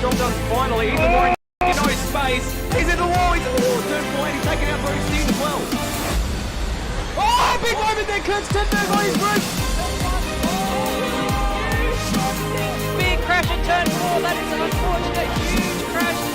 strong guns finally. Even more in no space. He's in the wall. He's in the wall. Turn 4, he's taking out Bruce Dean as well. Oh, big moment there. Kurt's 10 there by his Bruce. Big crash in turn 4. That is an unfortunate huge crash.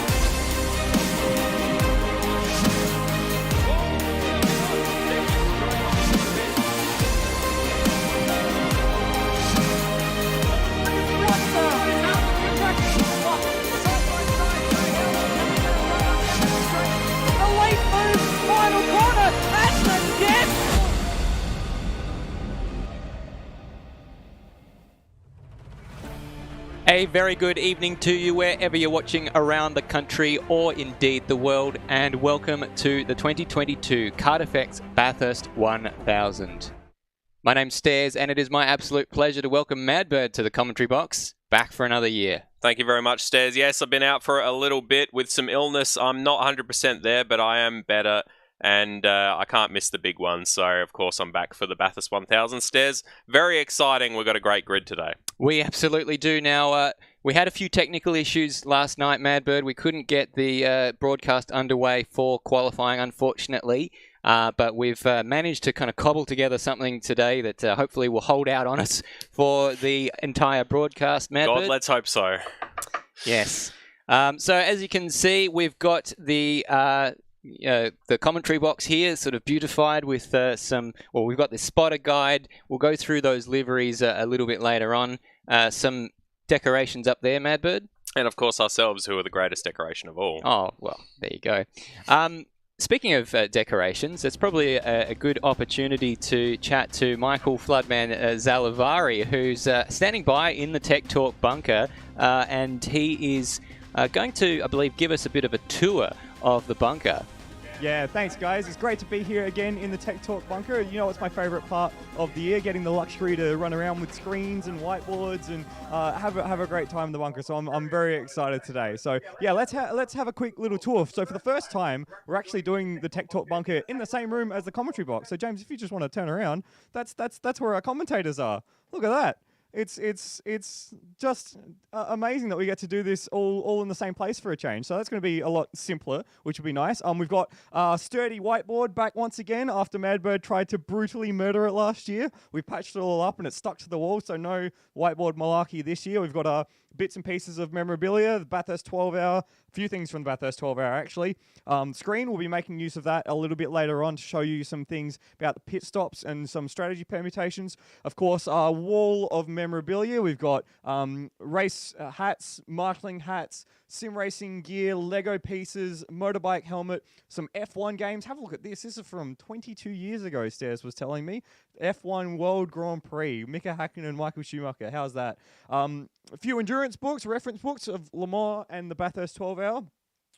A very good evening to you wherever you're watching around the country or indeed the world, and welcome to the 2022 KART FX Bathurst 1000. My name's Stairs, and it is my absolute pleasure to welcome Madbird to the commentary box, back for another year. Thank you very much, Stairs. Yes, I've been out for a little bit with some illness. I'm not 100% there, but I am better. And I can't miss the big one. So, of course, I'm back for the Bathurst 1000. Stairs, very exciting. We've got a great grid today. We absolutely do. Now, we had a few technical issues last night, Madbird. We couldn't get the broadcast underway for qualifying, unfortunately. But we've managed to kind of cobble together something today that hopefully will hold out on us for the entire broadcast, Madbird. God, let's hope so. Yes. So, as you can see, we've got the commentary box here sort of beautified with we've got the spotter guide. We'll go through those liveries a little bit later on. Some decorations up there, Madbird. And of course ourselves, who are the greatest decoration of all. Oh, well, there you go. Speaking of decorations, it's probably a good opportunity to chat to Michael Floodman Zalavari, who's standing by in the Tech Talk bunker, and he is going to, I believe, give us a bit of a tour of the bunker. Yeah, thanks guys. It's great to be here again in the Tech Talk bunker. You know, it's my favourite part of the year, getting the luxury to run around with screens and whiteboards and have a great time in the bunker. So I'm very excited today. So yeah, let's have a quick little tour. So for the first time, we're actually doing the Tech Talk bunker in the same room as the commentary box. So James, if you just want to turn around, that's where our commentators are. Look at that. It's just amazing that we get to do this all in the same place for a change. So that's going to be a lot simpler, which will be nice. We've got sturdy whiteboard back once again after Madbird tried to brutally murder it last year. We patched it all up and it's stuck to the wall, so no whiteboard malarkey this year. We've got bits and pieces of memorabilia, the Bathurst 12-hour, a few things from the Bathurst 12-hour actually. Screen, we'll be making use of that a little bit later on to show you some things about the pit stops and some strategy permutations. Of course, our wall of memorabilia, we've got race hats, marshalling hats, sim racing gear, Lego pieces, motorbike helmet, some F1 games. Have a look at this. This is from 22 years ago, Stairs was telling me. F1 World Grand Prix, Mika Hakkinen and Michael Schumacher. How's that? A few endurance books, reference books of Le Mans and the Bathurst 12-hour.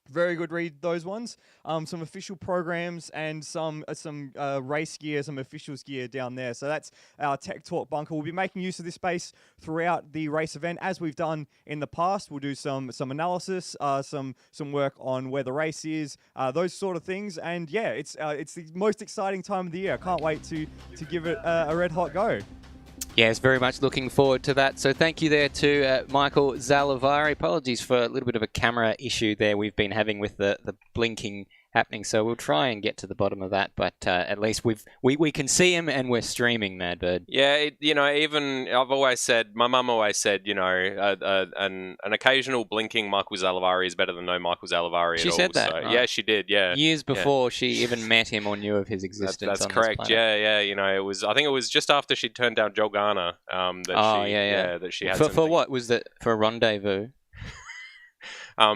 Very good read, those ones. Some official programs and some race gear, some officials gear down there. So that's our Tech Talk bunker. We'll be making use of this space throughout the race event, as we've done in the past. We'll do some analysis, some work on where the race is, those sort of things. And yeah, it's the most exciting time of the year. I can't wait to give it a red hot go. Yes, very much looking forward to that. So thank you there to Michael Zalavari. Apologies for a little bit of a camera issue there we've been having with the blinking happening. So we'll try and get to the bottom of that. But at least we can see him and we're streaming, Madbird. Yeah, even I've always said, my mum always said, an occasional blinking Michael Zalavari is better than no Michael Zalavari at all. She said that, So, right? Yeah, she did, yeah. Years before she even met him or knew of his existence. That's on correct, this planet. yeah. I think it was just after she'd turned down Joel Garner that she had For what? Was that for a rendezvous?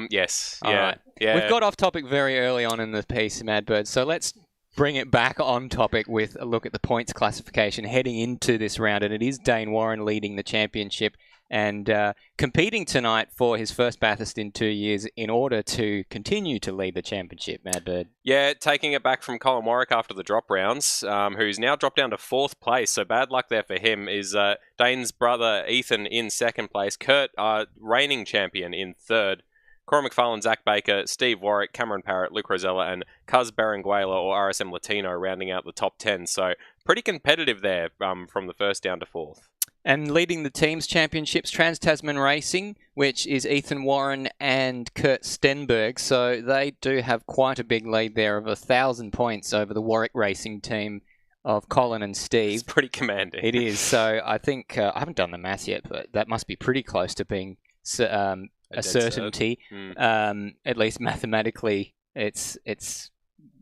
Yes. All right. Yeah. We've got off topic very early on in the piece, Madbird, so let's bring it back on topic with a look at the points classification heading into this round, and it is Dayne Warren leading the championship and competing tonight for his first Bathurst in 2 years in order to continue to lead the championship, Madbird. Yeah, taking it back from Colin Warwick after the drop rounds, who's now dropped down to 4th place, so bad luck there for him, is Dayne's brother Ethan in 2nd place, Kurt, reigning champion, in 3rd, Corey McFarlane, Zach Baker, Steve Warwick, Cameron Parrott, Luke Rosella, and Cuz Berenguela or RSM Latino rounding out the top 10. So pretty competitive there from the 1st down to 4th. And leading the teams championships, Trans-Tasman Racing, which is Ethan Warren and Kurt Stenberg. So they do have quite a big lead there of 1,000 points over the Warwick Racing team of Colin and Steve. It's pretty commanding. It is. So I think, I haven't done the math yet, but that must be pretty close to being a certainty. At least mathematically, it's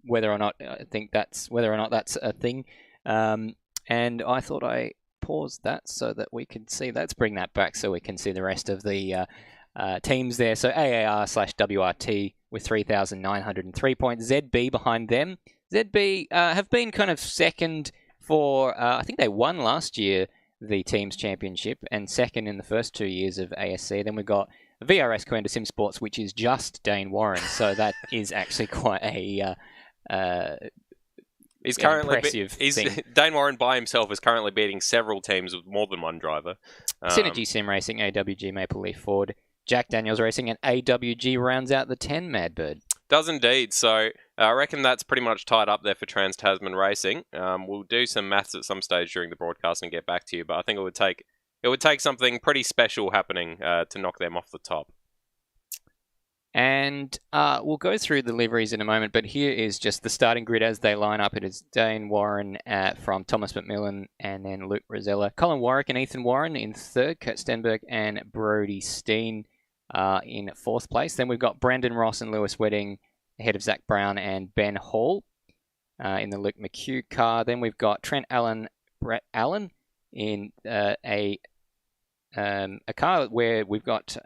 whether or not I think that's a thing. And I thought I paused that so that we could see. Let's bring that back so we can see the rest of the teams there. So AAR/WRT with 3,903 points. ZB behind them. ZB have been kind of second for, I think they won last year, the teams championship, and second in the first 2 years of ASC. Then we've got VRS Coenda Sim Sports, which is just Dayne Warren. So that is actually quite a He's currently impressive thing. Dayne Warren by himself is currently beating several teams with more than one driver. Synergy Sim Racing, AWG Maple Leaf Ford, Jack Daniels Racing, and AWG rounds out the 10 Madbird. Does indeed. So I reckon that's pretty much tied up there for Trans-Tasman Racing. We'll do some maths at some stage during the broadcast and get back to you, but I think it would take something pretty special happening to knock them off the top. And we'll go through the liveries in a moment, but here is just the starting grid as they line up. It is Dayne Warren from Thomas McMillan, and then Luke Rosella, Colin Warwick and Ethan Warren in third, Kurt Stenberg and Brodie Steen in fourth place. Then we've got Brandon Ross and Lewis Wedding ahead of Zach Brown and Ben Hall in the Luke McHugh car. Then we've got Trent Allen, Brett Allen in a car where we've got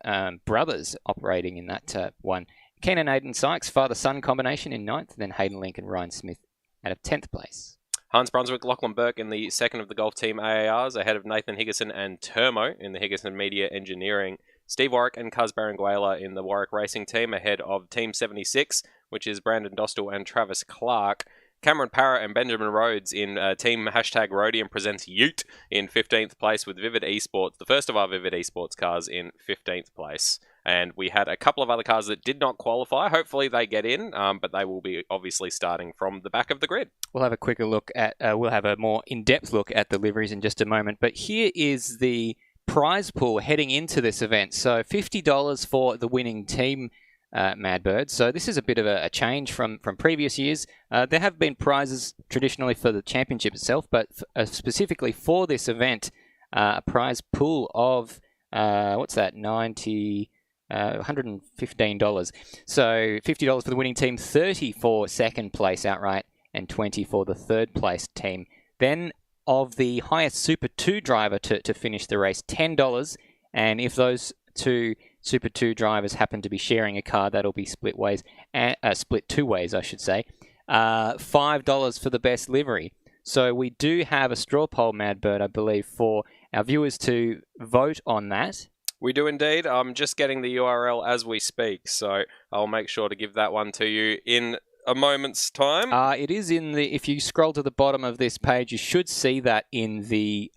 brothers operating in that one. Keenan Aiden Sykes, father-son combination in 9th, then Hayden Link and Ryan Smith out of 10th place. Hans Brunswick, Lachlan Burke in the second of the golf team AARs, ahead of Nathan Higginson and Termo in the Higginson Media Engineering. Steve Warwick and Cuz Baranguela in the Warwick Racing team, ahead of Team 76, which is Brandon Dostal and Travis Clark. Cameron Parrott and Benjamin Rhodes in Team #Rhodium Presents Ute in 15th place, with Vivid Esports, the first of our Vivid Esports cars, in 15th place. And we had a couple of other cars that did not qualify. Hopefully they get in, but they will be obviously starting from the back of the grid. We'll have a quicker look at, we'll have a more in-depth look at the liveries in just a moment. But here is the prize pool heading into this event. So $50 for the winning team, Madbird. So this is a bit of a change from previous years. There have been prizes traditionally for the championship itself, but specifically for this event, a prize pool of $115. So $50 for the winning team, $30 for second place outright, and $20 for the third place team. Then of the highest Super 2 driver to finish the race, $10, and if those two Super 2 drivers happen to be sharing a car, that'll be split two ways, I should say. $5 for the best livery. So we do have a straw poll, Madbird, I believe, for our viewers to vote on that. We do indeed. I'm just getting the URL as we speak, so I'll make sure to give that one to you in a moment's time. It is in the, if you scroll to the bottom of this page, you should see that in the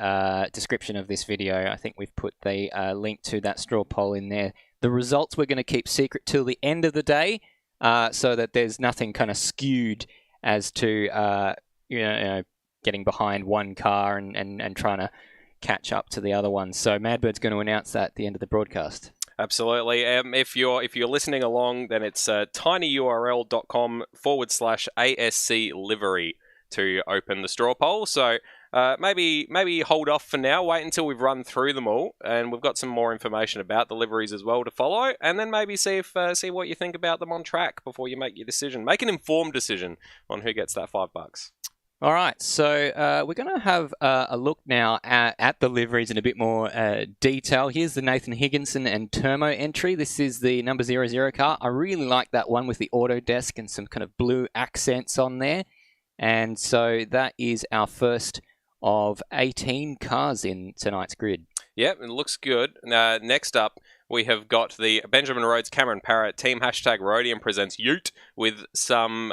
description of this video. I think we've put the link to that straw poll in there. The results we're going to keep secret till the end of the day, so that there's nothing kind of skewed as to getting behind one car and trying to catch up to the other one. So Madbird's going to announce that at the end of the broadcast. Absolutely. If you're listening along, then it's tinyurl.com/ASC livery to open the straw poll. So maybe hold off for now. Wait until we've run through them all, and we've got some more information about the liveries as well to follow, and then maybe see what you think about them on track before you make your decision. Make an informed decision on who gets that $5. All right, so we're going to have a look now at the liveries in a bit more detail. Here's the Nathan Higginson and Termo entry. This is the number 00 car. I really like that one with the auto desk and some kind of blue accents on there. And so that is our first of 18 cars in tonight's grid. Yep, it looks good. Next up, we have got the Benjamin Rhodes Cameron Parrott Team #Rhodium Presents Ute with some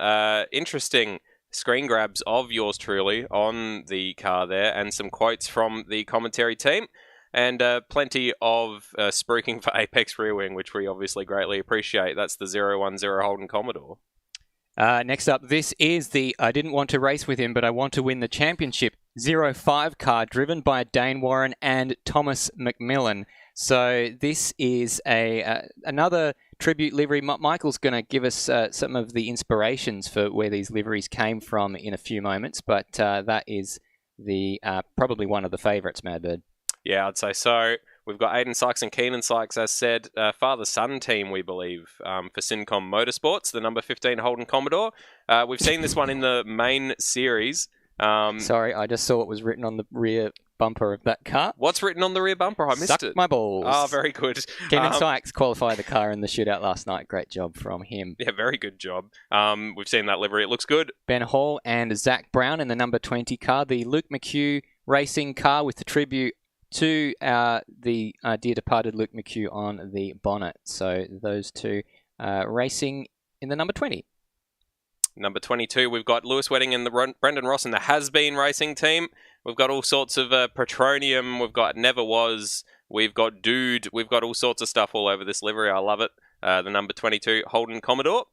interesting screen grabs of yours truly on the car there, and some quotes from the commentary team, and plenty of spruiking for Apex Rear Wing, which we obviously greatly appreciate. That's the 010 Holden Commodore. Next up, this is the I didn't want to race with him, but I want to win the championship 05 car driven by Dayne Warren and Thomas McMillan. So this is another tribute livery. Michael's going to give us some of the inspirations for where these liveries came from in a few moments, but that is the probably one of the favourites, Madbird. Yeah, I'd say so. We've got Aidan Sykes and Keenan Sykes, as said, father-son team, we believe, for Syncom Motorsports, the number 15 Holden Commodore. We've seen this one in the main series. Sorry, I just saw what was written on the rear bumper of that car. What's written on the rear bumper? I missed Suck it. my balls. Oh, very good. Keenan Sykes qualified the car in the shootout last night. Great job from him. Yeah, very good job. We've seen that livery. It looks good. Ben Hall and Zach Brown in the number 20 car, the Luke McHugh racing car with the tribute to the dear departed Luke McHugh on the bonnet. So those two racing in the number 20. Number 22, we've got Lewis Wedding and the Brendan Ross and the Has Been racing team. We've got all sorts of Petroleum. We've got Never Was. We've got Dude. We've got all sorts of stuff all over this livery. I love it. The number 22, Holden Commodore.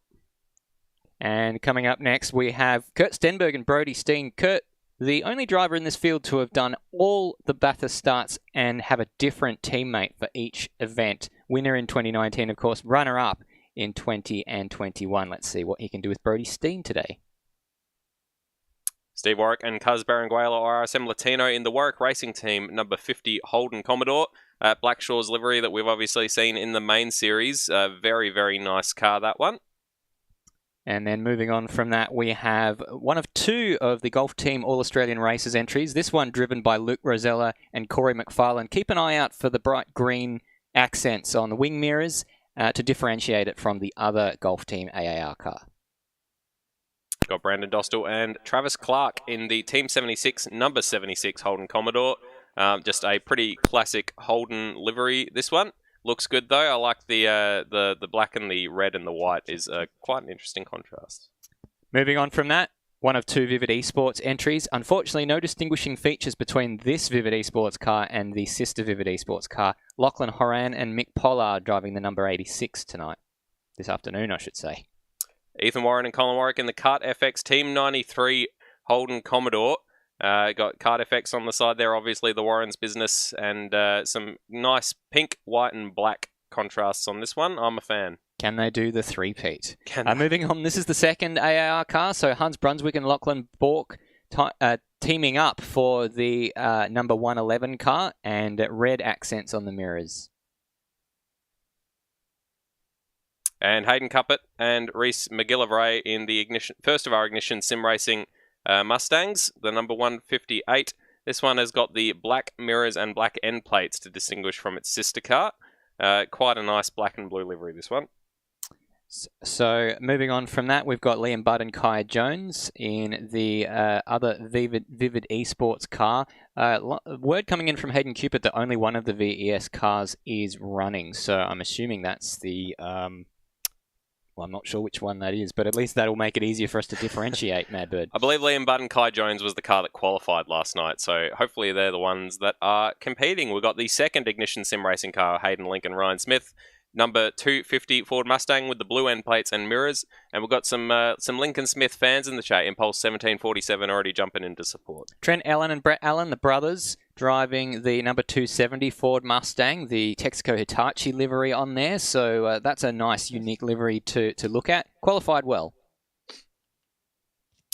And coming up next, we have Kurt Stenberg and Brody Steen. Kurt, the only driver in this field to have done all the Bathurst starts and have a different teammate for each event. Winner in 2019, of course, runner-up in 20 and 21. Let's see what he can do with Brody Steen today. Steve Warwick and Cuz Baranguela RSM Latino in the Warwick Racing Team, number 50 Holden Commodore. Blackshaw's livery that we've obviously seen in the main series. Very, very nice car, that one. And then moving on from that, we have one of two of the Golf Team All-Australian Races entries. This one driven by Luke Rosella and Corey McFarlane. Keep an eye out for the bright green accents on the wing mirrors to differentiate it from the other Golf Team AAR car. Got Brandon Dostal and Travis Clark in the Team 76, number 76 Holden Commodore. Just a pretty classic Holden livery, this one. Looks good though. I like the black and the red and the white is quite an interesting contrast. Moving on from that, one of two Vivid Esports entries. Unfortunately, no distinguishing features between this Vivid Esports car and the sister Vivid Esports car. Lachlan Horan and Mick Pollard driving the number 86 tonight. This afternoon, I should say. Ethan Warren and Colin Warwick in the KART FX Team 93 Holden Commodore. Got KART FX on the side there, obviously the Warren's business, and some nice pink, white and black contrasts on this one. I'm a fan. Can they do the three-peat? Moving on, this is the second AAR car, so Hans Brunswick and Lachlan Bork teaming up for the number 111 car, and red accents on the mirrors. And Hayden Cuppett and Reese McGillivray in the first of our Ignition Sim Racing Mustangs, the number 158. This one has got the black mirrors and black end plates to distinguish from its sister car. Quite a nice black and blue livery, this one. So moving on from that, we've got Liam Budd and Kai Jones in the other Vivid Esports car. Word coming in from Hayden Cupid that only one of the VES cars is running. So I'm assuming that's the... Well, I'm not sure which one that is, but at least that'll make it easier for us to differentiate, Madbird. I believe Liam Budd and Kai Jones was the car that qualified last night, so hopefully they're the ones that are competing. We've got the second Ignition Sim Racing car, Hayden Lincoln Ryan Smith, number 250 Ford Mustang with the blue end plates and mirrors, and we've got some Lincoln Smith fans in the chat. Impulse 1747 already jumping in to support. Trent Allen and Brett Allen, the brothers, driving the number 270 Ford Mustang, the Texaco Hitachi livery on there. So that's a nice, unique livery to look at. Qualified well.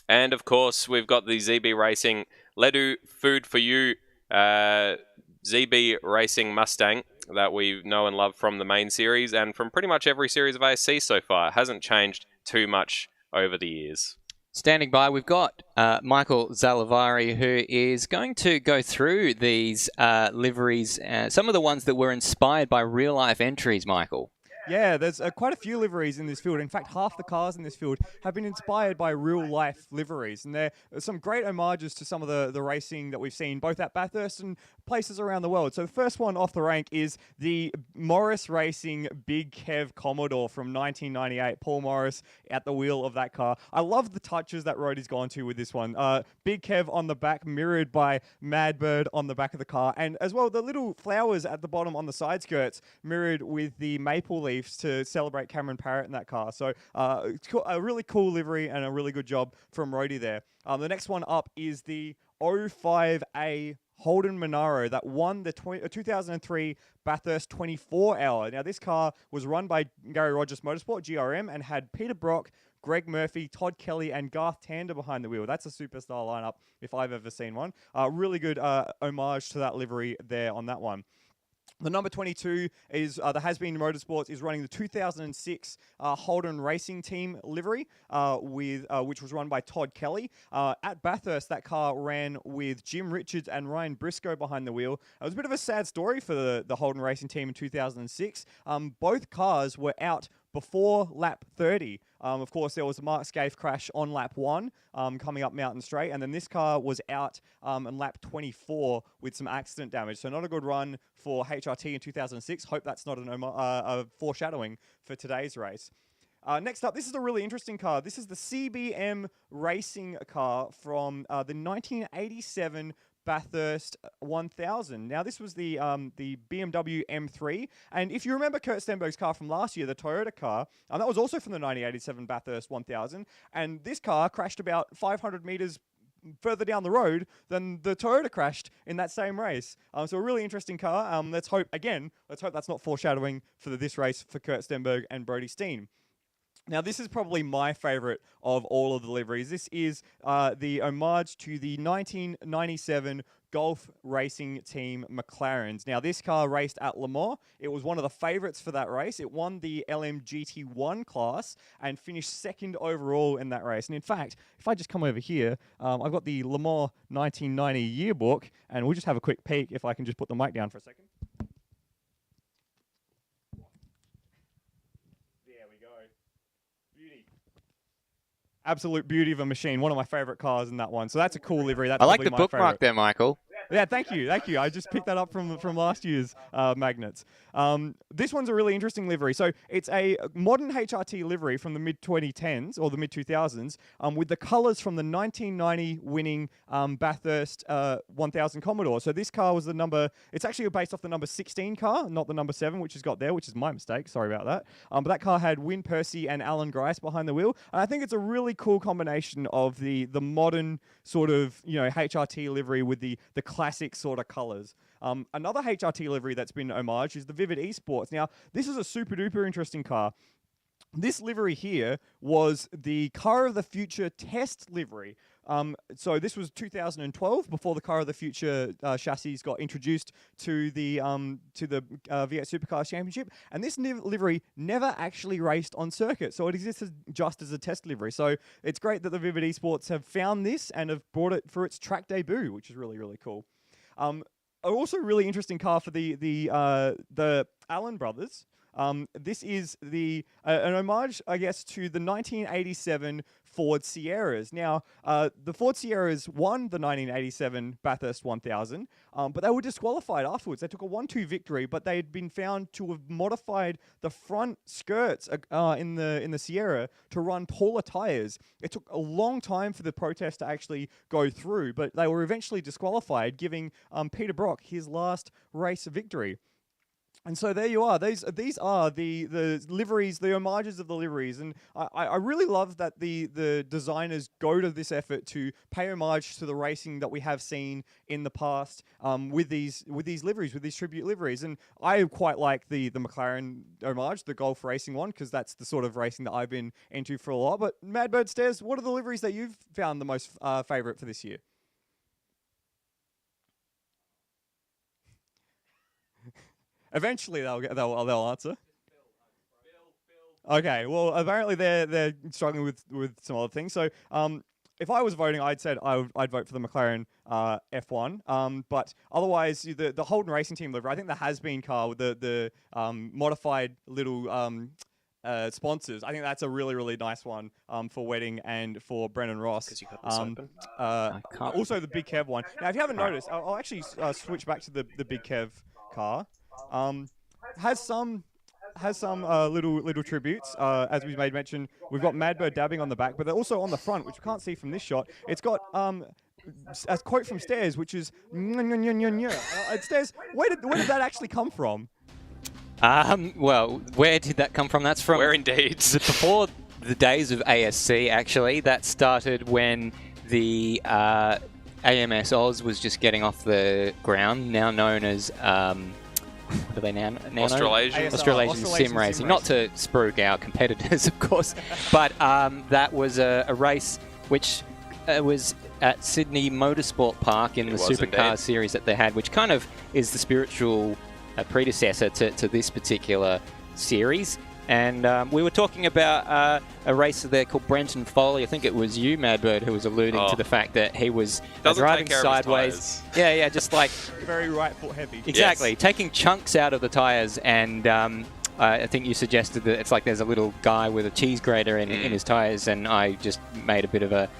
And of course, we've got the ZB Racing Ledu Food for You ZB Racing Mustang that we know and love from the main series and from pretty much every series of ASC so far. It hasn't changed too much over the years. Standing by, we've got Michael Zalavari, who is going to go through these liveries, some of the ones that were inspired by real-life entries, Michael. Yeah, there's quite a few liveries in this field. In fact, half the cars in this field have been inspired by real-life liveries. And there are some great homages to some of the racing that we've seen, both at Bathurst and places around the world. So the first one off the rank is the Morris Racing Big Kev Commodore from 1998. Paul Morris at the wheel of that car. I love the touches that Rhodey's gone to with this one. Big Kev on the back, mirrored by Madbird on the back of the car. And as well, the little flowers at the bottom on the side skirts, mirrored with the maple leaf Leafs to celebrate Cameron Parrott in that car. So a really cool livery and a really good job from Rody there. The next one up is the 05A Holden Monaro that won the 2003 Bathurst 24-hour. Now, this car was run by Gary Rogers Motorsport, GRM, and had Peter Brock, Greg Murphy, Todd Kelly, and Garth Tander behind the wheel. That's a superstar lineup if I've ever seen one. Really good homage to that livery there on that one. The number 22 is the Has-Been Motorsports is running the 2006 Holden Racing Team livery, which was run by Todd Kelly. At Bathurst, that car ran with Jim Richards and Ryan Briscoe behind the wheel. It was a bit of a sad story for the Holden Racing Team in 2006. Both cars were out before lap 30. Of course, there was a Mark Scaife crash on lap 1 coming up Mountain Straight, and then this car was out on lap 24 with some accident damage. So not a good run for HRT in 2006. Hope that's not a foreshadowing for today's race. Next up, this is a really interesting car. This is the CBM Racing car from the 1987 Bathurst 1000. Now, this was the BMW M3, and if you remember Kurt Stenberg's car from last year, the Toyota car, that was also from the 1987 Bathurst 1000, and this car crashed about 500 meters further down the road than the Toyota crashed in that same race. So a really interesting car. Let's hope that's not foreshadowing for this race for Kurt Stenberg and Brody Steen. Now, this is probably my favorite of all of the liveries. This is the homage to the 1997 Golf Racing Team McLarens. Now, this car raced at Le Mans. It was one of the favorites for that race. It won the LMGT1 class and finished second overall in that race. And in fact, if I just come over here, I've got the Le Mans 1990 yearbook, and we'll just have a quick peek if I can just put the mic down for a second. Absolute beauty of a machine. One of my favorite cars in that one. So that's a cool livery. That's I like the my bookmark favorite there, Michael. Yeah, thank you. I just picked that up from last year's magnets. This one's a really interesting livery. So it's a modern HRT livery from the mid-2010s or the mid-2000s with the colours from the 1990 winning Bathurst 1000 Commodore. So this car was it's actually based off the number 16 car, not the number 7, which is got there, which is my mistake. Sorry about that. But that car had Wyn Percy and Alan Grice behind the wheel. And I think it's a really cool combination of the modern sort of, HRT livery with the classic sort of colours. Another HRT livery that's been homaged is the Vivid Esports. Now, this is a super duper interesting car. This livery here was the Car of the Future test livery. So this was 2012, before the Car of the Future chassis got introduced to the V8 Supercars Championship, and this livery never actually raced on circuit, so it exists just as a test livery. So it's great that the Vivid Esports have found this and have brought it for its track debut, which is really, really cool. Also, really interesting car for the Allen brothers. This is an homage, I guess, to the 1987 Ford Sierras. Now, the Ford Sierras won the 1987 Bathurst 1000, but they were disqualified afterwards. They took a 1-2 victory, but they had been found to have modified the front skirts in the Sierra to run taller tires. It took a long time for the protest to actually go through, but they were eventually disqualified, giving Peter Brock his last race victory. And so there you are. These are the liveries, the homages of the liveries, and I really love that the designers go to this effort to pay homage to the racing that we have seen in the past with these liveries, with these tribute liveries. And I quite like the McLaren homage, the Golf Racing one, because that's the sort of racing that I've been into for a lot. But Madbird Stairs, what are the liveries that you've found the most favourite for this year? Eventually, they'll answer. Okay, well, apparently they're struggling with some other things. So, if I was voting, I'd vote for the McLaren F1. But otherwise, the Holden Racing Team livery, I think the Has-Been car with the modified little sponsors, I think that's a really, really nice one for Wedding and for Brennan Ross. Because you got this open. Also, the Big Kev one. Now, if you haven't noticed, I'll actually switch back to the Big Kev car. Has some little tributes, as we made mention. We've got Madbird dabbing on the back, but they're also on the front, which you can't see from this shot. It's got a quote from Stairs, which is Stairs. Where did that actually come from? Well, where did that come from? That's from Where indeed? before the days of ASC. Actually, that started when the AMS Oz was just getting off the ground. Now known as what are they now? Australasian. Australasian Sim Racing. Not to spruik our competitors, of course, but that was a race which was at Sydney Motorsport Park in the Supercars series that they had, which kind of is the spiritual predecessor to this particular series. And we were talking about a racer there called Brenton Foley. I think it was you, Madbird, who was alluding to the fact that he was driving sideways. Yeah, just like Very right foot heavy. exactly taking chunks out of the tires. And I think you suggested that it's like there's a little guy with a cheese grater in his tires, and I just made a bit of a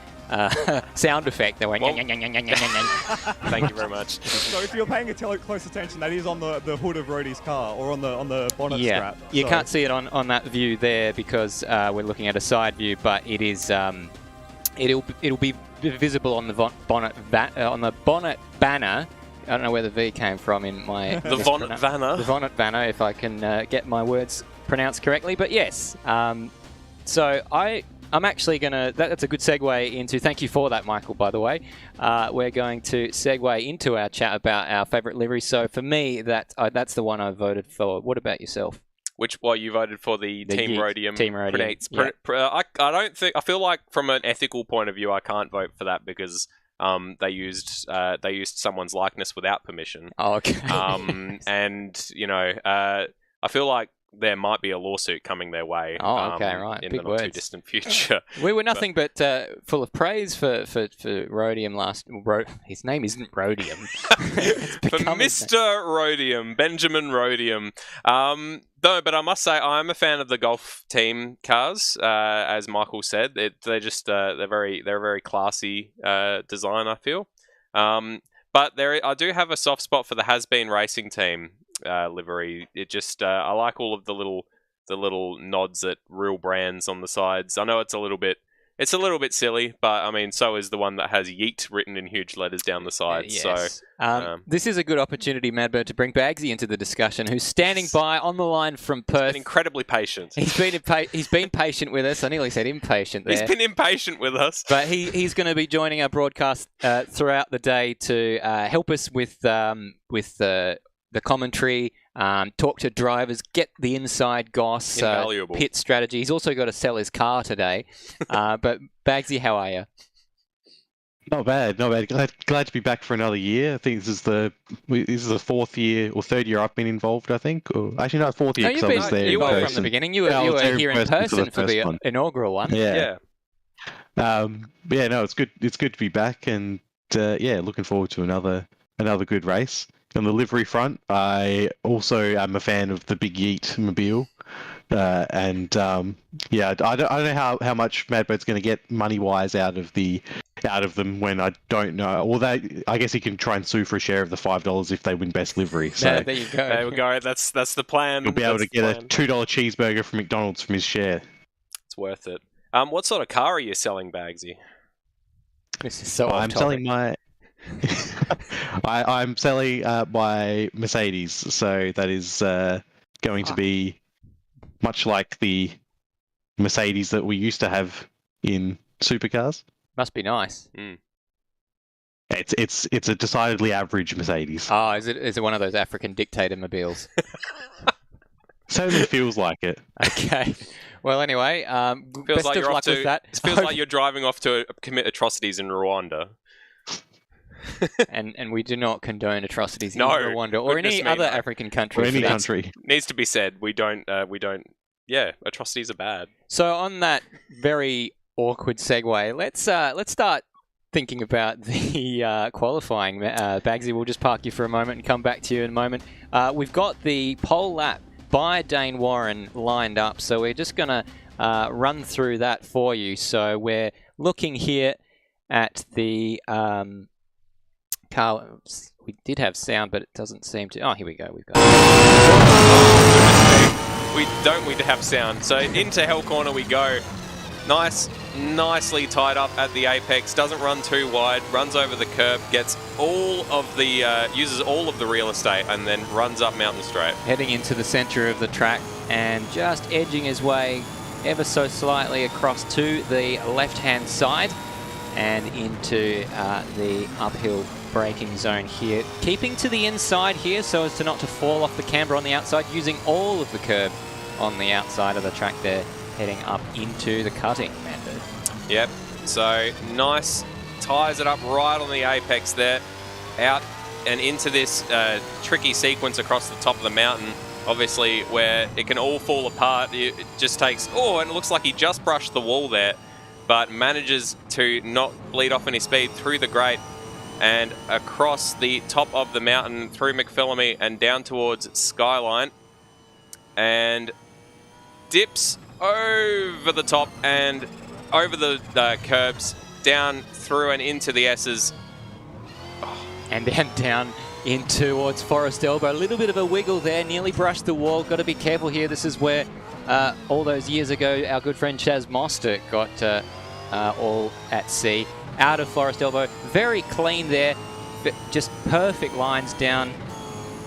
sound effect that went. Well, thank you very much. So if you're paying close attention, that is on the hood of Rhodey's car, or on the bonnet strap. You can't see it on that view there because we're looking at a side view, but it is it'll be visible on the bonnet banner. I don't know where the V came from in my The bonnet banner. The bonnet banner, if I can get my words pronounced correctly. But yes, so I'm actually going to... That's a good segue into... Thank you for that, Michael, by the way. We're going to segue into our chat about our favourite livery. So for me, that's the one I voted for. What about yourself? You voted for the Team Rhodium. Team Rhodium. I don't think... I feel like from an ethical point of view, I can't vote for that because they used someone's likeness without permission. Oh, okay. And, I feel like there might be a lawsuit coming their way. Oh, okay, right. In Big the not too distant future. We were nothing but full of praise for Rhodium last... his name isn't Rhodium. For Mr. Rhodium, Benjamin Rhodium. No, but I must say I'm a fan of the golf team cars. As Michael said, they're just they're a very classy design, I feel. But I do have a soft spot for the Has Been Racing Team livery. It just I like all of the little nods at real brands on the sides. I know it's a little bit silly, but I mean, so is the one that has Yeet written in huge letters down the sides. Yes. So this is a good opportunity, Madbird, to bring Bagzy into the discussion, who's standing by on the line from Perth. He's been incredibly patient. He's been patient with us. I nearly said impatient there. He's been impatient with us. But he's going to be joining our broadcast throughout the day to help us with the commentary, talk to drivers, get the inside goss, pit strategy. He's also got to sell his car today. But Bagzy, how are you? Not bad. Glad to be back for another year. I think this is the fourth year or third year I've been involved, I think. Or actually, no, fourth year because I was there in were person. From the beginning. You were here in person for the inaugural one. Yeah. It's good. It's good to be back, and looking forward to another good race. On the livery front, I also am a fan of the Big Yeet mobile, I don't know how much Madbird's going to get money wise out of them when I don't know. Although I guess he can try and sue for a share of the $5 if they win best livery. So there you go. There we go. That's the plan. He'll be able to get a $2 cheeseburger from McDonald's from his share. It's worth it. What sort of car are you selling, Bagzy? This is so. I'm selling my. I'm selling my Mercedes, so that is going to be much like the Mercedes that we used to have in supercars. Must be nice. Mm. It's a decidedly average Mercedes. Oh, is it one of those African dictator mobiles? Certainly feels like it. Okay. Well, anyway, best of luck with that. It feels like you're driving off to commit atrocities in Rwanda. and we do not condone atrocities in Rwanda or any other African country. Or any country. Needs to be said. We don't. Yeah, atrocities are bad. So on that very awkward segue, let's start thinking about the qualifying. Bagzy, we'll just park you for a moment and come back to you in a moment. We've got the pole lap by Dayne Warren lined up, so we're just going to run through that for you. So we're looking here at the car. We did have sound, but it doesn't seem to. Oh, here we go. We've got. We have sound. So into Hell Corner we go. Nice nicely tied up at the apex, doesn't run too wide, runs over the curb, gets all of the, uses all of the real estate, and then runs up Mountain Straight. Heading into the centre of the track and just edging his way ever so slightly across to the left-hand side and into the uphill braking zone here. Keeping to the inside here so as to not to fall off the camber on the outside, using all of the curb on the outside of the track there, heading up into the cutting, Madbird. Yep, so nice, ties it up right on the apex there, out and into this tricky sequence across the top of the mountain, obviously where it can all fall apart. It just takes, oh, and it looks like he just brushed the wall there, but manages to not bleed off any speed through the grate and across the top of the mountain through McPhillamy and down towards Skyline, and dips over the top and over the curbs, down through and into the S's. Oh. And then down in towards Forest Elbow. A little bit of a wiggle there, nearly brushed the wall. Got to be careful here. This is where all those years ago our good friend Chaz Mostert got all at sea. Out of Forest Elbow. Very clean there. Just perfect lines down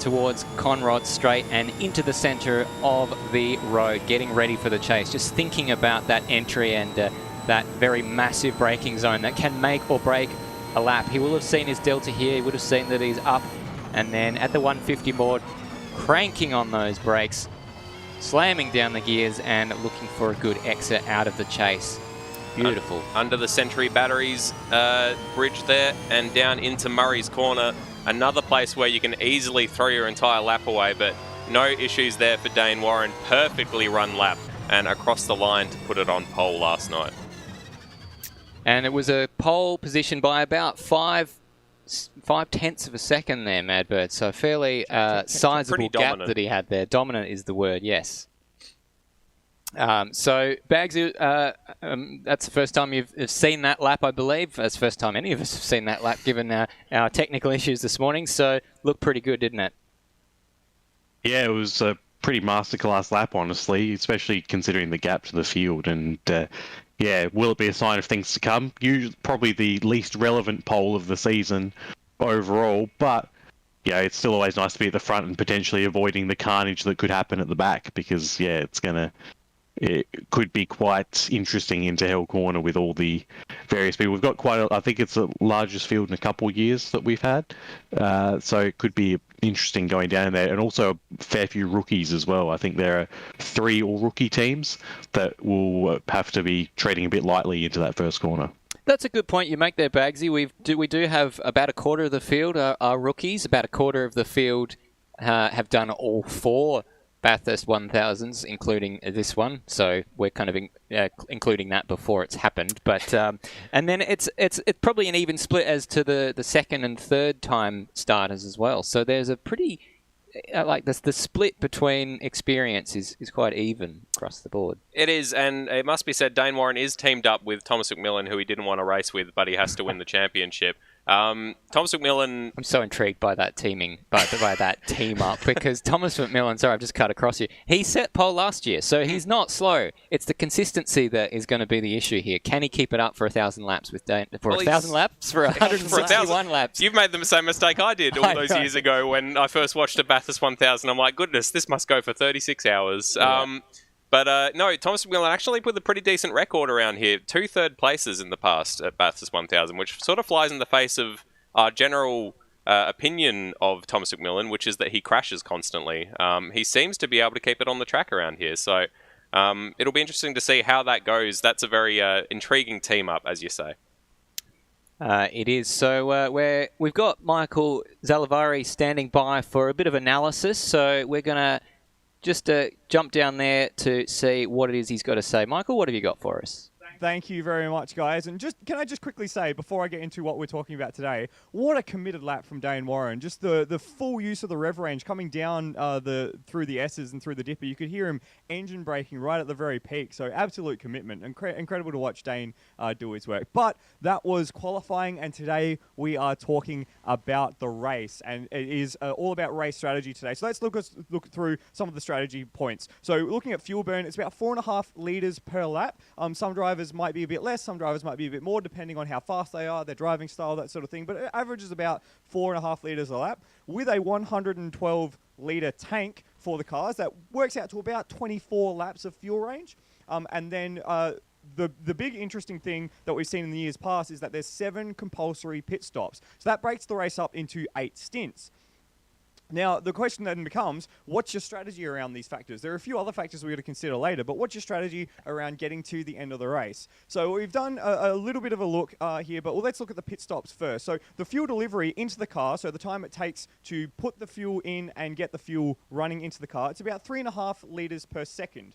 towards Conrod Straight and into the centre of the road, getting ready for the chase. Just thinking about that entry and that very massive braking zone that can make or break a lap. He will have seen his delta here. He would have seen that he's up, and then at the 150 board, cranking on those brakes, slamming down the gears and looking for a good exit out of the chase. Beautiful. Under the Century Batteries bridge there and down into Murray's Corner. Another place where you can easily throw your entire lap away, but no issues there for Dayne Warren. Perfectly run lap and across the line to put it on pole last night. And it was a pole position by about 5/10 of a second there, Madbird. So a fairly sizable gap that he had there. Dominant is the word, yes. So, Bagzy, that's the first time you've seen that lap, I believe. That's the first time any of us have seen that lap, given our technical issues this morning. So, looked pretty good, didn't it? Yeah, it was a pretty masterclass lap, honestly, especially considering the gap to the field. And, yeah, will it be a sign of things to come? Probably the least relevant pole of the season overall, but yeah, it's still always nice to be at the front and potentially avoiding the carnage that could happen at the back, because, yeah, it could be quite interesting into Hell Corner with all the various people. We've got I think it's the largest field in a couple of years that we've had. So it could be interesting going down there. And also a fair few rookies as well. I think there are 3 all-rookie teams that will have to be treading a bit lightly into that first corner. That's a good point you make there, Bagzy. We do have about a quarter of the field are rookies. About a quarter of the field have done all 4 Bathurst 1000s, including this one, so we're kind of including that before it's happened. But and then it's probably an even split as to the second and third time starters as well. So there's a pretty like the split between experience is quite even across the board. It is, and it must be said, Dayne Warren is teamed up with Thomas McMillan, who he didn't want to race with, but he has to win the championship. Thomas McMillan... I'm so intrigued by that teaming, by that team up, because Thomas McMillan, sorry, I've just cut across you. He set pole last year, so he's not slow. It's the consistency that is going to be the issue here. Can he keep it up for 1,000 laps with Dayne? For 1,000 laps? For 161 laps? You've made the same mistake I did all those years ago when I first watched a Bathurst 1000. I'm like, goodness, this must go for 36 hours. Yeah. But no, Thomas McMillan actually put a pretty decent record around here. 2 third places in the past at Bathurst 1000, which sort of flies in the face of our general opinion of Thomas McMillan, which is that he crashes constantly. He seems to be able to keep it on the track around here. So it'll be interesting to see how that goes. That's a very intriguing team up, as you say. It is. So we've got Michael Zalavari standing by for a bit of analysis. So we're going to just jump down there to see what it is he's got to say. Michael, what have you got for us? Thank you very much, guys. And can I just quickly say, before I get into what we're talking about today, what a committed lap from Dayne Warren. Just the full use of the rev range coming down through the S's and through the dipper. You could hear him engine braking right at the very peak. So absolute commitment. Incredible to watch Dayne do his work. But that was qualifying, and today we are talking about the race. And it is all about race strategy today. So let's look through some of the strategy points. So looking at fuel burn, it's about 4.5 litres per lap. Some drivers drivers might be a bit less, some drivers might be a bit more, depending on how fast they are, their driving style, that sort of thing. But it averages about 4.5 litres a lap with a 112 litre tank for the cars. That works out to about 24 laps of fuel range. And then the big interesting thing that we've seen in the years past is that there's 7 compulsory pit stops. So that breaks the race up into 8 stints. Now, the question then becomes, what's your strategy around these factors? There are a few other factors we're going to consider later, but what's your strategy around getting to the end of the race? So we've done a little bit of a look here, but let's look at the pit stops first. So the fuel delivery into the car, so the time it takes to put the fuel in and get the fuel running into the car, it's about 3.5 litres per second.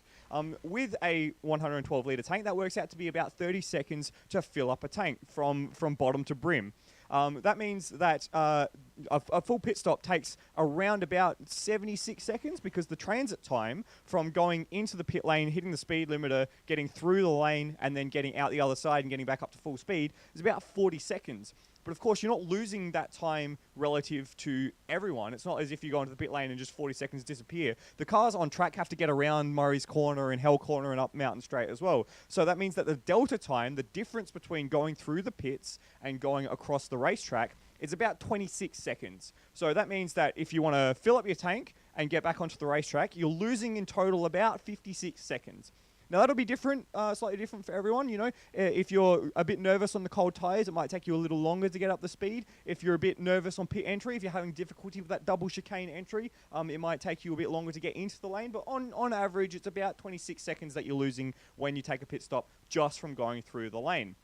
With a 112 litre tank, that works out to be about 30 seconds to fill up a tank from bottom to brim. That means that a full pit stop takes around about 76 seconds because the transit time from going into the pit lane, hitting the speed limiter, getting through the lane, and then getting out the other side and getting back up to full speed is about 40 seconds. But of course, you're not losing that time relative to everyone. It's not as if you go into the pit lane and just 40 seconds disappear. The cars on track have to get around Murray's Corner and Hell Corner and up Mountain Straight as well. So that means that the delta time, the difference between going through the pits and going across the racetrack, is about 26 seconds. So that means that if you want to fill up your tank and get back onto the racetrack, you're losing in total about 56 seconds. Now, that'll be different, slightly different for everyone. You know, if you're a bit nervous on the cold tyres, it might take you a little longer to get up the speed. If you're a bit nervous on pit entry, if you're having difficulty with that double chicane entry, it might take you a bit longer to get into the lane. But on average, it's about 26 seconds that you're losing when you take a pit stop just from going through the lane.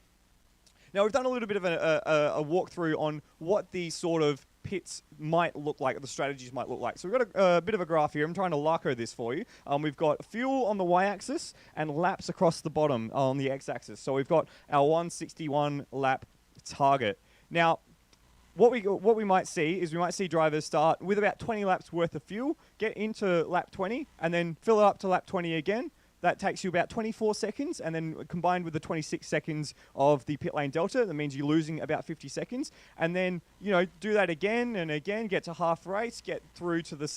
Now, we've done a little bit of a walkthrough on what the sort of pits might look like, the strategies might look like. So we've got a bit of a graph here. I'm trying to Larco this for you. We've got fuel on the y-axis and laps across the bottom on the x-axis. So we've got our 161 lap target. Now, what we might see is we might see drivers start with about 20 laps worth of fuel, get into lap 20, and then fill it up to lap 20 again. That takes you about 24 seconds, and then combined with the 26 seconds of the pit lane delta, that means you're losing about 50 seconds. And then, you know, do that again and again, get to half race, get through to the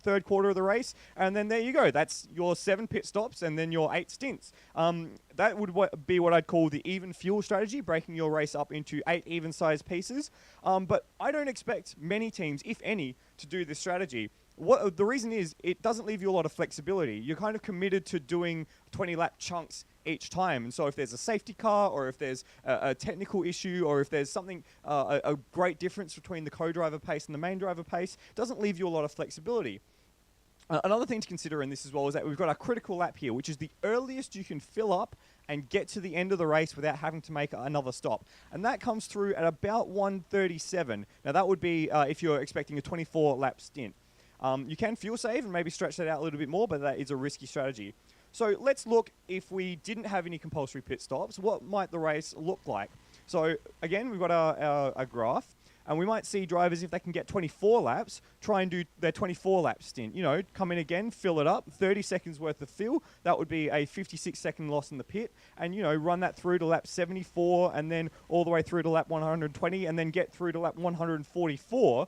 third quarter of the race, and then there you go. That's your 7 pit stops and then your 8 stints. That would be what I'd call the even fuel strategy, breaking your race up into 8 even-sized pieces. But I don't expect many teams, if any, to do this strategy. The reason is it doesn't leave you a lot of flexibility. You're kind of committed to doing 20-lap chunks each time. And so if there's a safety car or if there's a technical issue or if there's something, a great difference between the co-driver pace and the main driver pace, it doesn't leave you a lot of flexibility. Another thing to consider in this as well is that we've got our critical lap here, which is the earliest you can fill up and get to the end of the race without having to make another stop. And that comes through at about 1:37. Now that would be if you're expecting a 24-lap stint. You can fuel save and maybe stretch that out a little bit more, but that is a risky strategy. So let's look, if we didn't have any compulsory pit stops, what might the race look like? So again, we've got our graph, and we might see drivers, if they can get 24 laps, try and do their 24-lap stint. You know, come in again, fill it up, 30 seconds worth of fuel. That would be a 56-second loss in the pit. And, you know, run that through to lap 74 and then all the way through to lap 120 and then get through to lap 144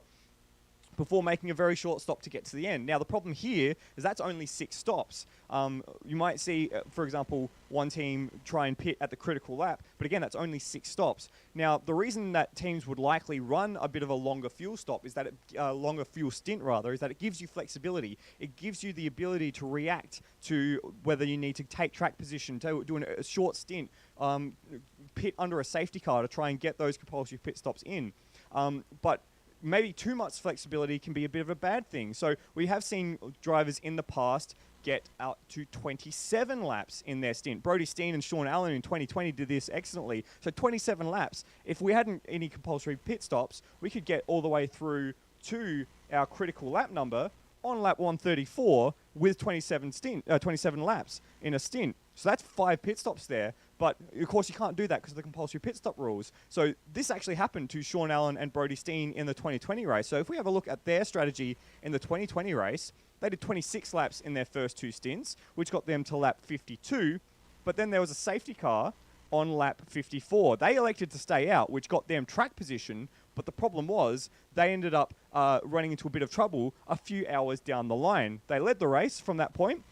before making a very short stop to get to the end. Now, the problem here is that's only 6 stops. You might see, for example, one team try and pit at the critical lap, but again, that's only 6 stops. Now, the reason that teams would likely run a bit of a longer fuel stop is that longer fuel stint rather, is that it gives you flexibility. It gives you the ability to react to whether you need to take track position, to do a short stint, pit under a safety car to try and get those compulsory pit stops in. But maybe too much flexibility can be a bit of a bad thing. So we have seen drivers in the past get out to 27 laps in their stint. Brodie Steen and Sean Allen in 2020 did this excellently. So 27 laps. If we hadn't any compulsory pit stops, we could get all the way through to our critical lap number on lap 134 with 27 laps in a stint. So that's 5 pit stops there. But, of course, you can't do that because of the compulsory pit stop rules. So this actually happened to Sean Allen and Brodie Steen in the 2020 race. So if we have a look at their strategy in the 2020 race, they did 26 laps in their first 2 stints, which got them to lap 52. But then there was a safety car on lap 54. They elected to stay out, which got them track position. But the problem was they ended up running into a bit of trouble a few hours down the line. They led the race from that point,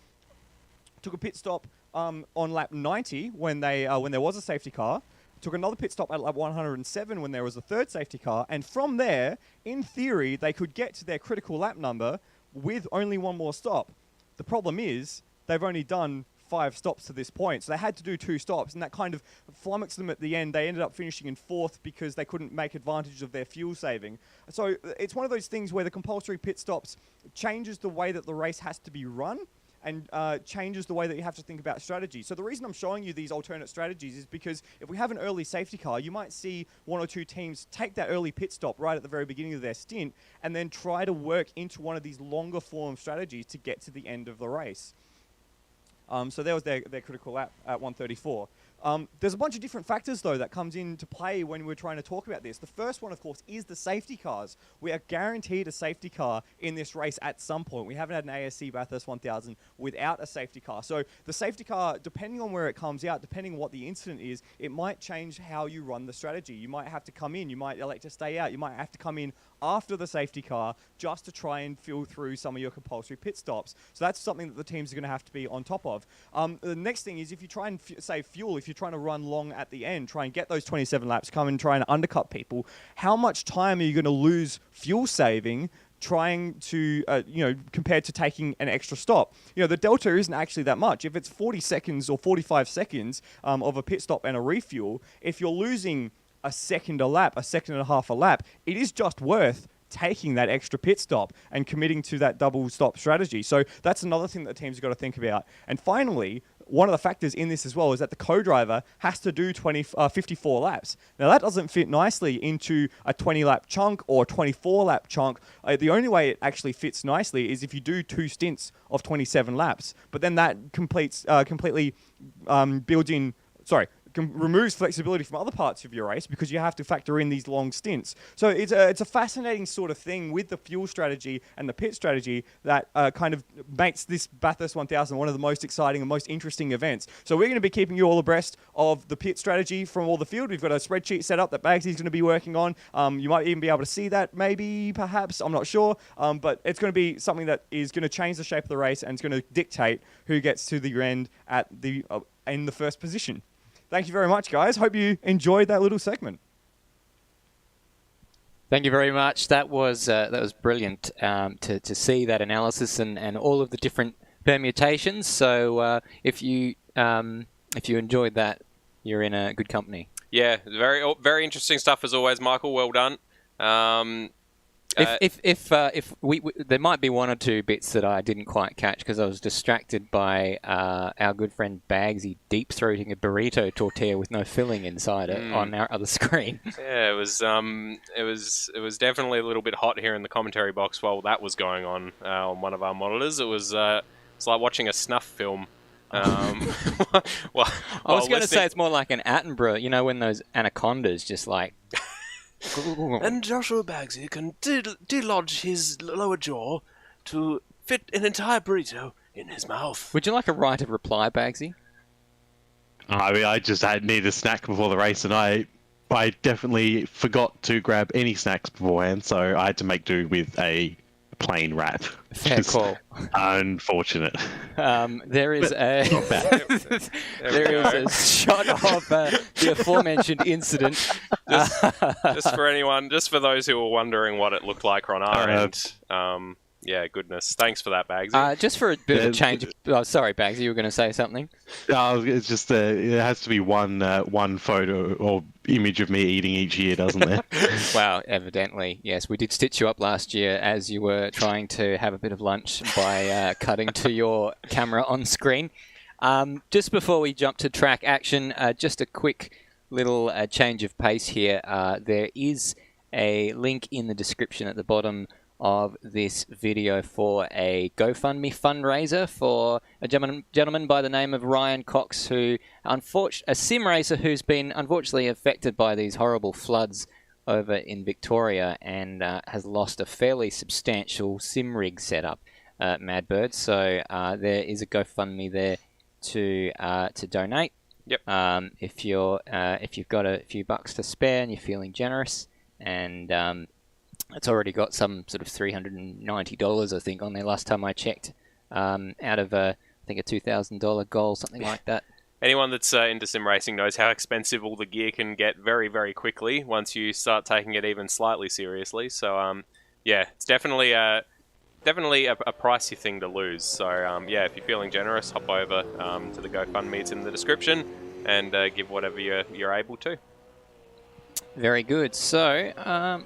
took a pit stop on lap 90 when there was a safety car. Took another pit stop at lap 107 when there was a third safety car. And from there, in theory, they could get to their critical lap number with only one more stop. The problem is they've only done 5 stops to this point. So they had to do 2 stops, and that kind of flummoxed them at the end. They ended up finishing in 4th because they couldn't make advantage of their fuel saving. So it's one of those things where the compulsory pit stops changes the way that the race has to be run, and changes the way that you have to think about strategy. So the reason I'm showing you these alternate strategies is because if we have an early safety car, you might see 1 or 2 teams take that early pit stop right at the very beginning of their stint and then try to work into one of these longer form strategies to get to the end of the race. So there was their critical lap at 134. There's a bunch of different factors, though, that comes into play when we're trying to talk about this. The first one, of course, is the safety cars. We are guaranteed a safety car in this race at some point. We haven't had an ASC Bathurst 1000 without a safety car. So the safety car, depending on where it comes out, depending on what the incident is, it might change how you run the strategy. You might have to come in. You might elect to stay out. You might have to come in after the safety car just to try and fill through some of your compulsory pit stops. So that's something that the teams are going to have to be on top of. The next thing is if you try and save fuel, if you're trying to run long at the end, try and get those 27 laps, come and try and undercut people, how much time are you going to lose fuel saving trying to, compared to taking an extra stop? The delta isn't actually that much. If it's 40 seconds or 45 seconds of a pit stop and a refuel, if you're losing a second a lap, a second and a half a lap, it is just worth taking that extra pit stop and committing to that double stop strategy. So that's another thing that teams have got to think about. And finally, one of the factors in this as well is that the co-driver has to do 54 laps. Now that doesn't fit nicely into a 20-lap chunk or 24-lap chunk. The only way it actually fits nicely is if you do 2 stints of 27 laps. But then that completely builds in, removes flexibility from other parts of your race because you have to factor in these long stints. So it's a fascinating sort of thing with the fuel strategy and the pit strategy that kind of makes this Bathurst 1000 one of the most exciting and most interesting events. So we're going to be keeping you all abreast of the pit strategy from all the field. We've got a spreadsheet set up that Bagsy's going to be working on. You might even be able to see that, maybe, perhaps, I'm not sure. But it's going to be something that is going to change the shape of the race and it's going to dictate who gets to the end at in the first position. Thank you very much, guys. Hope you enjoyed that little segment. Thank you very much. That was brilliant to see that analysis and all of the different permutations. So if you enjoyed that, you're in a good company. Yeah, very interesting stuff as always, Michael. Well done. If we there might be 1 or 2 bits that I didn't quite catch because I was distracted by our good friend Bagzy deep throating a burrito tortilla with no filling inside it on our other screen. Yeah, it was definitely a little bit hot here in the commentary box while that was going on one of our monitors. It's like watching a snuff film. I was going to say it's more like an Attenborough, when those anacondas just like. And Joshua Bagzy can delodge his lower jaw to fit an entire burrito in his mouth. Would you like a right of reply, Bagzy? I mean, I just need a snack before the race, and I definitely forgot to grab any snacks beforehand, so I had to make do with a plain wrap. Fair call. Unfortunate. There is a shot of the aforementioned incident. Just for those who were wondering what it looked like on our end. Yeah, goodness. Thanks for that, Bagzy. Just for a bit of a change. Sorry, Bagzy, you were going to say something? It's just it has to be one photo or image of me eating each year, doesn't there? Wow, evidently. Yes, we did stitch you up last year as you were trying to have a bit of lunch by cutting to your camera on screen. Just before we jump to track action, just a quick little change of pace here. There is a link in the description at the bottom of this video for a GoFundMe fundraiser for a gentleman by the name of RYAN COX, a sim racer who's been unfortunately affected by these horrible floods over in Victoria and has lost a fairly substantial sim rig setup at Madbird. So there is a GoFundMe there to donate. Yep. If you've got a few bucks to spare and you're feeling generous, and it's already got some sort of $390, I think, on there last time I checked, out of a I think a $2,000 goal, something like that. Anyone that's into sim racing knows how expensive all the gear can get very, very quickly once you start taking it even slightly seriously. So, yeah, it's definitely a pricey thing to lose. So, yeah, if you're feeling generous, hop over to the GoFundMe. It's in the description, and give whatever you're able to. Very good. So, I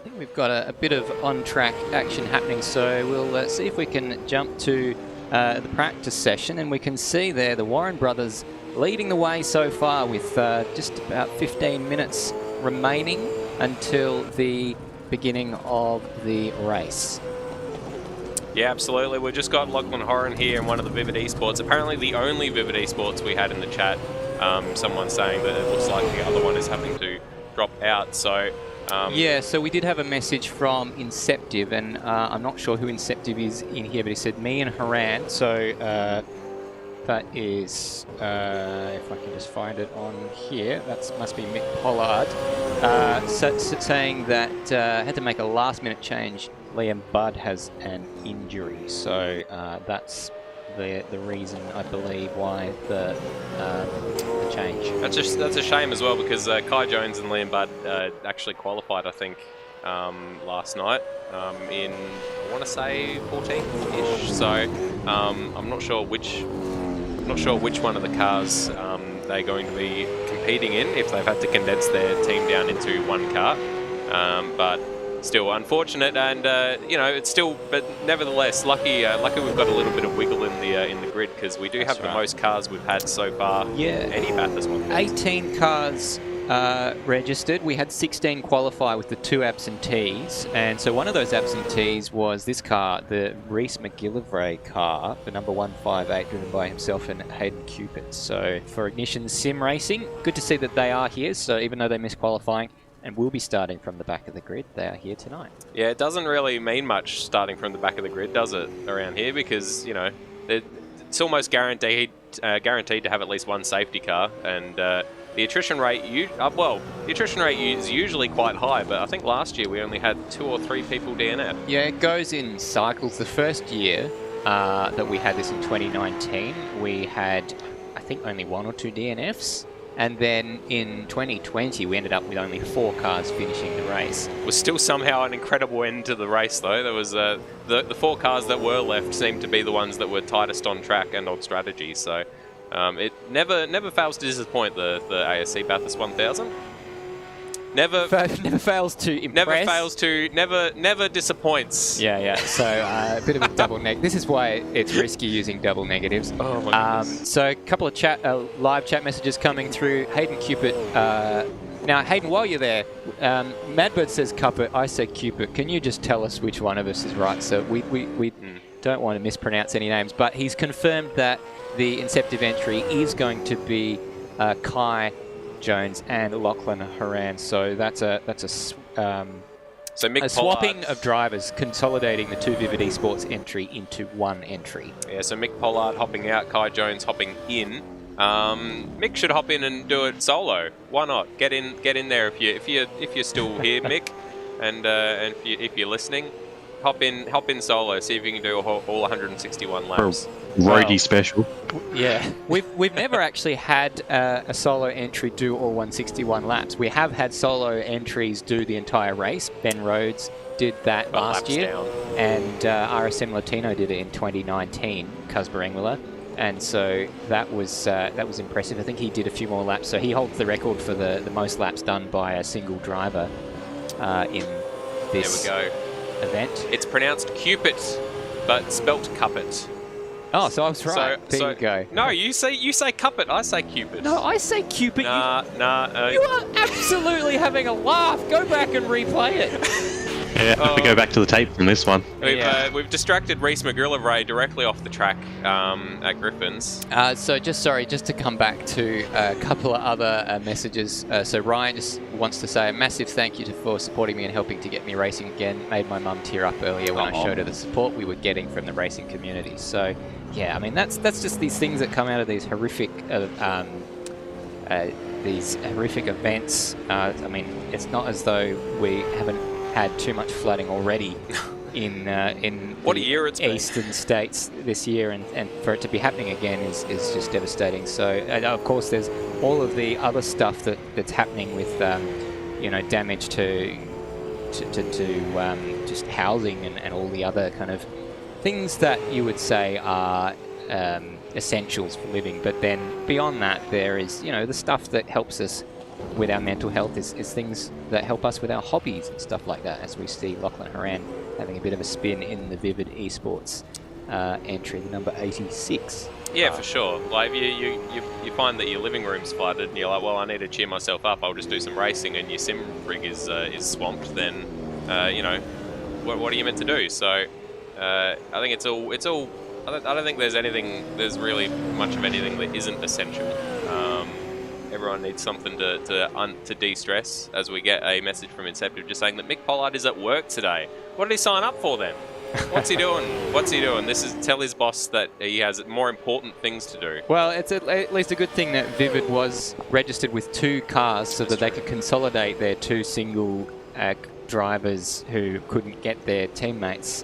think we've got a bit of on-track action happening. So we'll see if we can jump to the practice session, and we can see there the Warren brothers leading the way so far with just about 15 minutes remaining until the beginning of the race. Yeah, absolutely. We've just got Lachlan Horan here in one of the Vivid Esports. Apparently the only Vivid Esports we had in the chat. Someone saying that it looks like the other one is having to drop out. So yeah, so we did have a message from Inceptive, and I'm not sure who Inceptive is in here, but he said me and Haran. So that is, if I can just find it on here, that must be Mick Pollard, saying that had to make a last-minute change. Liam Budd has an injury, so that's the reason, I believe, why the change. That's a shame as well, because Kai Jones and Liam Budd actually qualified, I think, last night in, I want to say 14th-ish. So I'm not sure which one of the cars they're going to be competing in if they've had to condense their team down into one car. But still unfortunate, and you know, it's still, but nevertheless, lucky we've got a little bit of wiggle in the grid, because we do have the most cars we've had so far. Yeah, any Bathurst one. 18 cars registered. We had 16 qualify with the 2 absentees, and so one of those absentees was this car, the Reese McGillivray car, the number 158, driven by himself and Hayden Cupid. So for Ignition Sim Racing, good to see that they are here. So even though they missed qualifying and will be starting from the back of the grid, they are here tonight. Yeah, it doesn't really mean much starting from the back of the grid, does it, around here? Because, you know, it's almost guaranteed to have at least one safety car, and the attrition rate, is usually quite high, but I think last year we only had 2 or 3 people DNF. Yeah, it goes in cycles. The first year that we had this in 2019, we had, I think, only 1 or 2 DNFs. And then in 2020, we ended up with only 4 cars finishing the race. It was still somehow an incredible end to the race, though. There was the 4 cars that were left seemed to be the ones that were tightest on track and on strategy. So it never fails to disappoint, the ASC Bathurst 1000. Never fails to impress. Never disappoints. Yeah. So a bit of a double neg. This is why it's risky using double negatives. Oh my goodness. So a couple of live chat messages coming through. Hayden Cupid. Now, Hayden, while you're there, Madbird says Cupid, I say Cupid. Can you just tell us which one of us is right? So we don't want to mispronounce any names, but he's confirmed that the Inceptive entry is going to be Kai Jones and Lachlan Horan. So that's a swapping of drivers, consolidating the 2 Vivid Esports entry into 1 entry. Yeah, so Mick Pollard hopping out, Kai Jones hopping in. Mick should hop in and do it solo. Why not? Get in there if you're still here, Mick, and if you're listening, hop in solo. See if you can do all 161 laps. Roadie special. Yeah, we've never actually had a solo entry do all 161 laps. We have had solo entries do the entire race. Ben Rhodes did that last year, and RSM Latino did it in 2019, Cusber Engler, and so that was impressive. I think he did a few more laps, so he holds the record for the most laps done by a single driver in this event. It's pronounced Cupid, but spelt Cuppet. Oh, so I was right. There you go. No, you say Cuppet. I say Cupid. No, I say Cupid. Nah. You are absolutely having a laugh. Go back and replay it. Yeah, I have to go back to the tape from this one. We've distracted Reese McGillivray directly off the track at Griffin's. So just to come back to a couple of other messages. So Ryan just wants to say a massive thank you for supporting me and helping to get me racing again. Made my mum tear up earlier when I showed her the support we were getting from the racing community. So yeah, I mean that's just these things that come out of these horrific events. I mean, it's not as though we haven't had too much flooding already in What a the year it's been. eastern states this year, and for it to be happening again is just devastating. So of course there's all of the other stuff that's happening with you know, damage to just housing and all the other kind of things that you would say are essentials for living. But then beyond that, there is, you know, the stuff that helps us with our mental health is things that help us with our hobbies and stuff like that, as we see Lachlan Horan having a bit of a spin in the Vivid Esports entry, the number 86. Yeah, for sure. Like you find that your living room's flooded, and you're like, well, I need to cheer myself up. I'll just do some racing, and your sim rig is swamped. Then, you know, what are you meant to do? So, I think it's all. I don't think there's really much of anything that isn't essential. Everyone needs something to de-stress, as we get a message from Inceptive just saying that Mick Pollard is at work today. What did he sign up for then? What's he doing? What's he doing? This is tell his boss that he has more important things to do. Well, it's at least a good thing that Vivid was registered with 2 cars so that they could consolidate their 2 single drivers who couldn't get their teammates.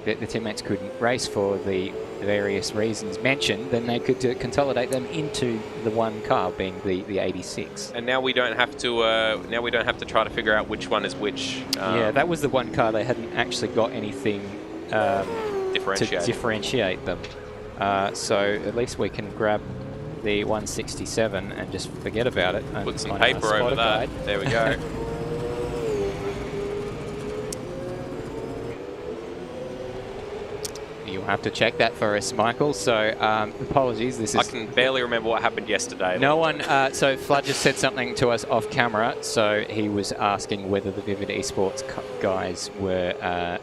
The teammates couldn't race for the various reasons mentioned. Then they could consolidate them into the 1 car, being the 86. And now we don't have to try to figure out which one is which. Yeah, that was the 1 car they hadn't actually got anything to differentiate them. So at least we can grab the 167 and just forget about it. Put some paper over that. There we go. You'll have to check that for us, Michael. So apologies. This is. I can barely remember what happened yesterday. No one. So Flood just said something to us off camera. So he was asking whether the Vivid Esports guys were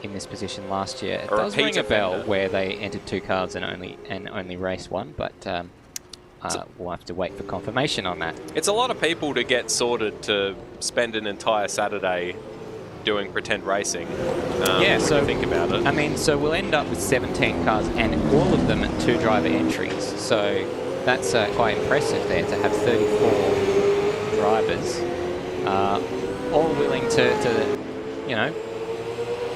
in this position last year. It does ring a bell where they entered 2 cars and only raced 1, but we'll have to wait for confirmation on that. It's a lot of people to get sorted to spend an entire Saturday doing pretend racing. Yeah, so think about it. I mean, so we'll end up with 17 cars and all of them at 2 driver entries. So that's quite impressive there to have 34 drivers, all willing to you know.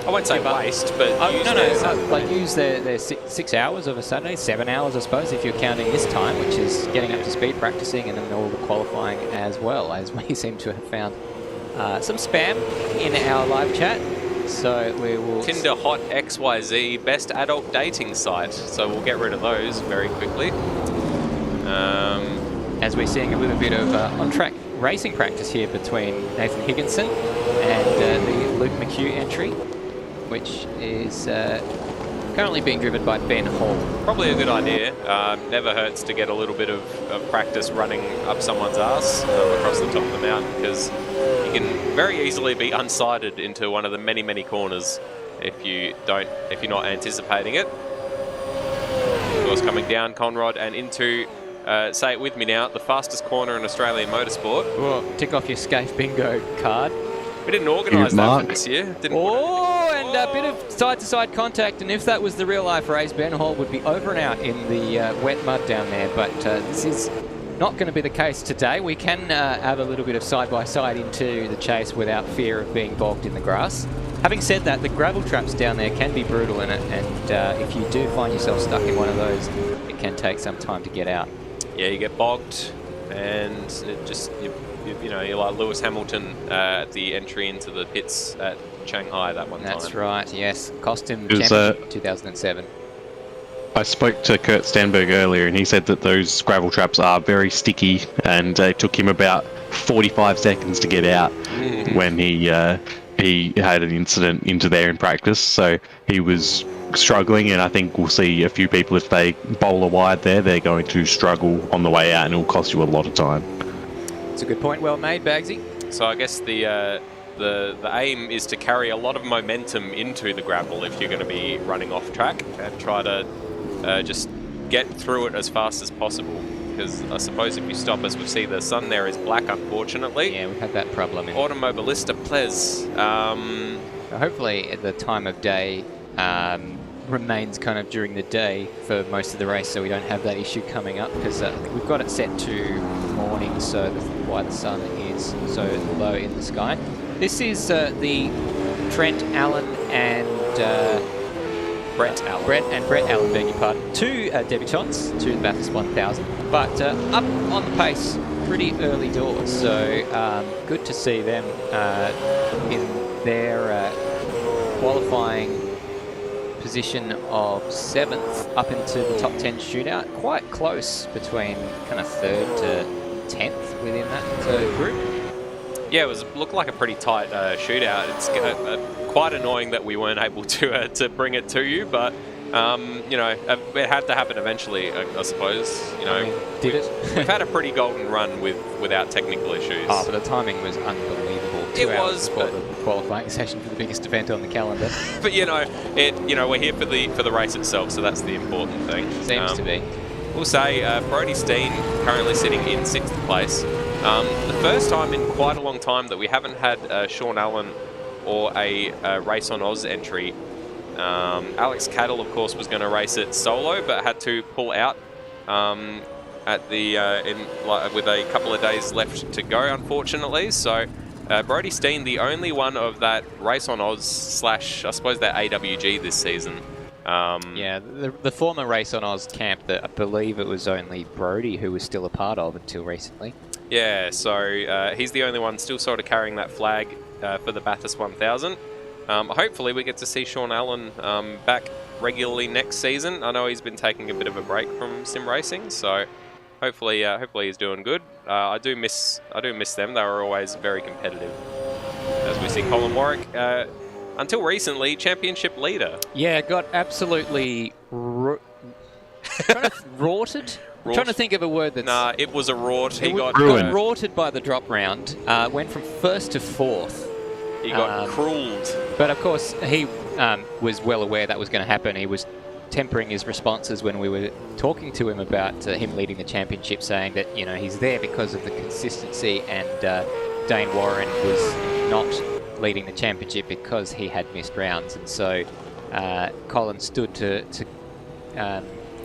I won't say waste, but use their 6 hours of a Saturday, 7 hours, I suppose, if you're counting this time, which is getting up to speed practicing and then all the qualifying as well, as we seem to have found some spam in our live chat. So we will... Tinder Hot XYZ, best adult dating site. So we'll get rid of those very quickly. As we're seeing a little bit of on-track racing practice here between Nathan Higginson and the Luke McHugh entry, which is currently being driven by Ben Hall. Probably a good idea. Never hurts to get a little bit of practice running up someone's ass across the top of the mountain, because you can very easily be unsighted into one of the many corners if you're not anticipating it. Of course, coming down Conrod and into, say it with me now, the fastest corner in Australian motorsport. Whoa, tick off your Scaife bingo card. We didn't organise that for this year. And a bit of side-to-side contact, and if that was the real-life race, Ben Hall would be over and out in the wet mud down there, but this is not going to be the case today. We can have a little bit of side-by-side into the chase without fear of being bogged in the grass. Having said that, the gravel traps down there can be brutal in it, and if you do find yourself stuck in one of those, it can take some time to get out. Yeah, you get bogged, and it just... You know, you're like Lewis Hamilton at the entry into the pits at Shanghai that one time. That's right, yes. Cost him championship 2007. I spoke to Kurt Stenberg earlier, and he said that those gravel traps are very sticky, and it took him about 45 seconds to get out when he had an incident into there in practice. So he was struggling, and I think we'll see a few people, if they bowl a wide there, they're going to struggle on the way out, and it'll cost you a lot of time. That's a good point, well made, Bagzy. So I guess the aim is to carry a lot of momentum into the gravel if you're going to be running off track, and try to just get through it as fast as possible. Because I suppose if you stop, as we see, the sun there is black, unfortunately. Yeah, we've had that problem. Automobilista Ples. Hopefully at the time of day remains kind of during the day for most of the race, so we don't have that issue coming up, because we've got it set to morning, so that's why the sun is so low in the sky. This is the Trent Allen and Brett Allen. Brett Allen, beg your pardon. 2 debutants to the Bathurst 1000, but up on the pace pretty early doors. So good to see them in their qualifying position of 7th up into the top 10 shootout. Quite close between kind of 3rd to 10th within that group. Yeah, looked like a pretty tight shootout. It's quite annoying that we weren't able to bring it to you, but you know, it had to happen eventually, I suppose. You know, did it? We've had a pretty golden run without technical issues. Oh, but the timing was unbelievable. It was, before the qualifying session for the biggest event on the calendar. But you know, we're here for the race itself, so that's the important thing. Seems to be. We'll say Brody Steen currently sitting in 6th place. The first time in quite a long time that we haven't had Sean Allen or a Race on Oz entry. Alex Cattle, of course, was going to race it solo, but had to pull out at the with a couple of days left to go, unfortunately. So Brody Steen, the only one of that Race on Oz / I suppose that AWG this season. Yeah, the former Race on Oz camp that I believe it was only Brody who was still a part of until recently. Yeah, so he's the only one still sort of carrying that flag for the Bathurst 1000. Hopefully we get to see Sean Allen back regularly next season. I know he's been taking a bit of a break from sim racing, so hopefully he's doing good. I do miss them. They were always very competitive. As we see Colin Warwick, until recently, championship leader. Yeah, got absolutely rorted. I'm trying to think of a word that's... Nah, it was a rort. He got rorted by the drop round. Went from 1st to 4th. He got cruelled. But of course, he was well aware that was going to happen. He was tempering his responses when we were talking to him about him leading the championship, saying that, you know, he's there because of the consistency, and Dayne Warren was not leading the championship because he had missed rounds. And so Colin stood to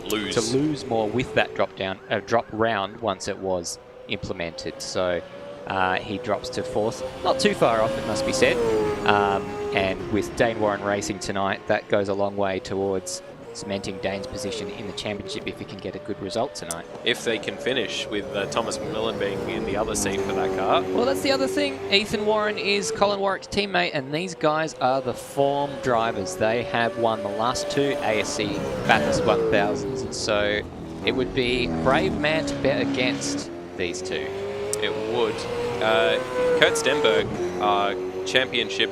lose more with that drop round once it was implemented. So he drops to 4th, not too far off, it must be said. And with Dayne Warren racing tonight, that goes a long way towards cementing Dayne's position in the championship if he can get a good result tonight. If they can finish with Thomas McMillan being in the other seat for that car. Well, that's the other thing. Ethan Warren is Colin Warwick's teammate, and these guys are the form drivers. They have won the last 2 ASC Bathurst 1000s, and so it would be a brave man to bet against these two. It would. Kurt Stenberg, championship,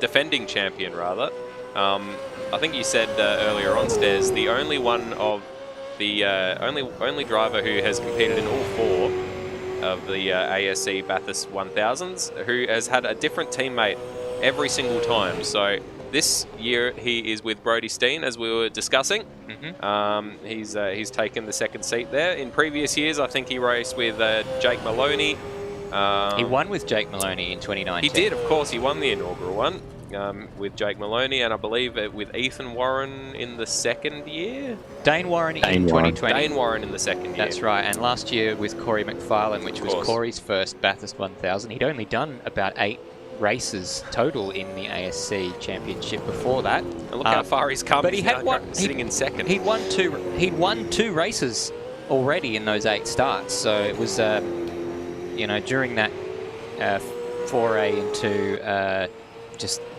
defending champion rather. I think you said earlier on, Stairs, the only one of the only driver who has competed in all 4 of the ASC Bathurst 1000s, who has had a different teammate every single time. So this year he is with Brody Steen, as we were discussing. He's taken the 2nd seat there. In previous years, I think he raced with Jake Maloney. He won with Jake Maloney in 2019. He did, of course. He won the inaugural one. With Jake Maloney, and I believe with Ethan Warren in the 2nd year? Dayne Warren in 2020. Dayne Warren in the 2nd year. That's right, and last year with Corey McFarlane, which was Corey's first Bathurst 1000. He'd only done about 8 races total in the ASC Championship before that. And look how far he's come. But he had sitting in 2nd. He'd won 2 races already in those 8 starts, so it was, you know, during that foray into...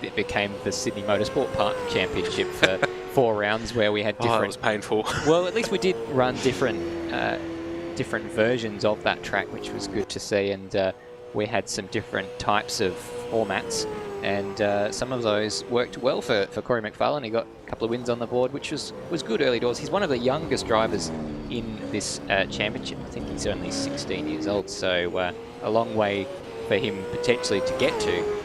it became the Sydney Motorsport Park Championship for 4 rounds, where we had different... Oh, it was painful. Well, at least we did run different versions of that track, which was good to see, and we had some different types of formats, and some of those worked well for Corey McFarlane. He got a couple of wins on the board, which was good early doors. He's one of the youngest drivers in this championship. I think he's only 16 years old, so a long way for him potentially to get to.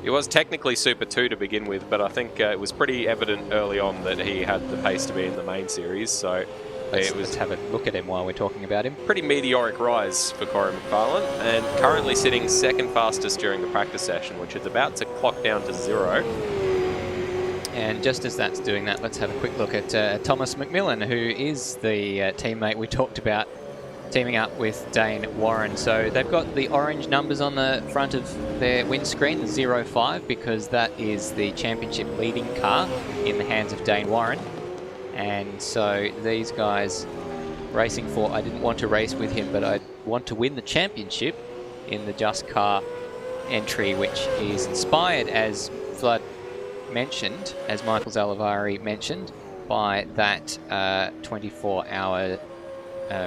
He was technically Super 2 to begin with, but I think it was pretty evident early on that he had the pace to be in the main series, so let's have a look at him while we're talking about him. Pretty meteoric rise for Corey McFarlane, and currently sitting 2nd fastest during the practice session, which is about to clock down to 0. And just as that's doing that, let's have a quick look at Thomas McMillan, who is the teammate we talked about teaming up with Dayne Warren. So they've got the orange numbers on the front of their windscreen, the 05, because that is the championship leading car in the hands of Dayne Warren. And so these guys racing for, I didn't want to race with him, but I want to win the championship in the Just Car entry, which is inspired, as Flood mentioned, as Michael Zalavari mentioned, by that 24-hour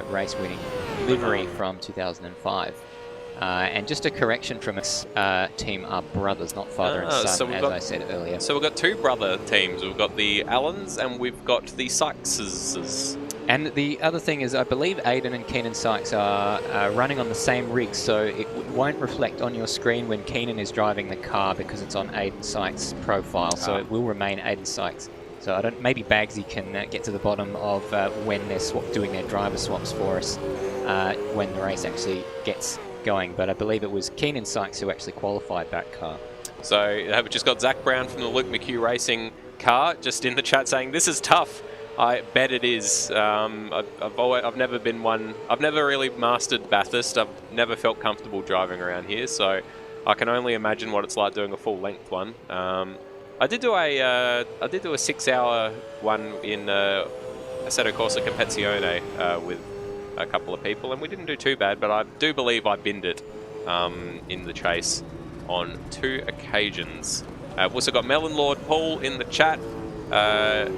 race-winning livery from 2005. And just a correction from us, team are brothers, not father and son, so as I said earlier. So we've got two brother teams. We've got the Allens and we've got the Sykeses. And the other thing is, I believe Aiden and Keenan Sykes are running on the same rig, so it won't reflect on your screen when Keenan is driving the car because it's on Aiden Sykes' profile, so it will remain Aiden Sykes. So I don't. Maybe Bagzy can get to the bottom of when they're doing their driver swaps for us when the race actually gets going. But I believe it was Keenan Sykes who actually qualified that car. So we've just got Zach Brown from the Luke McHugh Racing car just in the chat saying, "This is tough." I bet it is. I've never been one. I've never really mastered Bathurst. I've never felt comfortable driving around here, so I can only imagine what it's like doing a full length one. I did do a 6-hour one in Assetto Corsa Competizione with a couple of people, and we didn't do too bad. But I do believe I binned it in the chase on 2 occasions. We've also got Melon Lord Paul in the chat.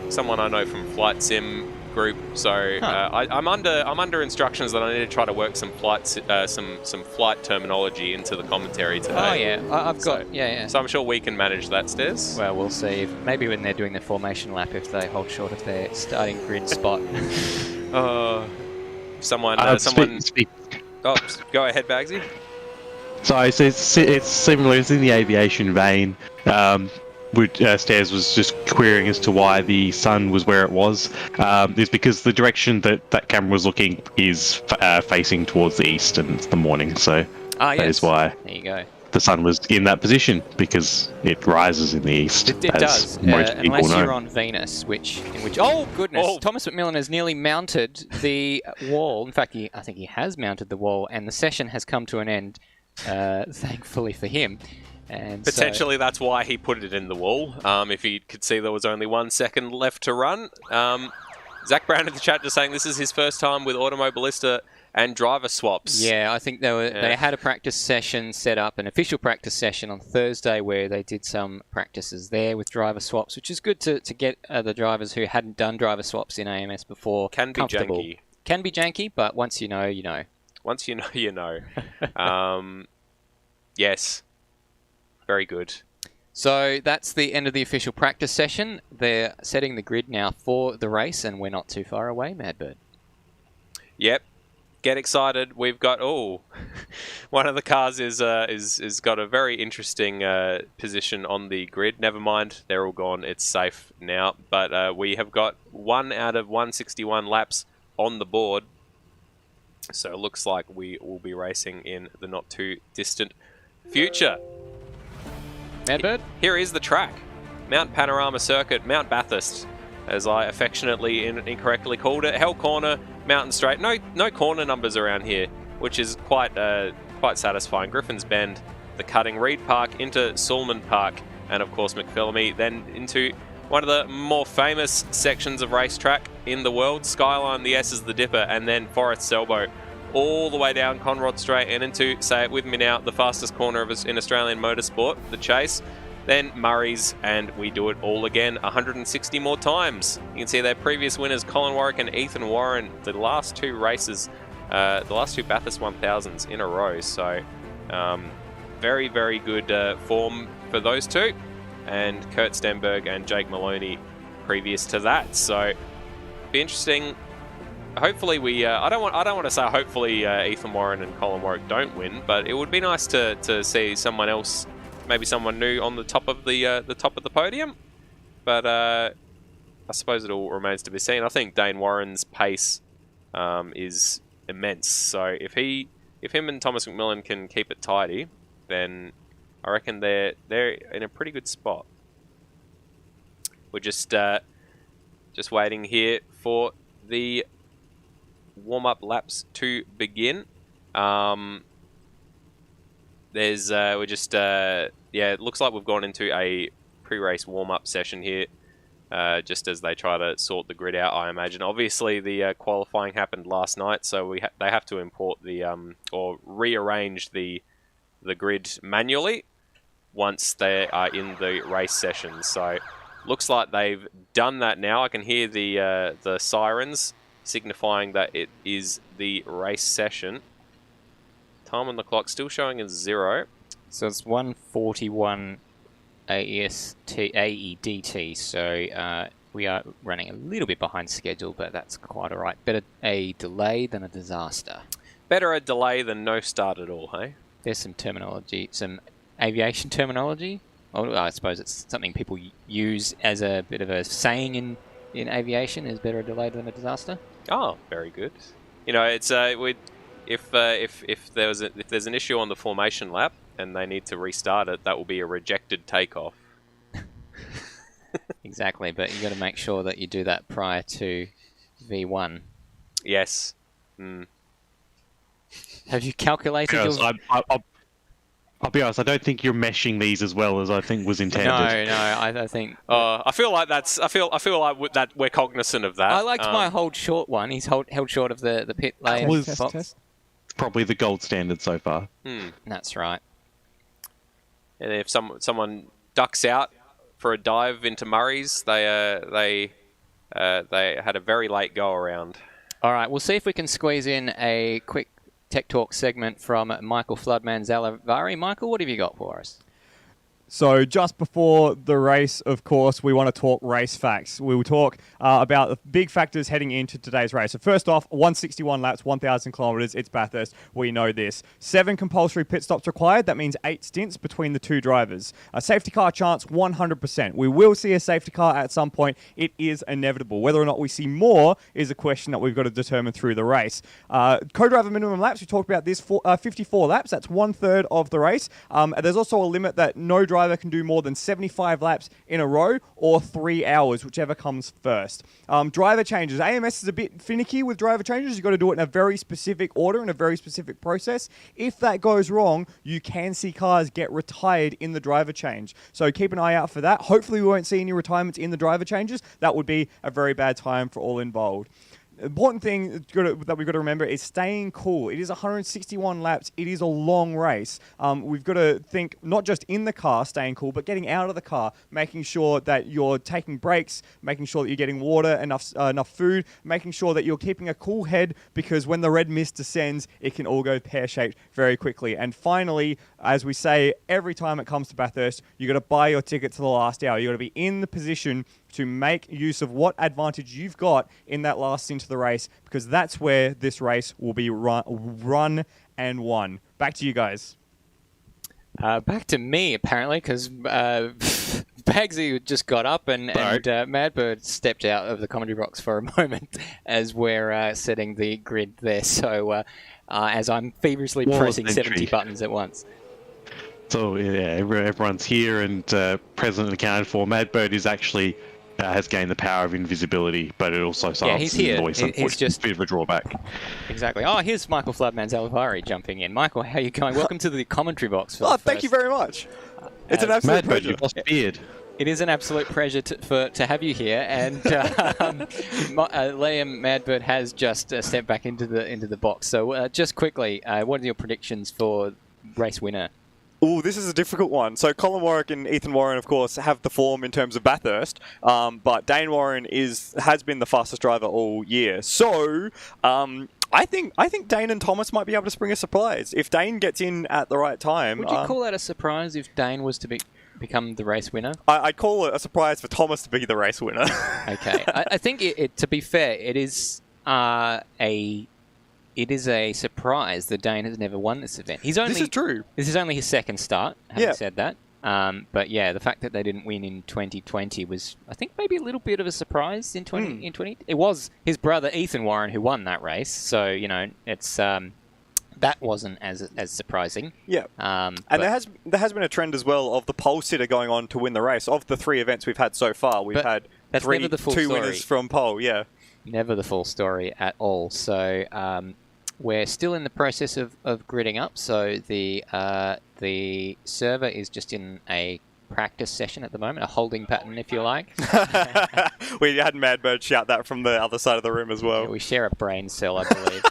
Someone I know from Flight Sim group, so I'm under instructions that I need to try to work some flight terminology into the commentary today. Oh yeah, I've got yeah. So I'm sure we can manage that, Stairs. Well, we'll see. Maybe when they're doing the formation lap, if they hold short of their starting grid spot. Someone. Speak. Oh, go ahead, Bagzy. So it's similar. It's in the aviation vein. Stairs was just querying as to why the sun was where it was. It's because the direction that camera was looking is facing towards the east, and it's the morning, so that is why there you go. The sun was in that position, because it rises in the east. It does, unless you're on Venus, in which oh goodness, Thomas McMillan has nearly mounted the wall. In fact, I think he has mounted the wall, and the session has come to an end, thankfully for him. And potentially that's why he put it in the wall. If he could see there was only 1 second left to run. Zach Brown in the chat just saying this is his first time with Automobilista and driver swaps. Yeah, I think they had a practice session set up, an official practice session on Thursday where they did some practices there with driver swaps, which is good to get the drivers who hadn't done driver swaps in AMS before comfortable. Janky. Can be janky, but once you know, you know. Once you know, you know. Yes. Very good. So that's the end of the official practice session. They're setting the grid now for the race, and we're not too far away, Madbird. Yep. Get excited. We've got one of the cars is got a very interesting position on the grid. Never mind, they're all gone. It's safe now. But we have got 1 out of 161 laps on the board. So it looks like we will be racing in the not too distant future. Madbird? Here is the track. Mount Panorama Circuit, Mount Bathurst, as I affectionately incorrectly called it. Hell Corner, Mountain Straight. No corner numbers around here, which is quite satisfying. Griffin's Bend, the cutting, Reed Park into Sulman Park, and of course McPhillamy, then into one of the more famous sections of racetrack in the world, Skyline, the S is the Dipper, and then Forest's Elbow, all the way down Conrod Straight and into, say it with me now, the fastest corner in Australian motorsport, the Chase, then Murray's, and we do it all again 160 more times. You can see their previous winners, Colin, Warwick and Ethan Warren, the last 2 races, the last 2 Bathurst 1000s in a row. So very, very good form for those 2, and Kurt Stenberg and Jake Maloney previous to that. So be interesting. Hopefully we. I don't want to say hopefully Ethan Warren and Colin Warwick don't win, but it would be nice to see someone else, maybe someone new, on the top of the podium. But I suppose it all remains to be seen. I think Dayne Warren's pace is immense. So if him and Thomas McMillan can keep it tidy, then I reckon they're in a pretty good spot. We're just waiting here for the warm-up laps to begin. We're just it looks like we've gone into a pre-race warm-up session here, just as they try to sort the grid out, I imagine. Obviously, the qualifying happened last night, so they have to import the or rearrange the grid manually once they are in the race sessions. So looks like they've done that now. I can hear the sirens signifying that it is the race session. Time on the clock still showing as 0. So it's 1:41 AEDT, so we are running a little bit behind schedule, but that's quite all right. Better a delay than a disaster. Better a delay than no start at all, hey? There's some terminology, some aviation terminology. Well, I suppose it's something people use as a bit of a saying in aviation, is better a delay than a disaster. Oh, very good. You know, it's if there's an issue on the formation lap and they need to restart it, that will be a rejected takeoff. Exactly, but you got to make sure that you do that prior to V1. Yes. Have you calculated? I'll be honest. I don't think you're meshing these as well as I think was intended. No, I think. I feel like that's. I feel like that we're cognizant of that. I liked my hold short one. He's held short of the pit lane. Test. Probably the gold standard so far. That's right. And if someone ducks out for a dive into Murray's, they had a very late go around. All right, we'll see if we can squeeze in a quick Tech Talk segment from Michael Floodman Zalavari. Michael, what have you got for us? So just before the race, of course, we want to talk race facts. We will talk about the big factors heading into today's race. So first off, 161 laps, 1,000 kilometres. It's Bathurst. We know this. 7 compulsory pit stops required. That means 8 stints between the 2 drivers. A safety car chance, 100%. We will see a safety car at some point. It is inevitable. Whether or not we see more is a question that we've got to determine through the race. Co-driver minimum laps, we talked about this, 54 laps. That's 1/3 of the race. There's also a limit that no driver can do more than 75 laps in a row or 3 hours, whichever comes first. Driver changes. AMS is a bit finicky with driver changes. You've got to do it in a very specific order, in a very specific process. If that goes wrong, you can see cars get retired in the driver change. So keep an eye out for that. Hopefully we won't see any retirements in the driver changes. That would be a very bad time for all involved. Important thing that we've got to remember is staying cool. It is 161 laps. It is a long race. We've got to think not just in the car, staying cool, but getting out of the car, making sure that you're taking breaks, making sure that you're getting water, enough food, making sure that you're keeping a cool head, because when the red mist descends, it can all go pear-shaped very quickly. And finally, as we say every time it comes to Bathurst, you've got to buy your ticket to the last hour. You've got to be in the position to make use of what advantage you've got in that last stint of the race, because that's where this race will be run and won. Back to you guys. Back to me, apparently, because Bagzy just got up and Madbird stepped out of the commentary box for a moment as we're setting the grid there. So as I'm feverishly pressing 70 buttons at once. So yeah, everyone's here and present and accounted for. Madbird is actually has gained the power of invisibility, but it also silences his voice. He's just a bit of a drawback. Exactly. Oh, here's Michael Floodman Zalavari jumping in. Michael, how are you going? Welcome to the commentary box. Thank you very much. It's an absolute pleasure. You've lost beard. It is an absolute pleasure to have you here, and Liam Madbird has just stepped back into the box. So just quickly, what are your predictions for race winner? Oh, this is a difficult one. So Colin, Warwick and Ethan Warren, of course, have the form in terms of Bathurst, but Dayne Warren has been the fastest driver all year. So I think Dayne and Thomas might be able to spring a surprise if Dayne gets in at the right time. Would you call that a surprise if Dayne was to become the race winner? I'd call it a surprise for Thomas to be the race winner. Okay, I think to be fair, it is a surprise that Dayne has never won this event. This is true. This is only his second start, having said that. But yeah, the fact that they didn't win in 2020 was, I think, maybe a little bit of a surprise in 2020. It was his brother, Ethan Warren, who won that race. So, you know, it's that wasn't as surprising. Yeah. And there has been a trend as well of the pole sitter going on to win the race. Of the 3 events we've had so far, we've had two winners from pole, yeah. never the full story at all. So we're still in the process of gridding up. So the server is just in a practice session at the moment, a holding pattern, if you like. We had Madbird shout that from the other side of the room as well. Yeah, we share a brain cell, I believe.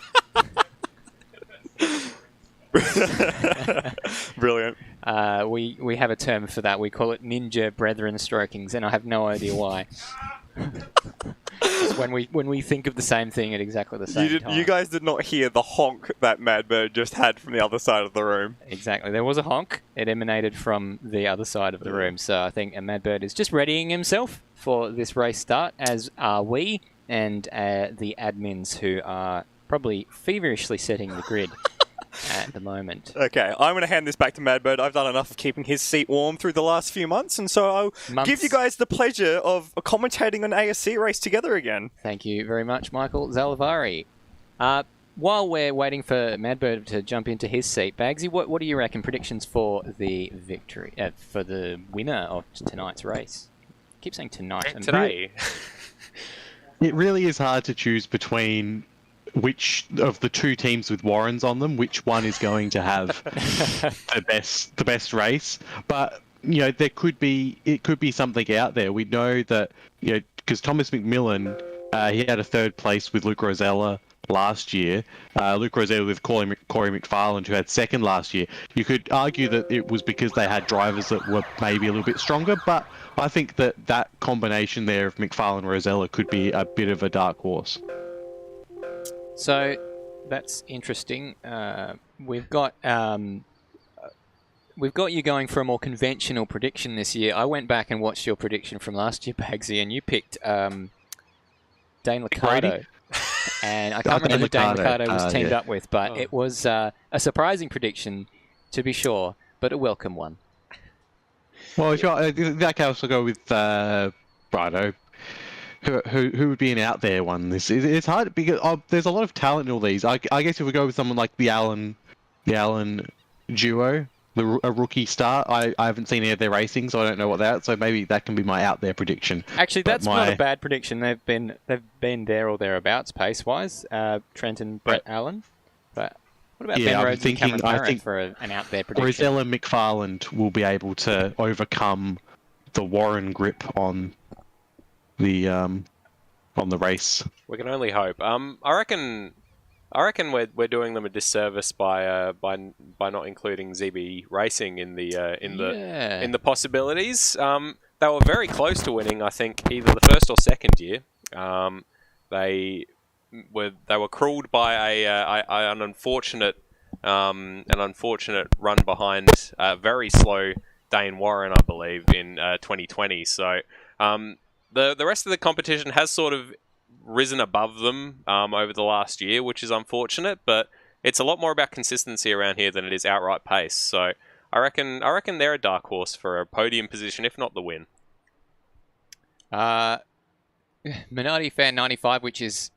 Brilliant. We have a term for that. We call it ninja brethren strokings, and I have no idea why. It's when we think of the same thing at exactly the same time. You guys did not hear the honk that Madbird just had from the other side of the room. Exactly. There was a honk. It emanated from the other side of the room. So I think Madbird is just readying himself for this race start, as are we and the admins, who are probably feverishly setting the grid at the moment. Okay, I'm going to hand this back to Madbird. I've done enough of keeping his seat warm through the last few months, and so I'll give you guys the pleasure of commentating an ASC race together again. Thank you very much, Michael Zalavari. While we're waiting for Madbird to jump into his seat, Bagzy, what do you reckon predictions for the victory, for the winner of tonight's race? I keep saying tonight. Today. It really is hard to choose between which of the two teams with Warrens on them, which one is going to have the best race. But it could be something out there. We know that because Thomas McMillan, he had a third place with Luke Rosella last year. Luke Rosella with Corey McFarland, who had second last year. You could argue that it was because they had drivers that were maybe a little bit stronger, but I think that combination there of McFarland Rosella could be a bit of a dark horse. So that's interesting. We've got you going for a more conventional prediction this year. I went back and watched your prediction from last year, Bagzy, and you picked Dane Liccardo. And I can't remember who Dane Liccardo was teamed up with, but it was a surprising prediction, to be sure, but a welcome one. Well, in that case, I'll go with Brado. Who would be an out there one? It's hard because there's a lot of talent in all these. I guess if we go with someone like the Allen duo, a rookie start. I haven't seen any of their racing, so I don't know what that. So maybe that can be my out there prediction. Actually, that's not a bad prediction. They've been there or thereabouts pace wise. Trent and Brett Allen. But what about Ben Rhodes and Cameron Barrett for an out there prediction? Rosella McFarland will be able to overcome the Warren grip on the race. We can only hope. I reckon we're doing them a disservice by not including ZB Racing in the possibilities. They were very close to winning. I think either the first or second year. They were cruelled by an unfortunate run behind very slow Dayne Warren, I believe, in 2020. So. The rest of the competition has sort of risen above them over the last year, which is unfortunate, but it's a lot more about consistency around here than it is outright pace. So I reckon they're a dark horse for a podium position, if not the win. Minardi Fan 95, which is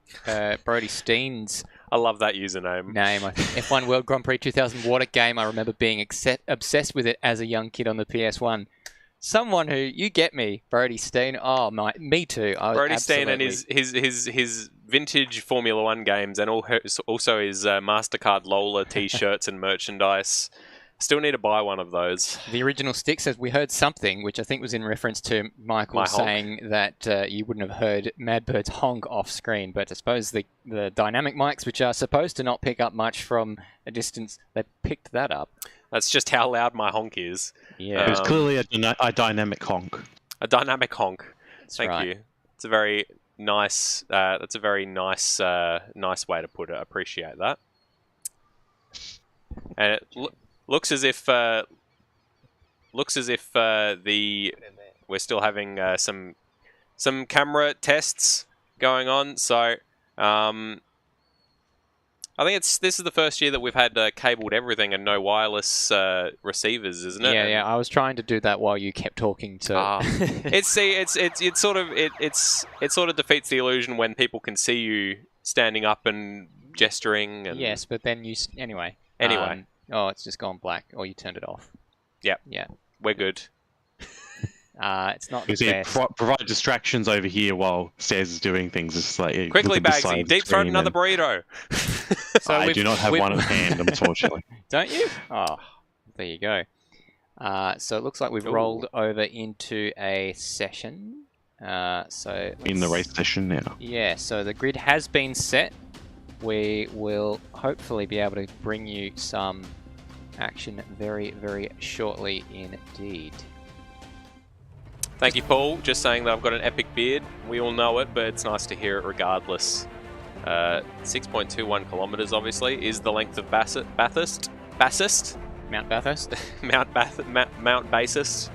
Brody Steen's I love that username. Name. F1 World Grand Prix 2000 Water game. I remember being obsessed with it as a young kid on the PS1. Someone who, you get me, Brody Steen. Oh, me too. Brody Steen and his vintage Formula 1 games, and also his MasterCard Lola t-shirts and merchandise. Still need to buy one of those. The original stick says we heard something, which I think was in reference to Michael saying that you wouldn't have heard Madbird's honk off screen, but I suppose the dynamic mics, which are supposed to not pick up much from a distance, they picked that up. That's just how loud my honk is. Yeah, it's clearly a dynamic honk. A dynamic honk. Thank right. you. It's a very nice. That's a very nice way to put it. I appreciate that. And it looks as if we're still having some camera tests going on. So. I think this is the first year that we've had cabled everything and no wireless receivers, isn't it? Yeah. I was trying to do that while you kept talking to. It sort of defeats the illusion when people can see you standing up and gesturing. And... Yes, but then anyway. It's just gone black, or you turned it off. Yep. Yeah. We're good. It's not You the see, best. provide distractions over here while Stairs is doing things. It's like Quickly, look at this side Bagzy, of the deep throat screen another and- burrito. So I do not have one in hand, unfortunately. Don't you? Oh, there you go. So it looks like we've rolled over into a session. So In the race session now. yeah, so the grid has been set. We will hopefully be able to bring you some action very, very shortly indeed. Thank you, Paul. Just saying that I've got an epic beard. We all know it, but it's nice to hear it regardless. 6.21 kilometers, obviously, is the length of Bathurst. Mount Bathurst. Mount Bassist.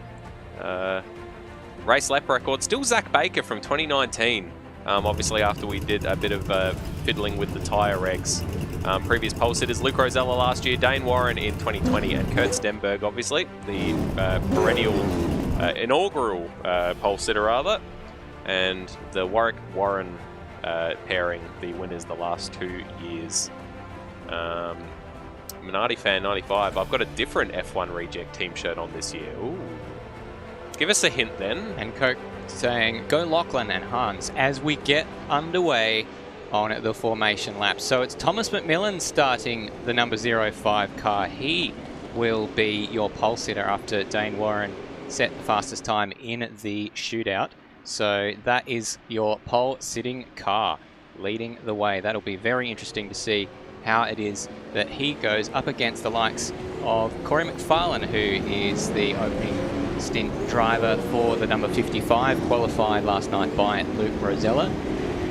Race lap record. Still Zach Baker from 2019. Obviously, after we did a bit of fiddling with the tyre regs. Previous pole sitters, Luke Rosella last year, Dayne Warren in 2020, and Kurt Stenberg, obviously, the perennial, inaugural pole sitter, rather. And the Warwick Warren pairing, the winners the last 2 years. Minardi Fan 95. I've got a different F1 Reject team shirt on this year. Ooh. Give us a hint then. And Coke saying, go Lachlan and Hans as we get underway on the formation lap. So it's Thomas McMillan starting the number 05 car. He will be your pole sitter after Dayne Warren set the fastest time in the shootout. So that is your pole sitting car leading the way. That'll be very interesting to see how it is that he goes up against the likes of Corey McFarlane, who is the opening stint driver for the number 55, qualified last night by Luke Rosella.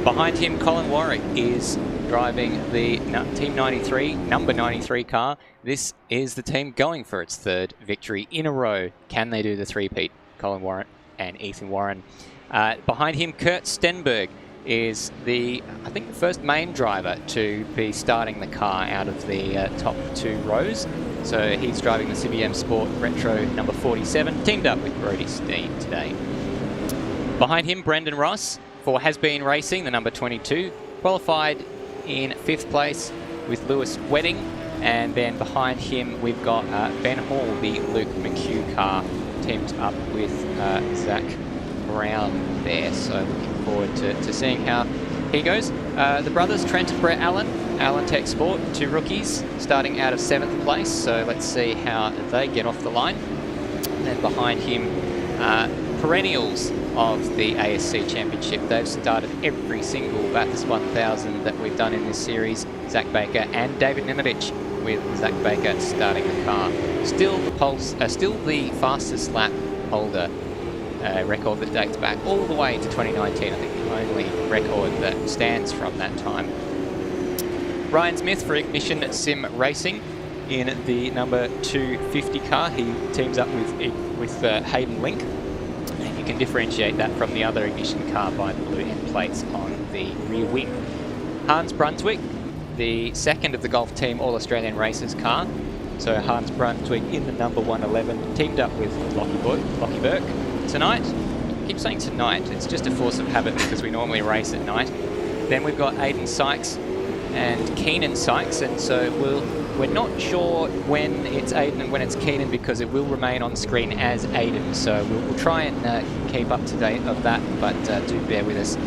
Behind him, Colin Warwick is driving the Team 93, number 93 car. This is the team going for its 3rd victory in a row. Can they do the three-peat? Colin Warren and Ethan Warren. Behind him, Kurt Stenberg is the first main driver to be starting the car out of the top 2 rows. So he's driving the CBM Sport Retro number 47, teamed up with Brody Steen today. Behind him, Brendan Ross for Has Been Racing, the number 22, qualified in 5th place with Lewis Wedding. And then behind him, we've got Ben Hall, the Luke McHugh car, teamed up with Zach Brown there. So looking forward to seeing how he goes. The brothers, Trent and Brett Allen Tech Sport, 2 rookies, starting out of 7th place. So let's see how they get off the line. And then behind him, perennials of the ASC Championship. They've started every single Bathurst 1000 that we've done in this series. Zach Baker and David Nimovich, with Zach Baker starting the car. Still the fastest lap holder. Record that dates back all the way to 2019. I think the only record that stands from that time. Ryan Smith for Ignition Sim Racing in the number 250 car. He teams up with Hayden Link, and you can differentiate that from the other Ignition car by the blue end plates on the rear wing. Hans Brunswick, the second of the Golf Team All-Australian Racers car. So Hans Brunswick in the number 111, teamed up with Lockie Burke. Tonight, I keep saying tonight, it's just a force of habit because we normally race at night. Then we've got Aidan Sykes and Keenan Sykes, and so we're not sure when it's Aidan and when it's Keenan because it will remain on screen as Aidan. So we'll try and keep up to date of that, but do bear with us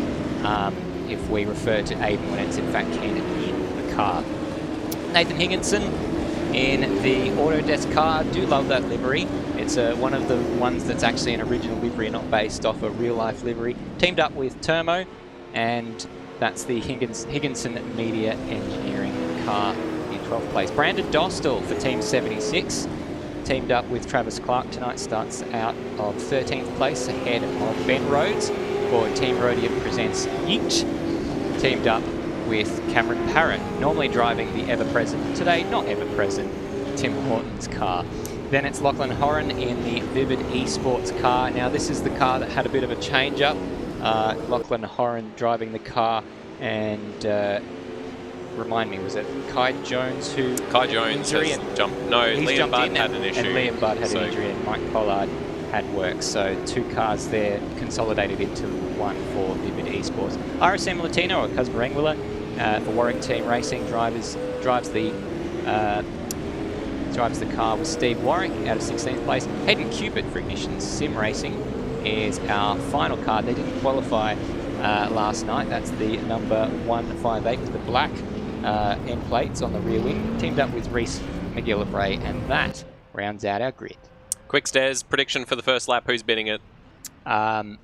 if we refer to Aidan when it's in fact Keenan in the car. Nathan Higginson in the Autodesk car. Do love that livery. It's one of the ones that's actually an original livery, not based off a real-life livery. Teamed up with Termo, and that's the Higginson Media Engineering car in 12th place. Brandon Dostal for Team 76, teamed up with Travis Clark tonight, starts out of 13th place ahead of Ben Rhodes for Team Rhodium Presents Yeet, teamed up with Cameron Parrott, normally driving the ever-present, today not ever-present, Tim Horton's car. Then it's Lachlan Horan in the Vivid Esports car. Now this is the car that had a bit of a change-up. Lachlan Horan driving the car, and remind me, was it Kai Jones who... Kai Jones has jumped... No, Liam Budd had an issue. And Liam Budd had an injury, and Mike Pollard had work. So 2 cars there consolidated into one for Vivid Esports. RSM Latino, or Cuz Marangula, for Warwick Team Racing, drives the car with Steve Warwick out of 16th place. Hayden Cupid for Ignition Sim Racing is our final card. They didn't qualify last night. That's the number 158 with the black end plates on the rear wing. Teamed up with Reese McGillivray, and that rounds out our grid. Quick Stairs, prediction for the first lap. Who's bidding it? Thomas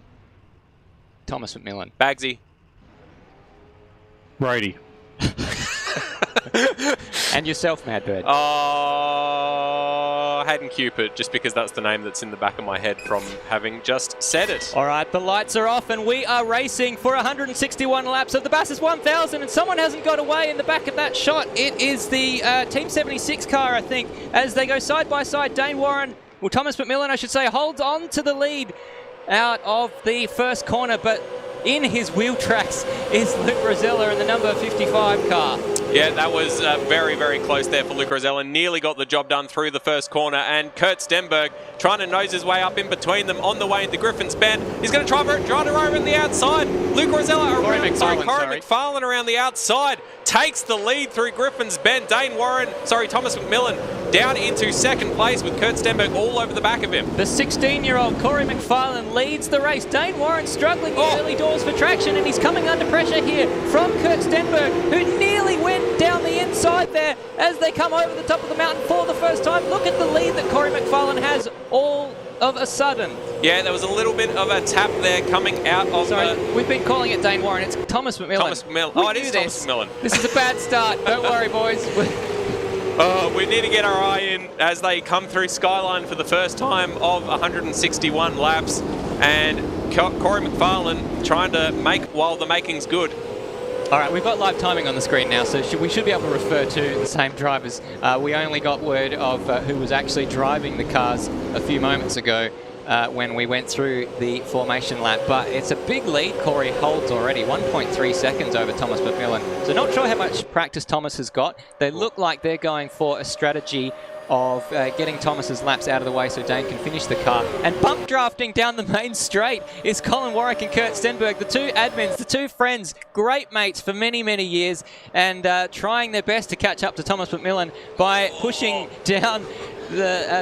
McMillan. Bagzy. Brody. And yourself, Madbird. Oh, Hayden Cupid, just because that's the name that's in the back of my head from having just said it. All right, the lights are off and we are racing for 161 laps of the Bathurst 1000, and someone hasn't got away in the back of that shot. It is the Team 76 car, I think, as they go side by side. Dayne Warren, well, Thomas McMillan, I should say, holds on to the lead out of the first corner, but in his wheel tracks is Luke Rosella in the number 55 car. Yeah, that was very, very close there for Luke Rosella. Nearly got the job done through the first corner, and Kurt Stenberg trying to nose his way up in between them on the way into Griffin's Bend. He's going to try to drive her over on the outside. Luke Rosella Corey McFarlane around the outside takes the lead through Griffin's Bend. Thomas McMillan down into second place with Kurt Stenberg all over the back of him. The 16-year-old Corey McFarlane leads the race. Dayne Warren struggling in early doors for traction, and he's coming under pressure here from Kurt Stenberg, who nearly went down the inside there as they come over the top of the mountain for the first time. Look at the lead that Corey McFarlane has all of a sudden. Yeah, there was a little bit of a tap there coming out of... Sorry, we've been calling it Dayne Warren. It's Thomas McMillan. Thomas McMillan. Oh, it is Thomas McMillan. This is a bad start. Don't worry, boys. We need to get our eye in as they come through Skyline for the first time of 161 laps, and Corey McFarlane trying to make while the making's good. All right, we've got live timing on the screen now, so we should be able to refer to the same drivers. We only got word of who was actually driving the cars a few moments ago when we went through the formation lap, but it's a big lead Corey holds already, 1.3 seconds over Thomas McMillan. So not sure how much practice Thomas has got. They look like they're going for a strategy of getting Thomas's laps out of the way so Dayne can finish the car. And bump drafting down the main straight is Colin Warwick and Kurt Stenberg, the two admins, the two friends, great mates for many, many years, and trying their best to catch up to Thomas McMillan by pushing down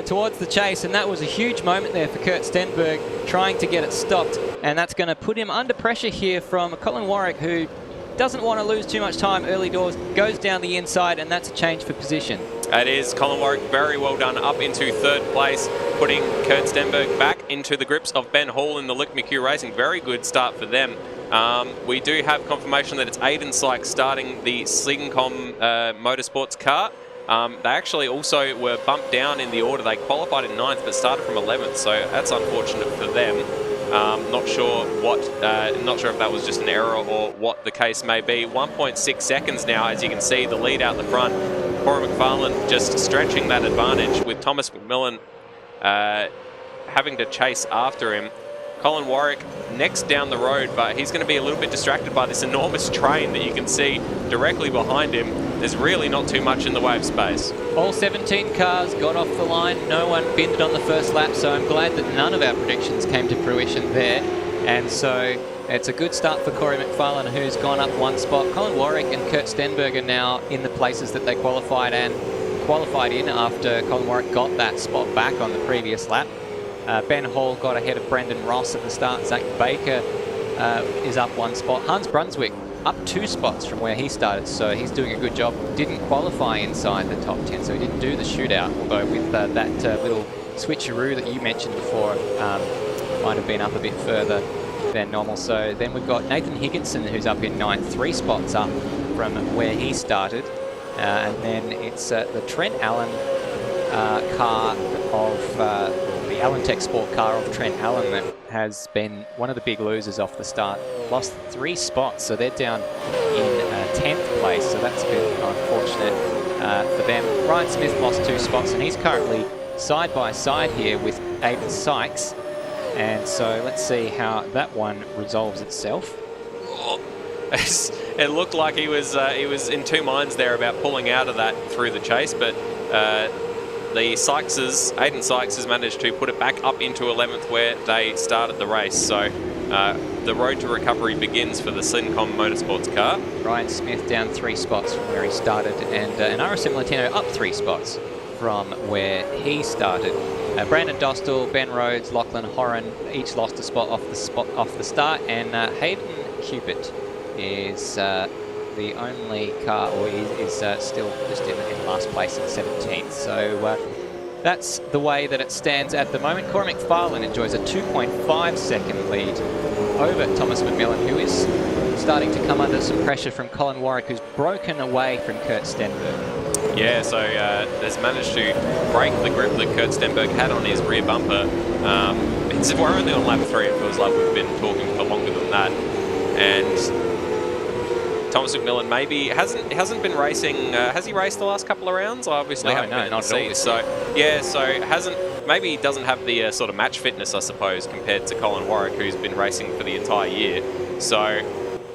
towards the chase. And that was a huge moment there for Kurt Stenberg, trying to get it stopped. And that's going to put him under pressure here from Colin Warwick, who doesn't want to lose too much time early doors, goes down the inside, and that's a change for position. It is. Colin Warwick, very well done, up into third place, putting Kurt Stenberg back into the grips of Ben Hall in the Lick McHugh Racing. Very good start for them. We do have confirmation that it's Aidan Sykes starting the Slincom Motorsports car. They actually also were bumped down in the order. They qualified in 9th but started from 11th, so that's unfortunate for them. Not sure if that was just an error or what the case may be. 1.6 seconds now, as you can see, the lead out the front. Corey McFarlane just stretching that advantage with Thomas McMillan having to chase after him. Colin Warwick next down the road, but he's going to be a little bit distracted by this enormous train that you can see directly behind him. There's really not too much in the way of space. All 17 cars got off the line. No one binned on the first lap, so I'm glad that none of our predictions came to fruition there. And so it's a good start for Corey McFarlane, who's gone up one spot. Colin Warwick and Kurt Stenberg are now in the places that they qualified in after Colin Warwick got that spot back on the previous lap. Ben Hall got ahead of Brendan Ross at the start. Zach Baker is up one spot. Hans Brunswick up 2 spots from where he started, so he's doing a good job. Didn't qualify inside the top 10, so he didn't do the shootout, although with that little switcheroo that you mentioned before, might have been up a bit further than normal. So then we've got Nathan Higginson, who's up in 9th, 3 spots up from where he started. And then it's the Trent Allen car of the Allen Tech Sport car of Trent Allen that has been one of the big losers off the start. Lost 3 spots, so they're down in 10th place, so that's a bit unfortunate for them. Ryan Smith lost 2 spots, and he's currently side by side here with Aidan Sykes. And so let's see how that one resolves itself. It looked like he was in two minds there about pulling out of that through the chase, but Aidan Sykes has managed to put it back up into 11th where they started the race. So the road to recovery begins for the Slincom Motorsports car. Ryan Smith down 3 spots from where he started, and an RSM Latino up 3 spots from where he started. Brandon Dostal, Ben Rhodes, Lachlan Horan each lost a spot off the start, and Hayden Cupid is the only car, or is still just in last place in 17th. So that's the way that it stands at the moment. Corey McFarlane enjoys a 2.5 second lead over Thomas McMillan, who is starting to come under some pressure from Colin Warwick, who's broken away from Kurt Stenberg. Yeah, so has managed to break the grip that Kurt Stenberg had on his rear bumper. We're only on lap 3, it feels like we've been talking for longer than that. And Thomas McMillan maybe hasn't been racing. Has he raced the last couple of rounds? I obviously haven't been not to see. So yeah, maybe he doesn't have the sort of match fitness, I suppose, compared to Colin Warwick, who's been racing for the entire year. So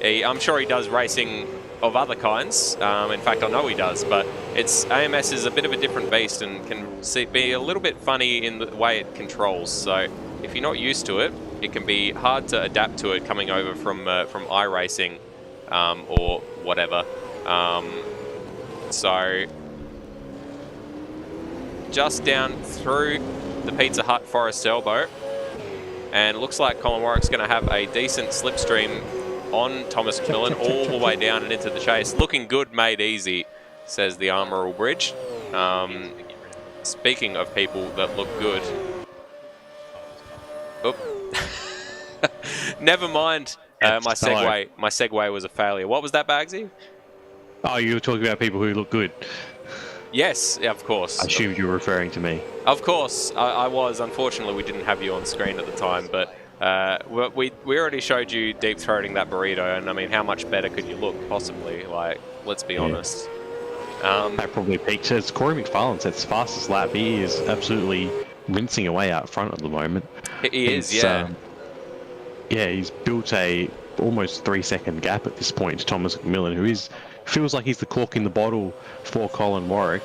I'm sure he does racing of other kinds. In fact, I know he does, but AMS is a bit of a different beast and can be a little bit funny in the way it controls. So if you're not used to it, it can be hard to adapt to it coming over from iRacing or whatever. So just down through the Pizza Hut Forest Elbow, and it looks like Colin Warwick's going to have a decent slipstream on Thomas McMillan all the way down and into the chase. Looking good, made easy, says the Armorall Bridge. Speaking of people that look good. Oop. Never mind. My segue was a failure. What was that, Bagzy? Oh, you were talking about people who look good. Yes, yeah, of course. I assumed you were referring to me. Of course, I was. Unfortunately, we didn't have you on screen at the time, but we already showed you deep throating that burrito, and I mean, how much better could you look, possibly? Like, let's be honest. That probably peaked. As Corey McFarlane's at his fastest lap, he is absolutely rinsing away out front at the moment. He is, yeah. Yeah, he's built a almost 3-second gap at this point to Thomas McMillan, who feels like he's the cork in the bottle for Colin Warwick,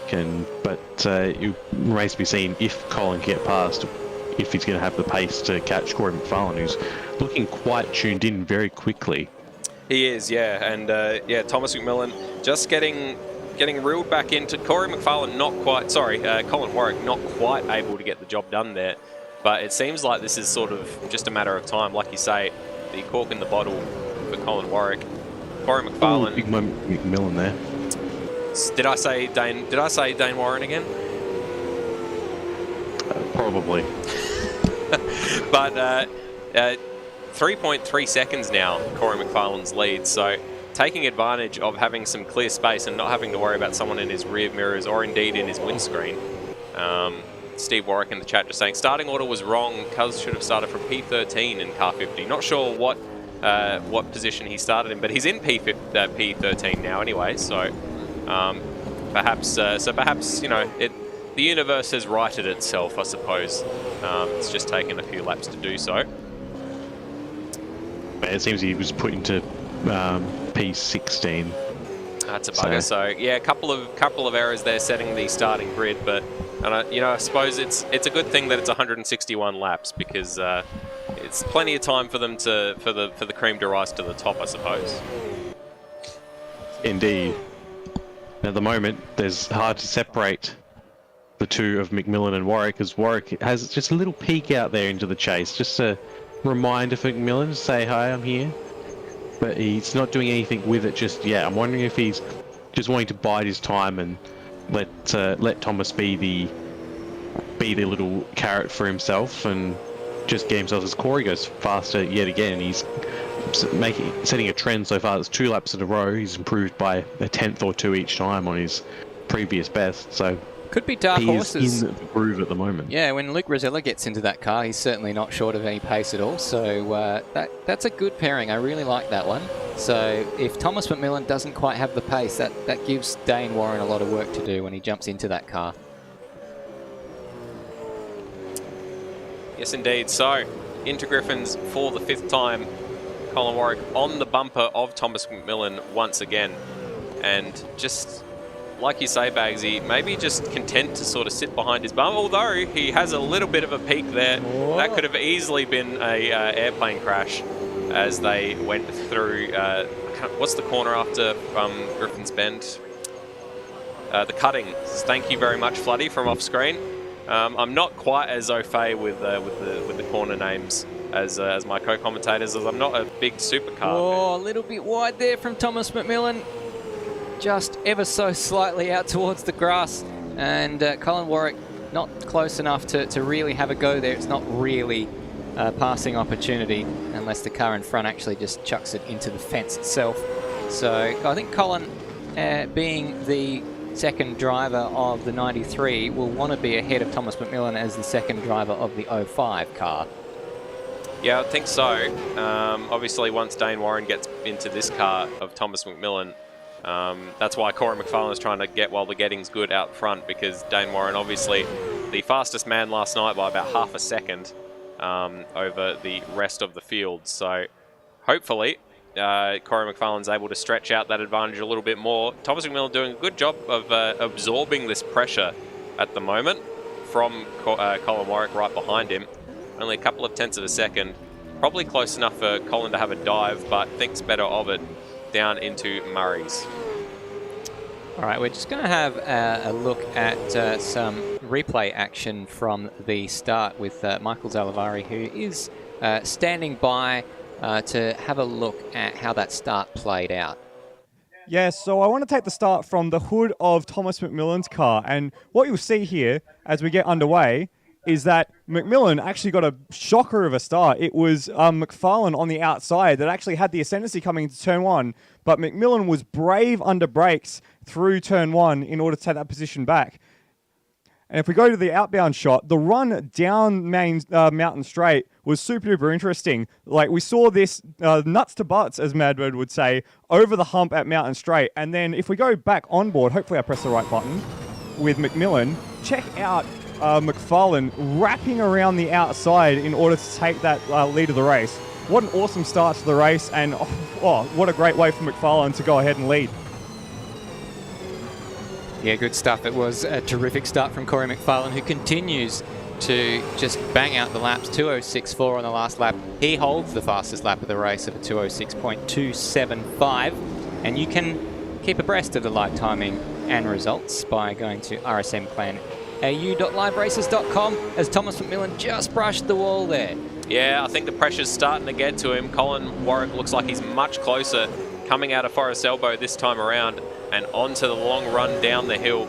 but it remains to be seen if Colin can get past, if he's going to have the pace to catch Corey McFarlane, who's looking quite tuned in very quickly. He is, yeah, and Thomas McMillan just getting reeled back into Corey McFarlane. Colin Warwick not quite able to get the job done there, but it seems like this is sort of just a matter of time, like you say, the cork in the bottle for Colin Warwick. Corey McFarlane. Big McMillan there. Did I say Dayne Warren again? Probably. But 3.3 seconds now, Corey McFarlane's lead. So taking advantage of having some clear space and not having to worry about someone in his rear mirrors or indeed in his windscreen. Steve Warwick in the chat just saying, starting order was wrong. Cuz should have started from P13 in car 50. Not sure what position he started in, but he's in P13 now anyway. So perhaps the universe has righted itself, I suppose. It's just taken a few laps to do so. It seems he was put into P16. That's a bugger. So yeah, a couple of errors there setting the starting grid, but I suppose it's a good thing that it's 161 laps, because it's plenty of time for them for the cream to rise to the top, I suppose. Indeed. At the moment, it's hard to separate the two of McMillan and Warwick, because Warwick has just a little peek out there into the chase, just a reminder for McMillan to say, hi, I'm here. But he's not doing anything with it just yet. I'm wondering if he's just wanting to bide his time and let Thomas be the little carrot for himself, and just get himself, as Corey goes faster yet again. He's setting a trend so far. It's 2 laps in a row. He's improved by a 10th or 2 each time on his previous best. So could be dark horses. He's in the groove at the moment. Yeah, when Luke Rosella gets into that car, he's certainly not short of any pace at all. So that's a good pairing. I really like that one. So if Thomas McMillan doesn't quite have the pace, that gives Dayne Warren a lot of work to do when he jumps into that car. Yes, indeed. So into Griffins for the 5th time. Colin Warwick on the bumper of Thomas McMillan once again. And just like you say, Bagzy, maybe just content to sort of sit behind his bum, although he has a little bit of a peak there. Whoa. That could have easily been a airplane crash as they went through, what's the corner after Griffin's Bend? the cutting. Thank you very much, Floody, from off screen. I'm not quite as au fait with the corner names as my co-commentators, as I'm not a big supercar. Oh, a little bit wide there from Thomas McMillan. Just ever so slightly out towards the grass. And Colin Warwick not close enough to really have a go there. It's not really a passing opportunity unless the car in front actually just chucks it into the fence itself. So I think Colin, being the second driver of the 93, will want to be ahead of Thomas McMillan as the second driver of the 05 car. Yeah, I think so. Obviously, once Dayne Warren gets into this car of Thomas McMillan, that's why Corey McFarlane is trying to get while the getting's good out front, because Dayne Warren, obviously, the fastest man last night by about half a second over the rest of the field. So hopefully, Corey McFarlane's able to stretch out that advantage a little bit more. Thomas McMillan doing a good job of absorbing this pressure at the moment from Colin Warwick right behind him. Only a couple of tenths of a second. Probably close enough for Colin to have a dive, but thinks better of it down into Murray's. All right, we're just going to have a look at some replay action from the start with Michael Zalavari, who is standing by to have a look at how that start played out. Yeah, so I want to take the start from the hood of Thomas McMillan's car. And what you'll see here as we get underway is that McMillan actually got a shocker of a start. It was McFarlane on the outside that actually had the ascendancy coming into turn one, but McMillan was brave under brakes through turn one in order to take that position back. And if we go to the outbound shot, the run down main Mountain Straight was super duper interesting. Like, we saw this nuts to butts, as Madbird would say, over the hump at Mountain Straight. And then if we go back on board, hopefully I press the right button, with McMillan, check out McFarlane wrapping around the outside in order to take that lead of the race. What an awesome start to the race, and what a great way for McFarlane to go ahead and lead. Yeah, good stuff. It was a terrific start from Corey McFarlane, who continues to just bang out the laps. 2:06.4 on the last lap. He holds the fastest lap of the race of a 2:06.275. And you can keep abreast of the live timing and results by going to rsmplanau.liveraces.com, as Thomas McMillan just brushed the wall there. Yeah, I think the pressure's starting to get to him. Colin Warwick looks like he's much closer coming out of Forest Elbow this time around and onto the long run down the hill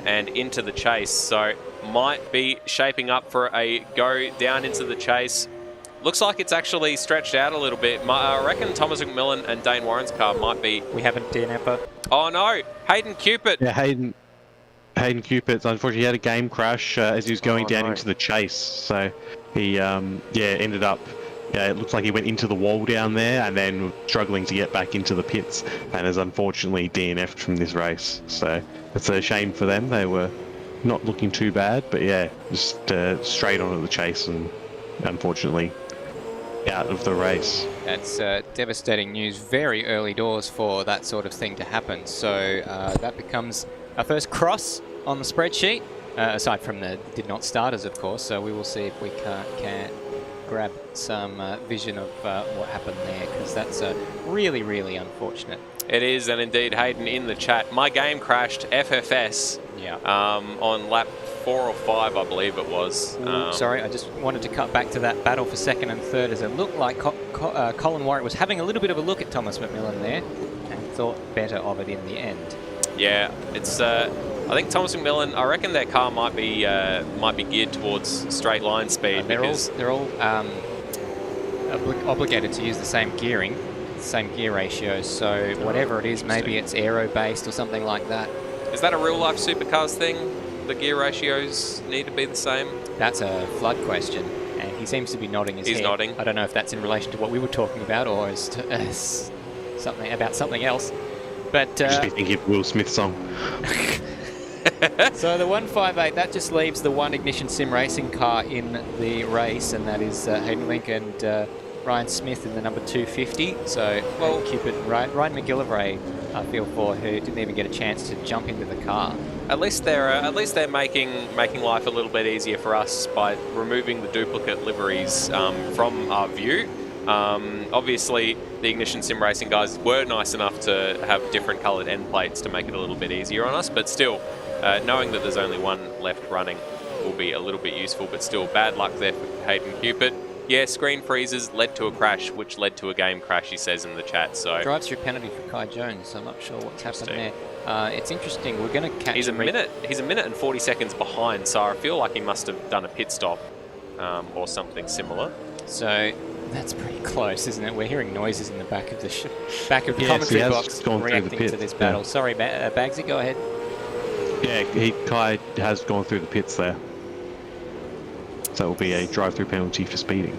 and into the chase. So might be shaping up for a go down into the chase. Looks like it's actually stretched out a little bit. I reckon Thomas McMillan and Dayne Warren's car might be... We haven't DNF. Oh no, Hayden Cupid. Yeah, Hayden Cupid, unfortunately, had a game crash as he was going down into the chase. So he, ended up... Yeah, it looks like he went into the wall down there and then struggling to get back into the pits, and has unfortunately DNF'd from this race. So it's a shame for them. They were not looking too bad, but yeah, just straight onto the chase and unfortunately out of the race. That's devastating news. Very early doors for that sort of thing to happen. So that becomes our first cross on the spreadsheet, aside from the did not starters, of course. So we will see if we can grab some vision of what happened there, because that's really, really unfortunate. It is, and indeed, Hayden in the chat. My game crashed FFS on lap 4 or 5, I believe it was. Sorry, I just wanted to cut back to that battle for second and third, as it looked like Colin Warwick was having a little bit of a look at Thomas McMillan there and thought better of it in the end. Yeah, it's... I think Thomas McMillan, I reckon their car might be geared towards straight line speed. They're all obligated to use the same gearing, same gear ratios. So whatever it is, maybe it's aero based or something like that. Is that a real life Supercars thing? The gear ratios need to be the same? That's a Flood question, and he seems to be nodding his head. He's nodding. I don't know if that's in relation to what we were talking about or as something else. But just be thinking of Will Smith's song. So the 158, that just leaves the one Ignition Sim Racing car in the race, and that is Hayden Link and Ryan Smith in the number 250. So Cupid, Ryan McGillivray, I feel for, who didn't even get a chance to jump into the car. At least they're making life a little bit easier for us by removing the duplicate liveries from our view. Obviously, the Ignition Sim Racing guys were nice enough to have different coloured end plates to make it a little bit easier on us, but still, knowing that there's only one left running will be a little bit useful, but still bad luck there for Hayden Cupid. Yeah, screen freezes led to a crash, which led to a game crash, he says in the chat. So drives through penalty for Kai Jones, so I'm not sure what's happened there. It's interesting. We're going to catch. He's a minute and 40 seconds behind, so I feel like he must have done a pit stop or something similar. So that's pretty close, isn't it? We're hearing noises in the back of the commentary box reacting to this battle. Yeah. Sorry, Bagzy, go ahead. Yeah, Kai has gone through the pits there. So it will be a drive-through penalty for speeding.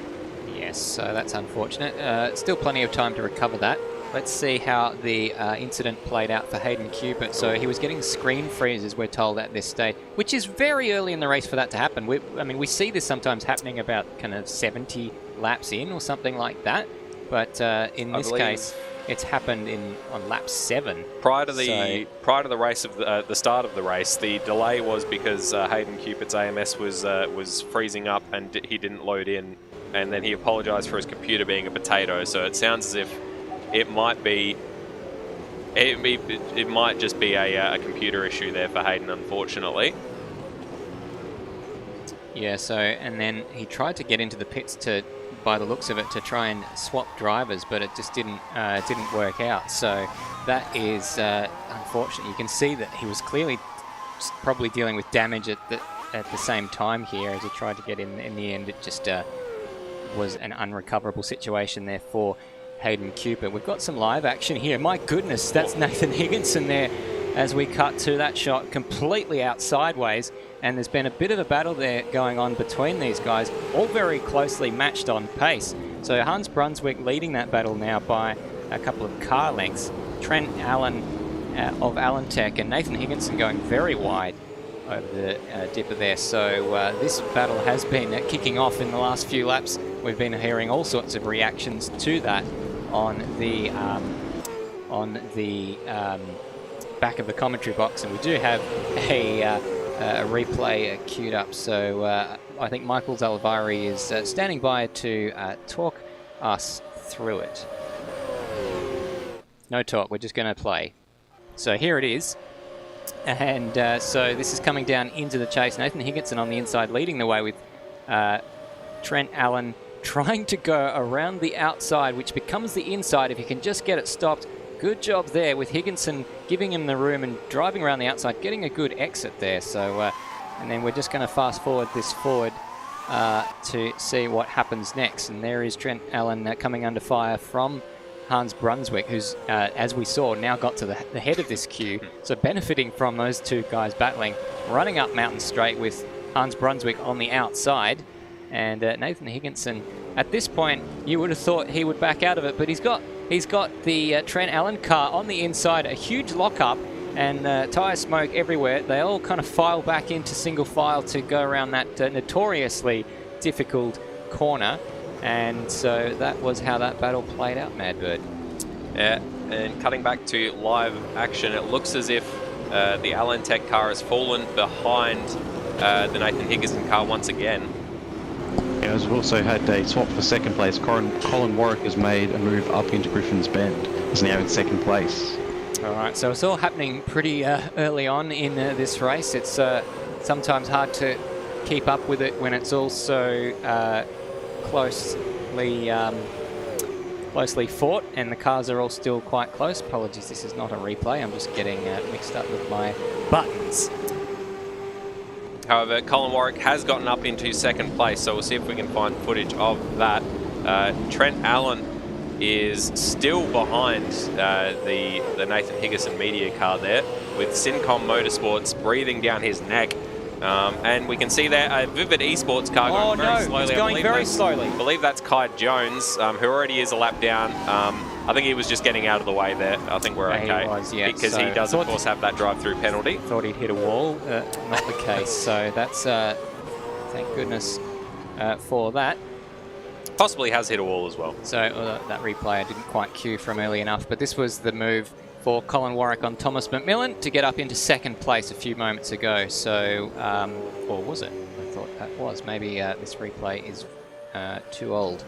Yes, so that's unfortunate. Still plenty of time to recover that. Let's see how the incident played out for Hayden Cupid. So he was getting screen freezes, we're told, at this stage, which is very early in the race for that to happen. We see this sometimes happening about kind of 70 laps in or something like that. But in this case, it's happened on lap 7. Prior to the race of the start of the race, the delay was because Hayden Cupid's AMS was freezing up and he didn't load in, and then he apologised for his computer being a potato. So it sounds as if it might just be a computer issue there for Hayden, unfortunately. Yeah. So and then he tried to get into the pits by the looks of it, to try and swap drivers, but it just didn't work out. So that is unfortunate. You can see that he was clearly probably dealing with damage at the same time here as he tried to get in. In the end, it just was an unrecoverable situation there for Hayden Cupid. We've got some live action here. My goodness, that's Nathan Higginson there as we cut to that shot completely out sideways. And there's been a bit of a battle there going on between these guys, all very closely matched on pace. So Hans Brunswick leading that battle now by a couple of car lengths. Trent Allen of Allen Tech and Nathan Higginson going very wide over the dipper there. So this battle has been kicking off in the last few laps. We've been hearing all sorts of reactions to that on the back of the commentary box, and we do have a replay queued up. So I think Michael Zalavari is standing by to talk us through it. No talk, we're just going to play. So here it is. And so this is coming down into the chase. Nathan Higginson on the inside leading the way with Trent Allen trying to go around the outside, which becomes the inside if he can just get it stopped. Good job there with Higginson giving him the room and driving around the outside, getting a good exit there. So, and then we're just going to fast forward this forward to see what happens next. And there is Trent Allen coming under fire from Hans Brunswick, who's, as we saw, now got to the head of this queue. So benefiting from those two guys battling, running up Mountain Straight with Hans Brunswick on the outside. And Nathan Higginson, at this point, you would have thought he would back out of it, but he's got the Trent Allen car on the inside, a huge lockup, and tyre smoke everywhere. They all kind of file back into single file to go around that notoriously difficult corner. And so that was how that battle played out, Madbird. Yeah, and cutting back to live action, it looks as if the Allen Tech car has fallen behind the Nathan Higginson car once again. Yeah, we've also had a swap for second place. Colin Warwick has made a move up into Griffin's Bend. He's now in second place. All right, so it's all happening pretty early on in this race. It's sometimes hard to keep up with it when it's all so closely fought, and the cars are all still quite close. Apologies, this is not a replay. I'm just getting mixed up with my buttons. However, Colin Warwick has gotten up into second place, so we'll see if we can find footage of that. Trent Allen is still behind the Nathan Higginson media car there, with Syncom Motorsports breathing down his neck. And we can see there a Vivid Esports car going very slowly. It's going very slowly. I believe that's Kai Jones, who already is a lap down. I think he was just getting out of the way there. I think we're okay. He was, yeah. Because he does, of course, have that drive-through penalty. Thought he'd hit a wall. Not the case. So that's, thank goodness for that. Possibly has hit a wall as well. So that replay I didn't quite cue from early enough, but this was the move for Colin Warwick on Thomas McMillan to get up into second place a few moments ago. So, or was it? I thought that was. Maybe this replay is too old.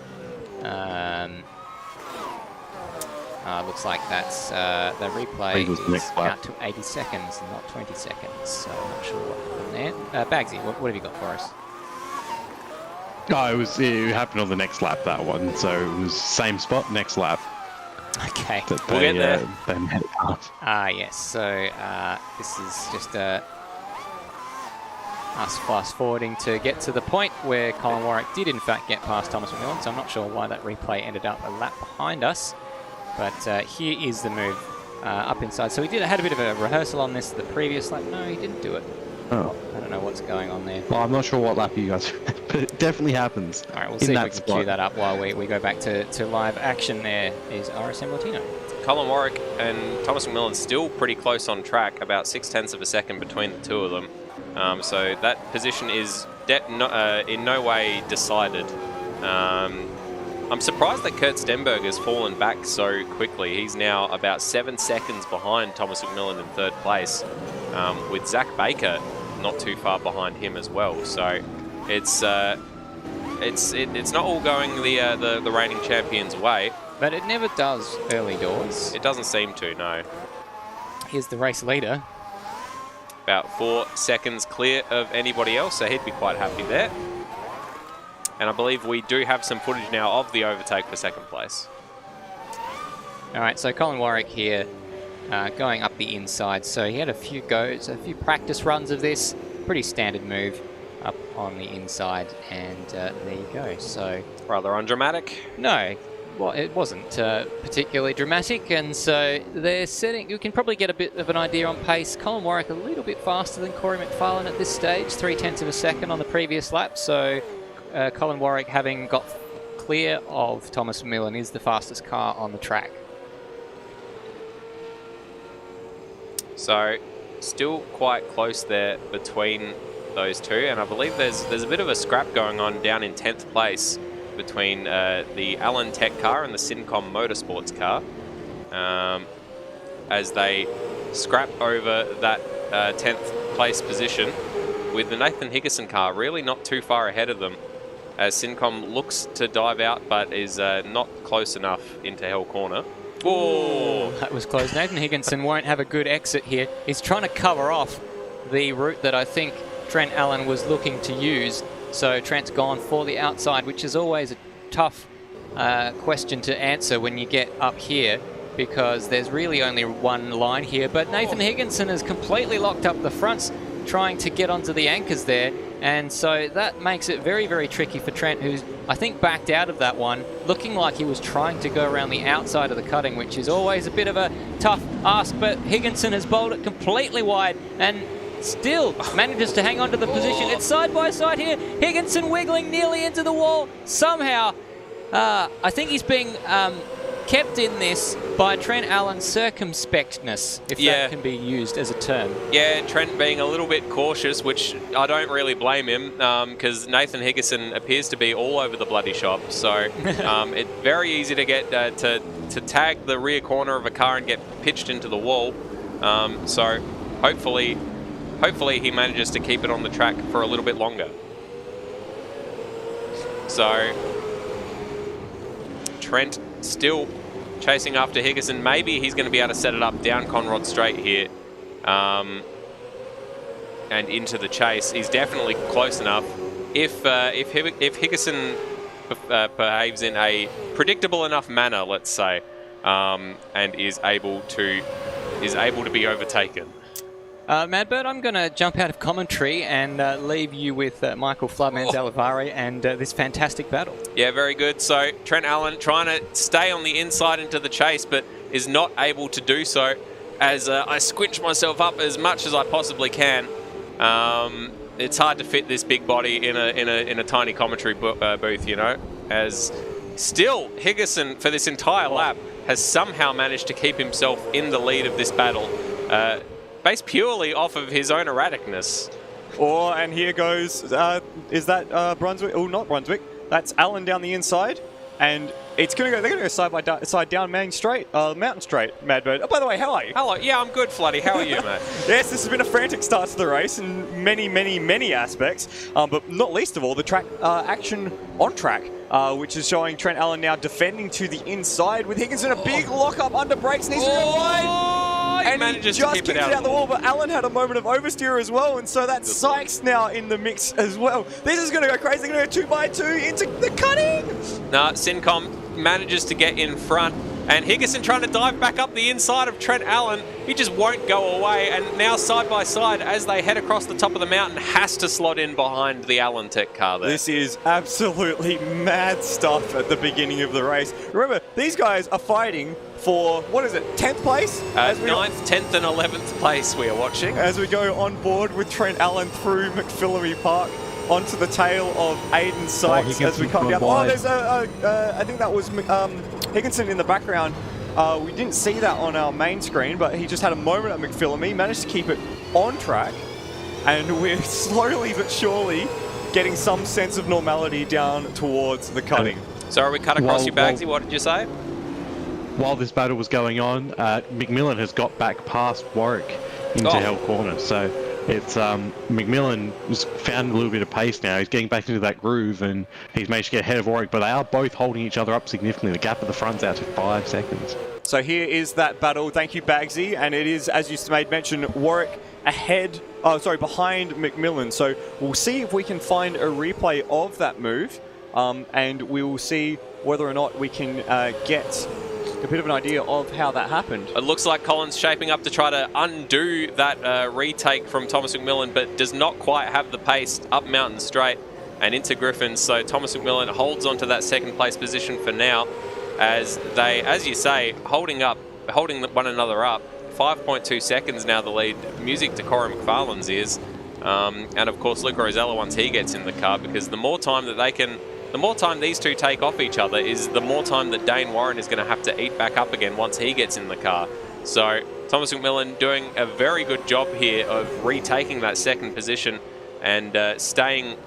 Looks like that's the replay was is next lap. out to 80 seconds, not 20 seconds. So I'm not sure what happened there. Bagzy, what have you got for us? No, it happened on the next lap, that one. So it was same spot, next lap. Okay. That We'll get there. They made it up. Yes. So this is just us fast forwarding to get to the point where Colin Warwick did in fact get past Thomas McMillan. So I'm not sure why that replay ended up a lap behind us. But here is the move up inside. So he had a bit of a rehearsal on this the previous lap. No, he didn't do it. Oh. I don't know what's going on there. Well, I'm not sure what lap you guys, but it definitely happens. All right, we'll in see if that we can spot. cue that up while we go back to live action. There is RSM Latino. Colin Warwick and Thomas McMillan still pretty close on track, about 0.6 of a second between the two of them. So that position is in no way decided. I'm surprised that Kurt Stenberg has fallen back so quickly. He's now about 7 seconds behind Thomas McMillan in third place, with Zach Baker not too far behind him as well. So it's not all going the reigning champion's way. But it never does early doors. It doesn't seem to, no. Here's the race leader. About 4 seconds clear of anybody else, so he'd be quite happy there. And I believe we do have some footage now of the overtake for second place. All right, so Colin Warwick here going up the inside. So he had a few goes, a few practice runs of this. Pretty standard move up on the inside, and there you go. So rather undramatic. No, well, it wasn't particularly dramatic, and so they're setting. You can probably get a bit of an idea on pace. Colin Warwick a little bit faster than Corey McFarlane at this stage, 0.3 of a second on the previous lap. So Colin Warwick, having got clear of Thomas McMillan, is the fastest car on the track. So still quite close there between those two, and I believe there's a bit of a scrap going on down in 10th place between the Allen Tech car and the Syncom Motorsports car, as they scrap over that 10th place position, with the Nathan Higginson car really not too far ahead of them, as Syncom looks to dive out but is not close enough into Hell Corner. Oh, that was close. Nathan Higginson won't have a good exit here. He's trying to cover off the route that I think Trent Allen was looking to use. So Trent's gone for the outside, which is always a tough question to answer when you get up here, because there's really only one line here. But Nathan Higginson has completely locked up the fronts, trying to get onto the anchors there. And so that makes it very, very tricky for Trent, who's, I think, backed out of that one, looking like he was trying to go around the outside of the cutting, which is always a bit of a tough ask. But Higginson has bowled it completely wide and still manages to hang on to the position. It's side by side here. Higginson wiggling nearly into the wall. Somehow, I think he's being kept in this by Trent Allen's circumspectness, if that can be used as a term. Yeah, Trent being a little bit cautious, which I don't really blame him, because Nathan Higginson appears to be all over the bloody shop. So it's very easy to get to tag the rear corner of a car and get pitched into the wall. So hopefully he manages to keep it on the track for a little bit longer. So Trent still chasing after Higginson. Maybe he's going to be able to set it up down Conrod Straight here, and into the chase. He's definitely close enough. If Higginson behaves in a predictable enough manner, let's say, and is able to be overtaken. Madbird, I'm going to jump out of commentary and leave you with Michael Floodman Zalavari and this fantastic battle. Yeah, very good. So Trent Allen trying to stay on the inside into the chase, but is not able to do so, as I squinch myself up as much as I possibly can. It's hard to fit this big body in a tiny commentary booth, you know. As still Higginson for this entire lap has somehow managed to keep himself in the lead of this battle, based purely off of his own erraticness. And here goes, is that Brunswick? Oh, not Brunswick. That's Allen down the inside. And it's going to go, they're going to go side down Mountain Straight, Madbird. Oh, by the way, how are you? Hello, yeah, I'm good, Floody. How are you, mate? Yes, this has been a frantic start to the race in many, many, many aspects, but not least of all, the track action on track. which is showing Trent Allen now defending to the inside with Higginson a big lock-up under brakes, needs to go wide. He And manages he to just keep kicked it out of the the wall, wall. but Allen had a moment of oversteer as well, and so that's Sykes now in the mix as well. This is going to go crazy. They're going to go 2 by 2 into the cutting. Nah, Syncom manages to get in front, and Higginson trying to dive back up the inside of Trent Allen. He just won't go away, and now side by side as they head across the top of the mountain, has to slot in behind the Allen Tech car there. This is absolutely mad stuff at the beginning of the race. Remember, these guys are fighting for, what is it, 10th place? 9th, 10th and 11th place we are watching. As we go on board with Trent Allen through McPhillamy Park onto the tail of Aiden Sykes as we come down. Oh, there's I think that was Higginson in the background. We didn't see that on our main screen, but he just had a moment at McPhillamy, managed to keep it on track, and we're slowly but surely getting some sense of normality down towards the cutting. Sorry, we cut across you, Bagzy. What did you say? While this battle was going on, McMillan has got back past Warwick into Hell Corner. So it's McMillan has found a little bit of pace now. He's getting back into that groove, and he's managed to get ahead of Warwick, but they are both holding each other up significantly. The gap at the front's out to 5 seconds. So here is that battle. Thank you, Bagzy. And it is, as you made mention, Warwick behind McMillan. So we'll see if we can find a replay of that move, and we will see whether or not we can get a bit of an idea of how that happened. It looks like Colin's shaping up to try to undo that retake from Thomas McMillan, but does not quite have the pace up Mountain Straight and into Griffin. So Thomas McMillan holds on to that second place position for now, as they, as you say, holding one another up. 5.2 seconds now the lead. Music to Corey McFarlane's ears. And of course Luke Rosella once he gets in the car, because the more time that the more time these two take off each other is the more time that Dayne Warren is going to have to eat back up again once he gets in the car. So Thomas McMillan doing a very good job here of retaking that second position and staying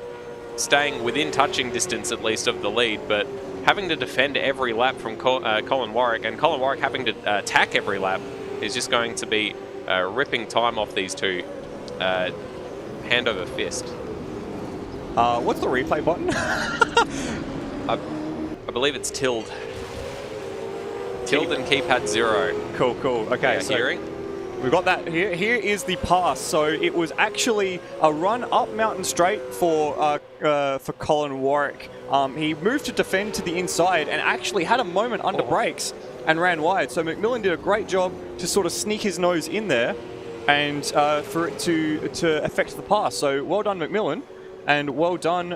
within touching distance at least of the lead, but having to defend every lap from Colin Warwick, and Colin Warwick having to attack every lap is just going to be ripping time off these two hand over fist. What's the replay button? I believe it's tilde. Tilde and keypad 0. Cool. Okay, Yeah, so hearing. we've got that here. Here is the pass. So it was actually a run up Mountain Straight for Colin Warwick. He moved to defend to the inside and actually had a moment under brakes and ran wide. So McMillan did a great job to sort of sneak his nose in there and for it to affect the pass. So well done, McMillan. And well done,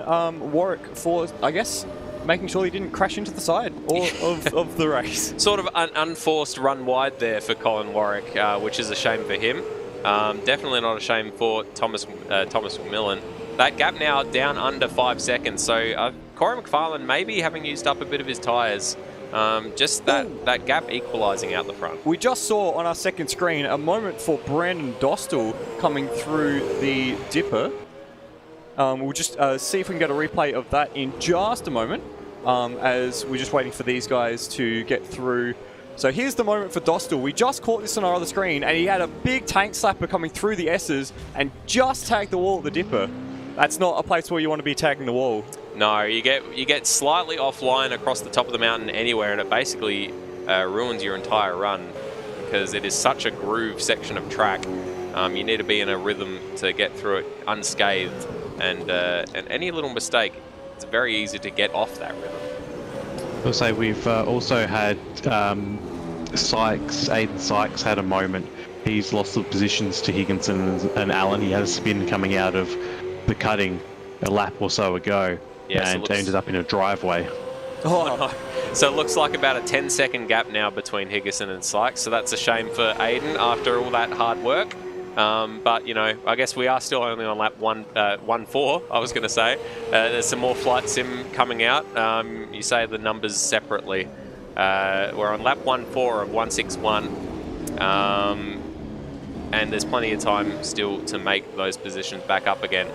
Warwick, for, I guess, making sure he didn't crash into the side of the race. Sort of an unforced run wide there for Colin Warwick, which is a shame for him. Definitely not a shame for Thomas McMillan. That gap now down under 5 seconds. So Corey McFarlane maybe having used up a bit of his tyres. Just that gap equalising out the front. We just saw on our second screen a moment for Brandon Dostal coming through the dipper. We'll just see if we can get a replay of that in just a moment, as we're just waiting for these guys to get through. So here's the moment for Dostal. We just caught this on our other screen, and he had a big tank slapper coming through the S's and just tagged the wall at the dipper. That's not a place where you want to be tagging the wall. No, you get slightly offline across the top of the mountain anywhere, and it basically ruins your entire run, because it is such a groove section of track. You need to be in a rhythm to get through it unscathed. And any little mistake, it's very easy to get off that rhythm. I'll say we've also had Aiden Sykes had a moment. He's lost the positions to Higginson and Allen. He had a spin coming out of the cutting a lap or so ago, and ended up in a driveway. Oh no. So it looks like about a 10-second gap now between Higginson and Sykes, so that's a shame for Aiden after all that hard work. But, you know, I guess we are still only on lap 1-4, I was going to say. There's some more flight sim coming out. You say the numbers separately. We're on lap 1-4 of 161. And there's plenty of time still to make those positions back up again.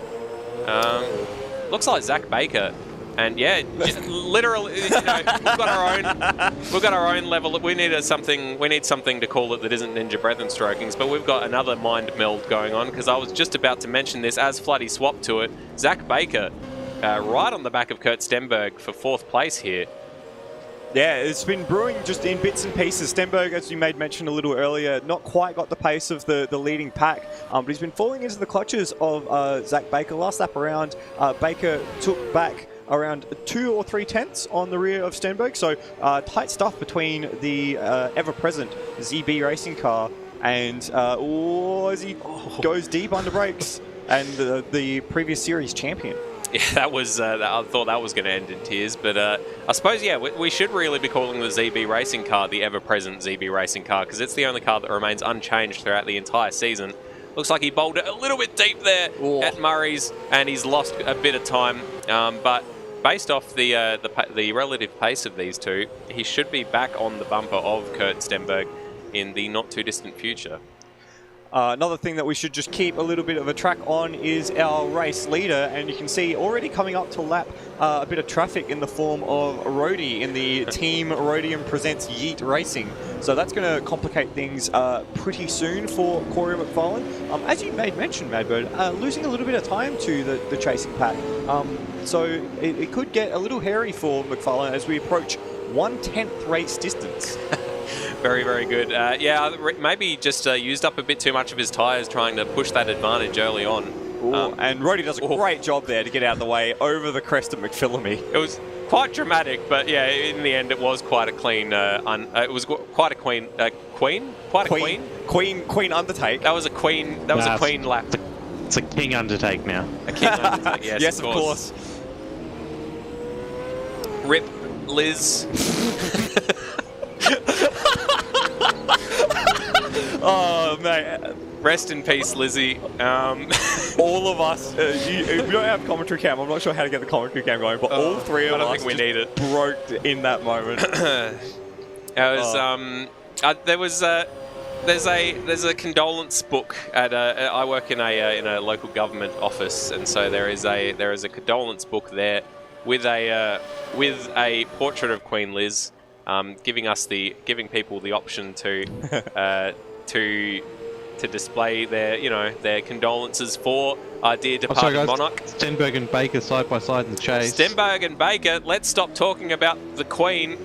Looks like Zach Baker. And yeah, literally, you know, we've got our own level. We need something to call it that isn't Ninja Brethren strokings, but we've got another mind meld going on, because I was just about to mention this as Floody swapped to it. Zach Baker right on the back of Kurt Stenberg for 4th place here. Yeah, it's been brewing just in bits and pieces. Stenberg, as you made mention a little earlier, not quite got the pace of the leading pack, but he's been falling into the clutches of Zach Baker. Last lap around, Baker took back around 2 or 3 tenths on the rear of Stenberg, so tight stuff between the ever-present ZB racing car and as he goes deep under brakes and the previous series champion. Yeah, that was. I thought that was going to end in tears, but I suppose we should really be calling the ZB racing car the ever-present ZB racing car because it's the only car that remains unchanged throughout the entire season. Looks like he bowled it a little bit deep there at Murray's, and he's lost a bit of time. But based off the relative pace of these two, he should be back on the bumper of Kurt Stenberg in the not too distant future. Another thing that we should just keep a little bit of a track on is our race leader, and you can see already coming up to lap a bit of traffic in the form of Rhodey in the Team Rhodium Presents Yeet Racing. So that's going to complicate things pretty soon for Corey McFarlane. As you made mention, Madbird, losing a little bit of time to the chasing pack. So it could get a little hairy for McFarlane as we approach 1/10th race distance. Very, very good. Yeah, maybe just used up a bit too much of his tyres trying to push that advantage early on. And Rhodey does a great job there to get out of the way over the crest of McPhillamy. It was quite dramatic, but yeah, in the end it was quite a clean, it was quite a queen undertake. That was a queen, a queen lap. It's a king undertake now. A king undertake, yes, yes, of course. Rip Liz. Oh, mate. Rest in peace, Lizzie. All of us, we don't have commentary cam. I'm not sure how to get the commentary cam going, but all three of us I don't think we need it. Broke in that moment. There's a condolence book at I work in a local government office, and so there is a condolence book there with a portrait of Queen Liz, giving people the option to display their condolences for our dear departed monarch. Stenberg and Baker side by side in the chase. Stenberg and Baker, let's stop talking about the Queen.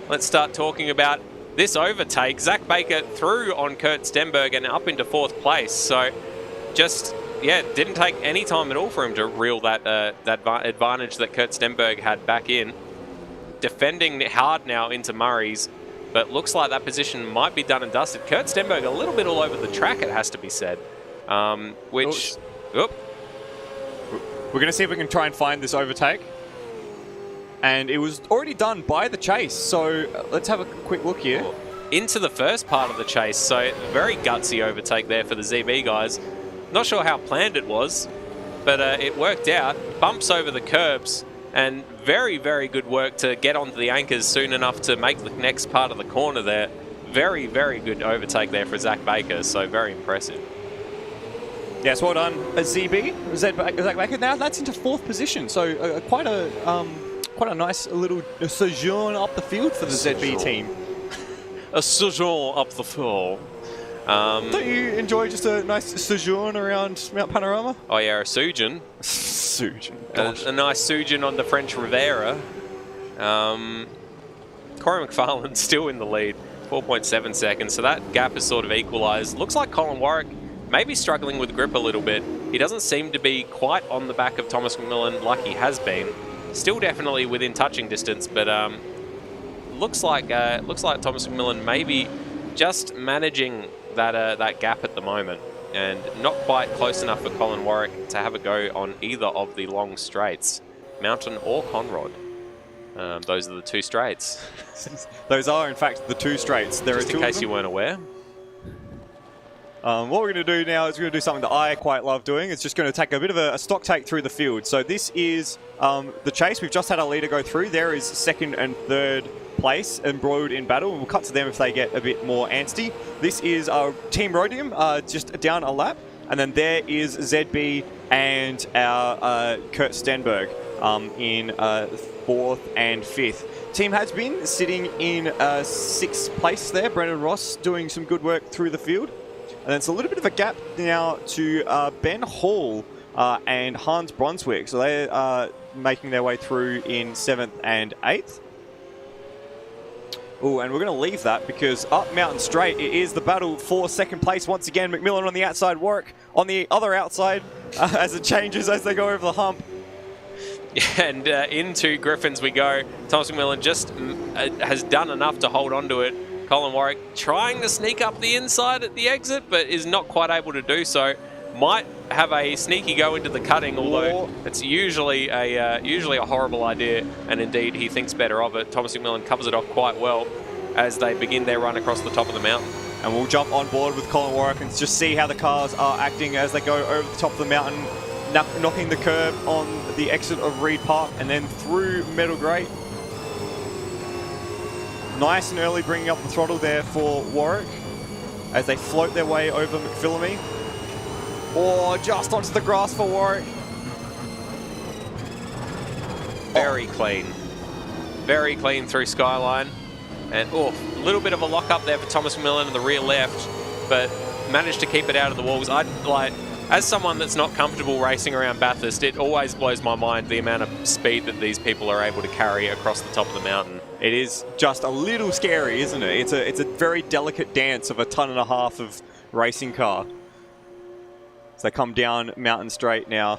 Let's start talking about this overtake. Zach Baker through on Kurt Stenberg and up into 4th place. So didn't take any time at all for him to reel that advantage that Kurt Stenberg had back in. Defending hard now into Murray's. But looks like that position might be done and dusted. Kurt Stenberg a little bit all over the track, it has to be said. We're going to see if we can try and find this overtake. And it was already done by the chase. So let's have a quick look here. Into the first part of the chase. So very gutsy overtake there for the ZB guys. Not sure how planned it was, but it worked out. Bumps over the curbs. And very, very good work to get onto the anchors soon enough to make the next part of the corner there. Very, very good overtake there for Zach Baker, so very impressive. Yes, well done, ZB. Zach Baker. Now that's into 4th position, so quite a nice little sojourn up the field for the ZB team. A sojourn up the field. Don't you enjoy just a nice sojourn around Mount Panorama? Oh yeah, a sojourn. A nice sojourn on the French Riviera. Corey McFarlane's still in the lead, 4.7 seconds, so that gap is sort of equalised. Looks like Colin Warwick may be struggling with grip a little bit. He doesn't seem to be quite on the back of Thomas McMillan like he has been. Still definitely within touching distance, but looks like Thomas McMillan may be just managing that gap at the moment, and not quite close enough for Colin Warwick to have a go on either of the long straights, Mountain or Conrod. Those are the 2 straights. Those are, in fact, the 2 straights. Just in case you weren't aware. What we're going to do now is we're going to do something that I quite love doing. It's just going to take a bit of a stock take through the field. So this is the chase. We've just had our leader go through. There is 2nd and 3rd place embroiled in battle, and we'll cut to them if they get a bit more antsy. This is our Team Rhodium just down a lap, and then there is ZB and our Kurt Stenberg in 4th and 5th. Team has been sitting in 6th place there. Brendan Ross doing some good work through the field. And it's a little bit of a gap now to Ben Hall and Hans Brunswick. So they're making their way through in 7th and 8th. Oh, and we're going to leave that because up Mountain Straight, it is the battle for 2nd place once again. McMillan on the outside, Warwick on the other outside as it changes as they go over the hump. And into Griffins we go. Thomas McMillan just has done enough to hold on to it. Colin Warwick trying to sneak up the inside at the exit, but is not quite able to do so. Might have a sneaky go into the cutting, although it's usually a horrible idea, and indeed he thinks better of it. Thomas McMillan covers it off quite well as they begin their run across the top of the mountain. And we'll jump on board with Colin Warwick and just see how the cars are acting as they go over the top of the mountain, knocking the curb on the exit of Reed Park and then through Metal Grate. Nice and early bringing up the throttle there for Warwick as they float their way over McPhillamy. Or just onto the grass for Warwick. Very clean. Very clean through Skyline. And a little bit of a lock up there for Thomas McMillan in the rear left, but managed to keep it out of the walls. As someone that's not comfortable racing around Bathurst, it always blows my mind the amount of speed that these people are able to carry across the top of the mountain. It is just a little scary, isn't it? It's a very delicate dance of a 1.5 tons of racing car. So they come down Mountain Straight now.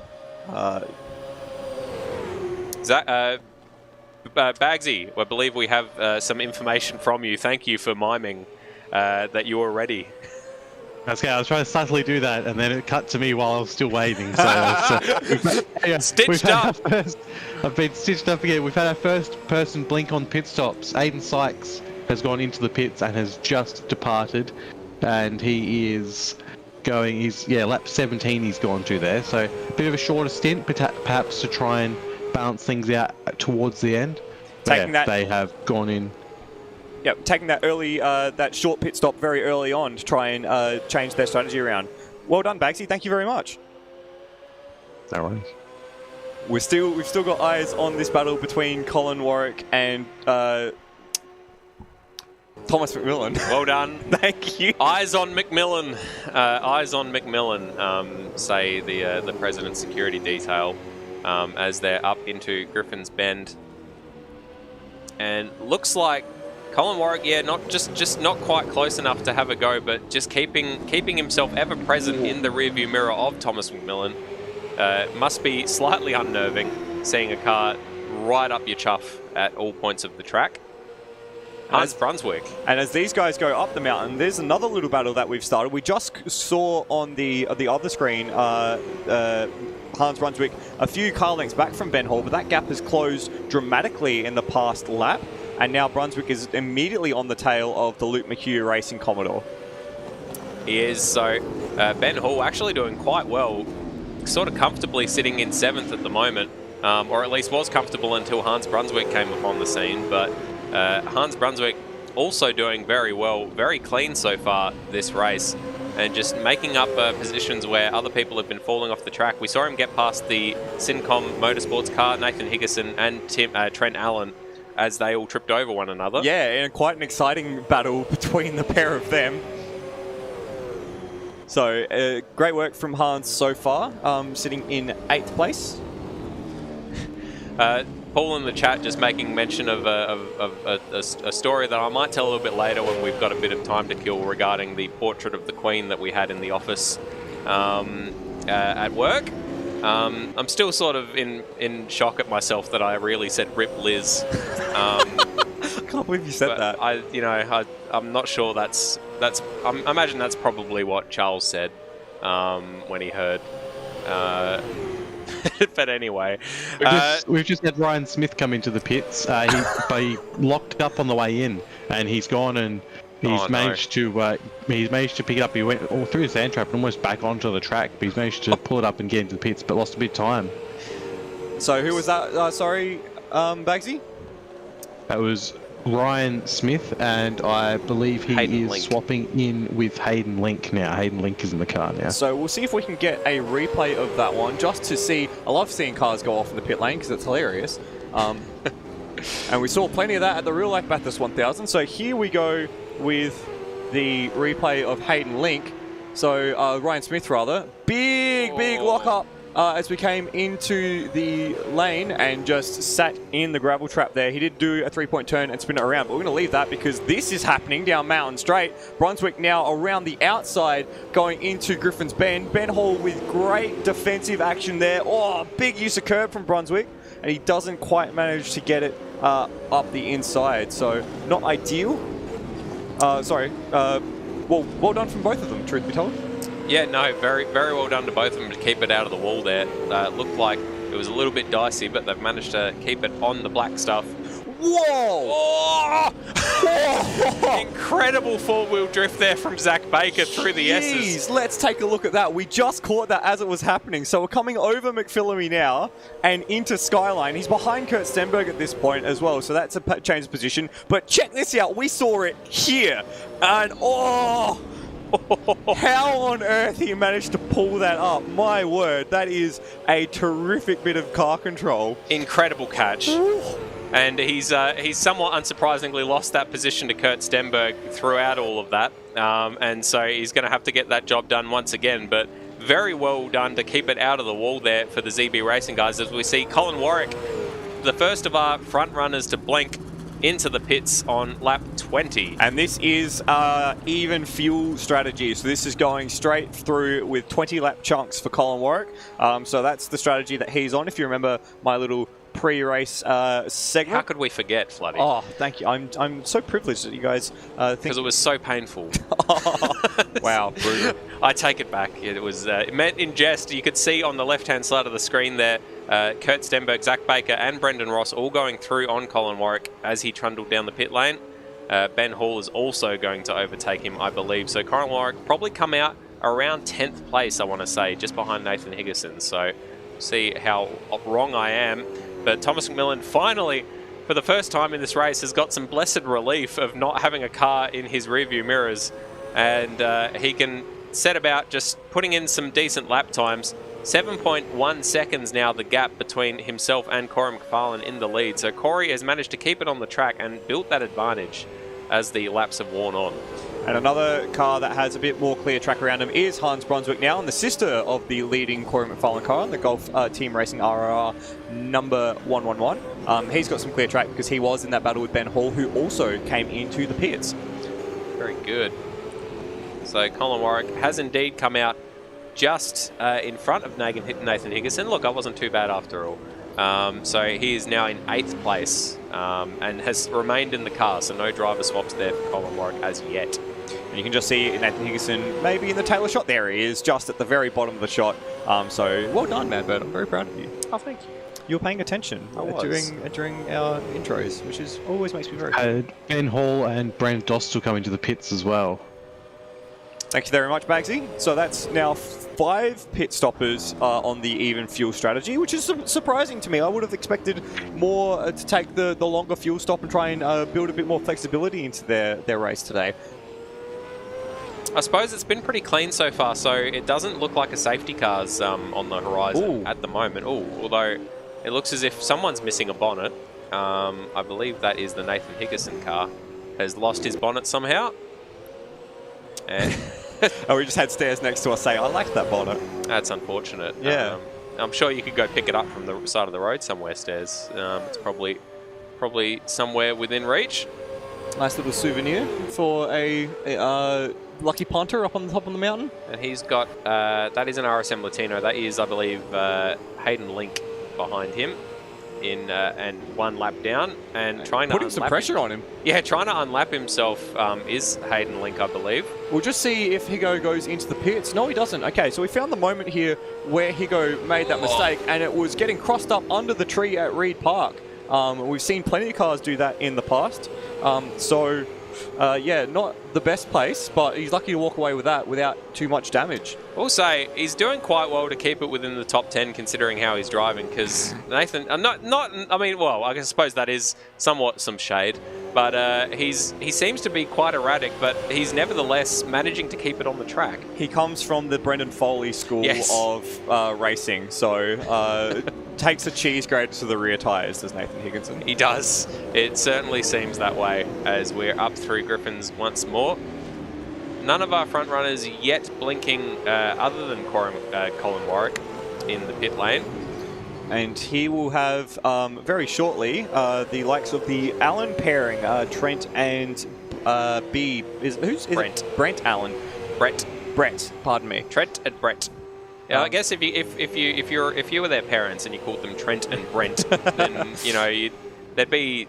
Bagzy, I believe we have some information from you. Thank you for miming that you were ready. Okay, I was trying to subtly do that, and then it cut to me while I was still waving. So Stitched up. I've been stitched up again. We've had our first person blink on pit stops. Aiden Sykes has gone into the pits and has just departed, and he is going. Lap 17 he's gone to there. So a bit of a shorter stint, perhaps to try and balance things out towards the end. They have gone in. Yep, taking that early, that short pit stop very early on to try and change their strategy around. Well done, Bagzy. Thank you very much. No worries. We've still got eyes on this battle between Colin Warwick and Thomas McMillan. Well done. Thank you. Eyes on McMillan. Eyes on McMillan. Say the President's security detail as they're up into Griffin's Bend, and looks like Colin Warwick, not just not quite close enough to have a go, but just keeping himself ever present in the rearview mirror of Thomas McMillan. Must be slightly unnerving seeing a car right up your chuff at all points of the track. Hans Brunswick. And as these guys go up the mountain, there's another little battle that we've started. We just saw on the other screen Hans Brunswick a few car lengths back from Ben Hall, but that gap has closed dramatically in the past lap. And now Brunswick is immediately on the tail of the Luke McHugh Racing Commodore. He is. So Ben Hall actually doing quite well, sort of comfortably sitting in 7th at the moment, or at least was comfortable until Hans Brunswick came upon the scene. But Hans Brunswick also doing very well, very clean so far this race, and just making up positions where other people have been falling off the track. We saw him get past the Syncom Motorsports car, Nathan Higginson and Trent Allen, as they all tripped over one another. Yeah, and quite an exciting battle between the pair of them. So, great work from Hans so far, sitting in 8th place. Paul in the chat just making mention of a story that I might tell a little bit later when we've got a bit of time to kill regarding the portrait of the Queen that we had in the office at work. I'm still sort of in shock at myself that I really said "Rip Liz." I can't believe you said that. I'm not sure that's. I imagine that's probably what Charles said when he heard. But anyway, we've just had Ryan Smith come into the pits. He locked up on the way in, and he's gone and. He's managed to pick it up. He went all through the sand trap and almost back onto the track, but he's managed to pull it up and get into the pits, but lost a bit of time. So who was that? Sorry, Bagzy? That was Ryan Smith, and I believe he is swapping in with Hayden Link now. Hayden Link is in the car now. So we'll see if we can get a replay of that one, just to see. I love seeing cars go off in the pit lane because it's hilarious. And we saw plenty of that at the real life Bathurst 1000. So here we go with the replay of Hayden Link. So Ryan Smith, rather. Big lock up as we came into the lane and just sat in the gravel trap there. He did do a 3-point turn and spin it around, but we're going to leave that because this is happening down Mountain Straight. Brunswick now around the outside going into Griffin's Bend. Ben Hall with great defensive action there. Oh, big use of curb from Brunswick, and he doesn't quite manage to get it up the inside, so not ideal. Well done from both of them, truth be told. Yeah, no, very well done to both of them to keep it out of the wall there. It looked like it was a little bit dicey, but they've managed to keep it on the black stuff. Whoa! Oh! Incredible four-wheel drift there from Zach Baker through the S's. Let's take a look at that. We just caught that as it was happening. So we're coming over McPhillamy now and into Skyline. He's behind Kurt Stenberg at this point as well, so that's a change of position. But check this out. We saw it here. And how on earth he managed to pull that up? My word, that is a terrific bit of car control. Incredible catch. And he's somewhat unsurprisingly lost that position to Kurt Stenberg throughout all of that. And so he's going to have to get that job done once again. But very well done to keep it out of the wall there for the ZB Racing guys, as we see Colin Warwick, the first of our front runners to blink into the pits on lap 20. And this is even fuel strategy. So this is going straight through with 20 lap chunks for Colin Warwick. So that's the strategy that he's on. If you remember my little pre-race segment. How could we forget, Floody? Oh, thank you. I'm so privileged that you guys think... Because it was so painful. Wow, brutal. I take it back. It was meant in jest. You could see on the left-hand side of the screen there, Kurt Stenberg, Zach Baker and Brendan Ross all going through on Colin Warwick as he trundled down the pit lane. Ben Hall is also going to overtake him, I believe. So Colin Warwick probably come out around 10th place, I want to say, just behind Nathan Higginson. So see how wrong I am. But Thomas McMillan finally, for the first time in this race, has got some blessed relief of not having a car in his rearview mirrors. And he can set about just putting in some decent lap times. 7.1 seconds now, the gap between himself and Corey McFarlane in the lead. So Corey has managed to keep it on the track and built that advantage as the laps have worn on. And another car that has a bit more clear track around him is Hans Brunswick now, and the sister of the leading Corey McFarlane car, the Golf Team Racing RRR number 111. He's got some clear track because he was in that battle with Ben Hall, who also came into the pits. Very good. So Colin Warwick has indeed come out just in front of Nathan Higginson. Look, I wasn't too bad after all. So he is now in 8th place and has remained in the car, so no driver swaps there for Colin Warwick as yet. And you can just see Nathan Higginson maybe in the Taylor shot. There he is, just at the very bottom of the shot. So well done, Madbird. I'm very proud of you. Oh, thank you. You were paying attention during our intros, which is always makes me very happy. Ben Hall and Brandon Dostal coming to the pits as well. Thank you very much, Bagzy. So that's now 5 pit stoppers on the even fuel strategy, which is surprising to me. I would have expected more to take the longer fuel stop and try and build a bit more flexibility into their race today. I suppose it's been pretty clean so far, so it doesn't look like a safety car's on the horizon at the moment. Although it looks as if someone's missing a bonnet. I believe that is the Nathan Higginson car. Has lost his bonnet somehow. And we just had Stairs next to us say, I liked that bonnet. That's unfortunate. Yeah. I'm sure you could go pick it up from the side of the road somewhere, Stairs. It's probably somewhere within reach. Nice little souvenir for a lucky punter up on the top of the mountain. And he's got, that is an RSM Latino. That is, I believe, Hayden Link behind him. And one lap down and trying to putting some pressure on him. Yeah, trying to unlap himself is Hayden Link, I believe. We'll just see if Higo goes into the pits. No, he doesn't. Okay, so we found the moment here where Higo made that mistake, and it was getting crossed up under the tree at Reed Park. We've seen plenty of cars do that in the past. Yeah, not the best place, but he's lucky to walk away with that without too much damage. Also, he's doing quite well to keep it within the top 10 considering how he's driving, because Nathan, I mean, well, I suppose that is somewhat some shade, but he seems to be quite erratic, but he's nevertheless managing to keep it on the track. He comes from the Brendan Foley school of racing, so takes a cheese grater to the rear tyres, does Nathan Higginson. He does. It certainly seems that way as we're up through Griffins once more. None of our front runners yet blinking other than Colin Warwick. in the pit lane. And he will have, very shortly, the likes of the Allen pairing, Trent and who's Brent. It? Brent Allen. Brett, pardon me. Trent and Brett. Yeah, I guess if you were their parents and you called them Trent and Brent, then there'd be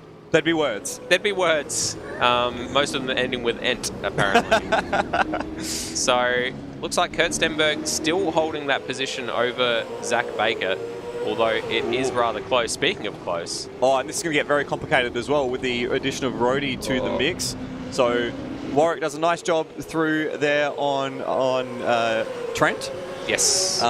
words. There'd be words. Most of them ending with "ent," apparently. So looks like Kurt Stenberg still holding that position over Zach Baker, although it is rather close. Speaking of close. Oh, and this is going to get very complicated as well with the addition of Rhodey to the mix. So Warwick does a nice job through there on Trent. Yes.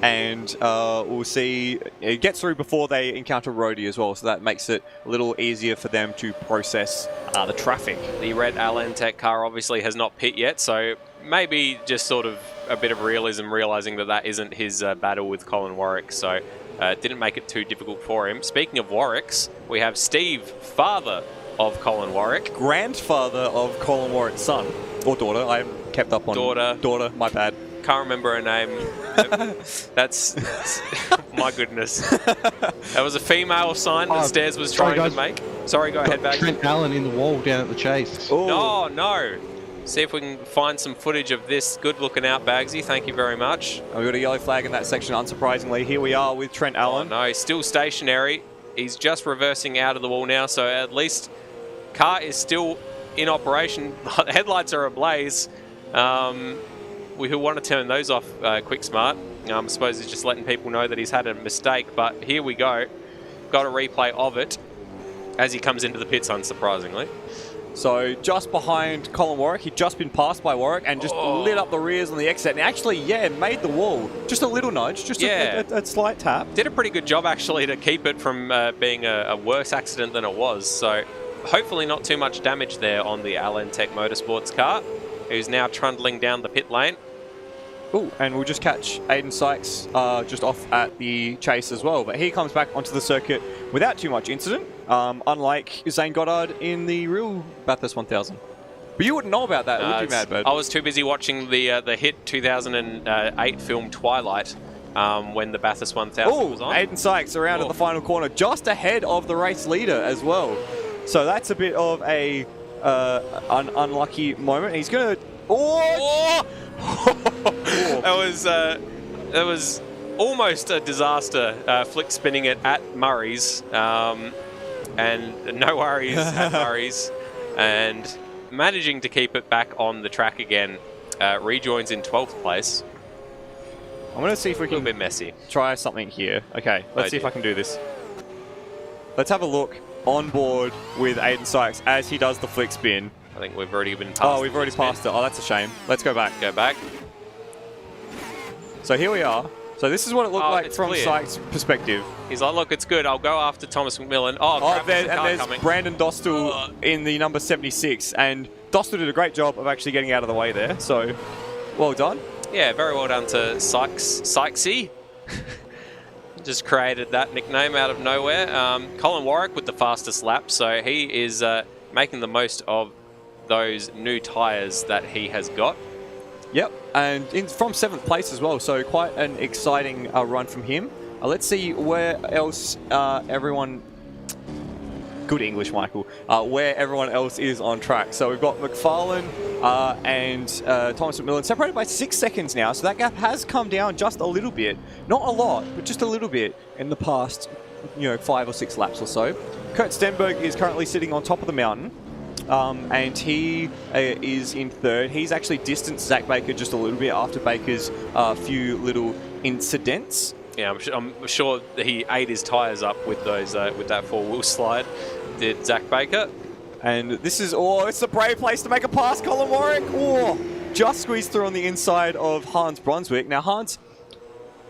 And we'll see, it gets through before they encounter Rhodey as well, so that makes it a little easier for them to process the traffic. The red Allen Tech car obviously has not pit yet, so maybe just sort of a bit of realism, realising that isn't his battle with Colin Warwick, so it didn't make it too difficult for him. Speaking of Warwicks, we have Steve, father of Colin Warwick. Grandfather of Colin Warwick's son, or daughter, I kept up on... Daughter, my bad. Can't remember her name. That's my goodness. That was a female sign that Stairs was trying to make. Sorry, go ahead, Bagzy. Trent Allen in the wall down at the chase. Oh, no. See if we can find some footage of this. Good looking out, Bagzy. Thank you very much. We've got a yellow flag in that section, unsurprisingly. Here we are with Trent Allen. Oh, no, he's still stationary. He's just reversing out of the wall now, so at least car is still in operation. Headlights are ablaze. We want to turn those off quick smart. I suppose he's just letting people know that he's had a mistake, but here we go. Got a replay of it as he comes into the pits, unsurprisingly. So just behind Colin Warwick, he'd just been passed by Warwick and just lit up the rears on the exit. And actually, made the wall. Just a little nudge, just a slight tap. Did a pretty good job, actually, to keep it from being a worse accident than it was. So hopefully not too much damage there on the Allen Tech Motorsports car, who's now trundling down the pit lane. Oh, and we'll just catch Aiden Sykes just off at the chase as well. But he comes back onto the circuit without too much incident, unlike Zane Goddard in the real Bathurst 1000. But you wouldn't know about that, would you, Madbird? I was too busy watching the hit 2008 film Twilight when the Bathurst 1000 was on. Aiden Sykes around at the final corner, just ahead of the race leader as well. So that's a bit of a unlucky moment. He's going to... That was almost a disaster, flick spinning it at Murray's, and no worries at Murray's, and managing to keep it back on the track again. Rejoins in 12th place. I'm going to see if we can... A little bit messy. Try something here. Okay, let's see if I can do this. Let's have a look on board with Aiden Sykes as he does the flick spin. I think we've already been past. Oh, we've already passed it. Oh, that's a shame. Let's go back. Go back. So here we are. So this is what it looked like from clear. Sykes' perspective. He's like, look, it's good. I'll go after Thomas McMillan. Oh, crap, there's coming. Brandon Dostal in the number 76. And Dostal did a great job of actually getting out of the way there. So, well done. Yeah, very well done to Sykesy. Just created that nickname out of nowhere. Colin Warwick with the fastest lap. So he is making the most of those new tyres that he has got. Yep, and from 7th place as well, so quite an exciting run from him. Let's see where else everyone... Good English, Michael. Where everyone else is on track. So we've got McFarlane and Thomas McMillan separated by 6 seconds now, so that gap has come down just a little bit. Not a lot, but just a little bit in the past, 5 or 6 laps or so. Kurt Stenberg is currently sitting on top of the mountain. And he is in 3rd. He's actually distanced Zach Baker just a little bit after Baker's few little incidents. Yeah, I'm sure that he ate his tyres up with those with that 4-wheel slide. Did Zach Baker? And this is it's a brave place to make a pass, Colin Warwick. Just squeezed through on the inside of Hans Brunswick. Now Hans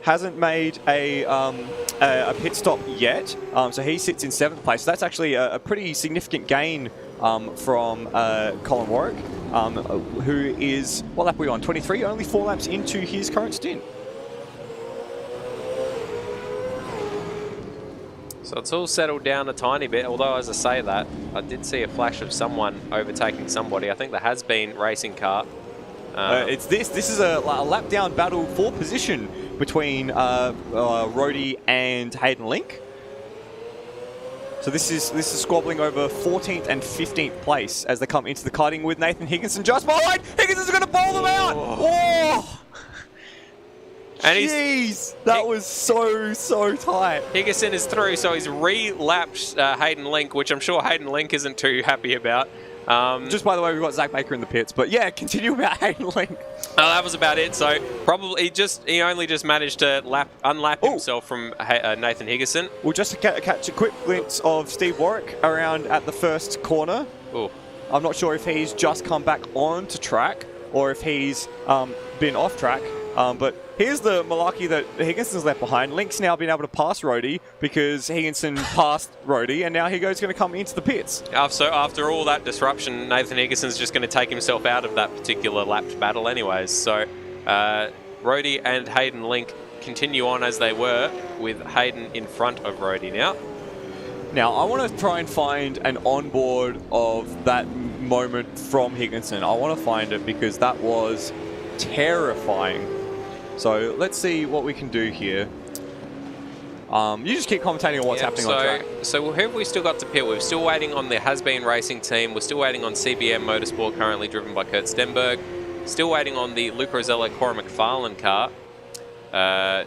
hasn't made a pit stop yet, so he sits in 7th place. So that's actually a pretty significant gain from Colin Warwick, who is, what lap are we on? 23, only 4 laps into his current stint. So it's all settled down a tiny bit, although as I say that, I did see a flash of someone overtaking somebody. I think there has been racing car. This is a lap down battle for position between Rhodey and Hayden Link. So this is squabbling over 14th and 15th place as they come into the karting with Nathan Higginson just behind. Higginson's going to bowl them out. Oh. And jeez, that was so tight. Higginson is through, so he's re-lapped Hayden Link, which I'm sure Hayden Link isn't too happy about. Just by the way, we've got Zach Baker in the pits, but yeah, continue about Hayden Link. That was about it. So probably he only just managed to unlap himself from Nathan Higginson. We'll just catch a quick glimpse of Steve Warwick around at the first corner. Ooh. I'm not sure if he's just come back onto track or if he's been off track. But here's the malarkey that Higginson's left behind. Link's now been able to pass Rhodey because Higginson passed Rhodey, and now Higo's going to come into the pits. So after all that disruption, Nathan Higginson's just going to take himself out of that particular lapped battle anyways. So Rhodey and Hayden Link continue on as they were, with Hayden in front of Rhodey now. Now, I want to try and find an onboard of that moment from Higginson. I want to find it because that was terrifying. So let's see what we can do here. You just keep commentating on what's happening on track. So who have we still got to pit? We're still waiting on the Has-Been Racing team. We're still waiting on CBM Motorsport, currently driven by Kurt Stenberg. Still waiting on the Luke Rosello Cora McFarlane car.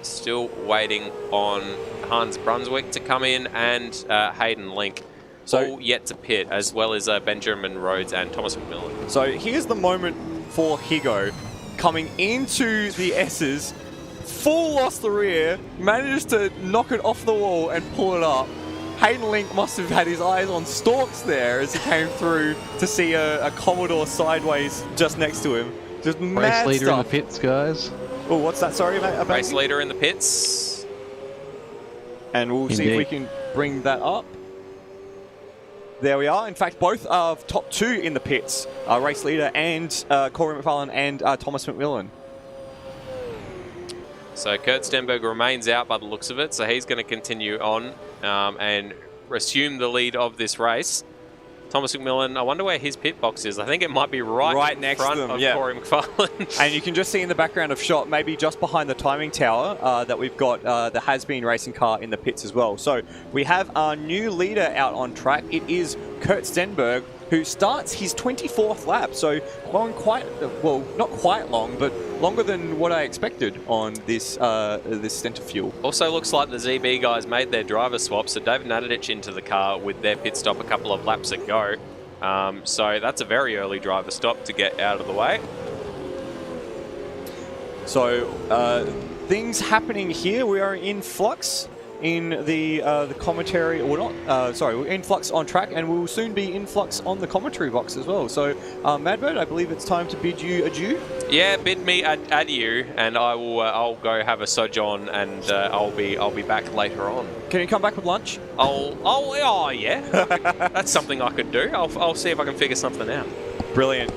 Still waiting on Hans Brunswick to come in, and Hayden Link. So all yet to pit, as well as Benjamin Rhodes and Thomas McMillan. So here's the moment for Higo. Coming into the S's, full lost the rear, manages to knock it off the wall and pull it up. Hayden Link must have had his eyes on stalks there as he came through to see a Commodore sideways just next to him. Just mad Race leader stuff. in the pits, guys. Oh, what's that? Sorry, mate. Race leader in the pits. And we'll see if we can bring that up. There we are. In fact, both are top two in the pits. Race leader and Corey McFarlane and Thomas McMillan. So Kurt Stenberg remains out by the looks of it. So he's going to continue on and assume the lead of this race. Thomas McMillan, I wonder where his pit box is. I think it might be right next front to them, of yeah. Corey McFarlane. And you can just see in the background of shot, maybe just behind the timing tower, that we've got the Has-Been Racing car in the pits as well. So we have our new leader out on track. It is Kurt Stenberg, who starts his 24th lap. So long, well, not quite long, but longer than what I expected on this this stint of fuel. Also looks like the ZB guys made their driver swap, so David Nadadich into the car with their pit stop a couple of laps ago. So that's a very early driver stop to get out of the way. So things happening here. We are in flux in the commentary, or not, sorry, we're in flux on track, and we'll soon be in flux on the commentary box as well. So, Madbird, I believe it's time to bid you adieu. Yeah, bid me adieu, and I will. I'll go have a sojourn, and I'll be back later on. Can you come back with lunch? Oh yeah, that's something I could do. I'll see if I can figure something out. Brilliant.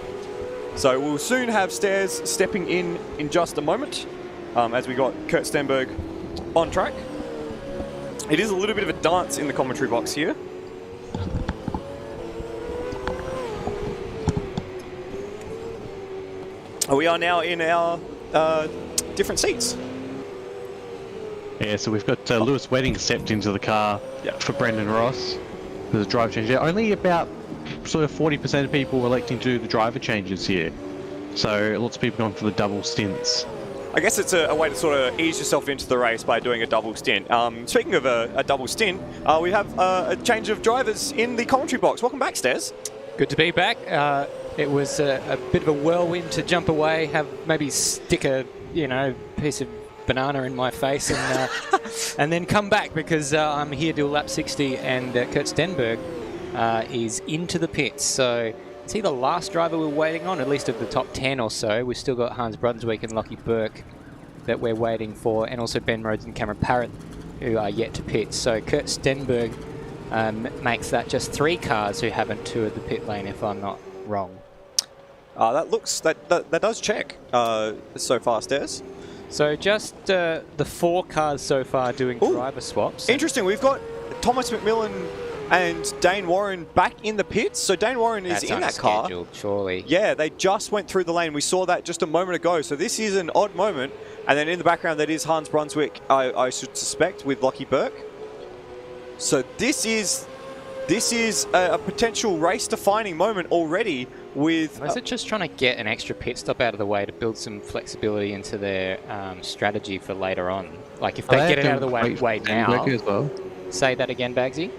So we'll soon have Stairs stepping in just a moment, as we got Kurt Stenberg on track. It is a little bit of a dance in the commentary box here. We are now in our different seats. Yeah, so we've got Lewis Wedding stepped into the car for Brendan Ross. There's a drive change there. Only about sort of 40% of people were electing to do the driver changes here. So lots of people going for the double stints. I guess it's a way to sort of ease yourself into the race by doing a double stint. Speaking of a double stint, we have a change of drivers in the commentary box. Welcome back, Stairs. Good to be back. It was a bit of a whirlwind to jump away, maybe stick a piece of banana in my face, and and then come back because I'm here to lap 60, and Kurt Stenberg is into the pits. So is he the last driver we're waiting on, at least of the top 10 or so? We've still got Hans Brunswick and Lockie Burke that we're waiting for, and also Ben Rhodes and Cameron Parrott, who are yet to pit. So Kurt Stenberg makes that just 3 cars who haven't toured the pit lane, if I'm not wrong. That does check so far, Stairs. So just the 4 cars so far doing driver swaps. Interesting. We've got Thomas McMillan and Dayne Warren back in the pits. So Dayne Warren is That's in that car. unscheduled, surely. Yeah, they just went through the lane. We saw that just a moment ago. So this is an odd moment. And then in the background, that is Hans Brunswick, I should suspect, with Lockie Burke. So this is a potential race-defining moment already with... Was it just trying to get an extra pit stop out of the way to build some flexibility into their strategy for later on? Like, if they get it out of the way now... As well? Say that again, Bagzy?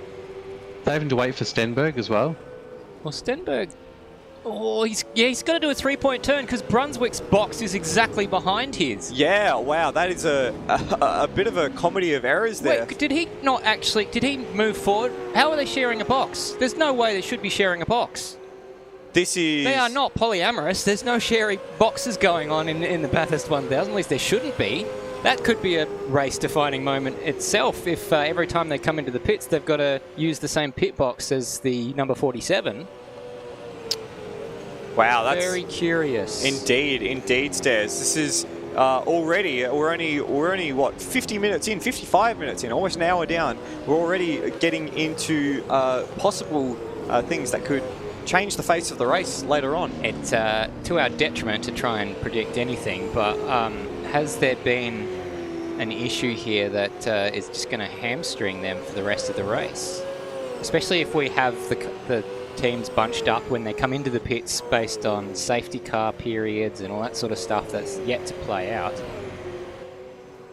They're having to wait for Stenberg as well? Well, Stenberg... Oh, he's got to do a 3-point turn because Brunswick's box is exactly behind his. Yeah, wow, that is a bit of a comedy of errors there. Wait, did he move forward? How are they sharing a box? There's no way they should be sharing a box. They are not polyamorous. There's no sharing boxes going on in the Bathurst 1000. At least there shouldn't be. That could be a race-defining moment itself if every time they come into the pits, they've got to use the same pit box as the number 47. Wow, that's very curious. Indeed, Stairs. This is already we're only what 50 minutes in, 55 minutes in, almost an hour down. We're already getting into possible things that could change the face of the race later on. It's to our detriment to try and predict anything, but has there been an issue here that is just going to hamstring them for the rest of the race? Especially if we have the teams bunched up when they come into the pits based on safety car periods and all that sort of stuff that's yet to play out.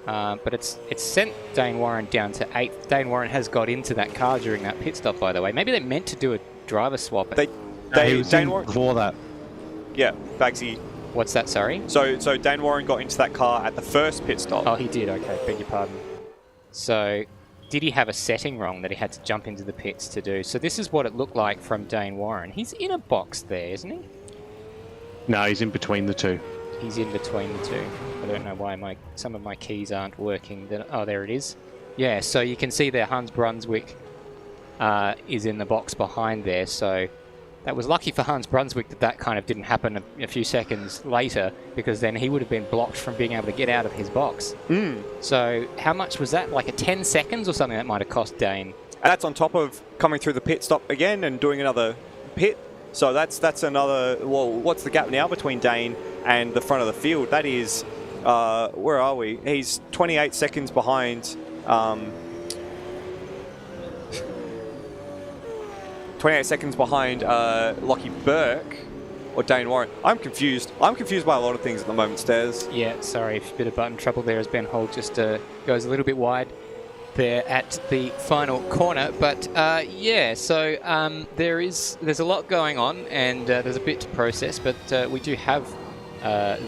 But it's sent Dayne Warren down to 8th. Dayne Warren has got into that car during that pit stop, by the way. Maybe they meant to do a driver swap. Dayne Warren before that. Yeah, Bagzy. What's that, sorry? So Dayne Warren got into that car at the first pit stop. Oh, he did, okay, beg your pardon. So, did he have a setting wrong that he had to jump into the pits to do? So this is what it looked like from Dayne Warren. He's in a box there, isn't he? No, he's in between the two. He's in between the two. I don't know why some of my keys aren't working. Oh, there it is. Yeah, so you can see there Hans Brunswick is in the box behind there. So that was lucky for Hans Brunswick that kind of didn't happen a few seconds later, because then he would have been blocked from being able to get out of his box. So how much was that? Like a 10 seconds or something that might have cost Dayne. And that's on top of coming through the pit stop again and doing another pit. So that's another... Well, what's the gap now between Dayne and the front of the field? That is... where are we? He's 28 seconds behind... 28 seconds behind Lockie Burke or Dayne Warren. I'm confused. I'm confused by a lot of things at the moment, Stairs. Yeah, sorry, a bit of button trouble there as Ben Holt just goes a little bit wide there at the final corner. But yeah, so there's a lot going on and there's a bit to process, but we do have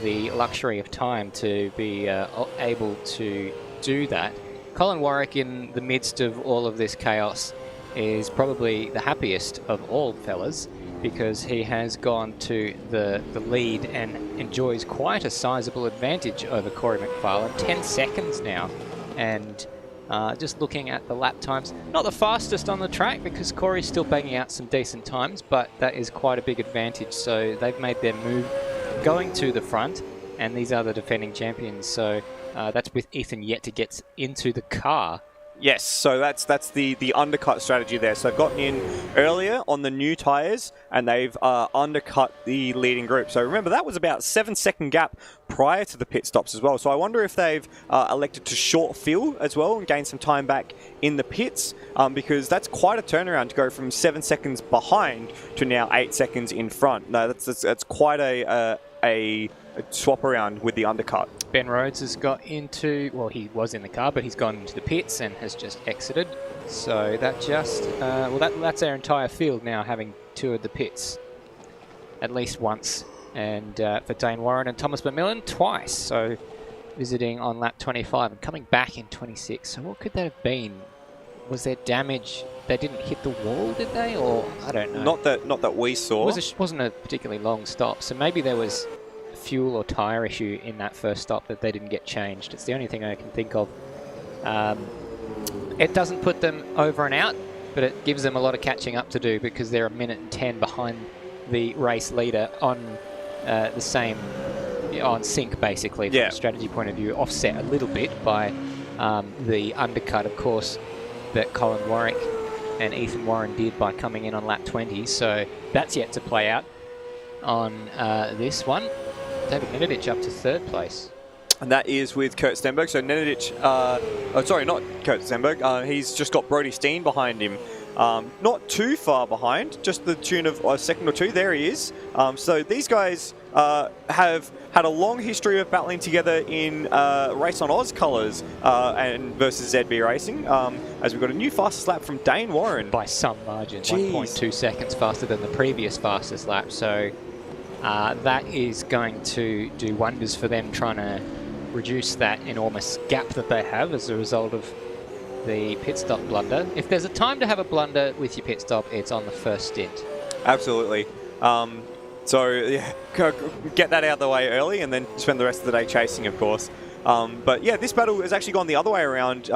the luxury of time to be able to do that. Colin Warwick, in the midst of all of this chaos, is probably the happiest of all fellas, because he has gone to the lead and enjoys quite a sizable advantage over Corey McFarlane. 10 seconds now, and just looking at the lap times, not the fastest on the track because Corey's still banging out some decent times, but that is quite a big advantage. So they've made their move going to the front, and these are the defending champions. So that's with Ethan yet to get into the car. Yes, so that's the undercut strategy there. So they've gotten in earlier on the new tyres, and they've undercut the leading group. So remember, that was about 7-second gap prior to the pit stops as well. So I wonder if they've elected to short fill as well and gain some time back in the pits, because that's quite a turnaround to go from 7 seconds behind to now 8 seconds in front. No, that's quite a swap around with the undercut. Ben Rhodes has got into, well, he was in the car, but he's gone into the pits and has just exited. So that just, that's our entire field now having toured the pits at least once. And for Dayne Warren and Thomas McMillan, twice. So visiting on lap 25 and coming back in 26. So what could that have been? Was there damage? They didn't hit the wall, did they? Or I don't know. Not that we saw. It wasn't a particularly long stop. So maybe there was fuel or tyre issue in that first stop that they didn't get changed. It's the only thing I can think of. It doesn't put them over and out, but it gives them a lot of catching up to do, because they're 1 minute and 10 behind the race leader on the same, on sync basically, from a strategy point of view, offset a little bit by the undercut, of course, that Colin Warwick and Ethan Warren did by coming in on lap 20. So that's yet to play out on this one. David Nenadic up to 3rd place. And that is with Kurt Stenberg. So Nenadic, oh, sorry, not Kurt Stenberg. He's just got Brody Steen behind him. Not too far behind, just the tune of a second or two. There he is. So these guys have had a long history of battling together in Race on Oz colours and versus ZB Racing. As we've got a new fastest lap from Dayne Warren. By some margin, 1.2 seconds faster than the previous fastest lap. So that is going to do wonders for them, trying to reduce that enormous gap that they have as a result of the pit stop blunder. If there's a time to have a blunder with your pit stop, it's on the first stint. Absolutely. So yeah, get that out of the way early and then spend the rest of the day chasing, of course. But yeah, this battle has actually gone the other way around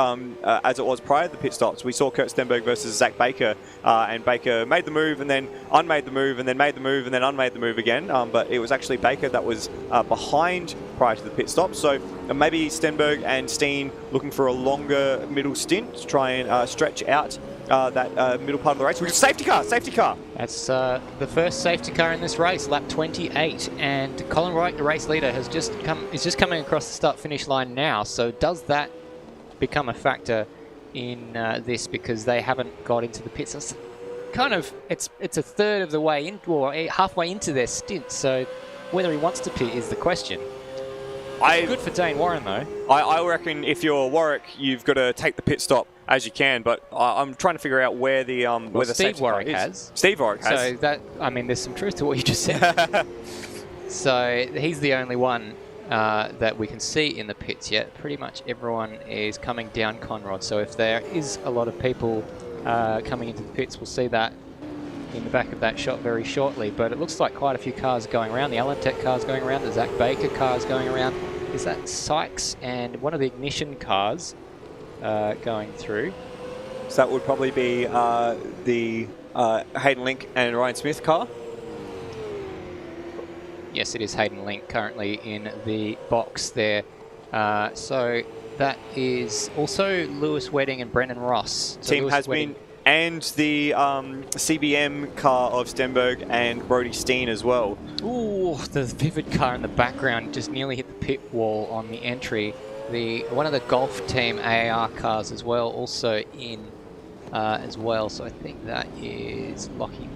as it was prior to the pit stops. We saw Kurt Stenberg versus Zach Baker, and Baker made the move and then unmade the move and then made the move and then unmade the move again. But it was actually Baker that was behind prior to the pit stop. So maybe Stenberg and Steen looking for a longer middle stint to try and stretch out that middle part of the race. We've got safety car. That's the first safety car in this race, lap 28, and Colin Warwick, the race leader, is just coming across the start-finish line now. So does that become a factor in this, because they haven't got into the pits? It's kind of it's a third of the way in, or halfway into their stint. So whether he wants to pit is the question. Good for Dayne Warren though. I reckon if you're Warwick, you've got to take the pit stop as you can, but I'm trying to figure out where the where the Steve Warwick has. Steve Warwick has. So that, I mean, there's some truth to what you just said. So he's the only one that we can see in the pits yet. Pretty much everyone is coming down Conrod. So if there is a lot of people coming into the pits, we'll see that in the back of that shot very shortly. But it looks like quite a few cars going around. The Alan Tech car's going around. The Zach Baker car's going around. Is that Sykes and one of the Ignition cars going through? So that would probably be the Hayden Link and Ryan Smith car. Yes, it is Hayden Link currently in the box there. So that is also Lewis Wedding and Brendan Ross. So Team Lewis has Wedding, been, and the CBM car of Stenberg and Brody Steen as well. Ooh, the Vivid car in the background just nearly hit the pit wall on the entry. One of the Golf Team AAR cars as well, also in as well. So I think that is Lockie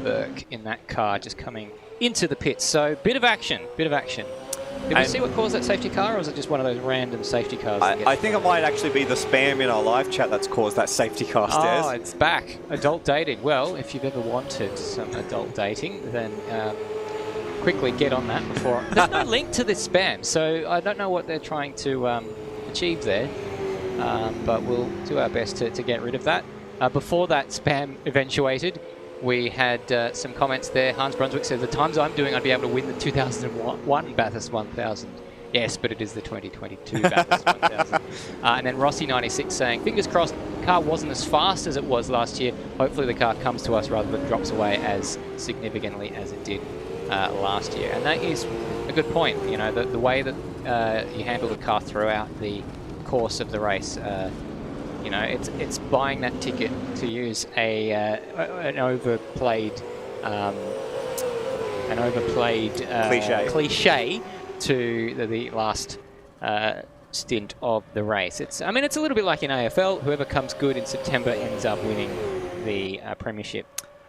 Burke in that car just coming into the pits. So bit of action. Did we see what caused that safety car, or was it just one of those random safety cars? I think it might actually be the spam in our live chat that's caused that safety car stairs. Oh, it's back. Adult dating. Well, if you've ever wanted some adult dating, then quickly get on that before. There's no link to this spam, so I don't know what they're trying to achieve there, but we'll do our best to get rid of that. Before that spam eventuated, we had some comments there. Hans Brunswick says, the times I'm doing, I'd be able to win the 2001 Bathurst 1000. Yes, but it is the 2022 Bathurst 1000. And then Rossi96 saying, fingers crossed, the car wasn't as fast as it was last year. Hopefully the car comes to us rather than drops away as significantly as it did last year. And that is a good point. You know, the way that you handle the car throughout the course of the race, you know, it's buying that ticket to use an overplayed cliche to the last stint of the race. I mean, it's a little bit like in AFL. Whoever comes good in September ends up winning the premiership.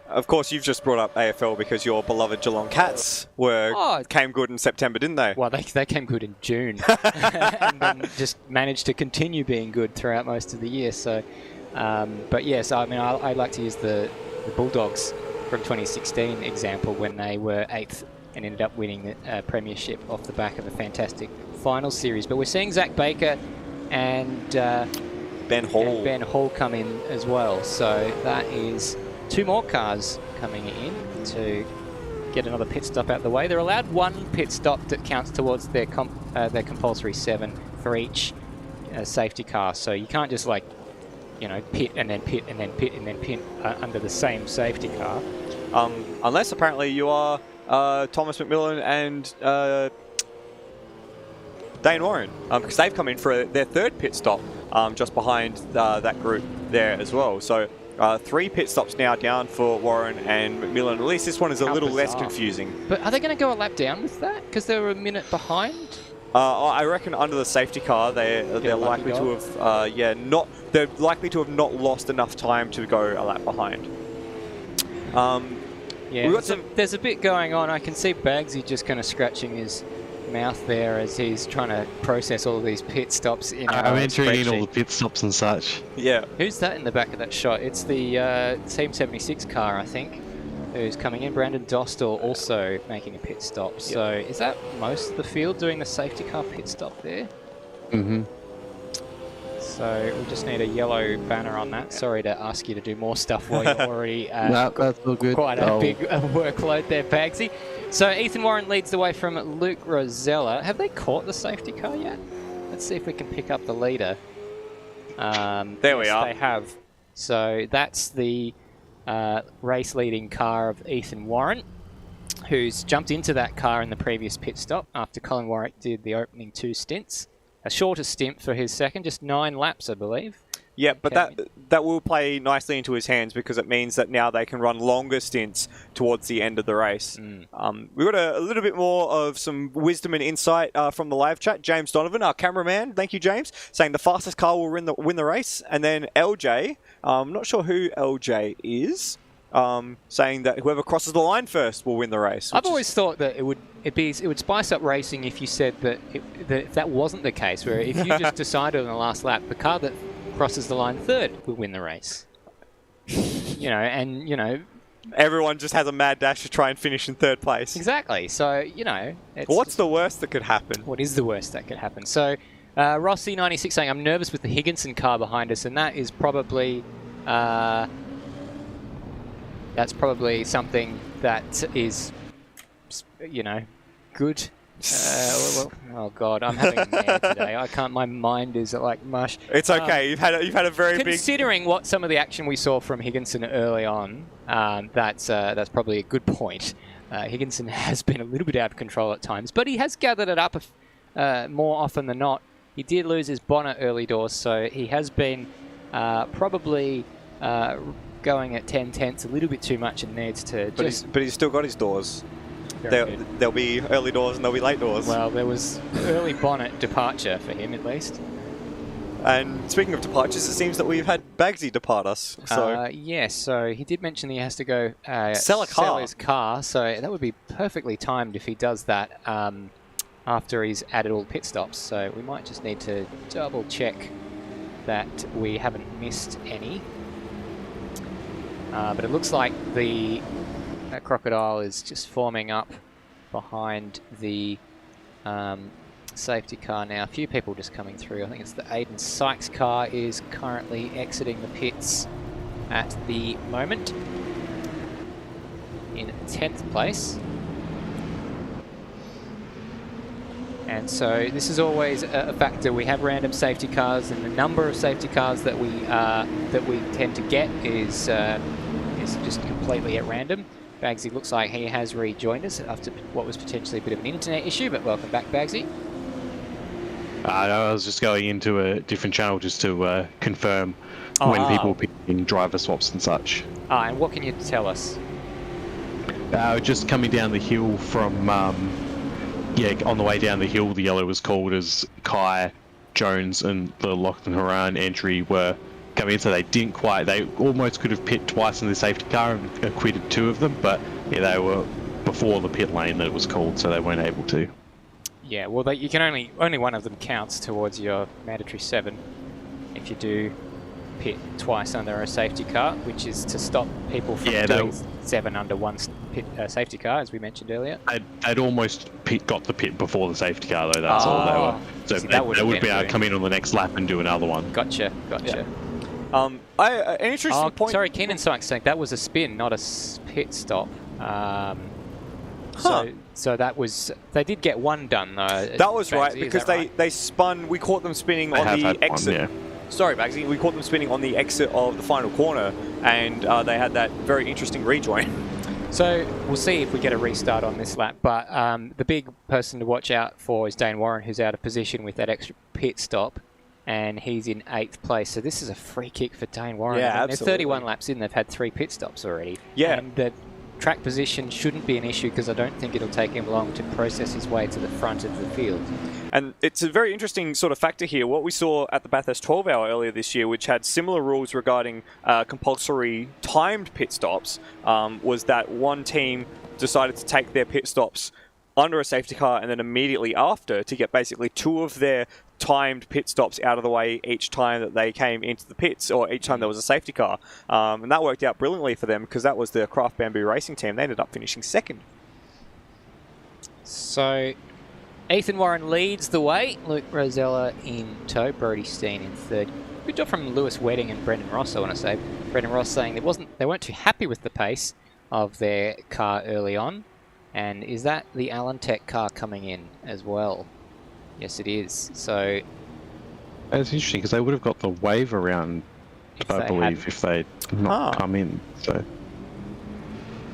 Of course, you've just brought up AFL because your beloved Geelong Cats came good in September, didn't they? Well, they came good in June and then just managed to continue being good throughout most of the year. So, but yes, I mean, I like to use the Bulldogs from 2016 example when they were 8th and ended up winning the premiership off the back of a fantastic final series. But we're seeing Zach Baker and Ben Hall come in as well. So that is 2 more cars coming in to get another pit stop out the way. They're allowed 1 pit stop that counts towards their compulsory 7 for each safety car. So you can't just, like, you know, pit and then pit and then pit and then pit under the same safety car. Unless apparently you are Thomas McMillan and Dayne Warren, because they've come in for their 3rd pit stop just behind that group there as well. So 3 pit stops now down for Warren and McMillan. At least this one is a How little less bizarre. confusing. But are they going to go a lap down with that? Because they were a minute behind? I reckon under the safety car, they're likely to have they're likely to have not lost enough time to go a lap behind. Yeah, we got some. There's a bit going on. I can see Bagzy just kind of scratching his mouth there as he's trying to process all of these pit stops in I'm our entering in all the spreadsheet. pit stops and such. Yeah. Who's that in the back of that shot? It's the Team 76 car, I think, who's coming in. Brandon Dostal also making a pit stop. So is that most of the field doing the safety car pit stop there? Mm-hmm. So we just need a yellow banner on that. Sorry to ask you to do more stuff while you're already No, that's all good. quite a big workload there, Bagzy. So Ethan Warren leads the way from Luke Rosella. Have they caught the safety car yet? Let's see if we can pick up the leader. There we are. They have. So that's the race-leading car of Ethan Warren, who's jumped into that car in the previous pit stop after Colin Warwick did the opening 2 stints. A shorter stint for his second, just 9 laps, I believe. Yeah, but that will play nicely into his hands because it means that now they can run longer stints towards the end of the race. We've got a little bit more of some wisdom and insight from the live chat. James Donovan, our cameraman, thank you, James, saying the fastest car will win the race. And then LJ, I'm not sure who LJ is, saying that whoever crosses the line first will win the race. I've always thought that it would spice up racing if you said that that wasn't the case, where if you just decided on the last lap, the car that crosses the line third will win the race. Everyone just has a mad dash to try and finish in 3rd place. Exactly. So, What's the worst that could happen? What is the worst that could happen? So, Rossi96 saying, I'm nervous with the Higginson car behind us, and that is probably... that's probably something that is, good. Oh God, I'm having a mad today. I can't. My mind is like mush. It's okay. You've had a very big. Considering what some of the action we saw from Higginson early on, that's probably a good point. Higginson has been a little bit out of control at times, but he has gathered it up more often than not. He did lose his bonnet early doors, so he has been probably going at 10 tenths a little bit too much and needs to. But he's still got his doors. There'll be early doors and there'll be late doors. Well, there was early bonnet departure for him at least. And speaking of departures, it seems that we've had Bagzy depart us. So yes, so he did mention he has to go sell his car, so that would be perfectly timed if he does that after he's added all the pit stops. So we might just need to double check that we haven't missed any. But it looks like that crocodile is just forming up behind the safety car now. A few people just coming through. I think it's the Aiden Sykes car is currently exiting the pits at the moment in 10th place. And so this is always a factor. We have random safety cars, and the number of safety cars that we tend to get is just completely at random. Bagzy looks like he has rejoined us after what was potentially a bit of an internet issue, but welcome back, Bagzy. I was just going into a different channel just to confirm when people pick in driver swaps and such. And what can you tell us? Just coming down the hill from, on the way down the hill, the yellow was called as Kai, Jones, and the Lachlan Haran entry were coming in, so they almost could have pit twice in the safety car and acquitted 2 of them, but they were before the pit lane that it was called, so they weren't able to. Yeah, well, you can only one of them counts towards your mandatory 7 if you do pit twice under a safety car, which is to stop people from doing 7 under one safety car, as we mentioned earlier. I'd almost got the pit before the safety car, though. That's all they were. So they would be able to come in on the next lap and do another one. Gotcha. Yeah. An interesting point. Sorry, Keenan Sykes saying that was a spin, not a pit stop. So that was... They did get 1 done, though. That was right, because they spun... We caught them spinning on the exit. Sorry, Bagzy. We caught them spinning on the exit of the final corner, and they had that very interesting rejoin. So we'll see if we get a restart on this lap, but the big person to watch out for is Dayne Warren, who's out of position with that extra pit stop. and he's in 8th place. So this is a free kick for Dayne Warren. Yeah, I mean, absolutely. They're 31 laps in. They've had 3 pit stops already. Yeah. And the track position shouldn't be an issue because I don't think it'll take him long to process his way to the front of the field. And it's a very interesting sort of factor here. What we saw at the Bathurst 12 Hour earlier this year, which had similar rules regarding compulsory timed pit stops, was that one team decided to take their pit stops under a safety car and then immediately after to get basically 2 of their timed pit stops out of the way each time that they came into the pits, or each time there was a safety car. And that worked out brilliantly for them because that was the Craft Bamboo Racing team. They ended up finishing 2nd. So Ethan Warren leads the way. Luke Rosella in tow. Brodie Steen in 3rd. Good job from Lewis Wedding and Brendan Ross, I want to say. Brendan Ross saying they weren't too happy with the pace of their car early on. And is that the Alan Tech car coming in as well? Yes, it is. So It's interesting because they would have got the wave around, I believe, if they'd not come in. So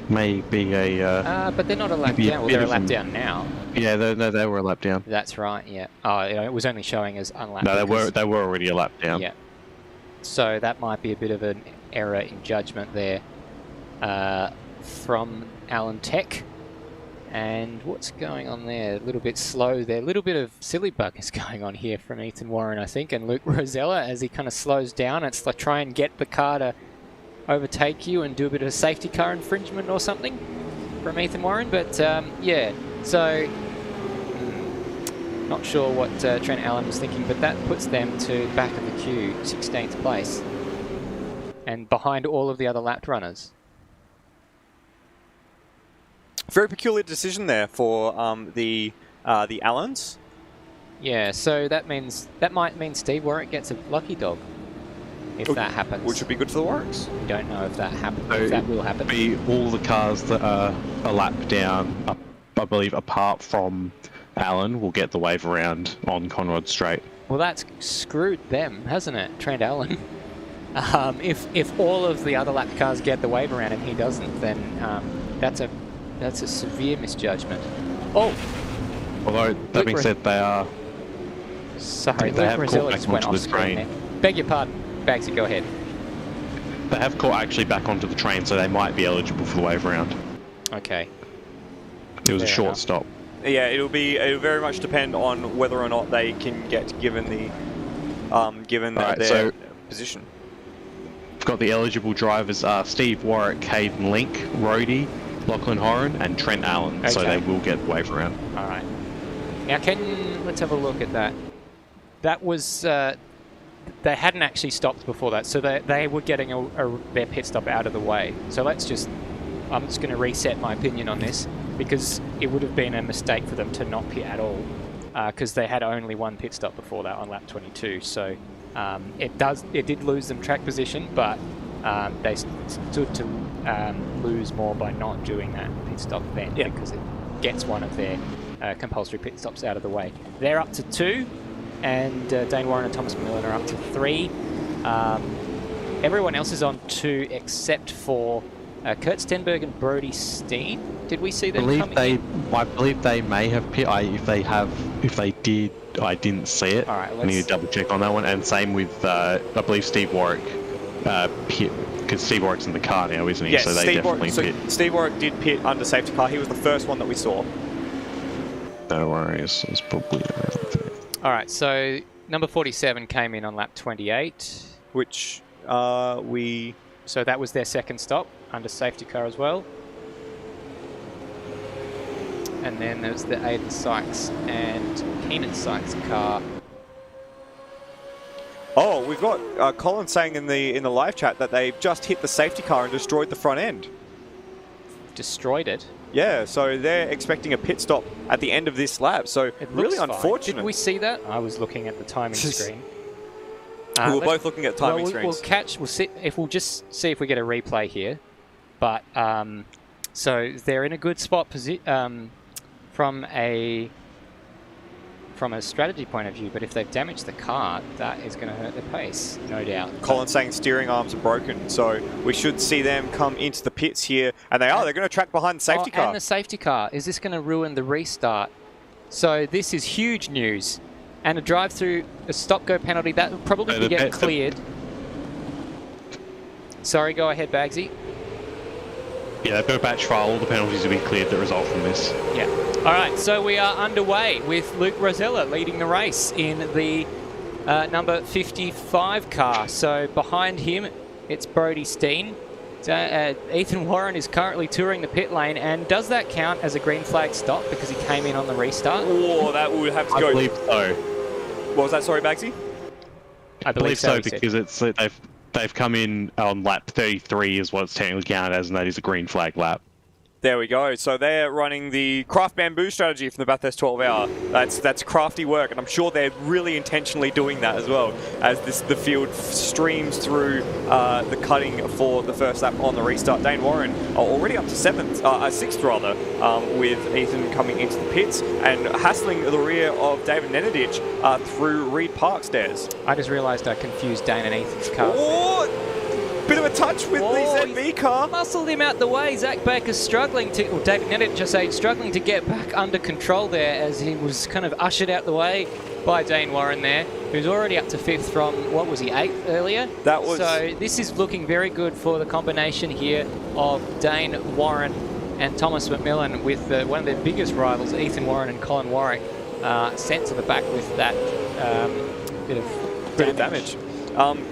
maybe a. but they're not a lap down. Well, they're a lap down now. Yeah, they were a lap down. That's right. Yeah. Oh, it was only showing as unlapped. No, they were already a lap down. Yeah. So that might be a bit of an error in judgment there from Alan Tech. And what's going on there? A little bit slow there. A little bit of silly buggers going on here from Ethan Warren, I think, and Luke Rosella as he kind of slows down. It's like try and get the car to overtake you and do a bit of a safety car infringement or something from Ethan Warren. But yeah, so not sure what Trent Allen was thinking, but that puts them to the back of the queue, 16th place, and behind all of the other lapped runners. Very peculiar decision there for the Allens. Yeah, so that might mean Steve Warwick gets a lucky dog if that happens. Which would be good for the Warwicks. We don't know if that happens. So if that will happen. Be all the cars that are a lap down, I believe, apart from Allen, will get the wave around on Conrod Straight. Well, that's screwed them, hasn't it, Trent Allen? If all of the other lap cars get the wave around and he doesn't, then that's a severe misjudgment. Oh! Although, that being said, they are... Sorry, they have Luke caught Rosella back just went onto off the screen train. there. Beg your pardon. Bagzy, go ahead. They have caught actually back onto the train, so they might be eligible for the wave around. Okay. It was a Fair short enough. stop. Yeah, it'll very much depend on whether or not they can get given their position. We've got the eligible drivers are Steve Warwick, Caden Link, Rhodey, Lachlan Horan, and Trent Allen. Okay. So they will get the wave around. All right. Now, let's have a look at that. That was they hadn't actually stopped before that, so they were getting their pit stop out of the way. So I'm just going to reset my opinion on this because it would have been a mistake for them to not pit at all because they had only one pit stop before that on lap 22. So it did lose them track position, but they stood to lose more by not doing that pit stop then because it gets one of their compulsory pit stops out of the way. They're up to 2, and Dayne Warren and Thomas McMillan are up to 3. Everyone else is on 2 except for Kurt Stenberg and Brodie Steen. Did we see them coming in? I believe they may have pit. If they did, I didn't see it. All right, I need to double check on that one. And same with I believe Steve Warwick pit, because Steve Warwick's in the car now, isn't he? Yes, so they definitely pit. Steve Warwick did pit under safety car. He was the first one that we saw. No worries. It's probably around there. All right, so number 47 came in on lap 28. Which So that was their second stop under safety car as well. And then there's the Aidan Sykes and Keenan Sykes car. Oh, we've got Colin saying in the live chat that they've just hit the safety car and destroyed the front end. Destroyed it? Yeah, so they're expecting a pit stop at the end of this lap. So It really looks fine. unfortunate. Did we see that? I was looking at the timing screen. We were both looking at timing screens. We'll see if we'll just see if we get a replay here. But so they're in a good spot from a strategy point of view. But if they've damaged the car, that is going to hurt their pace, no doubt. Colin's saying steering arms are broken, so we should see them come into the pits here, and they're going to track behind the safety car. And the safety car. Is this going to ruin the restart? So this is huge news and a drive through a stop-go penalty. That will probably get cleared. Sorry, go ahead, Bagzy. Yeah, they've got a batch file. All the penalties have been cleared that result from this. Yeah. All right, so we are underway with Luke Rosella leading the race in the number 55 car. So behind him, it's Brody Steen. Ethan Warren is currently touring the pit lane, and does that count as a green flag stop because he came in on the restart? Oh, that would have to go. I believe so. What was that? Sorry, Bagzy? I believe so because they've come in on lap 33 is what it's technically counted as, and that is a green flag lap. There we go. So they're running the craft bamboo strategy from the Bathurst 12 hour. That's crafty work, and I'm sure they're really intentionally doing that as well as the field streams through the cutting for the first lap on the restart. Dayne Warren already up to sixth rather, with Ethan coming into the pits and hassling the rear of David Nenadic through Reed Park stairs. I just realised I confused Dayne and Ethan's cars. Oh! Bit of a touch with the ZB car. Muscled him out the way. Zach Baker's struggling to, or David Nenadic, struggling to get back under control there as he was kind of ushered out the way by Dayne Warren there, who's already up to 5th from, what was he, 8th earlier? That was... So this is looking very good for the combination here of Dayne Warren and Thomas McMillan with one of their biggest rivals, Ethan Warren and Colin Warwick, sent to the back with that bit of damage.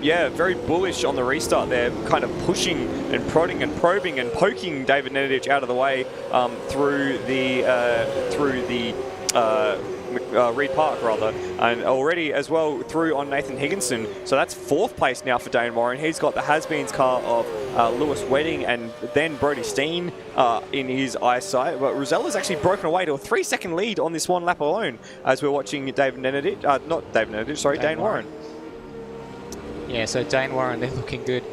Yeah, very bullish on the restart there, kind of pushing and prodding and probing and poking David Nenadic out of the way through the Reed Park rather, and already as well through on Nathan Higginson. So that's 4th place now for Dayne Warren. He's got the has-beens car of Lewis Wedding and then Brody Steen in his eyesight. But Rosella's actually broken away to a 3-second lead on this one lap alone as we're watching David Nenadic, not David Nenadic, sorry, Dayne Warren. Yeah, so Dayne Warren, they're looking good.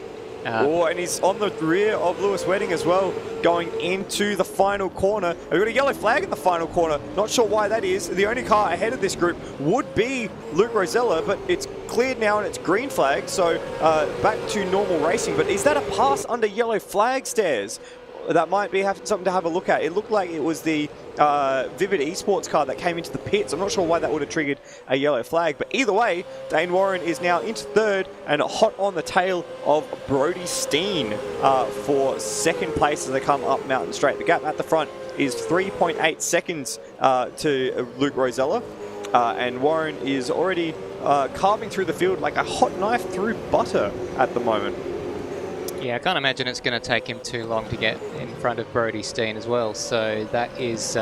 And he's on the rear of Lewis Wedding as well, going into the final corner. We've got a yellow flag in the final corner. Not sure why that is. The only car ahead of this group would be Luke Rosella, but it's cleared now and it's green flag, so back to normal racing. But is that a pass under yellow flag stairs? That might be something to have a look at. It looked like it was the Vivid Esports car that came into the pits. I'm not sure why that would have triggered a yellow flag, but either way, Dayne Warren is now into 3rd and hot on the tail of Brody Steen for 2nd place as they come up Mountain Straight. The gap at the front is 3.8 seconds to Luke Rosella, and Warren is already carving through the field like a hot knife through butter at the moment. Yeah, I can't imagine it's going to take him too long to get in front of Brody Steen as well. So that is,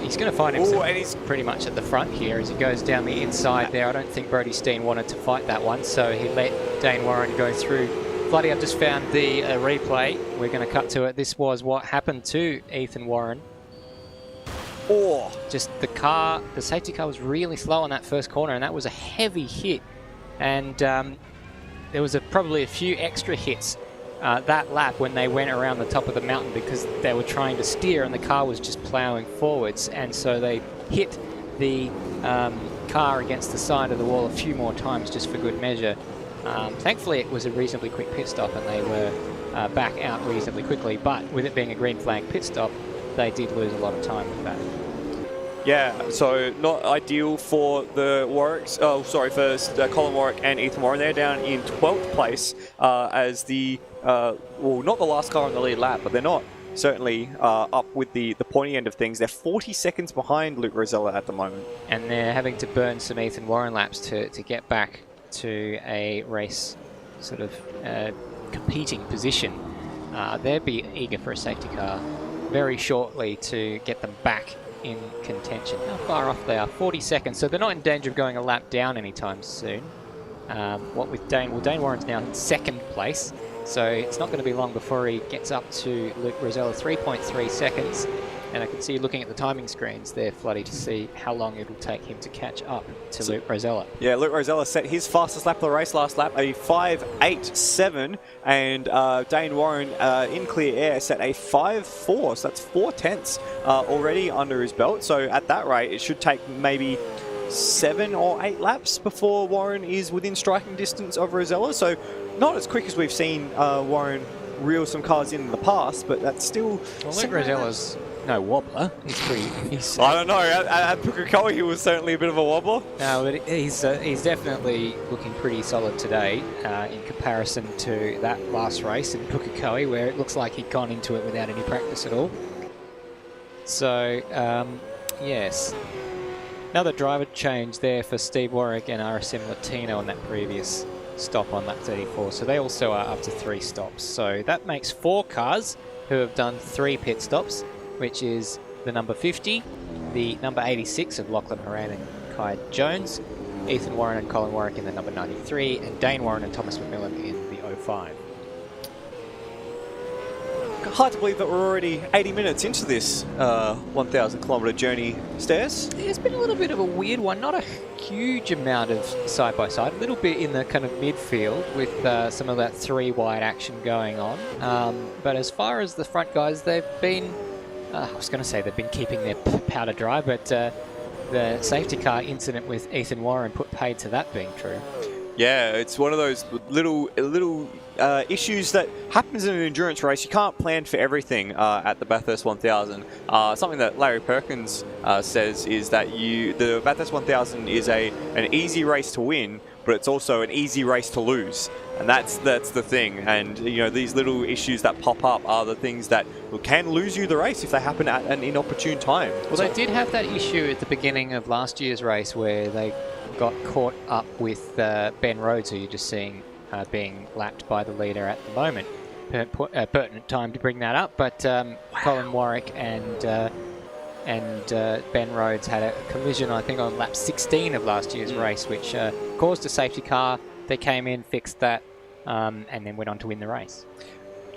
he's going to find himself and he's pretty much at the front here as he goes down the inside there. I don't think Brody Steen wanted to fight that one, so he let Dayne Warren go through. Bloody, I've just found the replay. We're going to cut to it. This was what happened to Ethan Warren. Oh, just the safety car was really slow on that first corner, and that was a heavy hit. And there was probably a few extra hits that lap when they went around the top of the mountain because they were trying to steer and the car was just ploughing forwards, and so they hit the car against the side of the wall a few more times just for good measure. Thankfully it was a reasonably quick pit stop and they were back out reasonably quickly, but with it being a green flag pit stop, they did lose a lot of time with that. Yeah, so not ideal for the Warwicks. Oh, sorry, for Colin Warwick and Ethan Warren. They're down in 12th place as the, well, not the last car on the lead lap, but they're not certainly up with the pointy end of things. They're 40 seconds behind Luke Rosella at the moment. And they're having to burn some Ethan Warren laps to get back to a race sort of competing position. They'll be eager for a safety car very shortly to get them back in contention. How far off they are? 40 seconds, so they're not in danger of going a lap down anytime soon. What with Dayne? Well, Dayne Warren's now in 2nd place, so it's not going to be long before he gets up to Luke Rosella. 3.3 seconds, and I can see you looking at the timing screens there, Floody, to see how long it'll take him to catch up to Luke Rosella. Yeah, Luke Rosella set his fastest lap of the race last lap, a 5.87, and Dayne Warren in clear air set a 5.4, so that's 4 tenths already under his belt. So at that rate, it should take maybe 7 or 8 laps before Warren is within striking distance of Rosella. So not as quick as we've seen Warren reel some cars in the past, but that's still... Well, Luke Rosella's no wobbler. He's pretty. He's, I don't know. At Pukekohe, he was certainly a bit of a wobbler. no, but he's definitely looking pretty solid today in comparison to that last race in Pukekohe, where it looks like he'd gone into it without any practice at all. So, yes. Another driver change there for Steve Warwick and RSM Latino on that previous stop on lap 34. So they also are up to 3 stops. So that makes 4 cars who have done 3 pit stops, which is the number 50, the number 86 of Lachlan Horan and Kai Jones, Ethan Warren and Colin Warwick in the number 93, and Dayne Warren and Thomas McMillan in the 05. Hard to believe that we're already 80 minutes into this 1,000 kilometre journey, Stairs. It's been a little bit of a weird one, not a huge amount of side-by-side, a little bit in the kind of midfield with some of that 3-wide action going on. But as far as the front guys, they've been, I was going to say they've been keeping their powder dry, but the safety car incident with Ethan Warren put paid to that being true. Yeah, it's one of those little issues that happens in an endurance race. You can't plan for everything at the Bathurst 1000. Something that Larry Perkins says is that the Bathurst 1000 is an easy race to win, but it's also an easy race to lose. And that's the thing. And you know, these little issues that pop up are the things that can lose you the race if they happen at an inopportune time. Well, they did have that issue at the beginning of last year's race where they got caught up with Ben Rhodes, who you're just seeing being lapped by the leader at the moment. Pertinent time to bring that up, but Colin Warwick and Ben Rhodes had a collision, I think, on lap 16 of last year's race, which caused a safety car. They came in, fixed that, and then went on to win the race.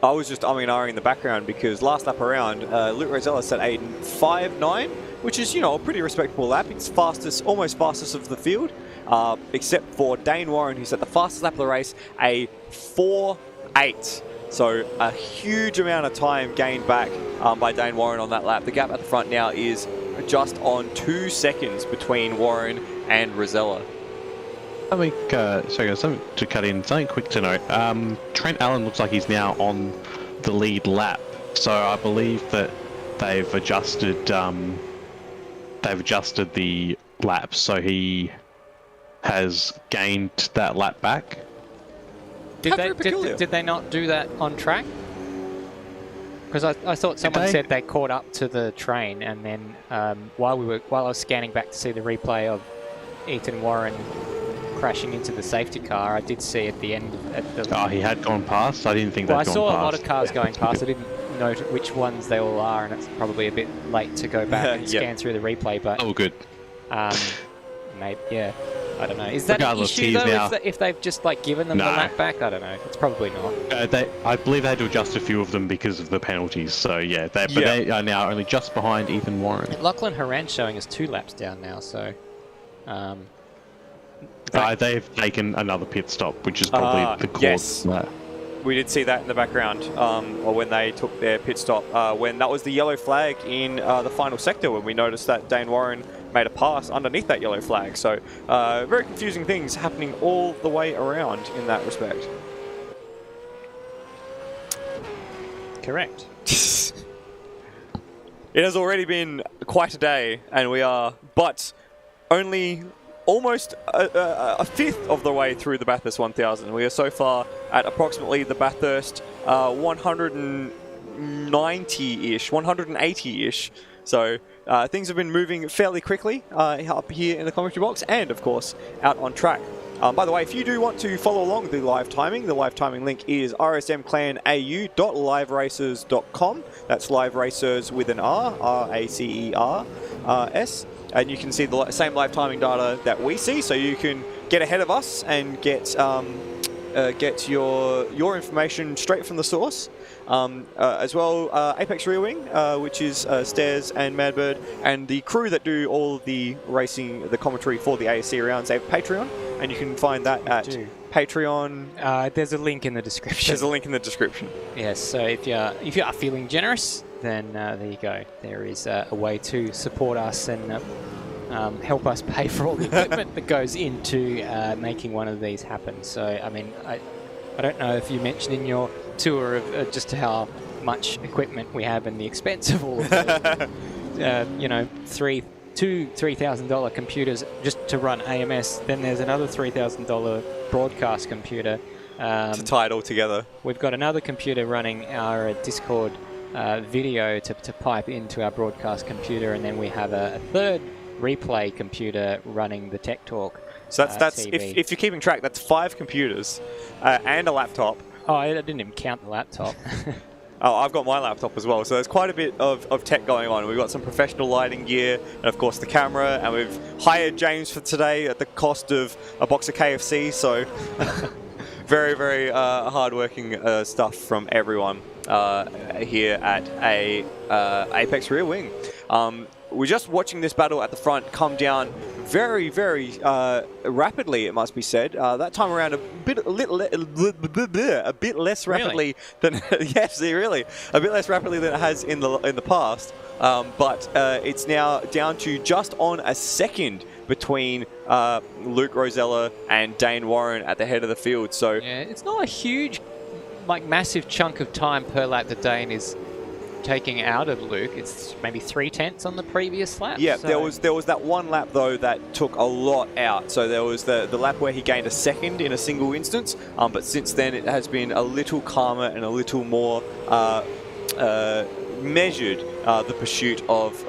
I was just umming in the background because last lap around, Luke Rosella set a 5.9, which is, you know, a pretty respectable lap. It's fastest, almost fastest of the field, except for Dayne Warren, who set the fastest lap of the race, a 4.8. So a huge amount of time gained back by Dayne Warren on that lap. The gap at the front now is just on 2 seconds between Warren and Rosella. I think, sorry guys, something to cut in, something quick to note. Trent Allen looks like he's now on the lead lap, so I believe that they've adjusted the laps, so he has gained that lap back. Did they not do that on track? Because I thought someone said they caught up to the train, and then while I was scanning back to see the replay of Ethan Warren crashing into the safety car, I did see at the end Oh, he had gone past? I didn't think they'd gone past. I saw a lot of cars going past. I didn't note which ones they all are, and it's probably a bit late to go back and scan through the replay, but... Oh, good. Maybe, yeah. I don't know. Is that an issue, though, if they've just like given them the lap back? I don't know. It's probably not. I believe they had to adjust a few of them because of the penalties, so yeah. They are now only just behind Ethan Warren. Lachlan Horan's showing us 2 laps down now, so... they've taken another pit stop, which is probably the cause. Yes. We did see that in the background, or when they took their pit stop, when that was the yellow flag in the final sector, when we noticed that Dayne Warren made a pass underneath that yellow flag. So very confusing things happening all the way around in that respect. Correct. It has already been quite a day, and we are but only almost a fifth of the way through the Bathurst 1000. We are so far at approximately the Bathurst 190-ish, 180-ish. So things have been moving fairly quickly up here in the commentary box and, of course, out on track. By the way, if you do want to follow along the live timing link is rsmclanau.liveracers.com. That's live racers with an R, R-A-C-E-R-S. And you can see the same live timing data that we see, so you can get ahead of us and get your information straight from the source. As well, Apex Rear Wing, which is Stairs and Madbird, and the crew that do all of the racing, the commentary for the ASC rounds, they have Patreon, and you can find that at Patreon. There's a link in the description. There's a link in the description. Yes, so if you are feeling generous, then there you go. There is a way to support us and help us pay for all the equipment that goes into making one of these happen. So, I mean, I don't know if you mentioned in your tour of just how much equipment we have and the expense of all of those, $3,000 computers just to run AMS. Then there's another $3,000 broadcast computer to tie it all together. We've got another computer running our Discord video to pipe into our broadcast computer, and then we have a third replay computer running the Tech Talk. So that's TV. if you're keeping track, that's 5 computers and a laptop. Oh, I didn't even count the laptop. Oh, I've got my laptop as well, so there's quite a bit of tech going on. We've got some professional lighting gear, and of course the camera, and we've hired James for today at the cost of a box of KFC, so very, very hard-working stuff from everyone here at Apex Rear Wing. We're just watching this battle at the front come down very, very rapidly, it must be said. That time around a bit less rapidly than yes, really, a bit less rapidly than it has in the past. But it's now down to just on a second between Luke Rosella and Dayne Warren at the head of the field. So yeah, it's not a huge, massive chunk of time per lap that Dayne is taking out of Luke. It's maybe 3/10 on the previous lap. Yeah, so. there was that one lap though that took a lot out. So there was the lap where he gained a second in a single instance, but since then it has been a little calmer and a little more measured, the pursuit of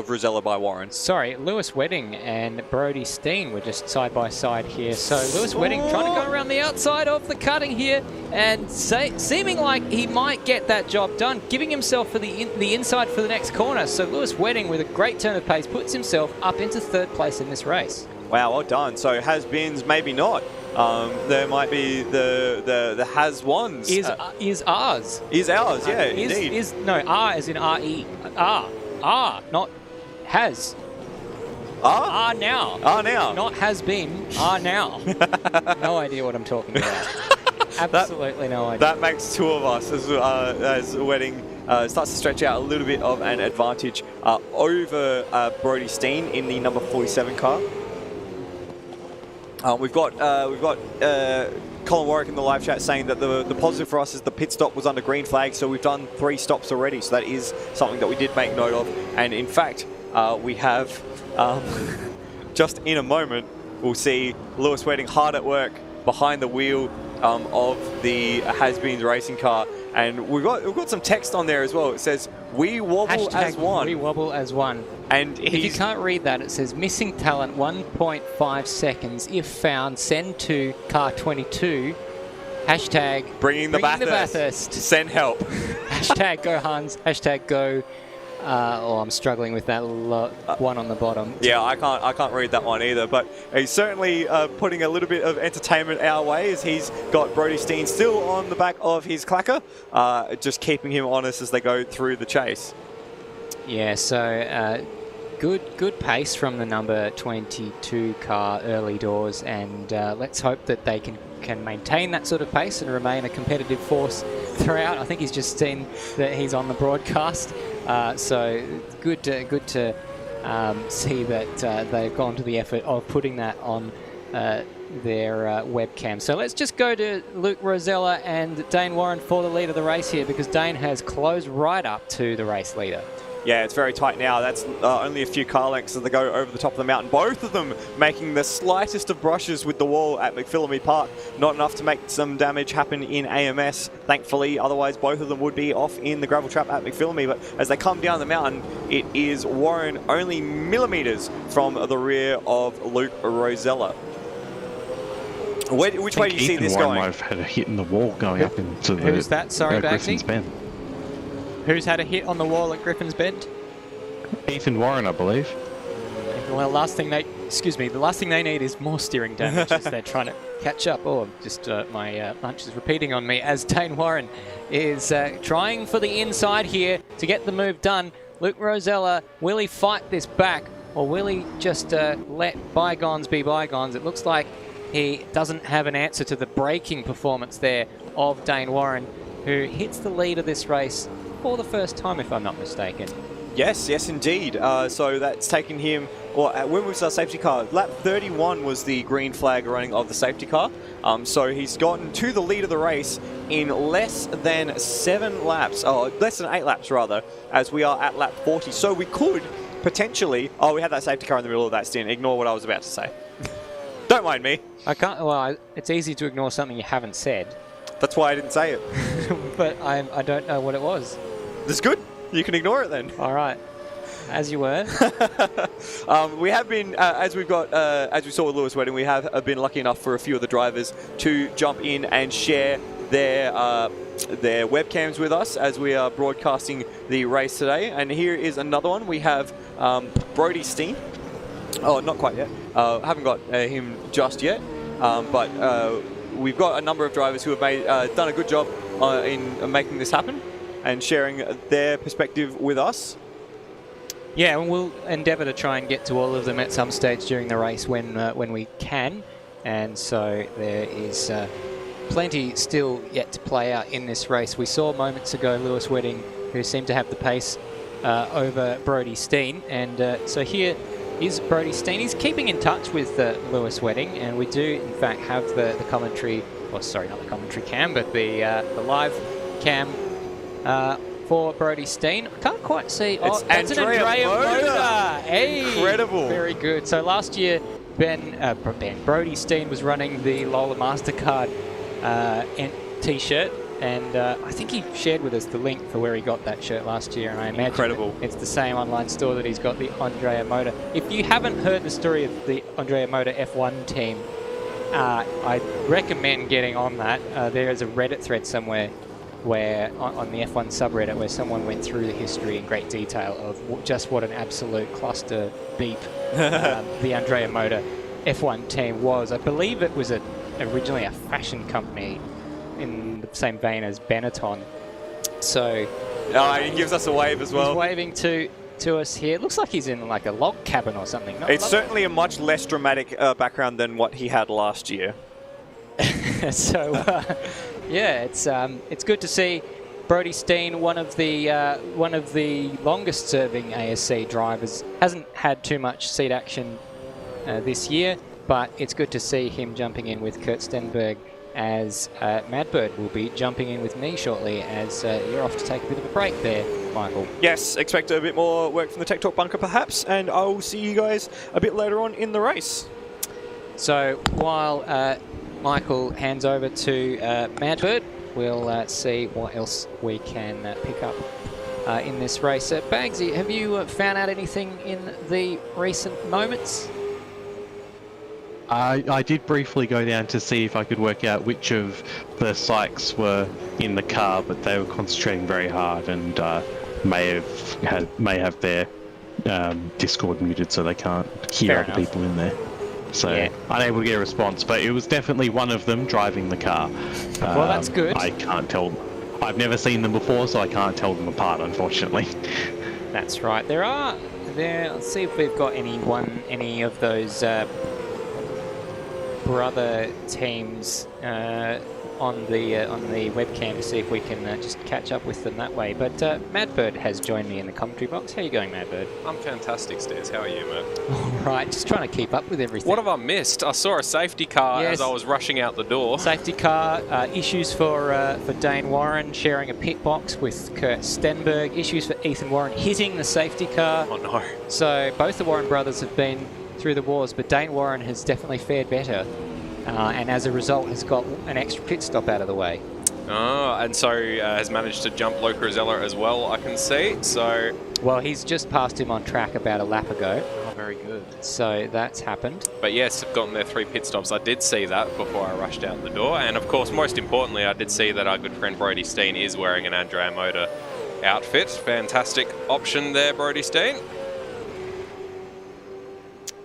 Rosella by Warren. Sorry, Lewis Wedding and Brody Steen were just side by side here. So Lewis Wedding trying to go around the outside of the cutting here and seeming like he might get that job done, giving himself for the inside for the next corner. So Lewis Wedding with a great turn of pace puts himself up into 3rd place in this race. Wow, well done. So has-beens, maybe not. There might be the has-ones. Is ours. Is ours, yeah, indeed. No, R as in R-E. R, not has. R now. R now. Not has been, R now. No idea what I'm talking about. Absolutely no idea. That makes 2 of us as Wedding starts to stretch out a little bit of an advantage over Brody Steen in the number 47 car. We've got Colin Warwick in the live chat saying that the positive for us is the pit stop was under green flag, so we've done 3 stops already, so that is something that we did make note of. And in fact, we have, just in a moment, we'll see Lewis Wedding hard at work behind the wheel of the Has-Beens racing car. And we've got some text on there as well. It says, "We wobble as one." We wobble as one. And if you can't read that, it says, "Missing talent, 1.5 seconds. If found, send to car 22. Hashtag bringing the Bathurst. Send help." Hashtag go Hans. Hashtag go. I'm struggling with that one on the bottom. Yeah, I can't read that one either. But he's certainly putting a little bit of entertainment our way as he's got Brody Steen still on the back of his clacker, just keeping him honest as they go through the chase. Yeah, so good pace from the number 22 car early doors, and let's hope that they can maintain that sort of pace and remain a competitive force throughout. I think he's just seen that he's on the broadcast, so good to see that they've gone to the effort of putting that on their webcam. So let's just go to Luke Rosella and Dayne Warren for the lead of the race here, because Dayne has closed right up to the race leader. Yeah, it's very tight now. That's only a few car lengths as they go over the top of the mountain. Both of them making the slightest of brushes with the wall at McPhillamy Park. Not enough to make some damage happen in AMS, thankfully. Otherwise, both of them would be off in the gravel trap at McPhillamy. But as they come down the mountain, it is Warren only millimetres from the rear of Luke Rosella. Which way do you see this Warren going? might have had a hit in the wall going up into the Who's that? Sorry, Griffin's Bagzy? Bend. Who's had a hit on the wall at Griffin's Bend? Ethan Warren, I believe. Well, the last thing they need is more steering damage as they're trying to catch up. Oh, just my lunch is repeating on me as Dayne Warren is trying for the inside here to get the move done. Luke Rosella, will he fight this back, or will he just let bygones be bygones? It looks like he doesn't have an answer to the braking performance there of Dayne Warren, who hits the lead of this race for the first time, if I'm not mistaken. Yes, indeed. So that's taken him, when was our safety car? Lap 31 was the green flag running of the safety car. So he's gotten to the lead of the race in less than 7 laps, oh, less than 8 laps rather, as we are at lap 40. So we could potentially, oh, we had that safety car in the middle of that stint. Ignore what I was about to say. Don't mind me. I can't. Well, it's easy to ignore something you haven't said. That's why I didn't say it. But I don't know what it was. That's good. You can ignore it then. All right. As you were. We have been, as we saw with Lewis Wedding, we have been lucky enough for a few of the drivers to jump in and share their webcams with us as we are broadcasting the race today. And here is another one. We have Brody Steen. Oh, not quite yet. Haven't got him just yet. But we've got a number of drivers who have done a good job in making this happen and sharing their perspective with us. Yeah, and we'll endeavour to try and get to all of them at some stage during the race when we can. And so there is plenty still yet to play out in this race. We saw moments ago Lewis Wedding, who seemed to have the pace over Brody Steen. And so here is Brody Steen. He's keeping in touch with Lewis Wedding, and we do in fact have the commentary, well, sorry, not the commentary cam, but the live cam for Brody Steen. I can't quite see. It's that's an Andrea Motor. Hey, incredible. Very good. So last year, Brody Steen was running the Lola MasterCard T-shirt, and I think he shared with us the link for where he got that shirt last year, and I imagine it's the same online store that he's got the Andrea Motor. If you haven't heard the story of the Andrea Motor F1 team, I recommend getting on that. There is a Reddit thread somewhere where on the F1 subreddit where someone went through the history in great detail of just what an absolute cluster beep the Andrea Motor F1 team was. I believe it was originally a fashion company in the same vein as Benetton. So he gives us a wave as well. He's waving to us here. It looks like he's in like a log cabin or something. It's certainly a much less dramatic background than what he had last year. So yeah, it's good to see Brody Steen, one of the longest serving ASC drivers. Hasn't had too much seat action this year, but it's good to see him jumping in with Kurt Stenberg, as Madbird will be jumping in with me shortly, as you're off to take a bit of a break there, Michael. Yes, expect a bit more work from the Tech Talk bunker perhaps, and I will see you guys a bit later on in the race. So while Michael hands over to Madbird, we'll see what else we can pick up in this race. Bagzy, have you found out anything in the recent moments? I did briefly go down to see if I could work out which of the Sykes were in the car, but they were concentrating very hard and may have their Discord muted, so they can't hear other people in there. So yeah, unable to get a response, but it was definitely one of them driving the car. Well, that's good. I can't tell. I've never seen them before, so I can't tell them apart, unfortunately. That's right. Let's see if we've got any of those brother teams on the webcam to see if we can just catch up with them that way. But Madbird has joined me in the commentary box. How are you going, Madbird? I'm fantastic, Stairs. How are you, mate? All right, just trying to keep up with everything. What have I missed? I saw a safety car as I was rushing out the door. Safety car, issues for Dayne Warren sharing a pit box with Kurt Stenberg, issues for Ethan Warren hitting the safety car. Oh no. So both the Warren brothers have been through the wars, but Dayne Warren has definitely fared better. And as a result has got an extra pit stop out of the way. Oh, and so has managed to jump Luke Rosella as well, I can see. So, well, he's just passed him on track about a lap ago. Oh, very good. So that's happened. But yes, I've gotten their 3 pit stops. I did see that before I rushed out the door. And of course, most importantly, I did see that our good friend Brody Steen is wearing an Andrea Motor outfit. Fantastic option there, Brody Steen.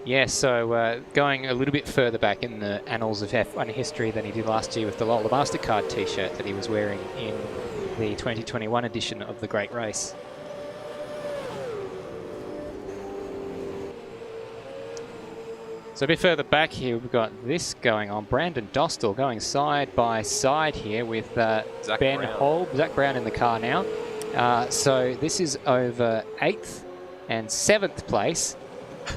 Yeah, so going a little bit further back in the annals of F1 history than he did last year with the Lola MasterCard T-shirt that he was wearing in the 2021 edition of the Great Race. So a bit further back here, we've got this going on. Brandon Dostal going side by side here with Ben Holb. Zach Brown in the car now. So this is over 8th and 7th place.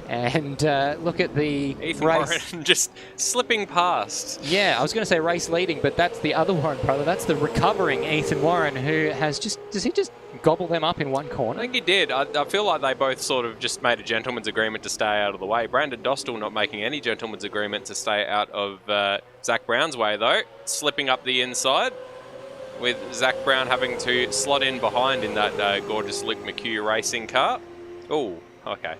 And look at the Ethan race. Warren just slipping past. Yeah, I was going to say race leading, but that's the other Warren brother. That's the recovering Ethan Warren, who has just... Does he just gobble them up in one I corner? think he did. I feel like they both sort of just made a gentleman's agreement to stay out of the way. Brandon Dostal not making any gentleman's agreement to stay out of Zach Brown's way, though. Slipping up the inside, with Zach Brown having to slot in behind in that gorgeous Luke McHugh racing car. Oh, okay.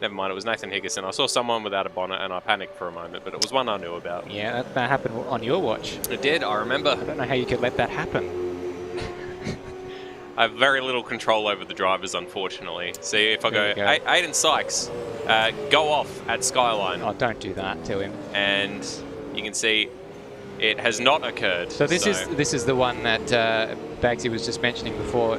Never mind, it was Nathan Higginson. I saw someone without a bonnet and I panicked for a moment, but it was one I knew about. Yeah, that happened on your watch. It did, I remember. I don't know how you could let that happen. I have very little control over the drivers, unfortunately. See, if I There go, you go. Aiden Sykes, go off at Skyline. Oh, don't do that to him. And you can see it has not occurred. So this is the one that Bagzy was just mentioning before,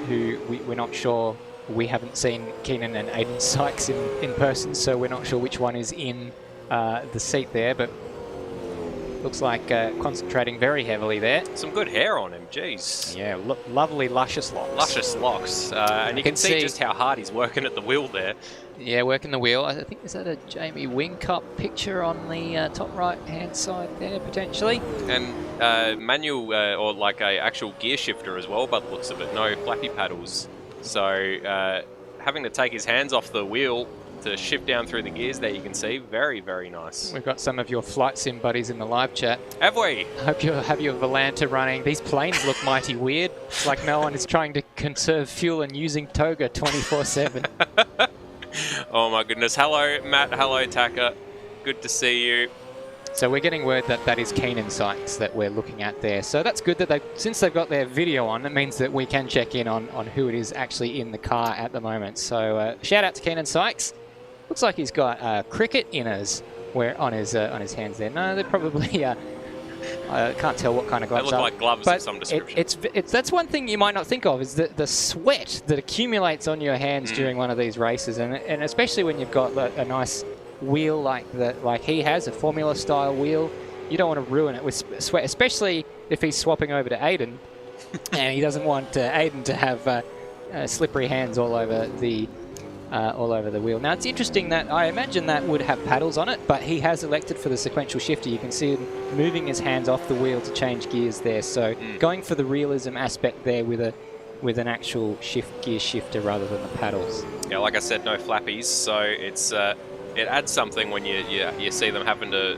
who we're not sure. We haven't seen Keenan and Aiden Sykes in person, so we're not sure which one is in the seat there, but looks like concentrating very heavily there. Some good hair on him, jeez. Yeah, lovely luscious locks. Luscious locks. And you can see just how hard he's working at the wheel there. Yeah, working the wheel. I think, is that a Jamie Wingcop picture on the top right-hand side there, potentially? And manual, or like a actual gear shifter as well, by the looks of it. No flappy paddles. So having to take his hands off the wheel to shift down through the gears there, you can see. Very, very nice. We've got some of your flight sim buddies in the live chat. Have we? Hope you have your Volanta running. These planes look mighty weird. It's like no one is trying to conserve fuel and using toga 24/7. Oh my goodness. Hello, Matt. Hello, Taka. Good to see you. So we're getting word that that is Keenan Sykes that we're looking at there. So that's good that since they've got their video on, it means that we can check in on who it is actually in the car at the moment. So shout out to Keenan Sykes. Looks like he's got cricket inners on his hands there. No, they're probably I can't tell what kind of gloves. They look like gloves of some description. It's that's one thing you might not think of, is the sweat that accumulates on your hands during one of these races, and especially when you've got a nice wheel like he has, a Formula style wheel. You don't want to ruin it with sweat, especially if he's swapping over to Aiden, and he doesn't want Aiden to have slippery hands all over the wheel. Now it's interesting that I imagine that would have paddles on it, but he has elected for the sequential shifter. You can see him moving his hands off the wheel to change gears there. So going for the realism aspect there with an actual gear shifter rather than the paddles. Yeah, like I said, no flappies, so it's it adds something when you see them having to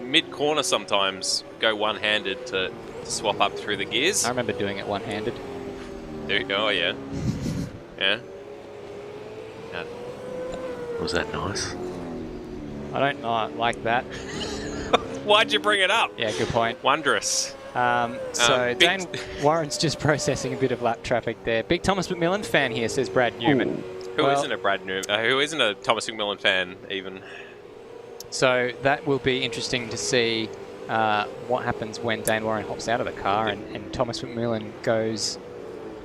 mid-corner sometimes go one-handed to swap up through the gears. I remember doing it one-handed. Oh yeah, yeah. Was that nice? I don't like that. Why'd you bring it up? Yeah, good point. Wondrous. So Dayne Warren's just processing a bit of lap traffic there. Big Thomas McMillan fan here, says Brad Newman. Who isn't a Thomas McMillan fan even? So that will be interesting to see what happens when Dayne Warren hops out of the car and Thomas McMillan goes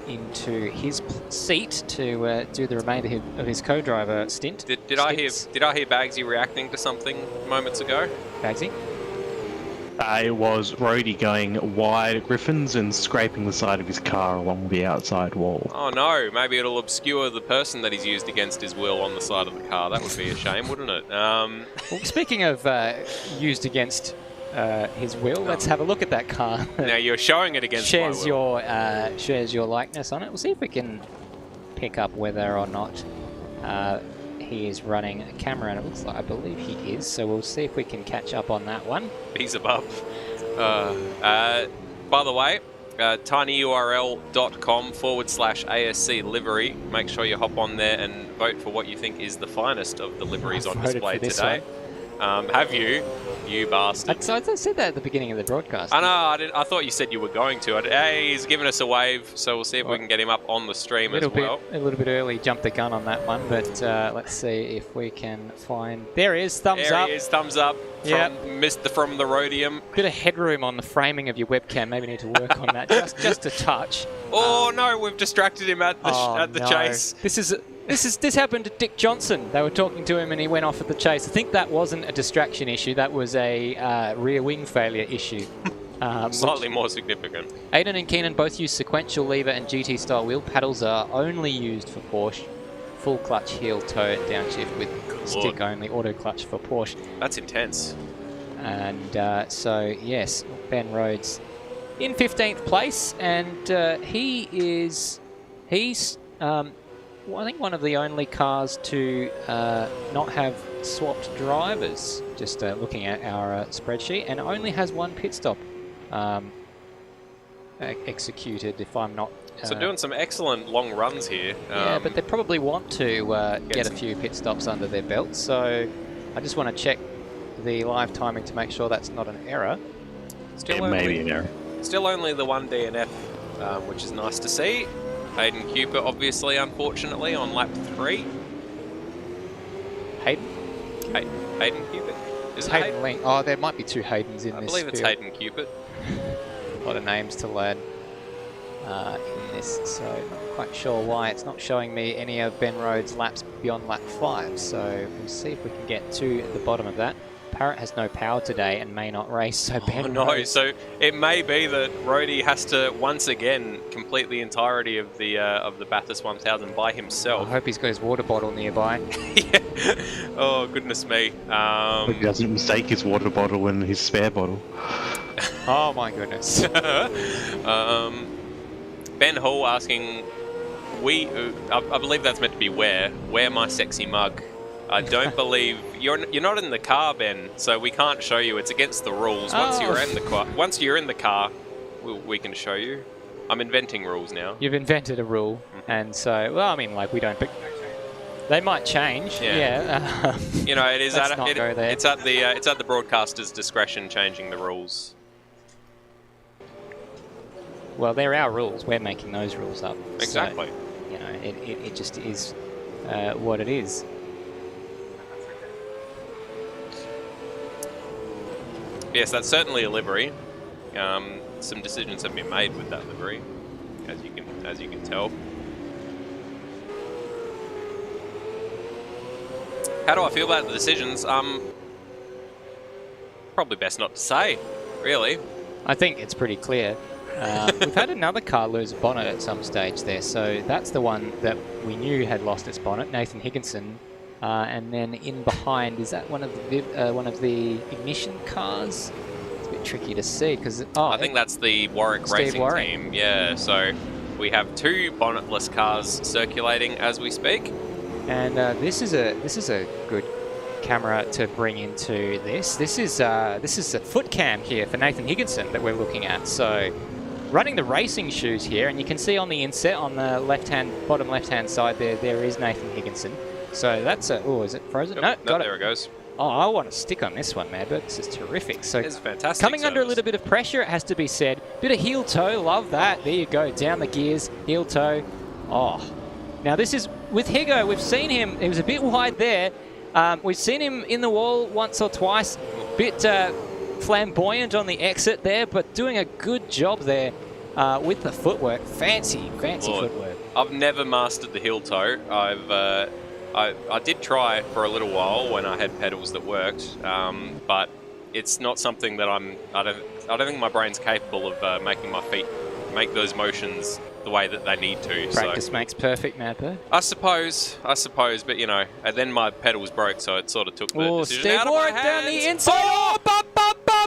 into his seat to do the remainder of his co-driver stint. Did I hear Bagzy reacting to something moments ago? Bagzy? It was Rhodey going wide at Griffins and scraping the side of his car along the outside wall. Oh no, maybe it'll obscure the person that he's used against his will on the side of the car. That would be a shame, wouldn't it? Well, speaking of used against his will, let's have a look at that car. Now you're showing it against my will. Shares your likeness on it. We'll see if we can pick up whether or not he is running a camera, and it looks like I believe he is. So we'll see if we can catch up on that one. He's above. By the way, tinyurl.com/ASC livery. Make sure you hop on there and vote for what you think is the finest of the liveries on display today. Have you? You bastard. So I said that at the beginning of the broadcast. I know, I thought you said you were going to. Hey, he's giving us a wave, so we'll see if we can get him up on the stream as well. A little bit early, jumped the gun on that one, but let's see if we can find... There he is, thumbs up. There he is, thumbs up from the Rhodium. Bit of headroom on the framing of your webcam. Maybe need to work on that just a touch. Oh no, we've distracted him at the chase. This happened to Dick Johnson. They were talking to him and he went off at the chase. I think that wasn't a distraction issue. That was a rear wing failure issue. Slightly more significant. Aiden and Keenan both use sequential lever and GT style wheel. Paddles are only used for Porsche. full clutch heel toe downshift with stick only auto clutch for Porsche. That's intense. And so yes, Ben Rhodes in 15th place, and he's I think one of the only cars to not have swapped drivers, just looking at our spreadsheet, and only has one pit stop executed, if I'm not... So doing some excellent long runs here. Yeah, but they probably want to get a few pit stops under their belt, so I just want to check the live timing to make sure that's not an error. Still maybe an error. Still only the one DNF, which is nice to see. Hayden Cooper, obviously, unfortunately, on lap 3. Hayden? Hayden Cupid? Is it Hayden Link. Oh, there might be 2 Haydens in this. I believe it's Hayden Cupid. A lot of names to learn in this, so not quite sure why it's not showing me any of Ben Rhodes' laps beyond lap 5. So we'll see if we can get to the bottom of that. Parrot has no power today and may not race, so Ben Rhodes... So it may be that Rhodey has to once again complete the entirety of the Bathurst 1000 by himself. I hope he's got his water bottle nearby. Yeah. Oh, goodness me. Hope he doesn't mistake his water bottle and his spare bottle. Oh my goodness. Ben Hall asking, I believe that's meant to be wear my sexy mug. I don't believe you're not in the car, Ben, so we can't show you. It's against the rules. Once you're in the car, we can show you. I'm inventing rules now. You've invented a rule, and so well, I mean, like we don't. But they might change. Yeah. You know, it is Let's not go there. it's at the broadcaster's discretion changing the rules. Well, they're our rules. We're making those rules up. Exactly. So, you know, it just is what it is. Yes, that's certainly a livery. Some decisions have been made with that livery, as you can tell. How do I feel about the decisions? Probably best not to say, really. I think it's pretty clear. We've had another car lose a bonnet at some stage there, so that's the one that we knew had lost its bonnet, Nathan Higginson. And then in behind, is that one of the ignition cars? It's a bit tricky to see because I think that's the Warwick racing team. Yeah, so we have 2 bonnetless cars circulating as we speak. And this is a good camera to bring into this. This is a foot cam here for Nathan Higginson that we're looking at. So running the racing shoes here, and you can see on the inset on the bottom left-hand side there is Nathan Higginson. So that's a... Oh, is it frozen? No, got it. There it goes. Oh, I want to stick on this one, Madbird. This is terrific. So it's fantastic. Coming under a little bit of pressure, it has to be said. Bit of heel toe, love that. There you go, down the gears, heel toe. Oh. Now this is... With Higo, we've seen him. He was a bit wide there. We've seen him in the wall once or twice. Bit flamboyant on the exit there, but doing a good job there with the footwork. Fancy footwork. I've never mastered the heel toe. I did try for a little while when I had pedals that worked, but it's not something that I don't think my brain's capable of making my feet make those motions the way that they need to. Practice makes perfect, Madbird. I suppose, but you know, and then my pedals broke, so it sort of took the decision out of my hands. Down the inside. Oh, bump,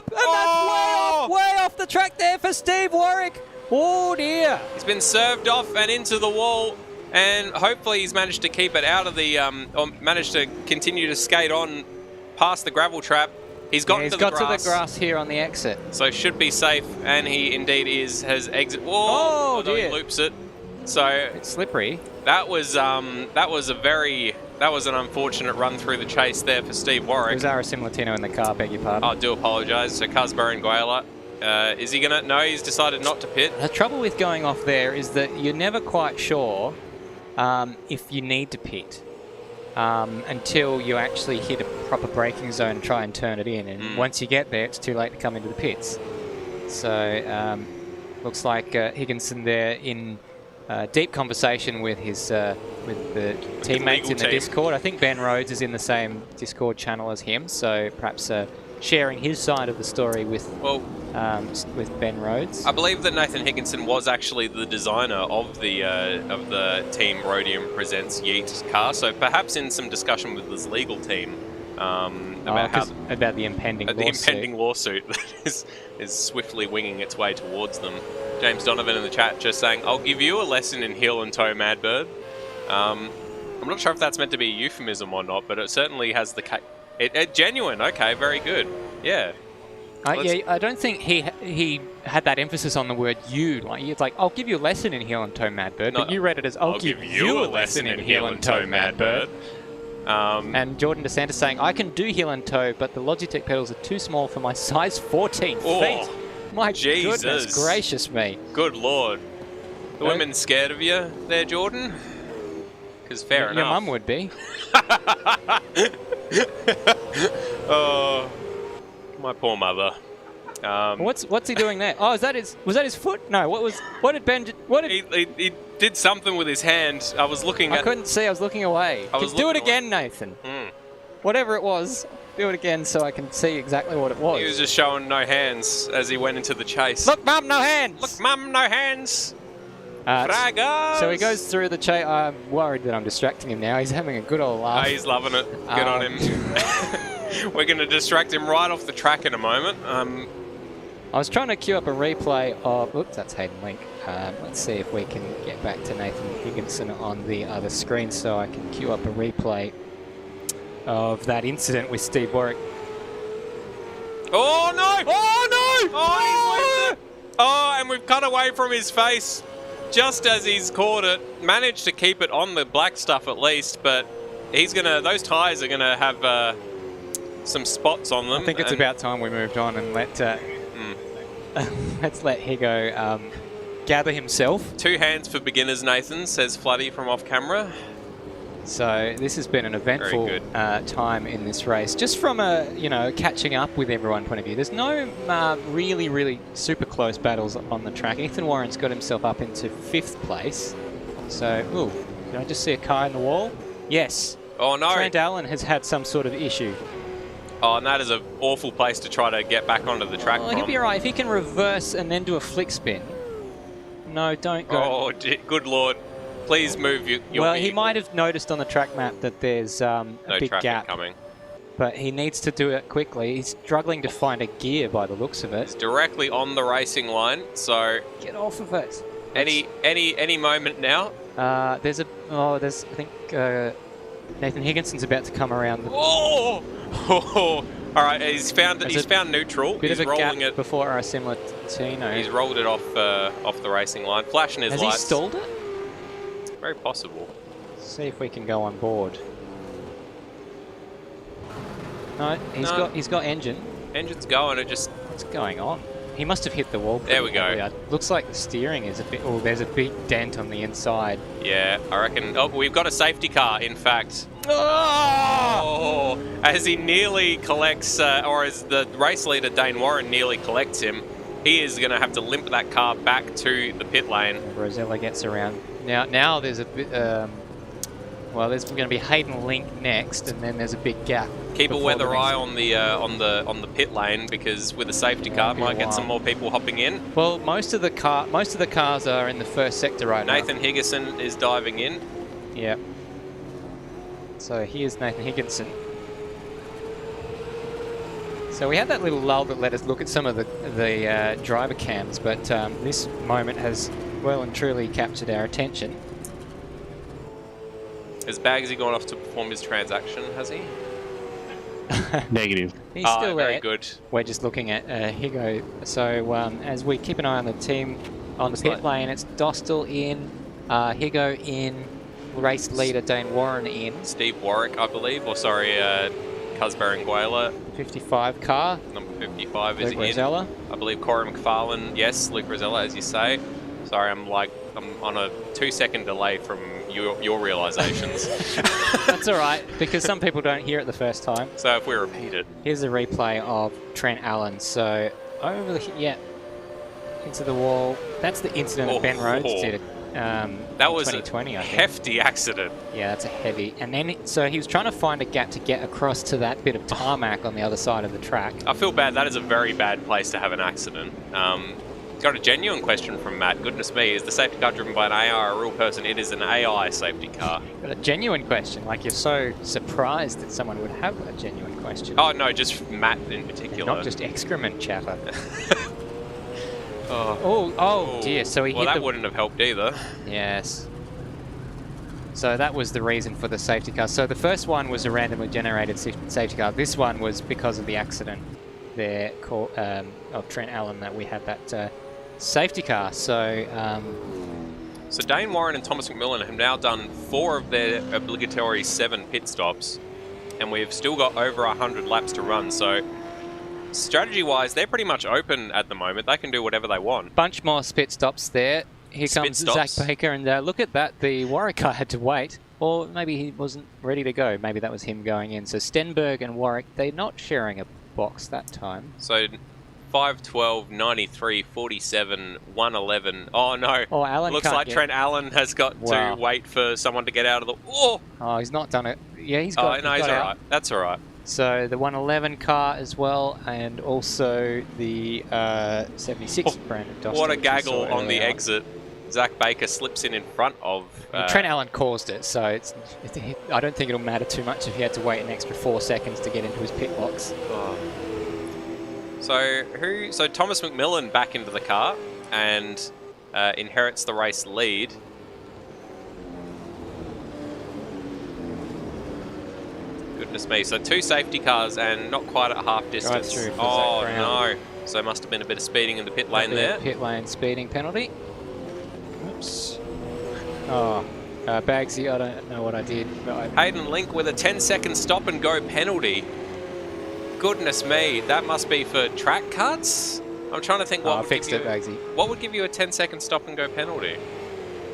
and that's way off the track there for Steve Warwick. Oh dear. He's been served off and into the wall. And hopefully he's managed to keep it out of the, or managed to continue to skate on past the gravel trap. He's gotten to the grass. He's got to the grass here on the exit. So should be safe, and he indeed has exit. Whoa, dear. He loops it. So it's slippery. That was an unfortunate run through the chase there for Steve Warwick. There's Aris Simlatino in the car, beg your pardon. I do apologise. So Casper and Guayla. Is he gonna? No, he's decided not to pit. The trouble with going off there is that you're never quite sure if you need to pit until you actually hit a proper braking zone and try and turn it in. And once you get there, it's too late to come into the pits. So looks like Higginson there in deep conversation with his with the teammates in the Discord. I think Ben Rhodes is in the same Discord channel as him, so perhaps sharing his side of the story with Ben Rhodes. I believe that Nathan Higginson was actually the designer of the Team Rhodium Presents Yeet car, so perhaps in some discussion with his legal team about the impending lawsuit that is swiftly winging its way towards them. James Donovan in the chat just saying, "I'll give you a lesson in heel and toe, Madbird." I'm not sure if that's meant to be a euphemism or not, but it certainly has the genuine. Okay, very good. Yeah. I don't think he had that emphasis on the word "you." Like it's like, "I'll give you a lesson in heel and toe, Madbird," but you read it as, "I'll give you a lesson in heel and toe, Madbird." And Jordan DeSantis saying, "I can do heel and toe, but the Logitech pedals are too small for my size 14 feet." My goodness gracious me. Good lord. The women scared of you there, Jordan? Because fair enough. Your mum would be. Oh, my poor mother. What's he doing there? Oh, was that his foot? No. What did Ben? He did something with his hand. I was looking. I couldn't see. I was looking away. Do it again, Nathan. Whatever it was, do it again so I can see exactly what it was. He was just showing no hands as he went into the chase. Look, Mum, no hands. Look, Mum, no hands. Fraggers. So he goes through the chase. I'm worried that I'm distracting him now. He's having a good old laugh. Oh, he's loving it. Good on him. We're going to distract him right off the track in a moment. I was trying to queue up a replay of... Oops, that's Hayden Link. Let's see if we can get back to Nathan Higginson on the other screen so I can queue up a replay of that incident with Steve Warwick. Oh, no! Oh, no! Oh, he's left it! Oh, and we've cut away from his face just as he's caught it. Managed to keep it on the black stuff at least, but those tyres are going to have some spots on them. I think it's about time we moved on and let's let Higo gather himself. 2 hands for beginners, Nathan, says Floody from off camera. So this has been an eventful time in this race. Just from a, catching up with everyone point of view. There's no really, really super close battles on the track. Ethan Warren's got himself up into 5th place. So, did I just see a car in the wall? Yes. Oh, no. Trent Allen has had some sort of issue. Oh, and that is an awful place to try to get back onto the track from. He'll be all right. If he can reverse and then do a flick spin. No, don't go. Oh, good lord. Please move your Well, vehicle. he might have noticed on the track map that there's a big gap coming. But he needs to do it quickly. He's struggling to find a gear by the looks of it. It's directly on the racing line, so get off of it. Any moment now. I think Nathan Higginson's about to come around. Oh! All right, he's found neutral. Bit He's of a rolling gap it before our similar Tino. He's rolled it off the racing line, flashing his lights. Has he stalled it? Very possible. See if we can go on board. No, he's got engine. Engine's going. What's going on? He must have hit the wall. There we go. Hard. Looks like the steering is a bit... Oh, there's a big dent on the inside. Yeah, I reckon... Oh, we've got a safety car, in fact. Oh! As he nearly collects... or as the race leader, Dayne Warren, nearly collects him, he is going to have to limp that car back to the pit lane. Rosella gets around. Now there's a bit... well, there's going to be Hayden Link next, and then there's a big gap. Keep a weather eye on the pit lane, because with a safety car, might get some more people hopping in. Well, most of the cars are in the first sector right now. Nathan Higginson is diving in. Yeah. So here's Nathan Higginson. So we had that little lull that let us look at some of the driver cams, but this moment has well and truly captured our attention. Has Bagzy gone off to perform his transaction, has he? Negative. He's still there. Very good. We're just looking at Higo. So as we keep an eye on the team on the pit lane, it's Dostal in, Higo in, race leader Dayne Warren in. Steve Warwick, I believe, or sorry, Cusbaranguela. 55 car. Number 55 is Luke Rosella. in. I believe Corey McFarlane, yes, Luke Rosella, as you say. Sorry, I'm on a 2-second delay from your realizations. That's all right, because some people don't hear it the first time. So if we repeat it. Here's a replay of Trent Allen. So into the wall. That's the incident that Ben Rhodes did That was 2020, a I think. hefty accident. Yeah, that's a heavy. And then, so he was trying to find a gap to get across to that bit of tarmac on the other side of the track. I feel bad. That is a very bad place to have an accident. Got a genuine question from Matt. Goodness me, is the safety car driven by an AI or a real person? It is an AI safety car. Got a genuine question. Like, you're so surprised that someone would have a genuine question. Oh, no, just Matt in particular. And not just excrement chatter. Oh dear. So he well, hit that the... wouldn't have helped either. Yes. So that was the reason for the safety car. So the first one was a randomly generated safety car. This one was because of the accident there of Trent Allen that we had that safety car. So So Dayne Warren and Thomas McMillan have now done 4 of their obligatory 7 pit stops, and we've still got over 100 laps to run. So strategy-wise, they're pretty much open at the moment. They can do whatever they want. bunch more pit stops there. Here Spit comes stops. Zach Baker, and look at that. The Warwick car had to wait, or maybe he wasn't ready to go. Maybe that was him going in. So Stenberg and Warwick, they're not sharing a box that time. So 512, 93, 47, 111. Oh no! Oh, Allen Looks can't like get... Trent Allen has got Wow. to wait for someone to get out of the. Oh! Oh, he's not done it. Yeah, he's Oh got. no, he's he's got all out. right. That's all right. So the 111 car as well, and also the 76 Brandon Dostal. What a which we gaggle saw on the earlier. exit. Zach Baker slips in front of. Trent Allen caused it, so I don't think it'll matter too much if he had to wait an extra 4 seconds to get into his pit box. Oh. So Thomas McMillan back into the car and inherits the race lead. Goodness me! So 2 safety cars and not quite at half distance. through for Oh Zach Brown. no! So must have been a bit of speeding in the pit lane there. Pit lane speeding penalty. Oops. Oh, Bagzy, I don't know what I did. But Hayden Link with a 10-second stop and go penalty. Goodness me, that must be for track cuts? I'm trying to think what I would fixed give it, you, Bagzy. what would give you a 10-second stop and go penalty?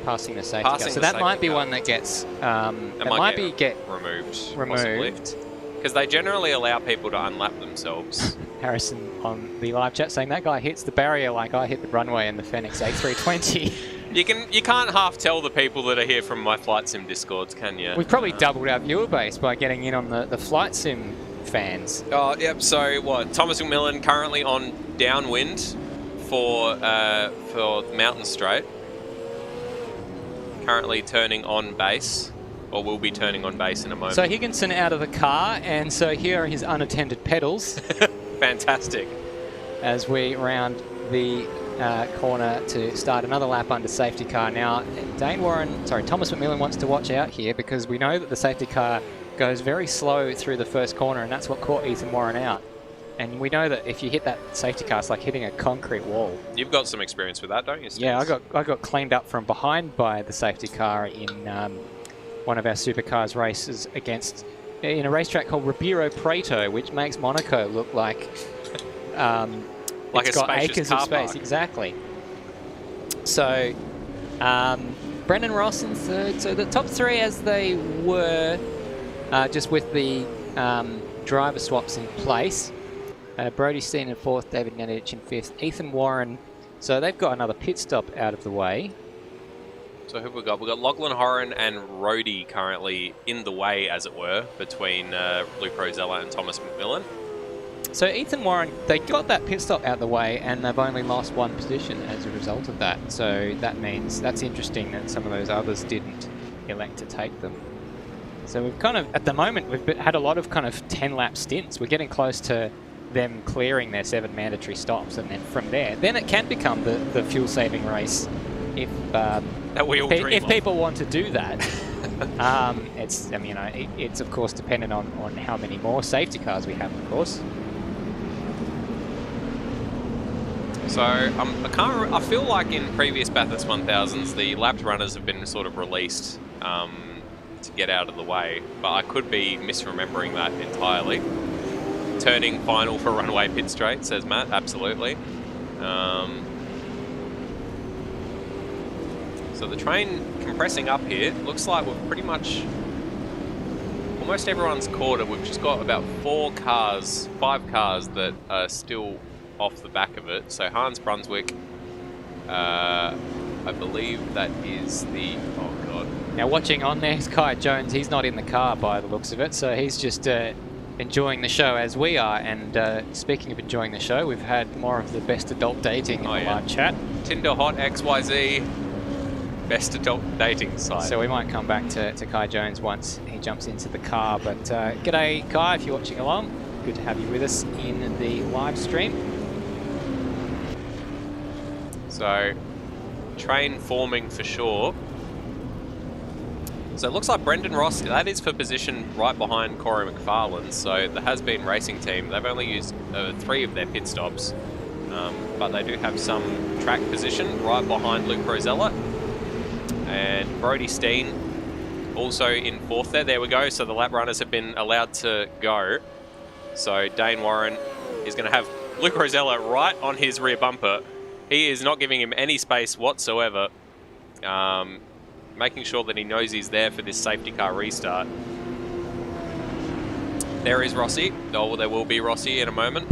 Passing the safety car. Passing So the that might safety be car. one that gets. It might might get removed. removed. Because they generally allow people to unlap themselves. Harrison on the live chat saying that guy hits the barrier like I hit the runway in the Fenix A320. You can't half tell the people that are here from my Flight Sim Discords, can you? We've probably doubled our viewer base by getting in on the Flight Sim fans. Oh, yep. So what? Thomas McMillan currently on downwind for Mountain Straight. Currently turning on base, or will be turning on base in a moment. So Higginson out of the car, and so here are his unattended pedals Fantastic. as we round the corner to start another lap under safety car. Now, Thomas McMillan wants to watch out here because we know that the safety car goes very slow through the first corner, and that's what caught Ethan Warren out. And we know that if you hit that safety car, it's like hitting a concrete wall. You've got some experience with that, don't you, Steve? Yeah, I got cleaned up from behind by the safety car in one of our Supercars races in a racetrack called Ribeiro Preto, which makes Monaco look like like it's a got spacious acres car of space. park. Exactly. So Brendan Ross in third. So the top 3 as they were, just with the driver swaps in place. Brody Steen in 4th, David Nanich in 5th, Ethan Warren. So they've got another pit stop out of the way. So who have we got? We've got Lachlan Horan and Rhodey currently in the way, as it were, between Luke Rosella and Thomas McMillan. So Ethan Warren, they got that pit stop out the way, and they've only lost 1 position as a result of that. So that means that's interesting that some of those others didn't elect to take them. So we've kind of, at the moment, we've had a lot of kind of 10-lap stints. We're getting close to them clearing their 7 mandatory stops, and then from there, then it can become the fuel-saving race if That we all dream if of. people want to do that. It's of course dependent on how many more safety cars we have, of course. So I feel like in previous Bathurst 1000s, the lapped runners have been sort of released to get out of the way, but I could be misremembering that entirely. Turning final for runway pit straight, says Matt. Absolutely. So the train compressing up here. Looks like we've pretty much almost everyone's caught it. We've just got about 5 cars that are still off the back of it. So Hans Brunswick, I believe that is the... Oh, God. Now watching on there is Kai Jones. He's not in the car by the looks of it, so he's just enjoying the show as we are. And speaking of enjoying the show, we've had more of the best adult dating in the live chat. Tinder Hot XYZ, best adult dating site. So we might come back to Kai Jones once he jumps into the car. But g'day Kai, if you're watching along. Good to have you with us in the live stream. So, train forming for sure. So it looks like Brendan Ross, that is for position right behind Corey McFarlane. So the Has-Been Racing team, they've only used 3 of their pit stops. But they do have some track position right behind Luke Rosella. And Brody Steen also in 4th there. There we go. So the lap runners have been allowed to go. So Dayne Warren is going to have Luke Rosella right on his rear bumper. He is not giving him any space whatsoever. Making sure that he knows he's there for this safety car restart. There is Rossi. Oh, there will be Rossi in a moment.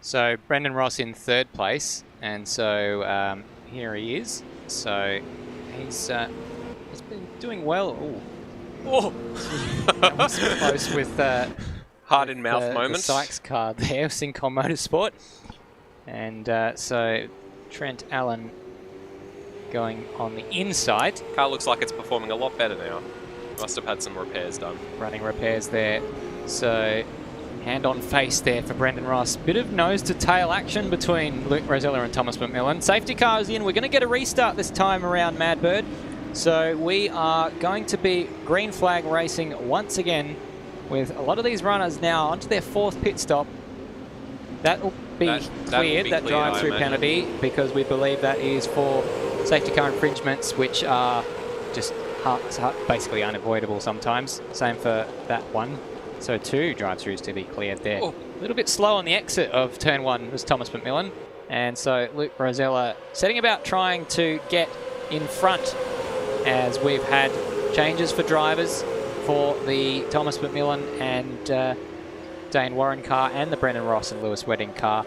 So Brendan Ross in 3rd place, and so here he is. So he's been doing well. Ooh. Oh, that was close with heart in mouth moment. The Sykes car there, Syncom Motorsport, and so Trent Allen going on the inside. Car looks like it's performing a lot better now. Must have had some repairs done. Running repairs there. So hand on face there for Brendan Ross. Bit of nose to tail action between Luke Rosella and Thomas McMillan. Safety car is in. We're going to get a restart this time around Madbird. So we are going to be green flag racing once again with a lot of these runners now onto their 4th pit stop. That will be cleared, that drive-through penalty, because we believe that is for safety car infringements, which are just basically unavoidable sometimes. Same for that one. So 2 drive-throughs to be cleared there. Oh. A little bit slow on the exit of turn 1 was Thomas McMillan. And so Luke Rosella setting about trying to get in front, as we've had changes for drivers for the Thomas McMillan and Dayne Warren car and the Brendan Ross and Lewis Wedding car.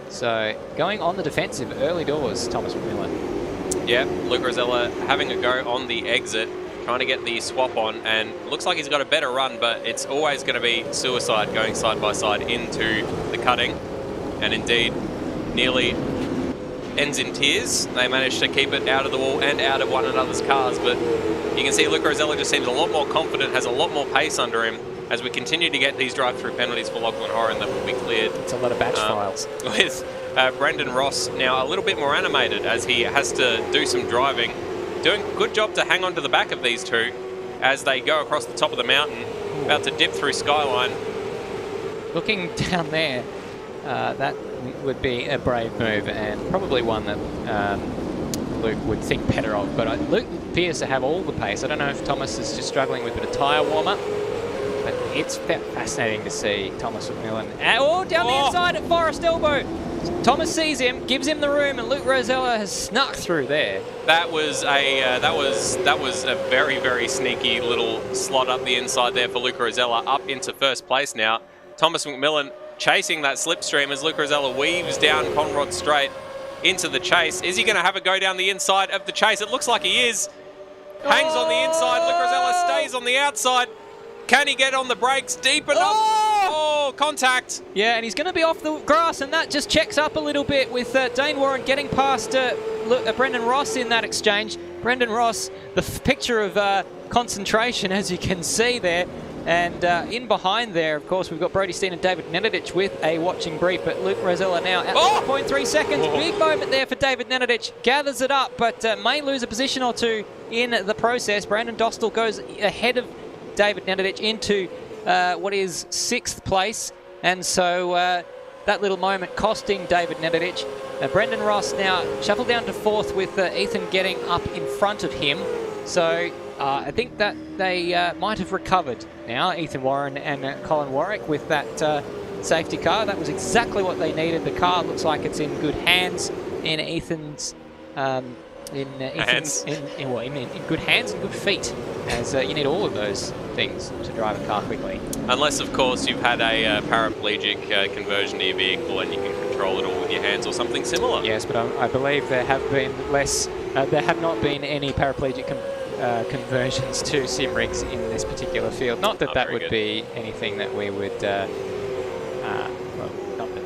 So going on the defensive early doors, Thomas McMillan. Yeah, Luke Rosella having a go on the exit, trying to get the swap on, and looks like he's got a better run, but it's always going to be suicide going side by side into the cutting. And indeed, nearly ends in tears. They managed to keep it out of the wall and out of one another's cars, but you can see Luke Rosella just seems a lot more confident, has a lot more pace under him as we continue to get these drive-through penalties for Lachlan Horan that will be cleared. It's a lot of batch files. With Brendan Ross now a little bit more animated as he has to do some driving. Doing a good job to hang on to the back of these 2 as they go across the top of the mountain, about to dip through Skyline. Looking down there, that would be a brave move and probably one that Luke would think better of. But Luke appears to have all the pace. I don't know if Thomas is just struggling with a bit of tyre warm-up, but it's fascinating to see Thomas McMillan. Down the inside at Forest Elbow. Thomas sees him, gives him the room, and Luke Rosella has snuck through there. That was a very, very sneaky little slot up the inside there for Luke Rosella, up into 1st place now. Thomas McMillan chasing that slipstream as Luke Rosella weaves down Conrod Straight into the chase. Is he going to have a go down the inside of the chase? It looks like he is. Hangs on the inside. Luke Rosella stays on the outside. Can he get on the brakes deep enough? Oh, contact. Yeah, and he's going to be off the grass, and that just checks up a little bit with Dayne Warren getting past Brendan Ross in that exchange. Brendan Ross, the picture of concentration, as you can see there. And in behind there, of course, we've got Brody Steen and David Nenadic with a watching brief, but Luke Rosella now at 0.3 seconds. Big moment there for David Nenadic. Gathers it up, but may lose a position or 2 in the process. Brandon Dostal goes ahead of David Nenadic into what is 6th place. And so that little moment costing David Nenadic. Brendan Ross now shuffled down to 4th with Ethan getting up in front of him. So I think that they might have recovered now, Ethan Warren and Colin Warwick, with that safety car. That was exactly what they needed. The car looks like it's in good hands in Ethan's in good hands and good feet, as you need all of those things to drive a car quickly. Unless, of course, you've had a paraplegic conversion to your vehicle and you can control it all with your hands or something similar. Yes, but I believe there have been there have not been any paraplegic conversions to sim rigs in this particular field. Not that that would be anything that we would, well, not that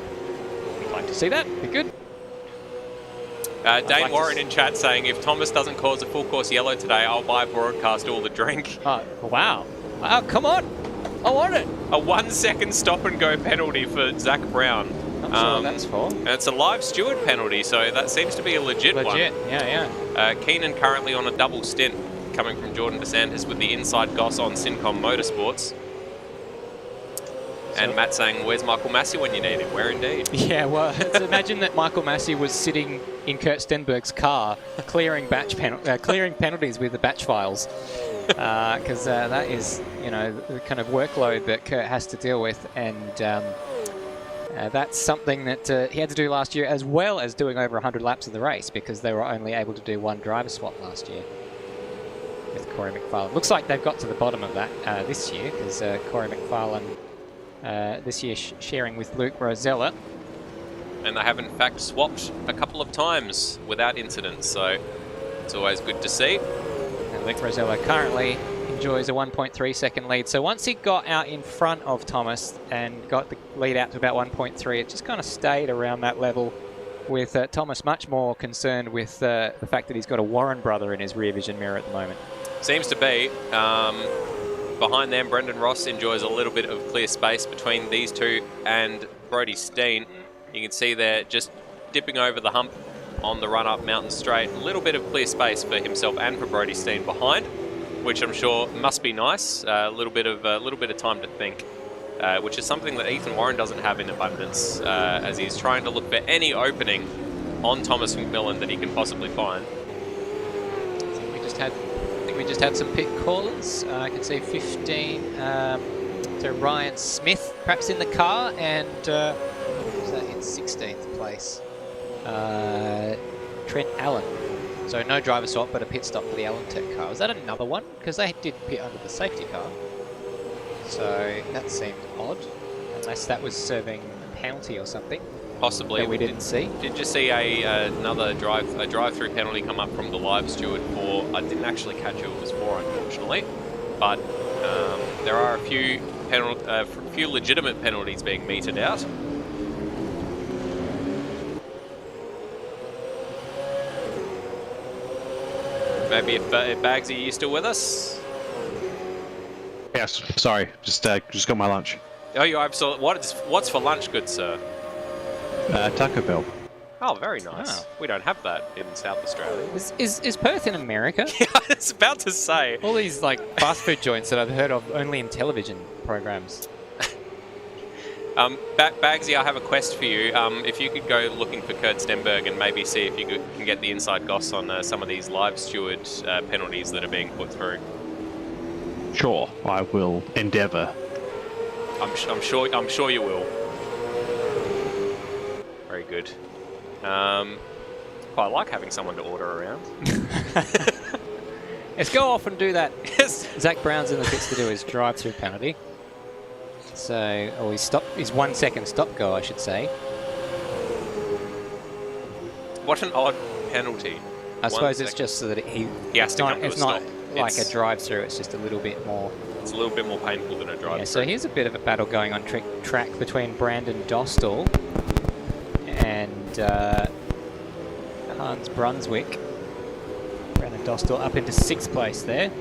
we'd like to see that. Be good. Dayne Warren in chat saying, if Thomas doesn't cause a full course yellow today, I'll buy broadcast all the drink. Oh, wow. Wow, come on. I want it. A 1 second stop and go penalty for Zach Brown. Not sure what that's for. And it's a live steward penalty, so that seems to be a legit one. Legit, yeah. Keenan currently on a double stint, coming from Jordan DeSantis with the inside goss on Syncom Motorsports. And Matt saying, where's Michael Massey when you need him? Where indeed? Yeah, well, let's imagine that Michael Massey was sitting in Kurt Stenberg's car clearing penalties with the batch files. Because that is, you know, the kind of workload that Kurt has to deal with. And that's something that he had to do last year, as well as doing over 100 laps of the race, because they were only able to do one driver swap last year with Corey McFarlane. Looks like they've got to the bottom of that this year, because Corey McFarlane this year sharing with Luke Rosella. And they have in fact swapped a couple of times without incident, so it's always good to see. And Luke Rosella currently enjoys a 1.3 second lead. So once he got out in front of Thomas and got the lead out to about 1.3, it just kind of stayed around that level, with Thomas much more concerned with the fact that he's got a Warren brother in his rear vision mirror at the moment. Seems to be. Behind them, Brendan Ross enjoys a little bit of clear space between these two and Brody Steen. You can see they're just dipping over the hump on the run-up Mountain Straight. A little bit of clear space for himself and for Brody Steen behind, which I'm sure must be nice. A little bit of time to think, which is something that Ethan Warren doesn't have in abundance, as he's trying to look for any opening on Thomas McMillan that he can possibly find. We just had some pit callers. I can see 15 to Ryan Smith, perhaps in the car, and who's that in 16th place? Trent Allen. So no driver swap, but a pit stop for the Allen Tech car. Was that another one? Because they did pit under the safety car. So that seemed odd, unless that was serving a penalty or something. Possibly. That we didn't see. Did you see another drive-through penalty come up from the live steward for? I didn't actually catch who it was for, unfortunately. But there are a few legitimate penalties being meted out. Maybe if Bagzy, are you still with us? Yes. Sorry, just got my lunch. Oh, you absolutely. What's for lunch, good sir? Taco Bell. Oh, very nice. Oh. We don't have that in South Australia. Is Perth in America? Yeah, I was about to say. All these like fast food joints that I've heard of only in television programs. Bagzy, I have a quest for you. If you could go looking for Kurt Stenberg and maybe see if you can get the inside goss on some of these live steward penalties that are being put through. Sure, I will endeavour. I'm sure you will. Very good. Quite like having someone to order around. Let's go off and do that. Yes. Zach Brown's in the pits to do his drive-through penalty. So, his 1 second stop go, I should say. What an odd penalty. I suppose it's just so that he has to come to a stop. It's not like a drive-through, it's just a little bit more... It's a little bit more painful than a drive-through. Yeah, so here's a bit of a battle going on track between Brandon Dostal and Hans Brunswick. Brandon Dostal up into 6th place there.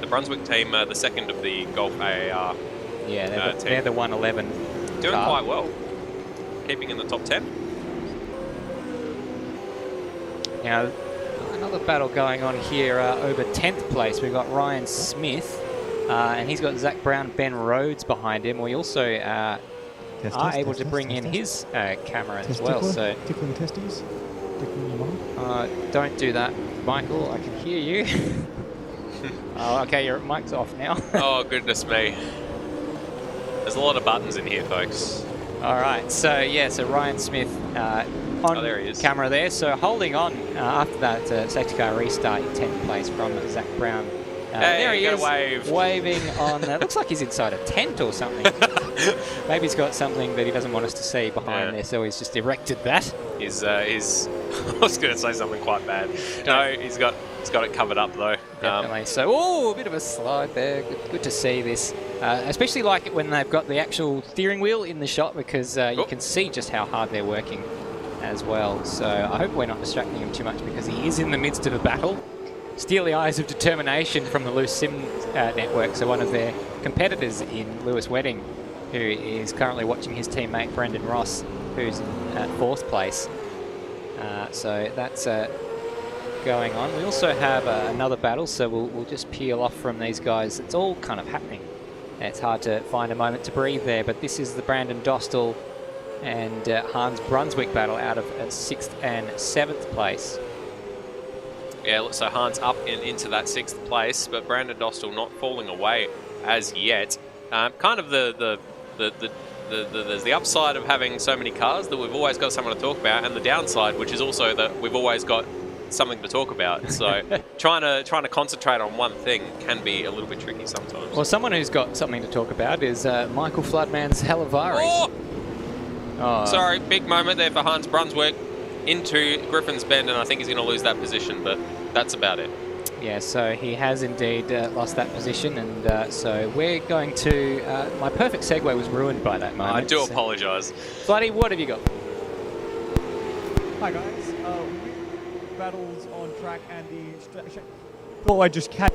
The Brunswick team, the second of the Golf AAR. Yeah, they're the 111. Doing quite well. Keeping in the top 10. Now, another battle going on here over 10th place. We've got Ryan Smith, and he's got Zach Brown, Ben Rhodes behind him. We also are able to bring in his camera as well. So tickling testes, tickling your mum. Don't do that, Michael. I can hear you. Oh, okay, your mic's off now. Oh, goodness me. There's a lot of buttons in here, folks. All right, so Ryan Smith on there he is. Camera there. So holding on after that safety car restart in 10th place from Zach Brown. Hey, there he is, wave. waving on. Looks like he's inside a tent or something. Maybe he's got something that he doesn't want us to see behind there, so he's just erected that. Is I was going to say something quite bad. No, he's got it covered up though. Definitely. So, a bit of a slide there. Good to see this. Especially like it when they've got the actual steering wheel in the shot, because you can see just how hard they're working as well. So I hope we're not distracting him too much, because he is in the midst of a battle. Steely eyes of determination from the Loose Sim network. So one of their competitors in Lewis Wedding, who is currently watching his teammate Brendan Ross, who's in 4th place. So that's going on. We also have another battle, so we'll just peel off from these guys. It's all kind of happening. It's hard to find a moment to breathe there, but this is the Brandon Dostal and Hans Brunswick battle out of 6th and 7th place. Yeah, so Hans up and into that 6th place, but Brandon Dostal not falling away as yet. Kind of there's the upside of having so many cars that we've always got someone to talk about, and the downside, which is also that we've always got something to talk about. So trying to concentrate on one thing can be a little bit tricky sometimes. Well, someone who's got something to talk about is Michael Floodman's Zalavari. Oh! Sorry, big moment there for Hans Brunswick into Griffin's Bend, and I think he's going to lose that position, but that's about it. Yeah, so he has indeed lost that position, and so we're going to... my perfect segue was ruined by that moment. I do apologise. Floody, what have you got? Hi guys, battles on track and the... Thought I just catch...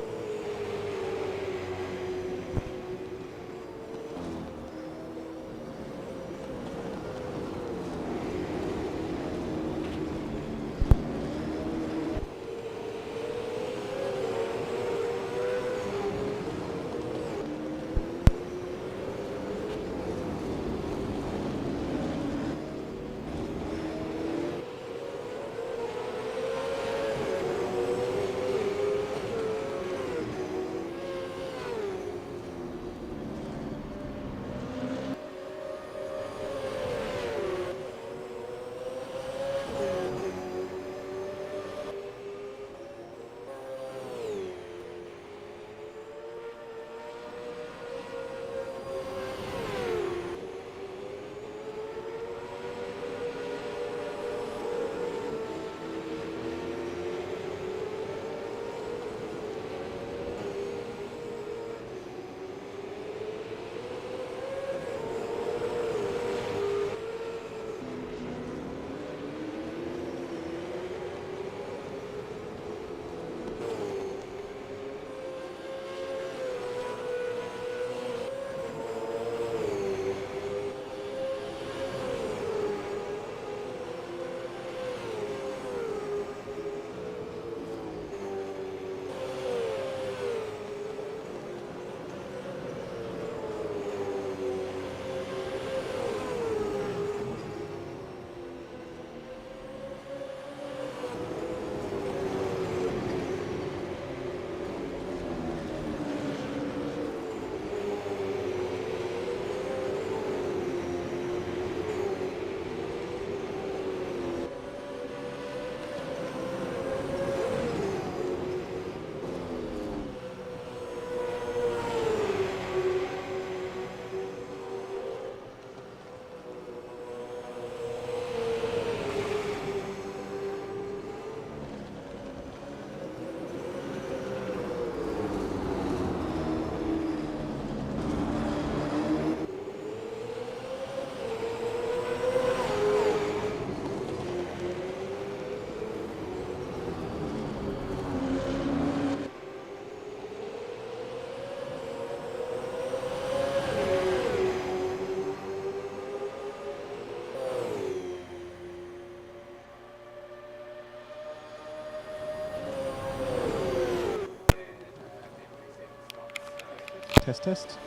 Test, test.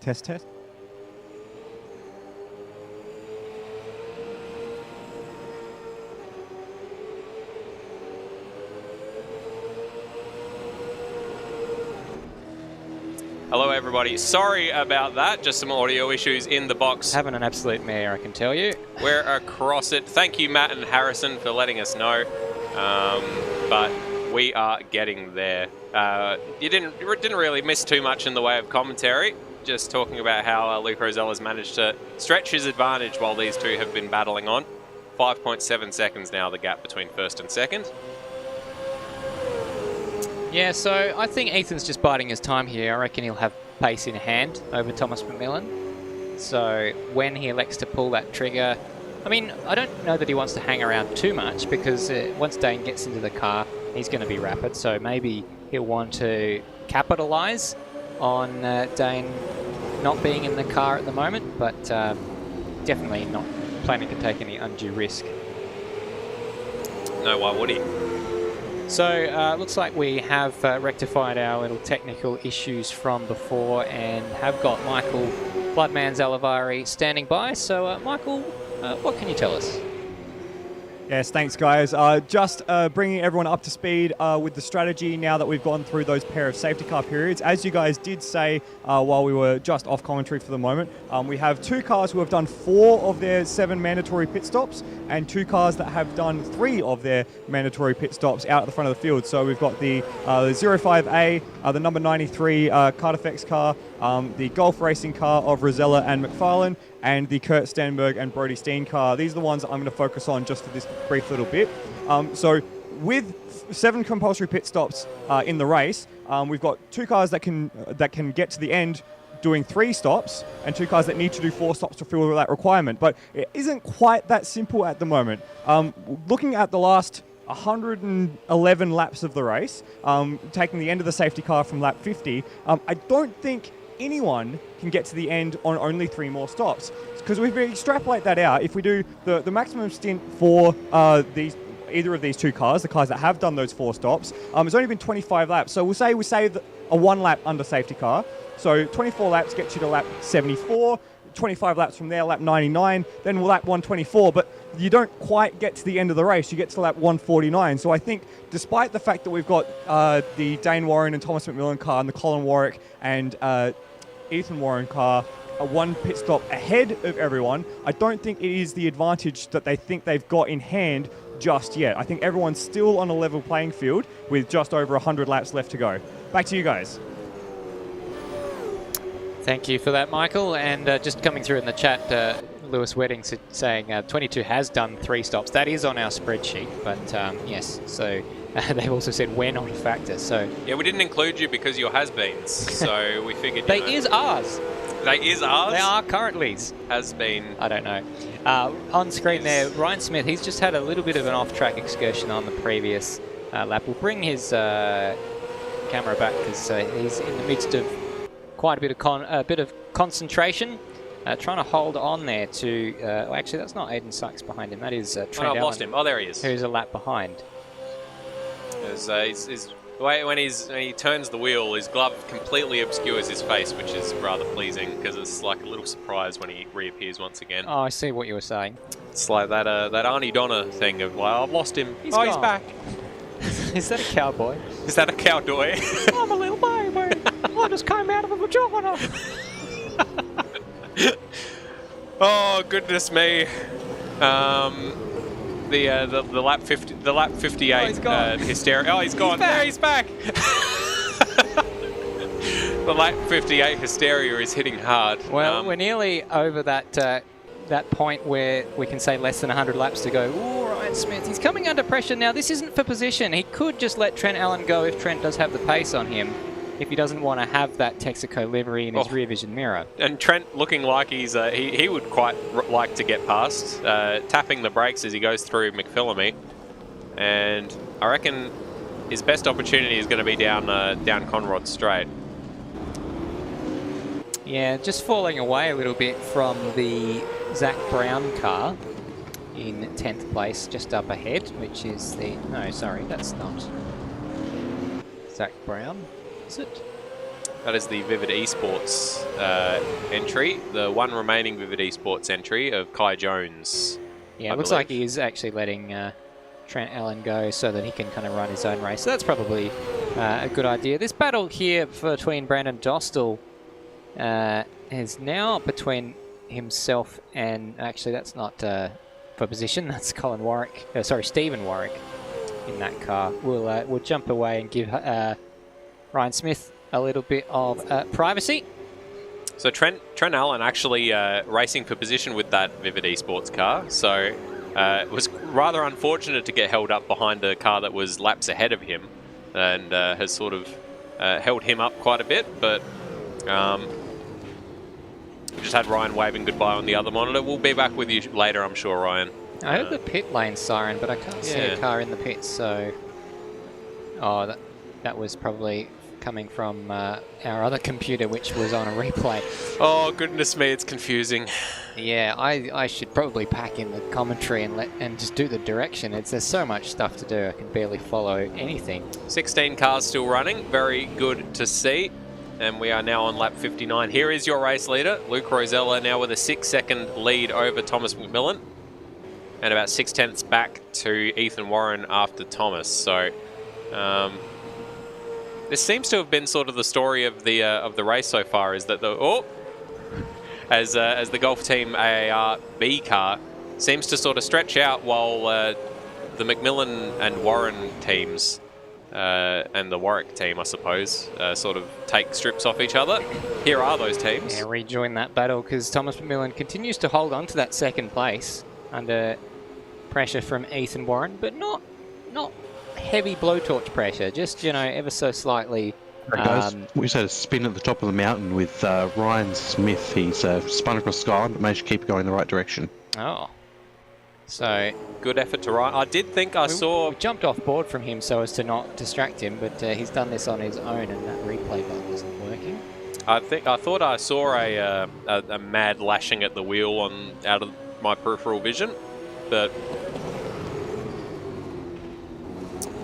Test, test. Hello everybody, sorry about that, just some audio issues in the box. Having an absolute mare, I can tell you. We're across it. Thank you Matt and Harrison for letting us know, but we are getting there. You didn't really miss too much in the way of commentary. just talking about how Luke Rosella's managed to stretch his advantage while these two have been battling on. 5.7 seconds now, the gap between first and second. Yeah, so I think Ethan's just biding his time here. I reckon he'll have pace in hand over Thomas McMillan. So when he elects to pull that trigger, I mean, I don't know that he wants to hang around too much because once Dayne gets into the car, he's going to be rapid. So maybe he'll want to capitalise on Dayne not being in the car at the moment, but definitely not planning to take any undue risk. No, why would he? So looks like we have rectified our little technical issues from before and have got Michael Bloodman Zalavari standing by. So Michael, what can you tell us? Yes, thanks guys. Just bringing everyone up to speed with the strategy now that we've gone through those pair of safety car periods. As you guys did say while we were just off commentary for the moment, we have 2 cars who have done 4 of their 7 mandatory pit stops and 2 cars that have done 3 of their mandatory pit stops out at the front of the field. So we've got the 05A, the number 93 KART FX car, the Golf Racing car of Rosella and McFarlane, and the Kurt Stenberg and Brody Steen car. These are the ones I'm going to focus on just for this brief little bit. So with 7 compulsory pit stops in the race, we've got 2 cars that can get to the end doing 3 stops and 2 cars that need to do 4 stops to fulfill that requirement. But it isn't quite that simple at the moment. Looking at the last 111 laps of the race, taking the end of the safety car from lap 50, I don't think anyone can get to the end on only 3 more stops. Because if we extrapolate that out, if we do the maximum stint for either of these 2 cars, the cars that have done those 4 stops, it's only been 25 laps. So we'll say a 1 lap under safety car. So 24 laps gets you to lap 74, 25 laps from there, lap 99, then lap 124. But you don't quite get to the end of the race. You get to lap 149. So I think despite the fact that we've got the Dayne Warren and Thomas McMillan car and the Colin Warwick and Ethan Warren car, 1 pit stop ahead of everyone, I don't think it is the advantage that they think they've got in hand just yet. I think everyone's still on a level playing field with just over 100 laps left to go. Back to you guys. Thank you for that, Michael. And just coming through in the chat, Lewis Wedding saying 22 has done 3 stops. That is on our spreadsheet, but yes. So they've also said we're not a factor. So yeah, we didn't include you because you're has-beens. So we figured they is ours. They is ours. They are currently has-been. I don't know. On screen there, Ryan Smith. He's just had a little bit of an off-track excursion on the previous lap. We'll bring his camera back because he's in the midst of quite a bit of concentration, trying to hold on there to... actually, that's not Aiden Sykes behind him. That is Trent Allen. I've lost him. Oh, there he is. Who's a lap behind. The way when he turns the wheel, his glove completely obscures his face, which is rather pleasing because it's like a little surprise when he reappears once again. Oh, I see what you were saying. It's like that Arnie Donna thing of, well, I've lost him. He's back. Is that a cowboy? Is that a cowboy? I'm a little baby. I just came out of a vagina. Oh goodness me! The lap 50, the lap 58 hysteria. Oh, he's gone. There, he's back. The lap 58 hysteria is hitting hard. Well, we're nearly over that point where we can say less than 100 laps to go. Ooh, Ryan Smith, he's coming under pressure now. This isn't for position. He could just let Trent Allen go if Trent does have the pace on him, if he doesn't want to have that Texaco livery in his rear vision mirror. And Trent looking like he's he would quite like to get past, tapping the brakes as he goes through McPhillamy. And I reckon his best opportunity is going to be down Conrod Straight. Yeah, just falling away a little bit from the Zach Brown car in 10th place, just up ahead, which is the... No, sorry, that's not Zach Brown, is it? That is the Vivid Esports entry, the one remaining Vivid Esports entry of Kai Jones. Yeah, it looks like he is actually letting Trent Allen go so that he can kind of run his own race. So that's probably a good idea. This battle here between Brandon Dostal is now between himself and... Actually, that's not for position. That's Colin Warwick. Stephen Warwick in that car. We'll jump away and give Ryan Smith a little bit of privacy. So Trent Allen actually racing for position with that Vivid Esports car. So it was rather unfortunate to get held up behind a car that was laps ahead of him, and has sort of held him up quite a bit. But we just had Ryan waving goodbye on the other monitor. We'll be back with you later, I'm sure, Ryan. I heard the pit lane siren, but I can't see a car in the pits, so... Oh, that was probably coming from our other computer, which was on a replay. Oh, goodness me, it's confusing. Yeah, I should probably pack in the commentary and just do the direction. There's so much stuff to do, I can barely follow anything. 16 cars still running, very good to see. And we are now on lap 59. Here is your race leader, Luke Rosella, now with a 6-second lead over Thomas McMillan. And about 0.6 back to Ethan Warren after Thomas. So this seems to have been sort of the story of the race so far, is that as the Golf Team AAR B car seems to sort of stretch out while the McMillan and Warren teams and the Warwick team, I suppose, sort of take strips off each other. Here are those teams. Yeah, rejoin that battle, because Thomas McMillan continues to hold on to that second place under pressure from Ethan Warren, but not heavy blowtorch pressure, just, you know, ever so slightly. Guys, we just had a spin at the top of the mountain with Ryan Smith. He's spun across the sky, but managed to keep going in the right direction. Oh. So, good effort to Ryan. I did think I saw... We jumped off board from him so as to not distract him, but he's done this on his own, and that replay button isn't working. I thought I saw a mad lashing at the wheel out of my peripheral vision, but...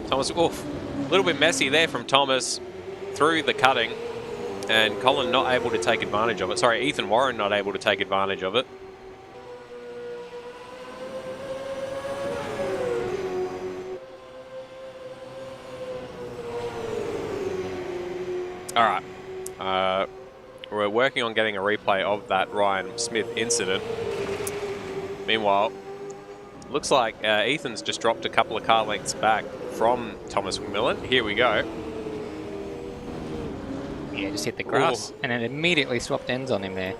Thomas, oof, a little bit messy there from Thomas through the cutting, and Colin not able to take advantage of it. Sorry, Ethan Warren not able to take advantage of it. All right, we're working on getting a replay of that Ryan Smith incident. Meanwhile, looks like Ethan's just dropped a couple of car lengths back from Thomas McMillan. Here we go. Yeah, just hit the grass, and it immediately swapped ends on him there.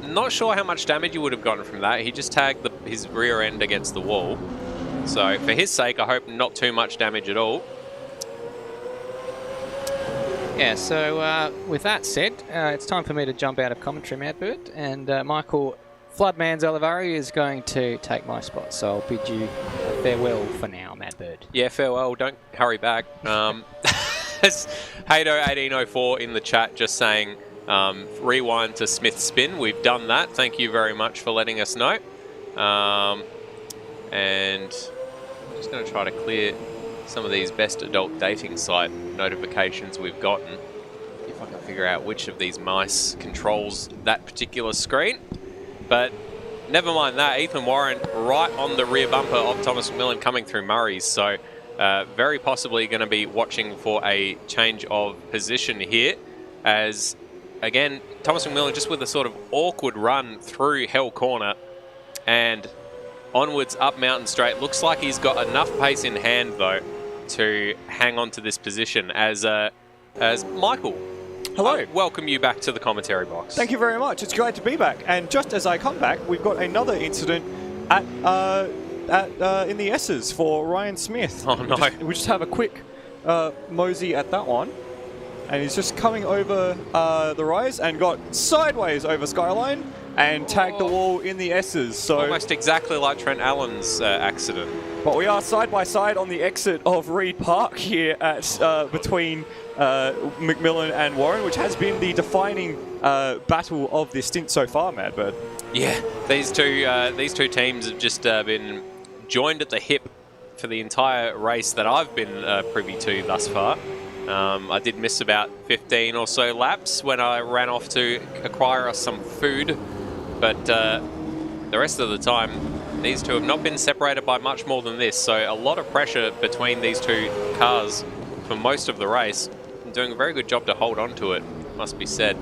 Not sure how much damage you would have gotten from that. He just tagged his rear end against the wall. So for his sake, I hope not too much damage at all. Yeah, so with that said, it's time for me to jump out of commentary, Madbird, and Michael Floodman Zalavari is going to take my spot, so I'll bid you farewell for now, Madbird. Yeah, farewell. Don't hurry back. Hato1804 in the chat just saying rewind to Smith's spin. We've done that. Thank you very much for letting us know. And I'm just going to try to clear some of these best adult dating site notifications we've gotten. If I can figure out which of these mice controls that particular screen. But never mind that, Ethan Warren right on the rear bumper of Thomas McMillan coming through Murray's. So very possibly going to be watching for a change of position here. As, again, Thomas McMillan just with a sort of awkward run through Hell Corner and onwards up Mountain Straight. Looks like he's got enough pace in hand, though, to hang on to this position as Michael. Hello. I welcome you back to the commentary box. Thank you very much. It's great to be back. And just as I come back, we've got another incident in the S's for Ryan Smith. Oh, no. We just have a quick mosey at that one. And he's just coming over the rise and got sideways over Skyline and tagged the wall in the S's. So almost exactly like Trent Allen's accident. But we are side by side on the exit of Reed Park here at between McMillan and Warren, which has been the defining battle of this stint so far, Madbird. Yeah, these two teams have just been joined at the hip for the entire race that I've been privy to thus far. I did miss about 15 or so laps when I ran off to acquire us some food, but the rest of the time these two have not been separated by much more than this, so a lot of pressure between these two cars for most of the race. Doing a very good job to hold on to it, must be said.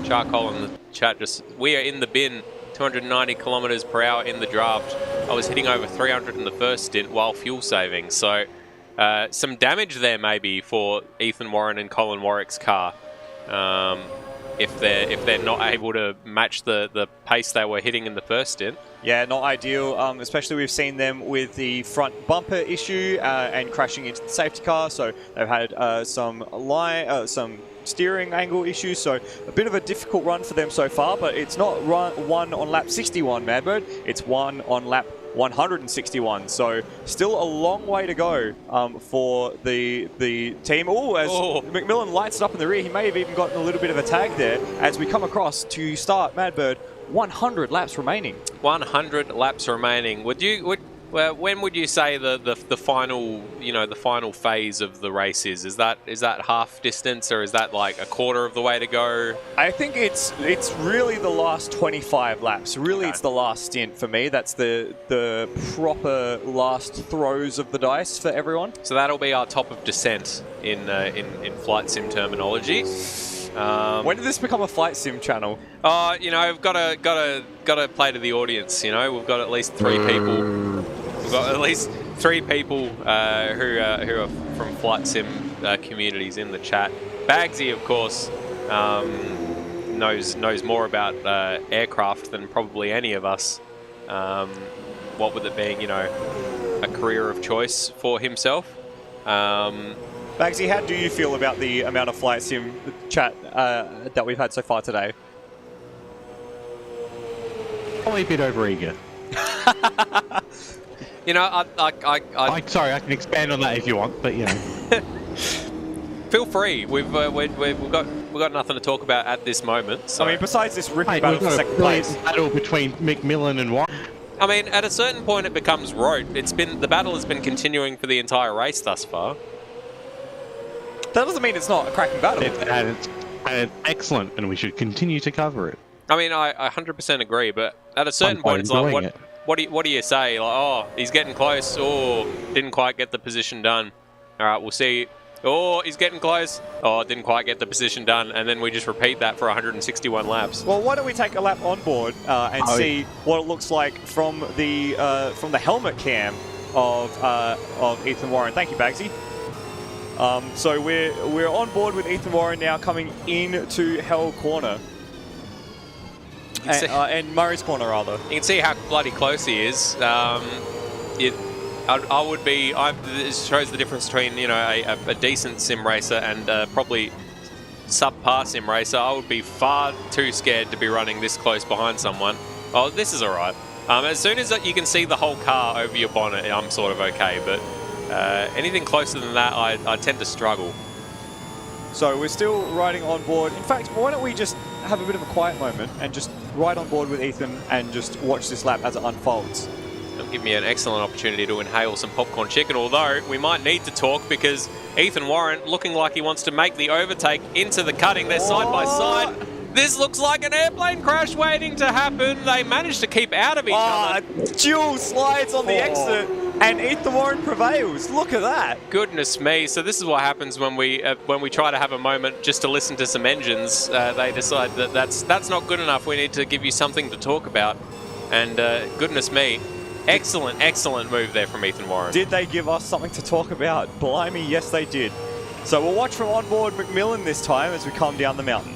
Charcoal in the chat just, we are in the bin, 290 kilometers per hour in the draft. I was hitting over 300 in the first stint while fuel saving, so some damage there maybe for Ethan Warren and Colin Warwick's car. if they're not able to match the pace they were hitting in the first stint. Yeah, not ideal, especially we've seen them with the front bumper issue and crashing into the safety car, so they've had some steering angle issues, so a bit of a difficult run for them so far, but it's not one on lap 61, Madbird, it's one on lap 161, so still a long way to go for the team. As McMillan lights it up in the rear, he may have even gotten a little bit of a tag there as we come across to start Madbird. 100 laps remaining. 100 laps remaining. When would you say the final, the final phase of the race is? Is that half distance, or is that like a quarter of the way to go? I think it's really the last 25 laps. Really, It's the last stint for me. That's the proper last throws of the dice for everyone. So that'll be our top of descent in flight sim terminology. When did this become a flight sim channel? We've got to play to the audience. We've got at least 3 people. We've got at least 3 people who are from flight sim communities in the chat. Bagzy, of course, knows more about aircraft than probably any of us. What with it being, a career of choice for himself. Bagzy, how do you feel about the amount of flight sim chat that we've had so far today? Probably a bit overeager. Sorry, I can expand on that if you want, but feel free. We've got nothing to talk about at this moment. So. I mean, besides this ripping battle for second place, battle between McMillan and Warren. I mean, at a certain point, it becomes rote. The battle has been continuing for the entire race thus far. That doesn't mean it's not a cracking battle. It's excellent, and we should continue to cover it. I mean, I 100% agree, but at a certain point, it's like, what do you say? Like, oh, he's getting close. Oh, didn't quite get the position done. All right, we'll see. Oh, he's getting close. Oh, didn't quite get the position done. And then we just repeat that for 161 laps. Well, why don't we take a lap on board and see what it looks like from the helmet cam of Ethan Warren. Thank you, Bagzy. So we're on board with Ethan Warren now, coming into Hell Corner. And Murray's Corner, rather. You can see how bloody close he is. It shows the difference between a decent sim racer and probably subpar sim racer. I would be far too scared to be running this close behind someone. Oh, this is all right. As soon as you can see the whole car over your bonnet, I'm sort of okay. But anything closer than that, I tend to struggle. So we're still riding on board. In fact, why don't we just have a bit of a quiet moment and just ride on board with Ethan and just watch this lap as it unfolds. It'll give me an excellent opportunity to inhale some popcorn chicken, although we might need to talk because Ethan Warren looking like he wants to make the overtake into the cutting. They're side by side. This looks like an airplane crash waiting to happen. They managed to keep out of each other. Dual slides on the exit, and Ethan Warren prevails. Look at that. Goodness me. So this is what happens when we try to have a moment just to listen to some engines. They decide that that's not good enough. We need to give you something to talk about. And goodness me. Excellent move there from Ethan Warren. Did they give us something to talk about? Blimey, yes they did. So we'll watch from onboard McMillan this time as we come down the mountain.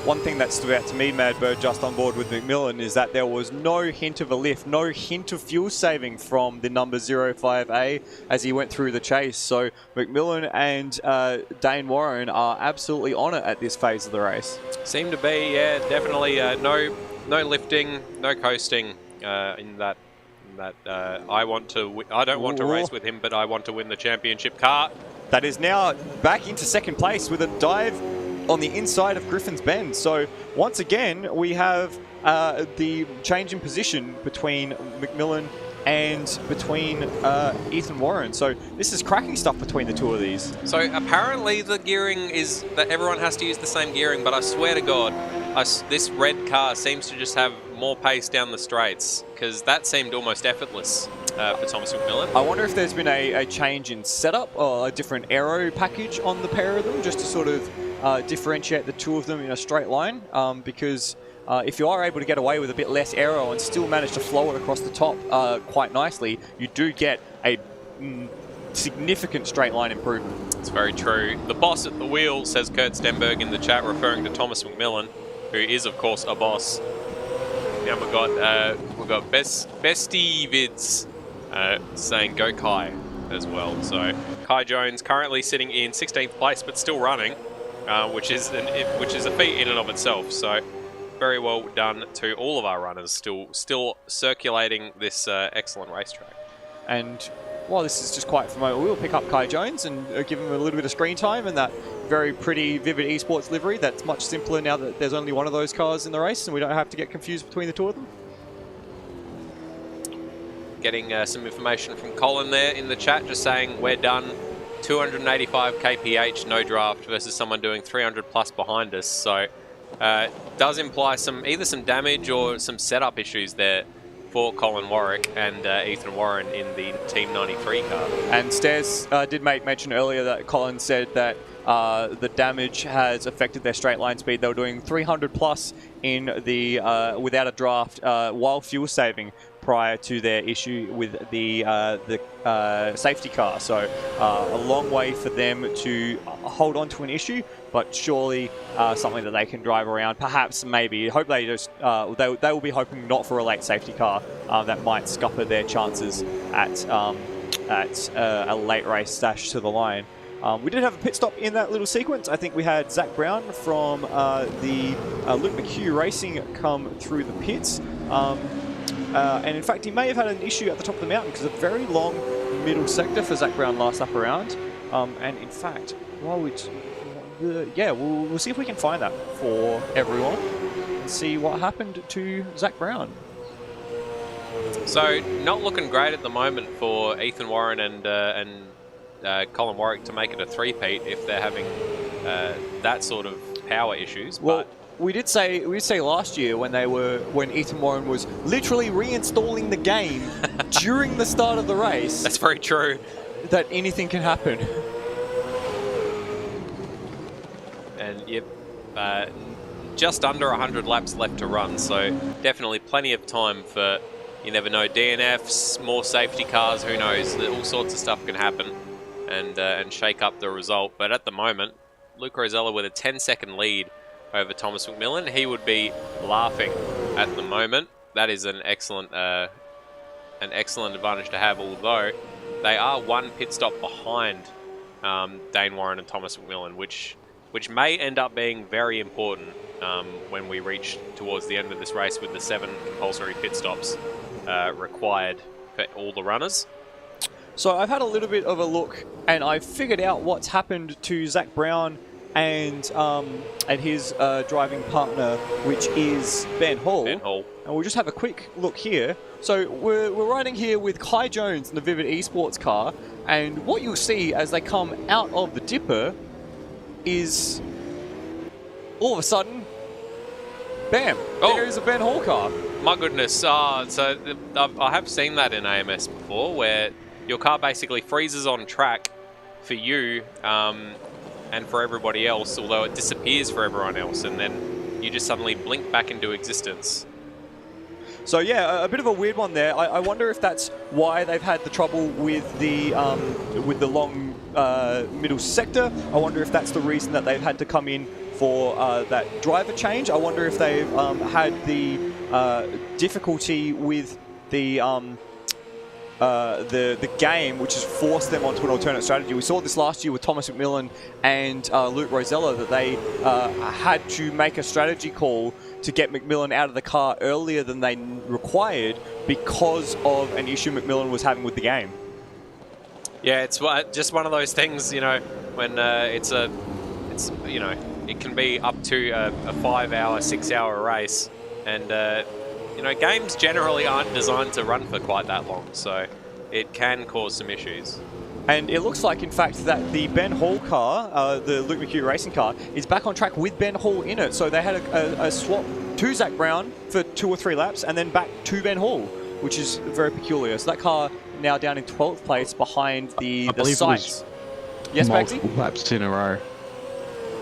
one thing that stood out to me, Madbird, just on board with McMillan, is that there was no hint of a lift, no hint of fuel saving from the number 05A as he went through the chase. So McMillan and Dayne Warren are absolutely on it at this phase of the race. Seem to be, yeah, definitely no lifting, no coasting in that. I don't want to race with him, but I want to win the championship car. That is now back into second place with a dive on the inside of Griffin's Bend. So once again, we have the change in position between McMillan and between Ethan Warren. So this is cracking stuff between the two of these. So apparently the gearing is that everyone has to use the same gearing, but I swear to God, this red car seems to just have more pace down the straights, because that seemed almost effortless for Thomas McMillan. I wonder if there's been a change in setup or a different aero package on the pair of them, just to sort of differentiate the two of them in a straight line, because if you are able to get away with a bit less aero and still manage to flow it across the top quite nicely, you do get a significant straight line improvement. It's very true. The boss at the wheel, says Kurt Stenberg in the chat, referring to Thomas McMillan, who is of course a boss. Now we've got Bestie Vids saying go Kai as well. So Kai Jones currently sitting in 16th place, but still running, which is a feat in and of itself. So very well done to all of our runners, still circulating this excellent racetrack. And while this is just quiet for a moment, we'll pick up Kai Jones and give him a little bit of screen time and that very pretty Vivid Esports livery. That's much simpler now that there's only one of those cars in the race and we don't have to get confused between the two of them. Getting some information from Colin there in the chat, just saying we're done. 285 kph, no draft, versus someone doing 300 plus behind us. So does imply either some damage or some setup issues there for Colin Warwick and Ethan Warren in the Team 93 car. And Stairs did make mention earlier that Colin said that the damage has affected their straight line speed. They were doing 300 plus in the without a draft while fuel saving prior to their issue with the safety car. So a long way for them to hold on to an issue, but surely something that they can drive around. Perhaps, maybe, hope they just they will be hoping not for a late safety car that might scupper their chances at a late race dash to the line. We did have a pit stop in that little sequence. I think we had Zach Brown from the Luke McHugh Racing come through the pits. And in fact, he may have had an issue at the top of the mountain because a very long middle sector for Zach Brown last up around. And in fact, while we'll see if we can find that for everyone and see what happened to Zach Brown. So not looking great at the moment for Ethan Warren and Colin Warwick to make it a three-peat if they're having that sort of power issues. Well, we did say last year when Ethan Warren was literally reinstalling the game during the start of the race. That's very true. That anything can happen. And yep, just under 100 laps left to run, so definitely plenty of time for, you never know, DNFs, more safety cars, who knows, all sorts of stuff can happen and shake up the result. But at the moment, Luke Rosella with a 10-second lead over Thomas McMillan. He would be laughing at the moment. That is an excellent advantage to have, although they are one pit stop behind Dayne Warren and Thomas McMillan, which may end up being very important when we reach towards the end of this race with the 7 compulsory pit stops required for all the runners. So I've had a little bit of a look and I've figured out what's happened to Zach Brown and his driving partner, which is Ben Hall. Ben Hall. And we'll just have a quick look here. So we're riding here with Kai Jones in the Vivid Esports car, and what you'll see as they come out of the dipper is all of a sudden, bam, there is a Ben Hall car. My goodness. So I have seen that in AMS before, where your car basically freezes on track for you and for everybody else, although it disappears for everyone else, and then you just suddenly blink back into existence. So yeah, a bit of a weird one there. I wonder if that's why they've had the trouble with the long middle sector. I wonder if that's the reason that they've had to come in for that driver change. I wonder if they've had the difficulty with the game, which has forced them onto an alternate strategy. We saw this last year with Thomas McMillan and Luke Rosella, that they had to make a strategy call to get McMillan out of the car earlier than they required because of an issue McMillan was having with the game. Yeah, it's just one of those things, you know, when it can be up to a 5-hour, 6-hour race, and you know, games generally aren't designed to run for quite that long, so it can cause some issues. And it looks like, in fact, that the Ben Hall car, the Luke McHugh racing car, is back on track with Ben Hall in it. So they had a swap to Zach Brown for 2 or 3 laps and then back to Ben Hall, which is very peculiar. So that car now down in 12th place behind the sights. Yes, Bagzy? Multiple laps in a row.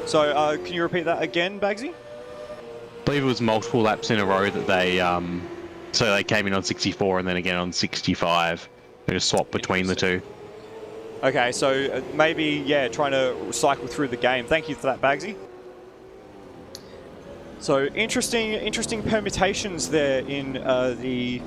So can you repeat that again, Bagzy? I believe it was multiple laps in a row that they so they came in on 64 and then again on 65. They just swapped between the two. Okay, so maybe, yeah, trying to cycle through the game. Thank you for that, Bagzy. So interesting permutations there in the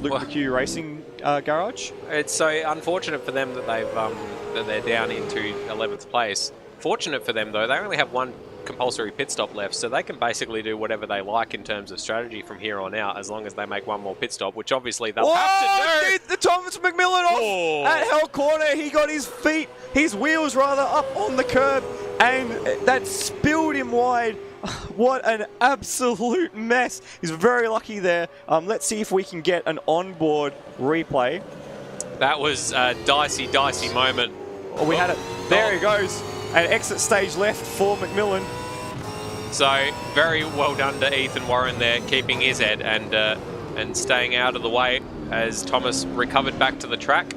Luke McHugh Racing garage. It's so unfortunate for them that they're down into 11th place. Fortunate for them though, they only have one compulsory pit stop left, so they can basically do whatever they like in terms of strategy from here on out, as long as they make one more pit stop, which obviously they'll have to do. The Thomas McMillan off at Hell Corner. He got his wheels rather, up on the curb, and that spilled him wide. What an absolute mess. He's very lucky there. Let's see if we can get an onboard replay. That was a dicey moment. Oh, we had it. There he goes. An exit stage left for McMillan. So very well done to Ethan Warren there, keeping his head and staying out of the way as Thomas recovered back to the track.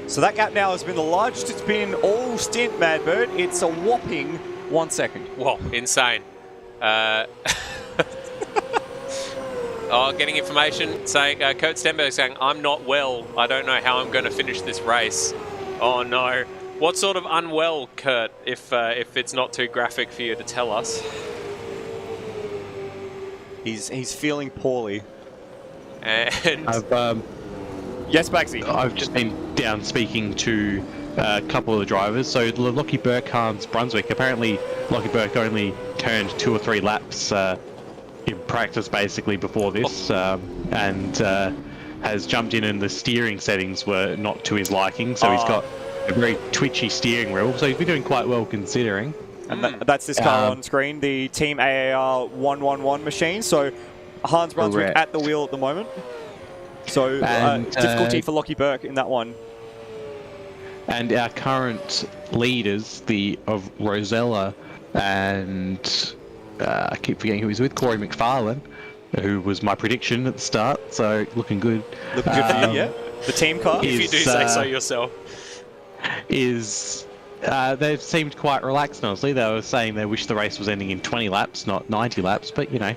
So that gap now has been the largest it's been all stint, Madbird. It's a whopping 1 second. Whoa, insane. Getting information saying, Kurt Stenberg saying, I'm not well. I don't know how I'm going to finish this race. Oh no. What sort of unwell, Kurt, if it's not too graphic for you to tell us? He's feeling poorly. And yes, Bagzy. I've just been down speaking to a couple of the drivers. So Lockie Burke, Hans Brunswick, apparently Lockie Burke only turned 2 or 3 laps in practice basically before this, and has jumped in and the steering settings were not to his liking, so he's got a very twitchy steering wheel, so he's been doing quite well considering. And that's this car on screen, the Team AAR 111 machine. So Hans Brunswick at the wheel at the moment. So difficulty for Lockie Burke in that one. And our current leaders, of Rosella and I keep forgetting who he's with, Corey McFarlane, who was my prediction at the start, so looking good. Looking good for you, yeah. The team car, if you do say so yourself. They've seemed quite relaxed, honestly. They were saying they wish the race was ending in 20 laps, not 90 laps, but you know,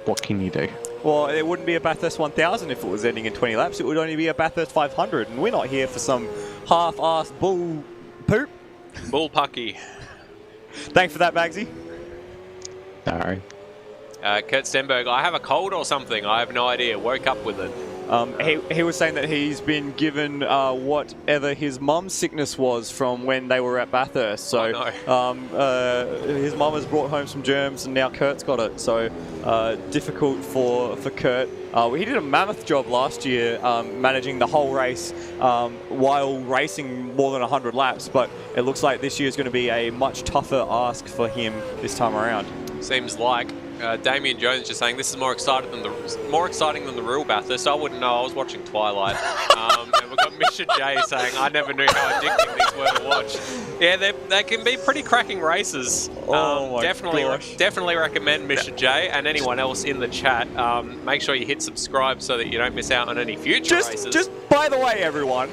what can you do? Well, it wouldn't be a Bathurst 1000 if it was ending in 20 laps. It would only be a Bathurst 500, and we're not here for some half-assed bull poop. Bull pucky. Thanks for that, Bagzy. Sorry. Kurt Stenberg, I have a cold or something. I have no idea. Woke up with it. He was saying that he's been given whatever his mum's sickness was from when they were at Bathurst. So his mum has brought home some germs, and now Kurt's got it. So difficult for Kurt. He did a mammoth job last year managing the whole race while racing more than 100 laps. But it looks like this year is going to be a much tougher ask for him this time around. Seems like. Damien Jones just saying this is more exciting than the real Bathurst. I wouldn't know. I was watching Twilight. And we've got Misha J saying I never knew how addicting these were to watch. Yeah, they can be pretty cracking races. Definitely recommend Misha J and anyone else in the chat. Make sure you hit subscribe so that you don't miss out on any future races. Just by the way, everyone.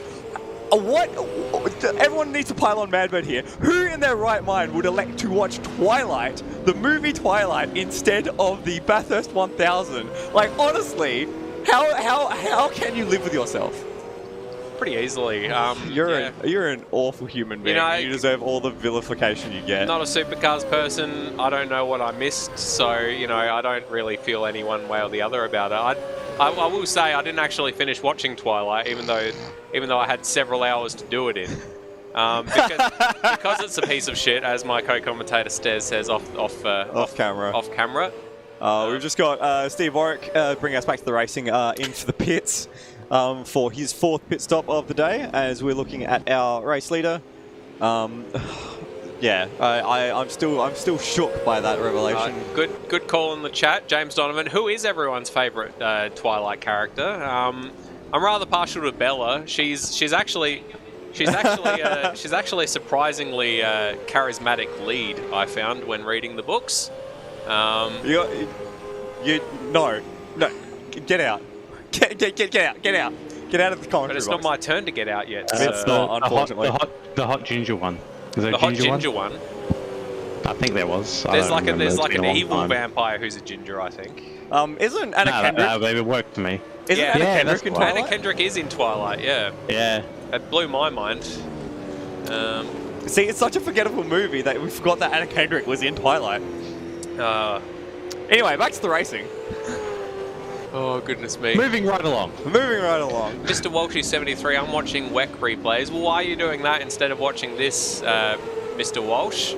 Everyone needs to pile on Madbird here. Who in their right mind would elect to watch Twilight, the movie Twilight, instead of the Bathurst 1000? Like, honestly, how can you live with yourself? pretty easily. You're an awful human being. You deserve all the vilification you get. Not a Supercars person. I don't know what I missed, so I don't really feel any one way or the other about it. I will say I didn't actually finish watching Twilight, even though I had several hours to do it in. Because it's a piece of shit, as my co-commentator Stez says off camera. We've just got Steve Warwick bringing us back to the racing in for the pits for his 4th pit stop of the day, as we're looking at our race leader. Yeah, I'm still shook by that revelation. Good call in the chat, James Donovan. Who is everyone's favourite Twilight character? I'm rather partial to Bella. She's actually a surprisingly charismatic lead, I found when reading the books. No, get out. Get out. Get out of the commentary But it's box. not my turn to get out yet. It's not, unfortunately. The hot ginger one. Is there The hot ginger one? I think there was. There's like an evil vampire who's a ginger, I think. Isn't Anna Kendrick? It worked for me. Isn't Anna Kendrick in Twilight? Anna Kendrick is in Twilight, yeah. Yeah. It blew my mind. See, it's such a forgettable movie that we forgot that Anna Kendrick was in Twilight. Anyway, back to the racing. Oh, goodness me. Moving right along. Mr. Walshy73, I'm watching WEC replays. Well, why are you doing that instead of watching this, Mr. Walsh?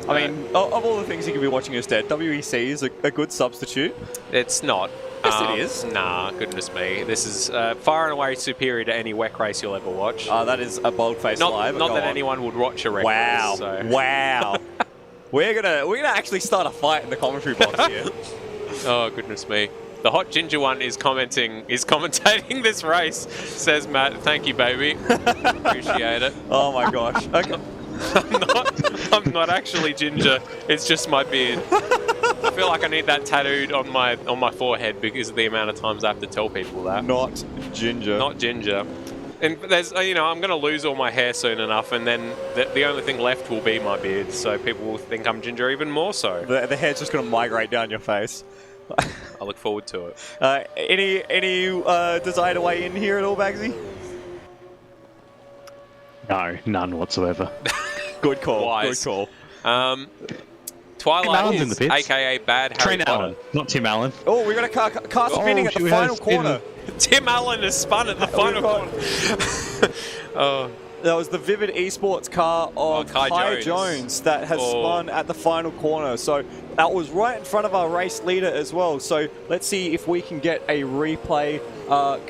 I mean, of all the things you could be watching instead, WEC is a good substitute. It's not. Yes, it is. Nah, goodness me. This is far and away superior to any WEC race you'll ever watch. That is a bold-faced lie. Not that anyone would watch a WEC race. So. Wow. We're gonna actually start a fight in the commentary box here. Oh, goodness me. The hot ginger one is commentating this race, says Matt. Thank you, baby. Appreciate it. Oh my gosh. Okay. I'm not actually ginger. It's just my beard. I feel like I need that tattooed on my forehead because of the amount of times I have to tell people that. Not ginger. Not ginger. And there's, I'm going to lose all my hair soon enough, and then the only thing left will be my beard. So people will think I'm ginger even more so. The hair's just going to migrate down your face. I look forward to it. Any desire to weigh in here at all, Bagzy? No, none whatsoever. Good call. Wise. Good call. Twilight is aka Bad Harry Trent Potter. Allen, not Tim Allen. Oh, we got a car spinning at the final corner. Tim Allen has spun at the final corner. That was the Vivid Esports car of Kai Jones that has spun at the final corner. So that was right in front of our race leader as well. So let's see if we can get a replay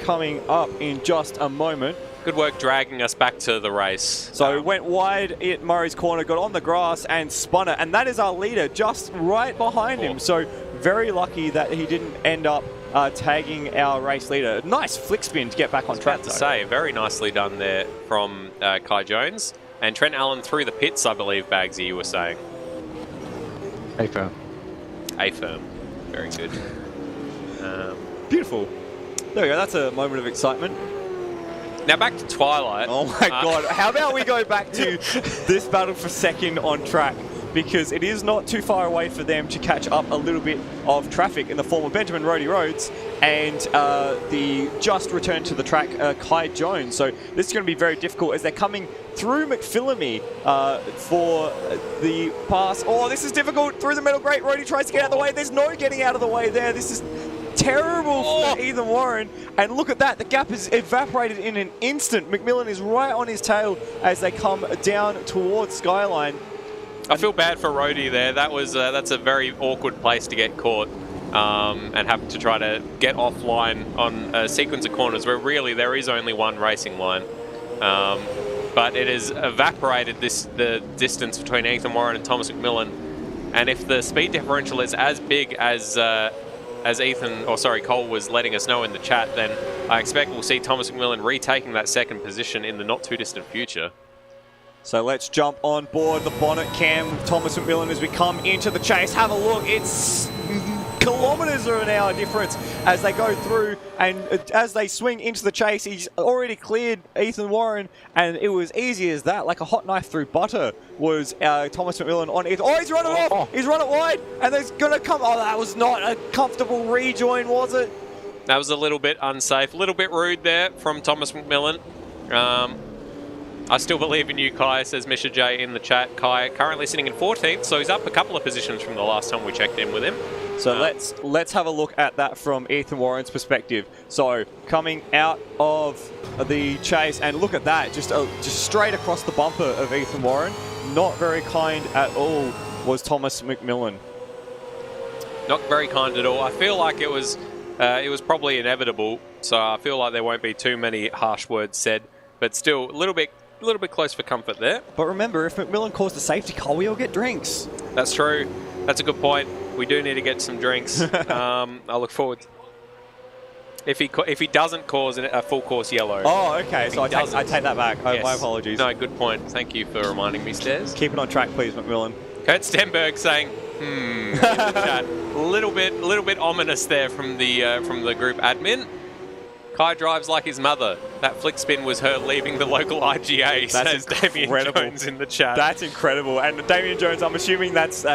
coming up in just a moment. Good work dragging us back to the race. So went wide at Murray's corner, got on the grass and spun it. And that is our leader just right behind him. So very lucky that he didn't end up tagging our race leader. Nice flick spin to get back on track. To say, very nicely done there from Kai Jones. And Trent Allen through the pits, I believe, Bagzy, you were saying. A-firm. A-firm. Very good. Beautiful. There we go. That's a moment of excitement. Now back to Twilight. Oh my god. How about we go back to this battle for second on track? Because it is not too far away for them to catch up a little bit of traffic in the form of Benjamin Rhodey Rhodes and the just returned to the track, Kai Jones. So this is going to be very difficult as they're coming through McPhillamy for the pass. Oh, this is difficult. Through the middle, great. Rhodey tries to get out of the way. There's no getting out of the way there. This is terrible for Ethan Warren. And look at that. The gap is evaporated in an instant. McMillan is right on his tail as they come down towards Skyline. I feel bad for Rhodey there. That's a very awkward place to get caught and have to try to get offline on a sequence of corners where really there is only one racing line. But it has evaporated the distance between Ethan Warren and Thomas McMillan. And if the speed differential is as big as Cole was letting us know in the chat, then I expect we'll see Thomas McMillan retaking that second position in the not too distant future. So let's jump on board the bonnet cam with Thomas McMillan as we come into the chase. Have a look. It's kilometres of an hour difference as they go through, and as they swing into the chase, he's already cleared Ethan Warren, and it was easy as that, like a hot knife through butter was Thomas McMillan on Ethan. Oh, he's run it off. He's run it wide, and there's going to come. Oh, that was not a comfortable rejoin, was it? That was a little bit unsafe, a little bit rude there from Thomas McMillan. I still believe in you, Kai, says Misha J in the chat. Kai currently sitting in 14th, so he's up a couple of positions from the last time we checked in with him. So let's have a look at that from Ethan Warren's perspective. So coming out of the chase, and look at that, just straight across the bumper of Ethan Warren. Not very kind at all was Thomas McMillan. Not very kind at all. I feel like it was probably inevitable, so I feel like there won't be too many harsh words said, but still a little bit close for comfort there. But remember, if McMillan calls the safety car, we all get drinks. That's true. That's a good point. We do need to get some drinks. I look forward. If he doesn't cause a full course yellow. Oh, okay. So I take that back. Yes. My apologies. No, good point. Thank you for reminding me, Stairs. Keep it on track, please, McMillan. Kurt Stenberg saying, in the chat. A little bit ominous there from the group admin. Kai drives like his mother. That flick spin was her leaving the local IGA, says Damien Jones in the chat. That's incredible. And Damien Jones, I'm assuming that's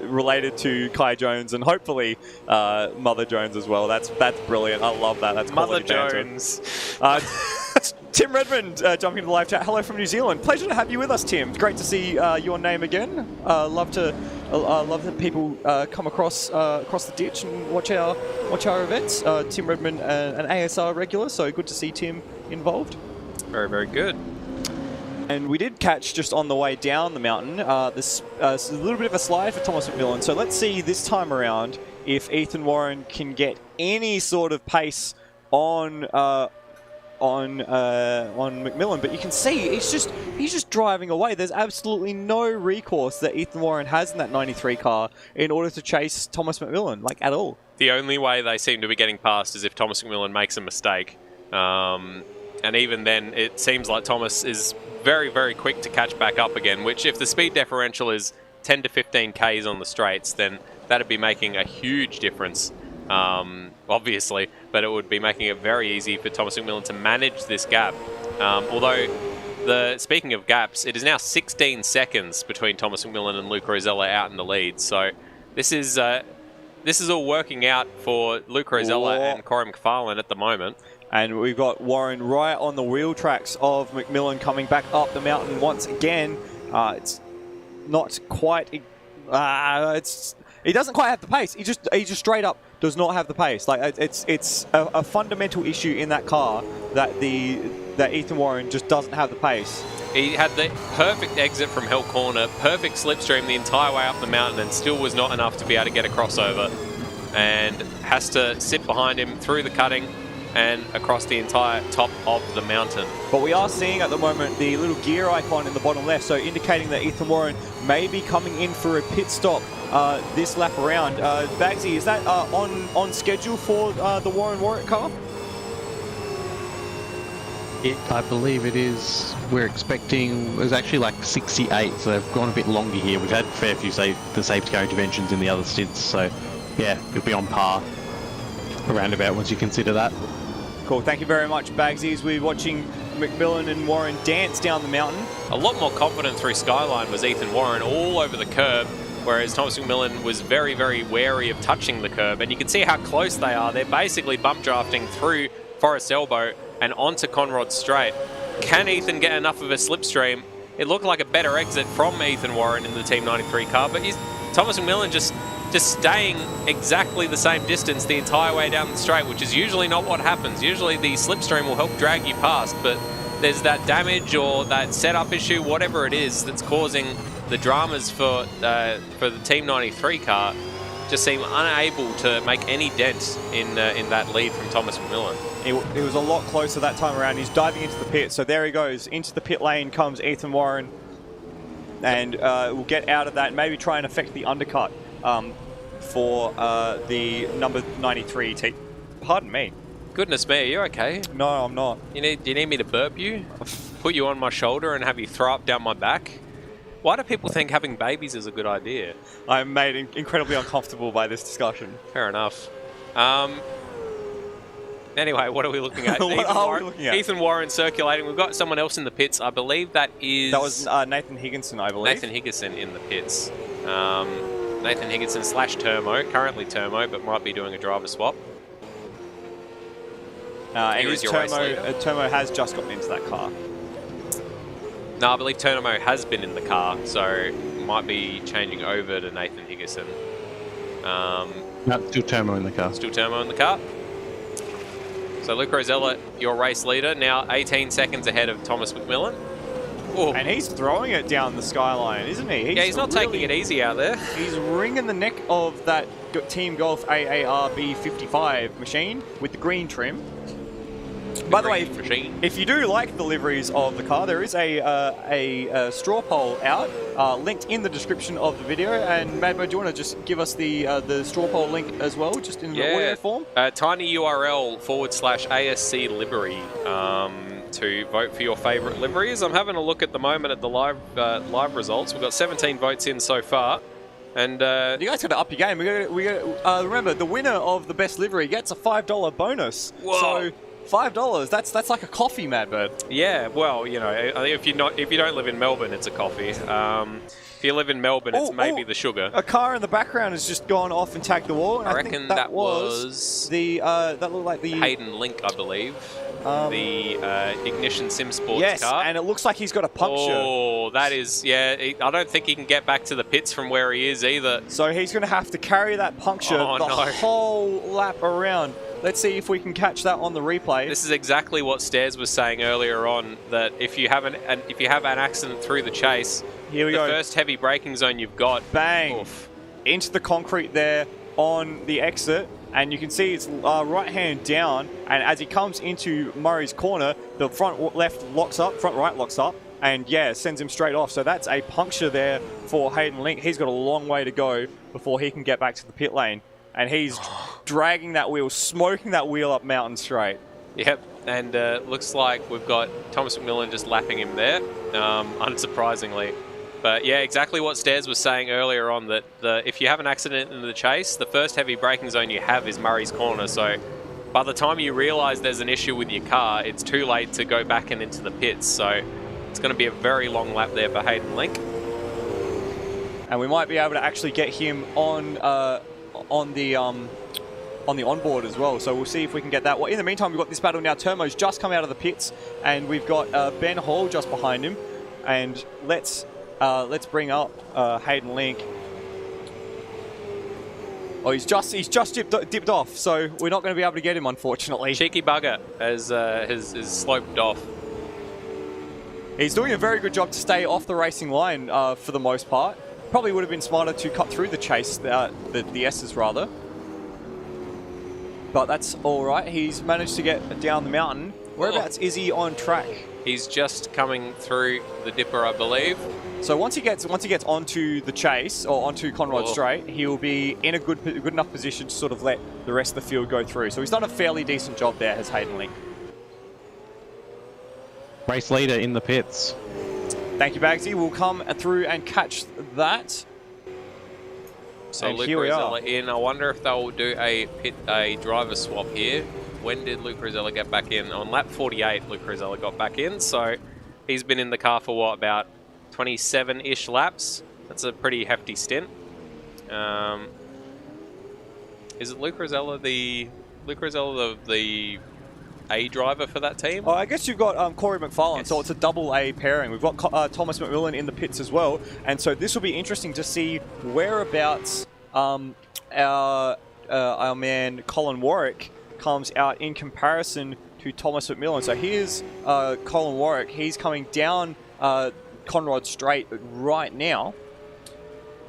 related to Kai Jones and hopefully Mother Jones as well. That's brilliant. I love that. That's Mother quality Jones. Tim Redmond jumping into the live chat. Hello from New Zealand. Pleasure to have you with us, Tim. It's great to see your name again. Love that people come across the ditch and watch our events. Tim Redmond, an ASR regular, so good to see Tim involved. Very, very good. And we did catch just on the way down the mountain this a little bit of a slide for Thomas McMillan. So let's see this time around if Ethan Warren can get any sort of pace on McMillan, but you can see he's just driving away. There's absolutely no recourse that Ethan Warren has in that 93 car in order to chase Thomas McMillan, like at all. The only way they seem to be getting past is if Thomas McMillan makes a mistake. And even then, it seems like Thomas is very, very quick to catch back up again, which if the speed differential is 10 to 15 Ks on the straights, then that'd be making a huge difference. Obviously, but it would be making it very easy for Thomas McMillan to manage this gap. Although, speaking of gaps, it is now 16 seconds between Thomas McMillan and Luke Rosella out in the lead. So this is all working out for Luke Rosella and Corey McFarlane at the moment. And we've got Warren right on the wheel tracks of McMillan coming back up the mountain once again. It's not quite... He doesn't quite have the pace. He just straight up does not have the pace. Like it's a fundamental issue in that car that Ethan Warren just doesn't have the pace. He had the perfect exit from Hell Corner, perfect slipstream the entire way up the mountain, and still was not enough to be able to get a crossover. And has to sit behind him through the cutting and across the entire top of the mountain. But we are seeing at the moment the little gear icon in the bottom left, so indicating that Ethan Warren may be coming in for a pit stop this lap around. Bagzy, is that on schedule for the Warwick car? I believe it is. We're expecting, it was actually like 68, so they've gone a bit longer here. We've had a fair few the safety car interventions in the other stints, so yeah, it'll be on par around about once you consider that. Cool, thank you very much, Bagzy, as we're watching McMillan and Warren dance down the mountain. A lot more confident through Skyline was Ethan Warren all over the curb, whereas Thomas McMillan was very, very wary of touching the curb. And you can see how close they are. They're basically bump drafting through Forest Elbow and onto Conrod Straight. Can Ethan get enough of a slipstream? It looked like a better exit from Ethan Warren in the Team 93 car, but Thomas McMillan just staying exactly the same distance the entire way down the straight, which is usually not what happens. Usually the slipstream will help drag you past, but there's that damage or that setup issue, whatever it is, that's causing the dramas for the Team 93 car. Just seem unable to make any dent in that lead from Thomas McMillan. It was a lot closer that time around. He's diving into the pit, so there he goes. Into the pit lane comes Ethan Warren, and we'll get out of that and maybe try and affect the undercut for the number 93 team. Pardon me. Goodness me, are you okay? No, I'm not. Do you need me to burp you? Put you on my shoulder and have you throw up down my back? Why do people think having babies is a good idea? I'm made incredibly uncomfortable by this discussion. Fair enough. Anyway, what are we looking at? What are we looking at? Ethan Warren circulating. We've got someone else in the pits. I believe that was Nathan Higginson, I believe. Nathan Higginson in the pits. Nathan Higginson / Termo. Currently Termo, but might be doing a driver swap. And Here his is your race leader. Turmo has just gotten into that car. No, I believe Turmo has been in the car, so might be changing over to Nathan Higginson. No, still Turmo in the car. Still Turmo in the car. So Luke Rosella, your race leader, now 18 seconds ahead of Thomas McMillan. Ooh. And he's throwing it down the skyline, isn't he? He's not taking it easy out there. He's wringing the neck of that Team Golf AARB 55 machine with the green trim. By the way, if you do like the liveries of the car, there is a straw poll out, linked in the description of the video. And Madbird, do you want to just give us the straw poll link as well, just in the audio form? Tiny URL /ASC livery to vote for your favourite liveries. I'm having a look at the moment at the live results. We've got 17 votes in so far. And you guys got to up your game. We got remember, the winner of the best livery gets a $5 bonus. Whoa. So $5. That's like a coffee, Madbird. Yeah, well, you know, I think if you don't live in Melbourne, it's a coffee. If you live in Melbourne, it's maybe the sugar. A car in the background has just gone off and tagged the wall. And I reckon think that was the that looked like the Hayden Link, I believe. The Ignition Sim Sports car. And it looks like he's got a puncture. Oh, that is, I don't think he can get back to the pits from where he is either. So he's going to have to carry that puncture whole lap around. Let's see if we can catch that on the replay. This is exactly what Stairs was saying earlier on, that if you have an accident through the chase, here we go. The first heavy braking zone you've got, bang, oof, into the concrete there on the exit. And you can see it's right hand down, and as he comes into Murray's corner, the front right locks up, and sends him straight off. So that's a puncture there for Hayden Link. He's got a long way to go before he can get back to the pit lane. And he's dragging that wheel, smoking that wheel up Mountain Straight. Yep, and looks like we've got Thomas McMillan just lapping him there, unsurprisingly. But yeah, exactly what Stairs was saying earlier on, that if you have an accident in the chase, the first heavy braking zone you have is Murray's Corner. So by the time you realise there's an issue with your car, it's too late to go back and into the pits. So it's going to be a very long lap there for Hayden Link. And we might be able to actually get him on the onboard as well. So we'll see if we can get that. Well, in the meantime, we've got this battle now. Turmo's just come out of the pits, and we've got Ben Hall just behind him. And let's bring up Hayden Link. Oh, he's just dipped off, so we're not going to be able to get him, unfortunately. Cheeky bugger has sloped off. He's doing a very good job to stay off the racing line for the most part. Probably would have been smarter to cut through the chase, the S's rather. But that's all right. He's managed to get down the mountain. Whereabouts is he on track? He's just coming through the dipper, I believe. So once he gets onto the chase or onto Conrod Straight, he'll be in a good enough position to sort of let the rest of the field go through. So he's done a fairly decent job there, has Hayden Link. Race leader in the pits. Thank you, Bagzy. We'll come through and catch that. So and Luke Rosella in. I wonder if they'll do a driver swap here. When did Luke Rosella get back in? On lap 48, Luke Rosella got back in. So he's been in the car for what, about 27-ish laps? That's a pretty hefty stint. Is it Luke Rosella the A driver for that team? Oh, I guess you've got Corey McFarlane, yes. So it's a double A pairing. We've got Thomas McMillan in the pits as well, and so this will be interesting to see whereabouts our man Colin Warwick comes out in comparison to Thomas McMillan. So here's Colin Warwick. He's coming down Conrod Straight right now.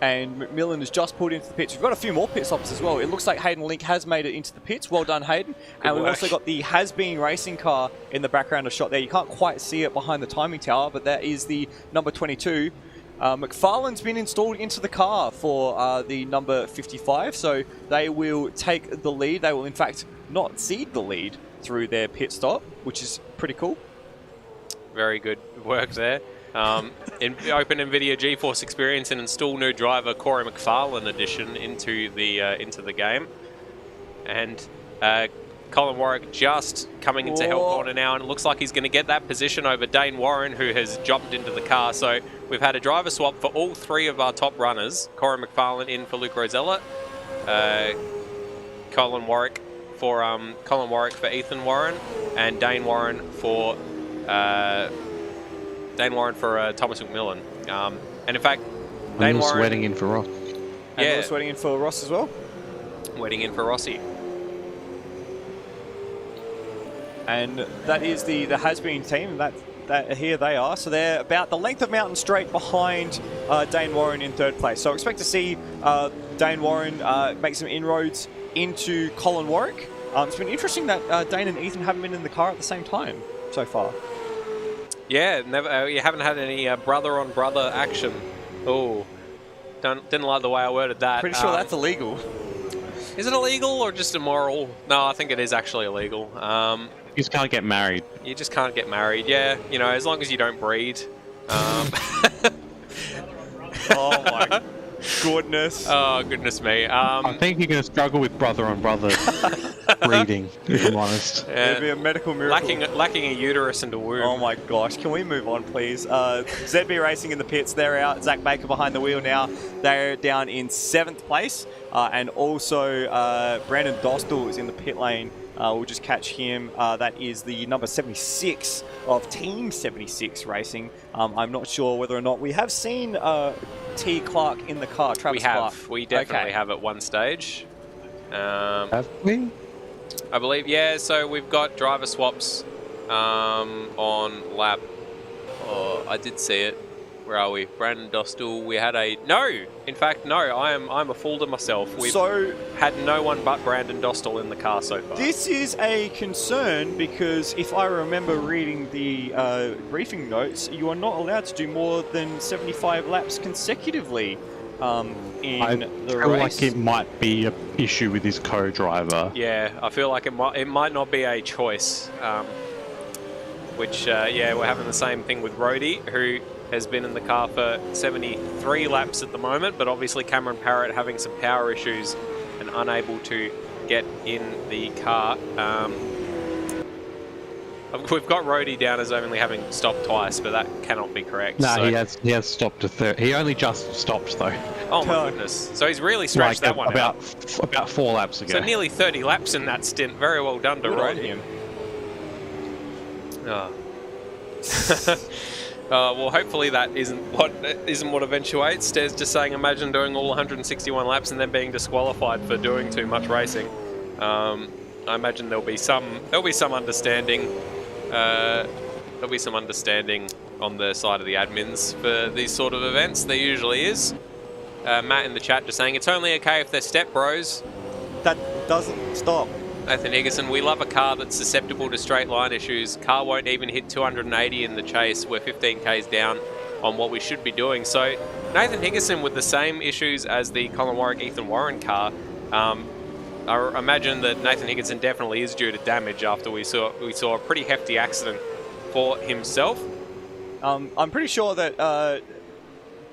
And McMillan has just pulled into the pits. We've got a few more pit stops as well. It looks like Hayden Link has made it into the pits. Well done, Hayden. And we've also got the Has-Been racing car in the background of shot there. You can't quite see it behind the timing tower, but that is the number 22. McFarlane's been installed into the car for the number 55, so they will take the lead. They will, in fact, not cede the lead through their pit stop, which is pretty cool. Very good work there. In open NVIDIA GeForce Experience and install new driver Corey McFarlane edition into the game, and Colin Warwick just coming into help corner now, and it looks like he's going to get that position over Dayne Warren, who has jumped into the car. So we've had a driver swap for all three of our top runners. Corey McFarlane in for Luke Rosella, Colin Warwick for Colin Warwick for Ethan Warren, and Dayne Warren for Thomas McMillan. And in fact, Dayne Warren wedding in for Ross. And Lewis wedding in for Ross as well. Wedding in for Rossi. And that is the has-been team. That here they are. So they're about the length of Mountain Straight behind Dayne Warren in third place. So expect to see Dayne Warren make some inroads into Colin Warwick. It's been interesting that Dayne and Ethan haven't been in the car at the same time so far. Yeah, never. You haven't had any brother-on-brother action. Oh, didn't like the way I worded that. Pretty sure that's illegal. Is it illegal or just immoral? No, I think it is actually illegal. You just can't get married. You just can't get married. Yeah, you know, as long as you don't breed. Oh my goodness. Oh, goodness me. I think you're going to struggle with brother-on-brother breeding, if I'm honest. It'd be a medical miracle. Lacking a uterus and a womb. Oh my gosh, can we move on please? ZB Racing in the pits, they're out. Zach Baker behind the wheel now. They're down in 7th place. And also Brandon Dostal is in the pit lane. We'll just catch him. That is the number 76 of Team 76 Racing. I'm not sure whether or not we have seen T. Clark in the car. Travis Clark. We definitely have at one stage. Have we? I believe, yeah. So we've got driver swaps on lap. Oh, I did see it. Where are we? Brandon Dostal. We had a In fact, no. I'm a fool to myself. We've had no one but Brandon Dostal in the car so far. This is a concern because if I remember reading the briefing notes, you are not allowed to do more than 75 laps consecutively in the race. I feel like it might be an issue with his co-driver. Yeah, I feel like it might not be a choice. Which yeah, we're having the same thing with Rhodey, who has been in the car for 73 laps at the moment, but obviously Cameron Parrott having some power issues and unable to get in the car. We've got Rhodey down as only having stopped twice, but that cannot be correct. No, so. he has stopped to third. He only just stopped though. Oh my goodness! So he's really stretched that one about out. About 4 laps ago. So nearly 30 laps in that stint. Very well done to Rhodey. Well, hopefully that isn't what eventuates. Des just saying, imagine doing all 161 laps and then being disqualified for doing too much racing. I imagine there'll be some understanding. There'll be some understanding on the side of the admins for these sort of events. There usually is. Matt in the chat just saying it's only okay if they're step bros. That doesn't stop. Nathan Higginson, we love a car that's susceptible to straight line issues. Car won't even hit 280 in the chase. We're 15 Ks down on what we should be doing. So Nathan Higginson with the same issues as the Colin Warwick, Ethan Warren car. I imagine that Nathan Higginson definitely is due to damage after we saw a pretty hefty accident for himself. I'm pretty sure that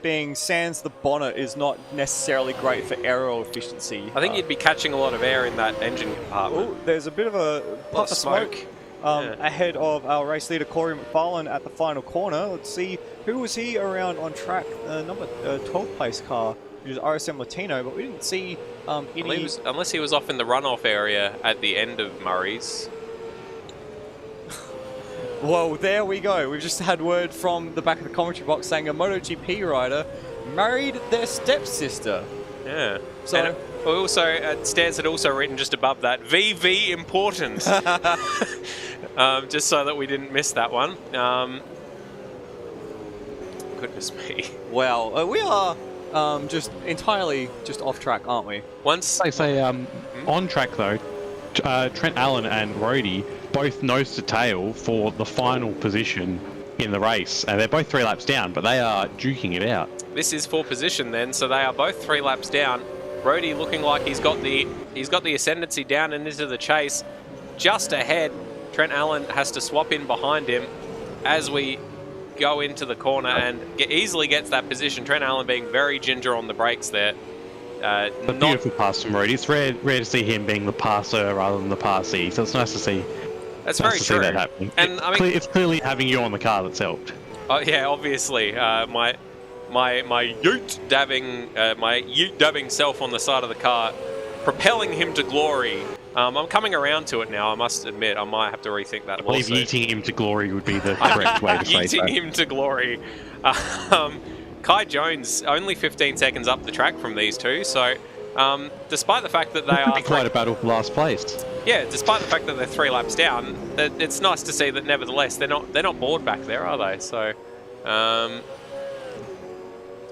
being sans the bonnet is not necessarily great for aero efficiency. I think you'd be catching a lot of air in that engine compartment. Oh, there's a bit of a puff of smoke Yeah. ahead of our race leader Corey McFarlane at the final corner. Let's see, who was he around on track? Number 12th place car, which is RSM Latino, but we didn't see any... Unless he was off in the runoff area at the end of Murray's. Well, there we go. We've just had word from the back of the commentary box saying a MotoGP rider married their stepsister. Yeah. So and also, Stairs had also written just above that, VV important. Just so that we didn't miss that one. Goodness me. Well, we are just entirely just off track, aren't we? Once I say on track though, Trent Allen and Rhodey both nose to tail for the final position in the race, and they're both 3 laps down, but they are duking it out. This is for position then, so they are both 3 laps down. Rhodey looking like he's got the ascendancy down and into the chase. Just ahead, Trent Allen has to swap in behind him as we go into the corner and easily gets that position. Trent Allen being very ginger on the brakes there. A beautiful pass from Rhodey. It's rare to see him being the passer rather than the passee, so it's nice to see. That's very true. See that happening. And I mean, it's clearly having you on the car that's helped. Yeah, obviously, my ute dabbing self on the side of the car, propelling him to glory I'm coming around to it now, I must admit. I might have to rethink that I believe lawsuit. yeeting him to glory would be the correct way to say Yeeting that. him to glory. Kai Jones, only 15 seconds up the track from these two, so despite the fact that they It could are... be quite a battle for last place. Yeah, despite the fact that they're 3 laps down, it's nice to see that nevertheless they're not bored back there, are they? So,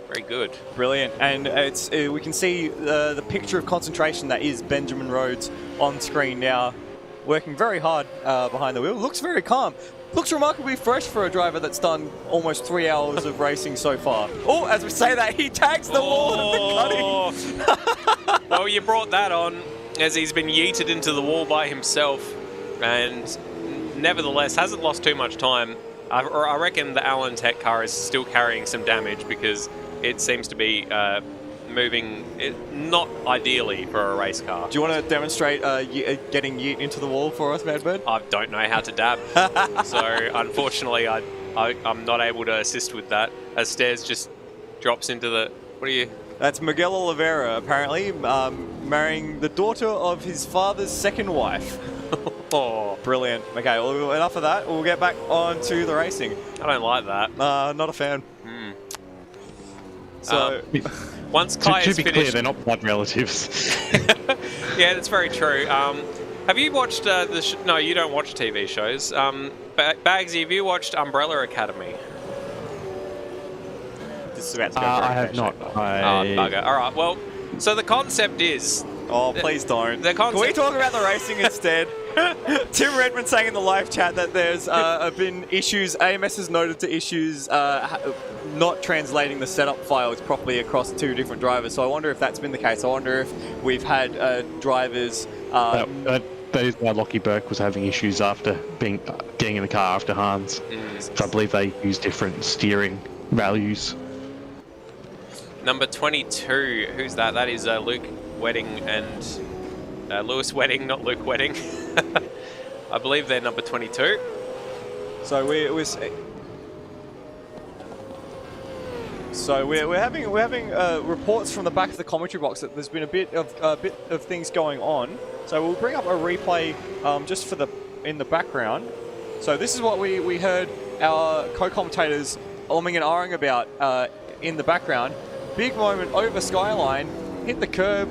very good. Brilliant, and it's we can see the picture of concentration that is Benjamin Rhodes on screen now, working very hard behind the wheel. Looks very calm. Looks remarkably fresh for a driver that's done almost 3 hours of racing so far. Oh, as we say that, he tags the wall of the cutting. Well, you brought that on as he's been yeeted into the wall by himself, and nevertheless hasn't lost too much time. I reckon the Allen Tech car is still carrying some damage because it seems to be moving not ideally for a race car. Do you want to demonstrate getting yeet into the wall for us, Madbird? I don't know how to dab, so unfortunately I'm not able to assist with that. As Stairs just drops into the... What are you... That's Miguel Oliveira, apparently, marrying the daughter of his father's second wife. Oh, brilliant. Okay, well, enough of that. We'll get back on to the racing. I don't like that. Not a fan. So... once Kai to is be finished... clear, they're not blood relatives. Yeah, that's very true. Have you watched no, you don't watch TV shows. Bagzy, have you watched Umbrella Academy? This is about to go I have not. Oh, bugger. All right, well, so the concept is... Oh, please don't. Can we talk about the racing instead? Tim Redmond saying in the live chat that there's been issues, AMS has noted to issues not translating the setup files properly across 2 different drivers. So I wonder if that's been the case. I wonder if we've had drivers... that is why Lockie Burke was having issues after getting in the car after Hans. So I believe they use different steering values. Number 22, who's that? That is Luke Wedding and... Lewis Wedding, not Luke Wedding. I believe they're number 22. So we're having reports from the back of the commentary box that there's been a bit of things going on. So we'll bring up a replay just for in the background. So this is what we heard our co-commentators umming and ahhing about in the background. Big moment over Skyline, hit the curb.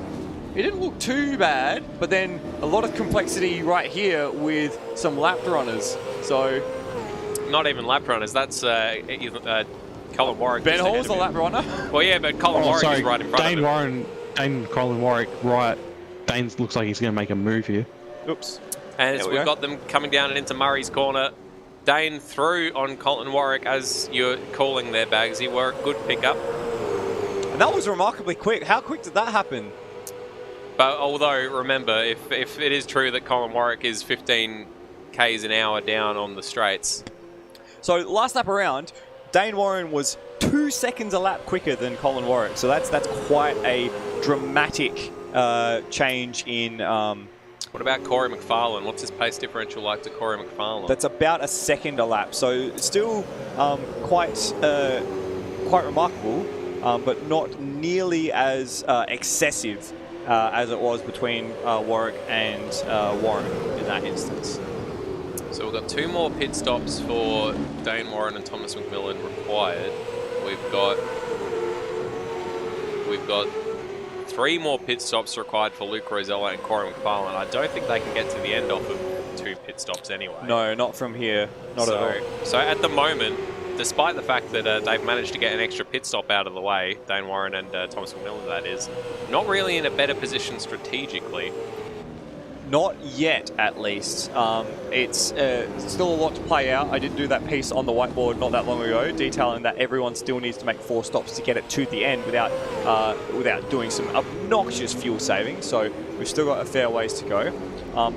It didn't look too bad, but then a lot of complexity right here with some lap runners. So, not even lap runners. That's Colin Warwick. Ben Hall's a lap runner. Well, yeah, but Colin Warwick is right in front Dayne of him. Warren, Colin Warwick, right. Dayne looks like he's going to make a move here. Oops. And we've got them coming down and into Murray's corner. Dayne through on Colin Warwick, as you're calling there, Bagzy. Warwick, good pickup. And that was remarkably quick. How quick did that happen? But although, remember, if it is true that Colin Warwick is 15 k's an hour down on the straights. So last lap around, Dayne Warren was 2 seconds a lap quicker than Colin Warwick. So that's quite a dramatic change in... What about Corey McFarlane? What's his pace differential like to Corey McFarlane? That's about a second a lap. So still quite remarkable, but not nearly as excessive as it was between Warwick and Warren in that instance. So we've got 2 more pit stops for Dayne Warren and Thomas McMillan required. We've got 3 more pit stops required for Luke Rosella and Corey McFarlane. I don't think they can get to the end off of 2 pit stops anyway. No, not from here. Not at all. So at the moment, despite the fact that they've managed to get an extra pit stop out of the way, Dayne Warren and Thomas McMillan, that is, not really in a better position strategically. Not yet, at least. It's still a lot to play out. I did do that piece on the whiteboard not that long ago, detailing that everyone still needs to make 4 stops to get it to the end without doing some obnoxious fuel saving. So we've still got a fair ways to go.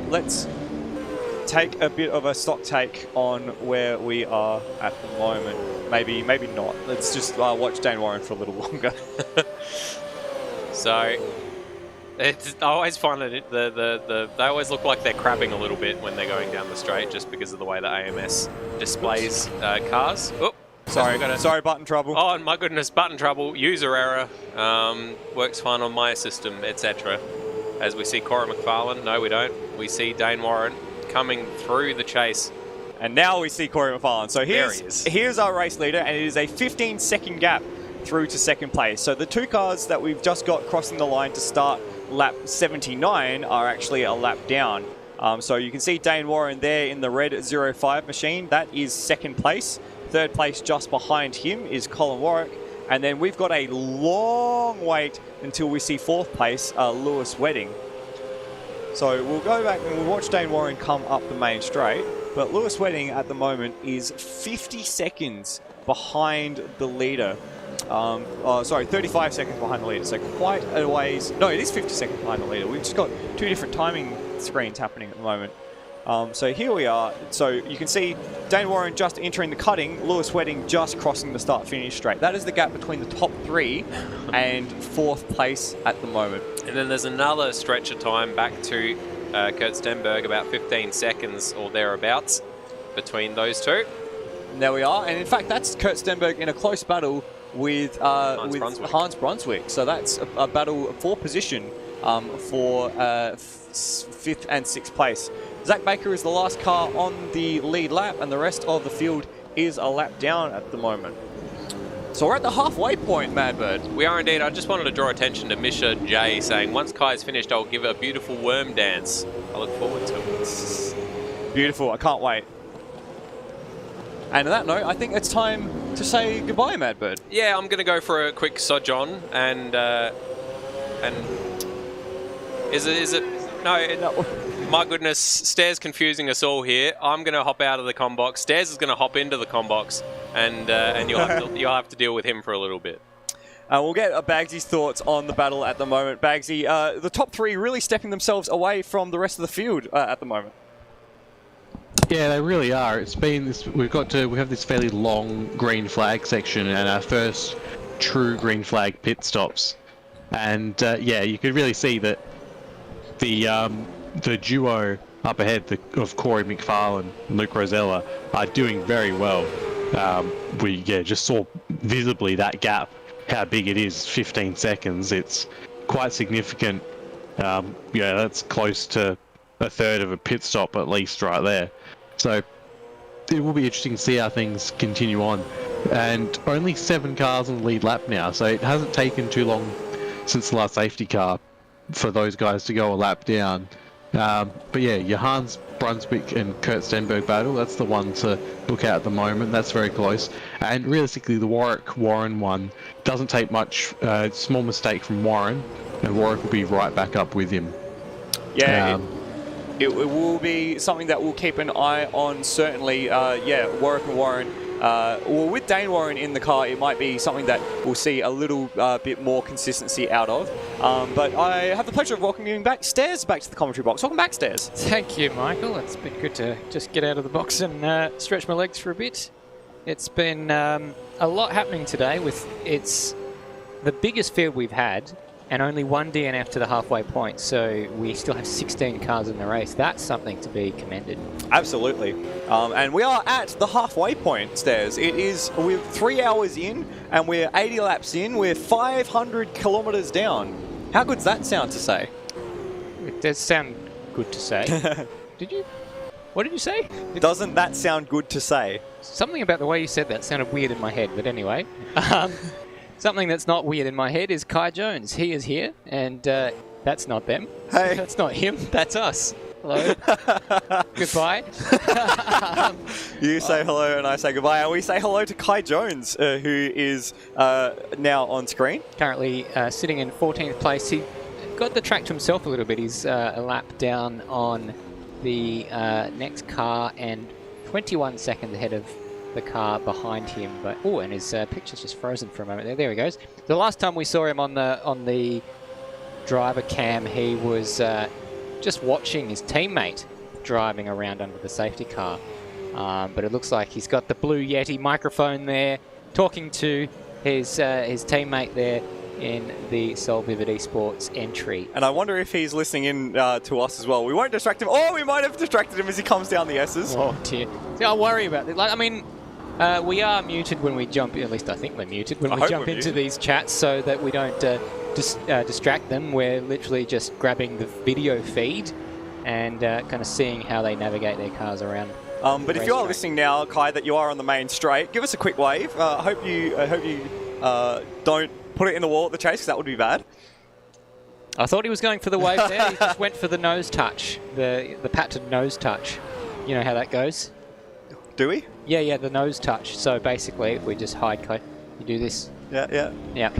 Let's take a bit of a stock take on where we are at the moment. Maybe not. Let's just watch Dayne Warren for a little longer. So... I always find that they always look like they're crabbing a little bit when they're going down the straight, just because of the way the AMS displays cars. Oh, sorry, button trouble. Oh my goodness, button trouble, user error. Works fine on my system, etc. as we see Corey McFarlane. No, we don't. We see Dayne Warren coming through the chase. And now we see Corey McFarlane. So There he is. here's our race leader, and it is a 15-second gap through to second place. So the two cars that we've just got crossing the line to start lap 79 are actually a lap down. So you can see Dayne Warren there in the red 05 machine. That is second place. Third place just behind him is Colin Warwick. And then we've got a long wait until we see fourth place, Lewis Wedding. So we'll go back and we'll watch Dayne Warren come up the main straight. But Lewis Wedding at the moment is 50 seconds behind the leader. 35 seconds behind the leader. So quite a ways. No, it is 50 seconds behind the leader. We've just got two different timing screens happening at the moment. So here we are. So you can see Dayne Warren just entering the cutting, Lewis Wedding just crossing the start-finish straight. That is the gap between the top three and fourth place at the moment. And then there's another stretch of time back to Kurt Stenberg, about 15 seconds or thereabouts between those two. And there we are. And in fact, that's Kurt Stenberg in a close battle with Hans Brunswick. So that's a battle for position for 5th and 6th place. Zach Baker is the last car on the lead lap, and the rest of the field is a lap down at the moment. So we're at the halfway point, Madbird. We are indeed. I just wanted to draw attention to Misha J saying, once Kai's finished, I'll give a beautiful worm dance. I look forward to it. Beautiful. I can't wait. And on that note, I think it's time to say goodbye, Madbird. Yeah, I'm going to go for a quick sojourn, and is it? No. My goodness, Stairs confusing us all here. I'm going to hop out of the combox. Stairs is going to hop into the combox, and you'll have to deal with him for a little bit. We'll get Bagsy's thoughts on the battle at the moment. Bagzy, the top three really stepping themselves away from the rest of the field at the moment. Yeah, they really are. It's been this. We have this fairly long green flag section and our first true green flag pit stops, and yeah, you could really see that the duo up ahead of Corey McFarlane and Luke Rosella are doing very well. We just saw visibly that gap, how big it is, 15 seconds. It's quite significant. That's close to a third of a pit stop at least right there. So it will be interesting to see how things continue on. And only 7 cars on the lead lap now, so it hasn't taken too long since the last safety car for those guys to go a lap down. But yeah, your Hans Brunswick and Kurt Stenberg battle, that's the one to look at the moment. That's very close. And realistically, the Warwick-Warren one doesn't take much. Small mistake from Warren, and Warwick will be right back up with him. Yeah, it will be something that we'll keep an eye on, certainly. Warwick and Warren. Well, with Dayne Warren in the car, it might be something that we'll see a little bit more consistency out of. But I have the pleasure of welcoming back Stairs back to the commentary box. Welcome back, Stairs. Thank you, Michael. It's been good to just get out of the box and stretch my legs for a bit. It's been a lot happening today. It's the biggest field we've had, and only one DNF to the halfway point, so we still have 16 cars in the race. That's something to be commended. Absolutely. And we are at the halfway point, Stairs. We're 3 hours in, and we're 80 laps in. We're 500 kilometres down. How good's that sound to say? It does sound good to say. Did you? What did you say? Doesn't that sound good to say? Something about the way you said that sounded weird in my head, but anyway. Something that's not weird in my head is Kai Jones. He is here, and that's not them. Hey. That's not him. That's us. Hello. Goodbye. You say hello and I say goodbye. And we say hello to Kai Jones, who is now on screen. Currently sitting in 14th place. He got the track to himself a little bit. He's a lap down on the next car and 21 seconds ahead of the car behind him. But and his picture's just frozen for a moment there. There he goes. The last time we saw him on the driver cam, he was just watching his teammate driving around under the safety car. But it looks like he's got the Blue Yeti microphone there, talking to his teammate there in the Solvivid Esports entry. And I wonder if he's listening in to us as well. We won't distract him. Oh, we might have distracted him as he comes down the S's. Oh, dear. See, I worry about it. We are muted when we jump in. At least I think we're muted when we jump into these chats so that we don't distract them, we're literally just grabbing the video feed and kind of seeing how they navigate their cars around. But if you are listening now, Kai, that you are on the main straight, give us a quick wave. I hope you don't put it in the wall at the chase, because that would be bad. I thought he was going for the wave there. He just went for the nose touch, the patented nose touch. You know how that goes? Do we? Yeah, the nose touch. So basically, we just hide code. You do this. Yeah.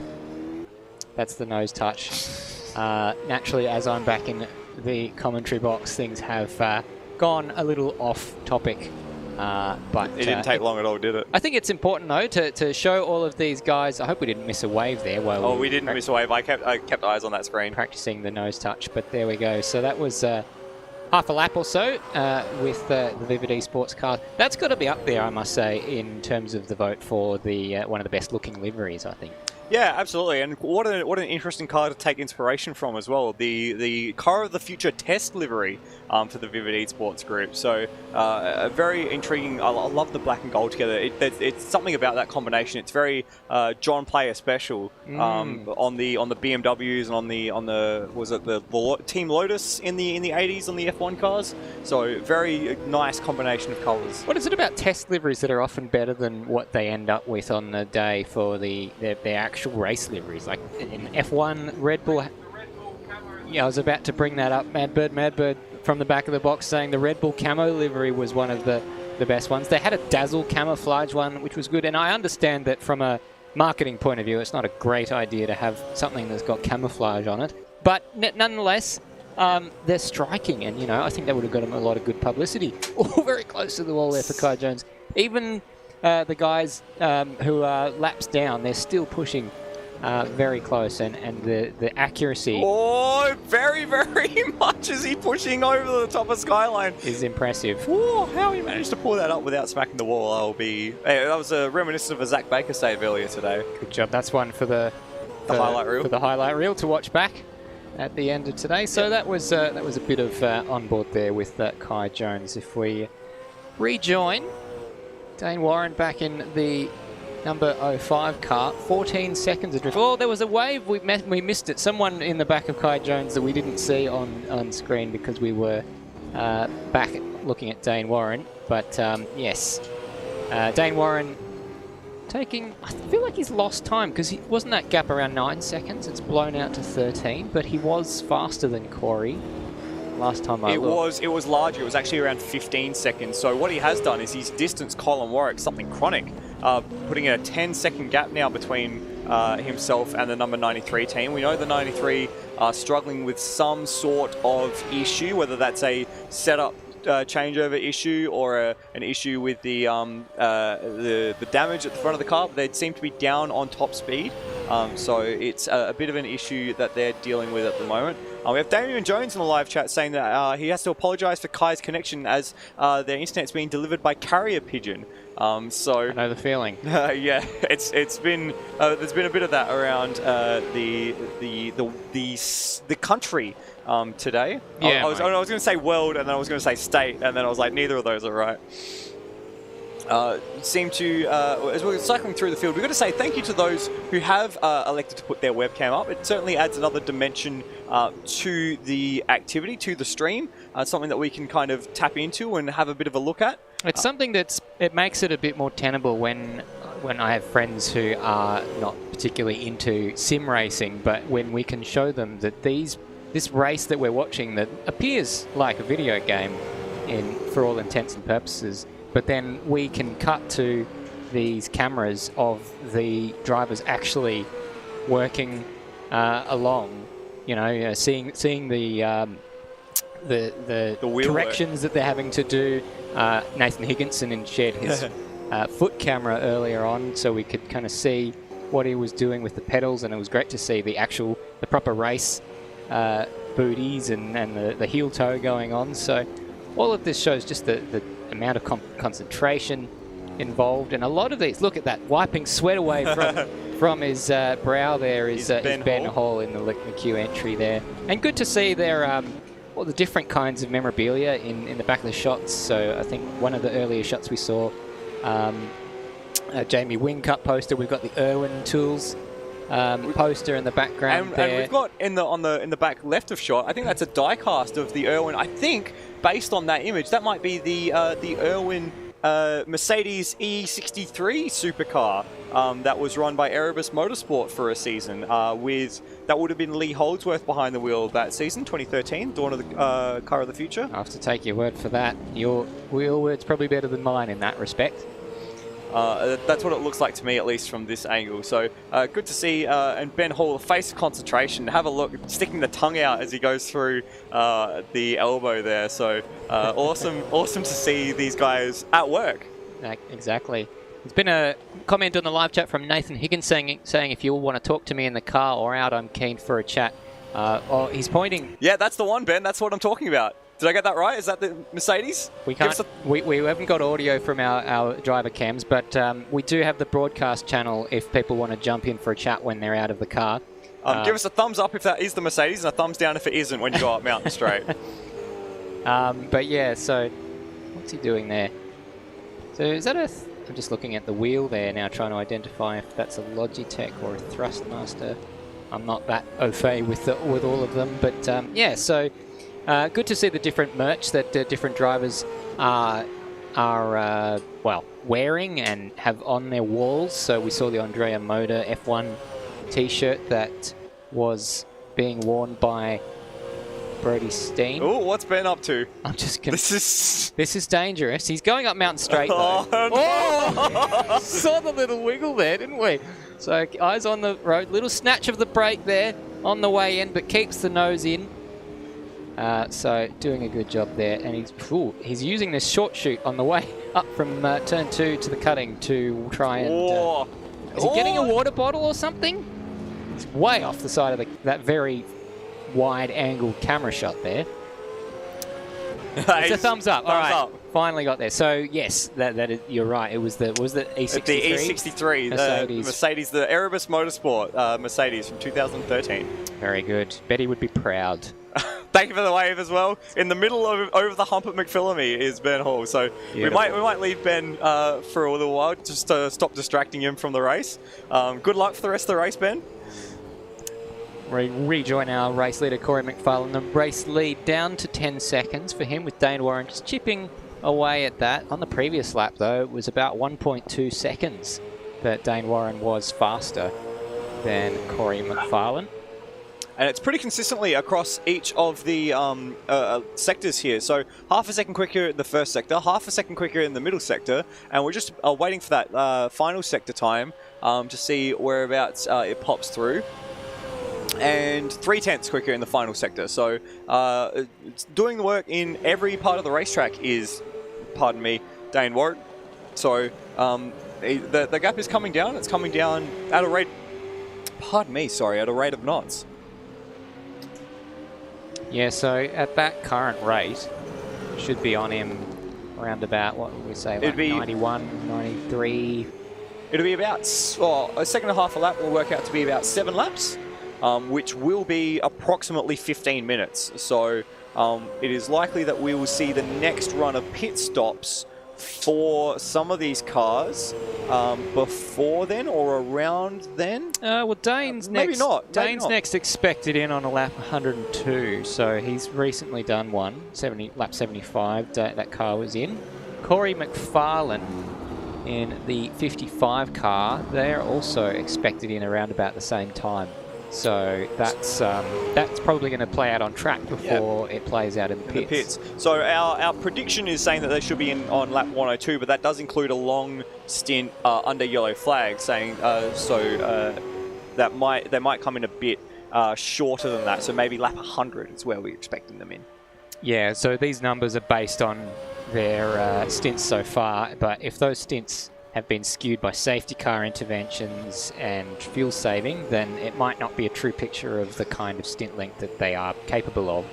That's the nose touch. Naturally, as I'm back in the commentary box, things have gone a little off topic. But it didn't take long at all, did it? I think it's important, though, to show all of these guys. I hope we didn't miss a wave there. While we didn't miss a wave. I kept eyes on that screen. Practicing the nose touch, but there we go. So that was half a lap or so with the Vivid Esports car. That's got to be up there, I must say, in terms of the vote for the one of the best-looking liveries, I think. Yeah, absolutely, and what an interesting car to take inspiration from as well. The Car of the Future test livery for the Vivid Esports group. So a very intriguing. I love the black and gold together. It's something about that combination. It's very John Player special on the BMWs and on the was it the Team Lotus in the 80s on the F1 cars. So very nice combination of colours. What is it about test liveries that are often better than what they end up with on the day for their actual race liveries? Like in F1, Red Bull. Yeah, I was about to bring that up. Madbird from the back of the box saying the Red Bull camo livery was one of the best ones. They had a Dazzle camouflage one, which was good. And I understand that from a marketing point of view, it's not a great idea to have something that's got camouflage on it. But nonetheless, they're striking. And, I think that would have got them a lot of good publicity. Oh, very close to the wall there for Kai Jones. Even the guys who are laps down, they're still pushing very close, and the accuracy... Oh, very, very much is he pushing over the top of Skyline. Is impressive. Oh, how he managed to pull that up without smacking the wall, I'll be... Hey, that was a reminiscent of a Zach Baker save earlier today. Good job. That's one for the highlight reel. For the highlight reel to watch back at the end of today. So that was a bit of onboard there with Kai Jones. If we rejoin... Dayne Warren back in the number 05 car, 14 seconds adrift. Oh, there was a wave, we missed it. Someone in the back of Kai Jones that we didn't see on screen because we were back looking at Dayne Warren. But yes, Dayne Warren taking, I feel like he's lost time because he wasn't that gap around 9 seconds. It's blown out to 13, but he was faster than Corey. Last time I looked. It was larger. It was actually around 15 seconds. So what he has done is he's distanced Colin Warwick, something chronic, putting in a 10-second gap now between himself and the number 93 team. We know the 93 are struggling with some sort of issue, whether that's a setup changeover issue or an issue with the damage at the front of the car. But they seem to be down on top speed. So it's a bit of an issue that they're dealing with at the moment. We have Damian Jones in the live chat saying that he has to apologise for Kai's connection as their internet's being delivered by carrier pigeon. So I know the feeling. Yeah, it's been there's been a bit of that around the country today. Yeah, I was going to say world, and then I was going to say state, and then I was like, neither of those are right. Seem to, as we're cycling through the field, we've got to say thank you to those who have elected to put their webcam up. It certainly adds another dimension to the activity, to the stream. Something that we can kind of tap into and have a bit of a look at. It's something it makes it a bit more tenable when I have friends who are not particularly into sim racing, but when we can show them that this race that we're watching that appears like a video game for all intents and purposes, but then we can cut to these cameras of the drivers actually working along, seeing the corrections that they're having to do. Nathan Higginson shared his foot camera earlier on, so we could kind of see what he was doing with the pedals, and it was great to see the proper race booties and the heel toe going on. So all of this shows just the amount of concentration involved, and a lot of these, look at that, wiping sweat away from his brow there is Ben Hall in the McHugh entry there. And good to see their all the different kinds of memorabilia in the back of the shots. So I think one of the earlier shots we saw, Jamie Whincup poster, we've got the Irwin tools poster in the background there. And we've got in the back left of shot, I think that's a die-cast of the Irwin. I think, based on that image, that might be the Irwin Mercedes E63 supercar that was run by Erebus Motorsport for a season. That would have been Lee Holdsworth behind the wheel that season, 2013, Dawn of the Car of the Future. I have to take your word for that. Your word's probably better than mine in that respect. That's what it looks like to me, at least from this angle. So good to see. And Ben Hall, face of concentration. Have a look, sticking the tongue out as he goes through the elbow there. So awesome to see these guys at work. Exactly. There's been a comment on the live chat from Nathan Higgins saying if you all want to talk to me in the car or out, I'm keen for a chat. He's pointing. Yeah, that's the one, Ben. That's what I'm talking about. Did I get that right? Is that the Mercedes? We can't. We haven't got audio from our driver cams, but we do have the broadcast channel if people want to jump in for a chat when they're out of the car. Give us a thumbs up if that is the Mercedes, and a thumbs down if it isn't when you go up Mountain Straight. But yeah, so what's he doing there? So is that I'm just looking at the wheel there now, trying to identify if that's a Logitech or a Thrustmaster. I'm not that au fait with all of them, but yeah. So. Good to see the different merch that different drivers are well, wearing and have on their walls. So we saw the Andrea Moda F1 t-shirt that was being worn by Brody Steen. Oh, what's Ben up to? I'm just gonna... This is dangerous. He's going up Mountain Straight, though. Oh! Saw the little wiggle there, didn't we? So eyes on the road. Little snatch of the brake there on the way in, but keeps the nose in. So doing a good job there, and he's using this short shoot on the way up from turn 2 to the cutting to try and... is he getting a water bottle or something? He's way off the side of that very wide angle camera shot there. It's a thumbs up. All right, finally got there. So yes, that is, you're right. It was the E63. The E63, Mercedes, the Erebus Motorsport Mercedes from 2013. Very good. Betty would be proud. Thank you for the wave as well. In the middle of over the hump at McPhillamy is Ben Hall. So we might leave Ben for a little while just to stop distracting him from the race. Good luck for the rest of the race, Ben. We rejoin our race leader, Corey McFarlane. The race lead down to 10 seconds for him with Dayne Warren just chipping away at that. On the previous lap, though, it was about 1.2 seconds that Dayne Warren was faster than Corey McFarlane. And it's pretty consistently across each of the sectors here. So half a second quicker in the first sector, half a second quicker in the middle sector, and we're just waiting for that final sector time to see whereabouts it pops through. And 0.3 quicker in the final sector. So doing the work in every part of the racetrack is, pardon me, Dayne Warren. So the gap is coming down. It's coming down at a rate, pardon me, sorry, at a rate of knots. Yeah, so at that current rate, should be on him around about, what would we say, like 91, 93? It'll be about, a second and a half a lap will work out to be about 7 laps, which will be approximately 15 minutes. So it is likely that we will see the next run of pit stops for some of these cars before then or around then. Well, Dayne's maybe next. not. Dayne's next expected in on a lap 102, so he's recently done one. Lap 75. That car was in. Corey McFarlane in the 55 car. They're also expected in around about the same time. So that's probably going to play out on track before it plays out in the pits. So our prediction is saying that they should be in on lap 102, but that does include a long stint under yellow flag, saying that they might come in a bit shorter than that. So maybe lap 100 is where we're expecting them in. Yeah. So these numbers are based on their stints so far, but if those stints have been skewed by safety car interventions and fuel saving, then it might not be a true picture of the kind of stint length that they are capable of.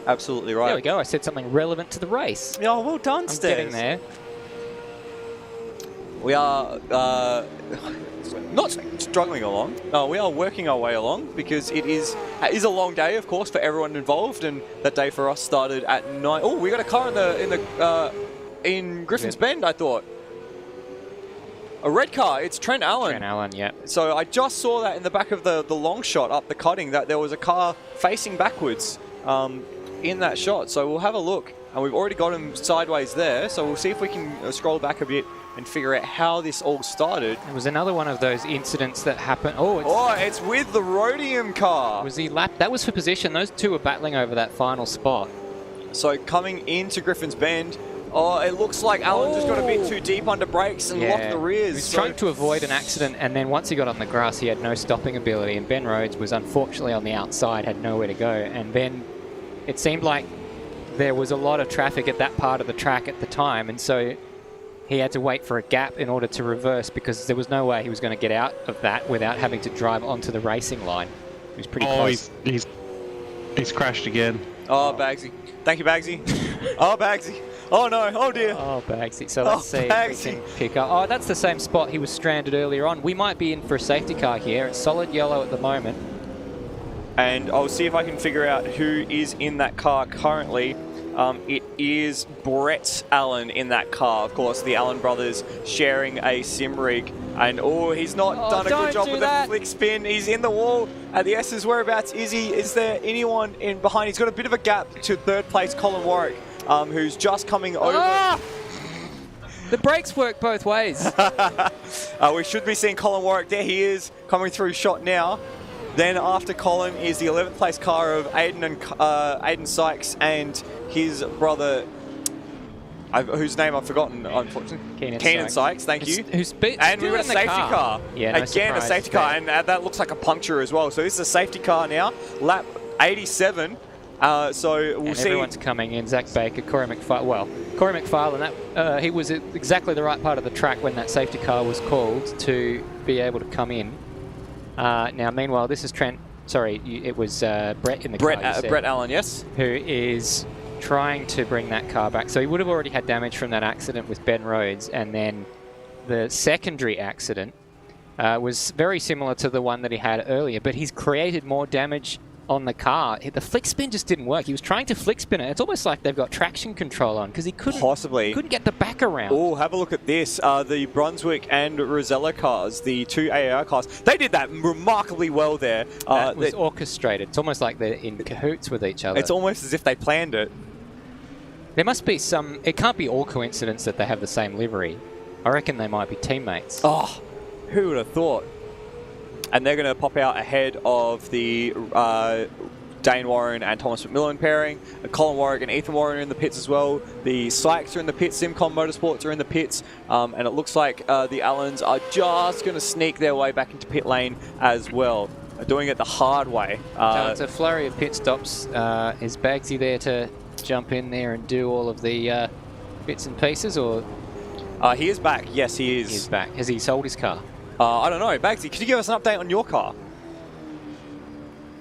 Absolutely right. There we go. I said something relevant to the race. Oh, well done, Stairs. I'm getting there. We are not struggling along. We are working our way along because it is a long day, of course, for everyone involved, and that day for us started at 9. Oh, we got a car in Griffin's Bend, I thought. a red car. It's Trent Allen. Trent Allen, yeah. So I just saw that in the back of the long shot up the cutting, that there was a car facing backwards in that shot. So we'll have a look. And we've already got him sideways there. So we'll see if we can scroll back a bit and figure out how this all started. It was another one of those incidents that happened. It's with the Rhodium car. Was he lapped? That was for position. Those two were battling over that final spot. So coming into Griffin's Bend, it looks like Allen just got a bit too deep under brakes and locked the rears. He was trying to avoid an accident, and then once he got on the grass, he had no stopping ability, and Ben Rhodes was unfortunately on the outside, had nowhere to go. And then it seemed like there was a lot of traffic at that part of the track at the time, and so he had to wait for a gap in order to reverse, because there was no way he was going to get out of that without having to drive onto the racing line. He was pretty close. He's crashed again. Oh, Bagzy. Thank you, Bagzy. Oh, Bagzy. Oh, no. Oh, dear. Oh, Bagzy. So let's see if we can pick up. Oh, that's the same spot he was stranded earlier on. We might be in for a safety car here. It's solid yellow at the moment. And I'll see if I can figure out who is in that car currently. It is Brett Allen in that car. Of course, the Allen brothers sharing a sim rig. And, he's not done a good job with the flick spin. He's in the wall at the S's. Whereabouts is he? Is there anyone in behind? He's got a bit of a gap to third place Colin Warwick, who's just coming over. The brakes work both ways. We should be seeing Colin Warwick. There he is, coming through shot now. Then after Colin is the 11th place car of Aiden Sykes and his brother, whose name I've forgotten, unfortunately. Keenan Sykes, thank you. And we've got a safety car. Yeah, no Again, a safety car, and that looks like a puncture as well. So this is a safety car now, lap 87. So we'll see. Everyone's coming in. Zach Baker, Corey McFarlane. He was at exactly the right part of the track when that safety car was called to be able to come in. Now, meanwhile, this is Trent. Sorry, it was Brett in the car. Brett Allen, yes. Who is trying to bring that car back. So he would have already had damage from that accident with Ben Rhodes, and then the secondary accident was very similar to the one that he had earlier, but he's created more damage on the car. The flick spin just didn't work. He was trying to flick spin it. It's almost like they've got traction control on, because he couldn't get the back around. Oh, have a look at this. The Brunswick and Rosella cars, the two AAR cars, they did that remarkably well there. That was orchestrated. It's almost like they're in cahoots with each other. It's almost as if they planned it. There must be some... It can't be all coincidence that they have the same livery. I reckon they might be teammates. Oh, who would have thought? And they're going to pop out ahead of the Dayne Warren and Thomas McMillan pairing. Colin Warwick and Ethan Warren are in the pits as well. The Sykes are in the pits. Simcom Motorsports are in the pits. And it looks like the Allens are just going to sneak their way back into pit lane as well. Doing it the hard way. So it's a flurry of pit stops. Is Bagzy there to jump in there and do all of the bits and pieces? Or he is back. Yes, he is. He's back. Has he sold his car? I don't know. Bagzy, could you give us an update on your car?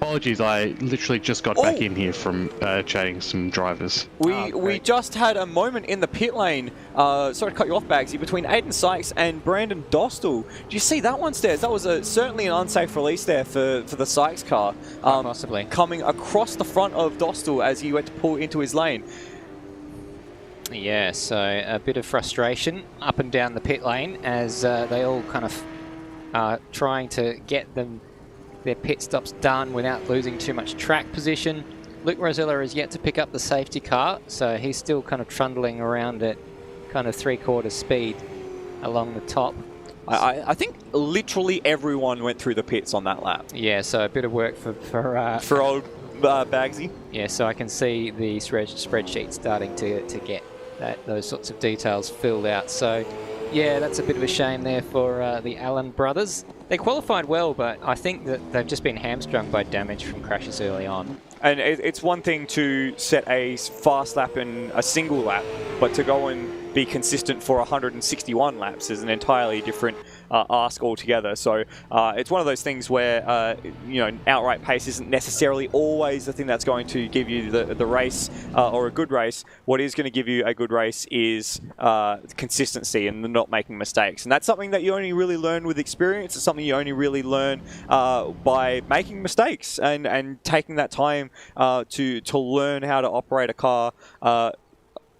Apologies, I literally just got back in here from chatting some drivers. We just had a moment in the pit lane, sorry to cut you off, Bagzy, between Aiden Sykes and Brandon Dostal. Do you see that one, Stairs? That was certainly an unsafe release there for the Sykes car. Possibly. Coming across the front of Dostal as he went to pull into his lane. Yeah, so a bit of frustration up and down the pit lane as they all kind of are trying to get their pit stops done without losing too much track position. Luke Rosella is yet to pick up the safety car, so he's still kind of trundling around at kind of 3/4 speed along the top. I think literally everyone went through the pits on that lap. Yeah, so a bit of work for old Bagzy. Yeah, so I can see the spreadsheet starting to get those sorts of details filled out. So yeah, that's a bit of a shame there for the Allen brothers. They qualified well, but I think that they've just been hamstrung by damage from crashes early on. And it's one thing to set a fast lap in a single lap, but to go and be consistent for 161 laps is an entirely different ask altogether. So it's one of those things where outright pace isn't necessarily always the thing that's going to give you the race or a good race. What is going to give you a good race is consistency and not making mistakes. And that's something that you only really learn with experience. It's something you only really learn by making mistakes and taking that time to learn how to operate a car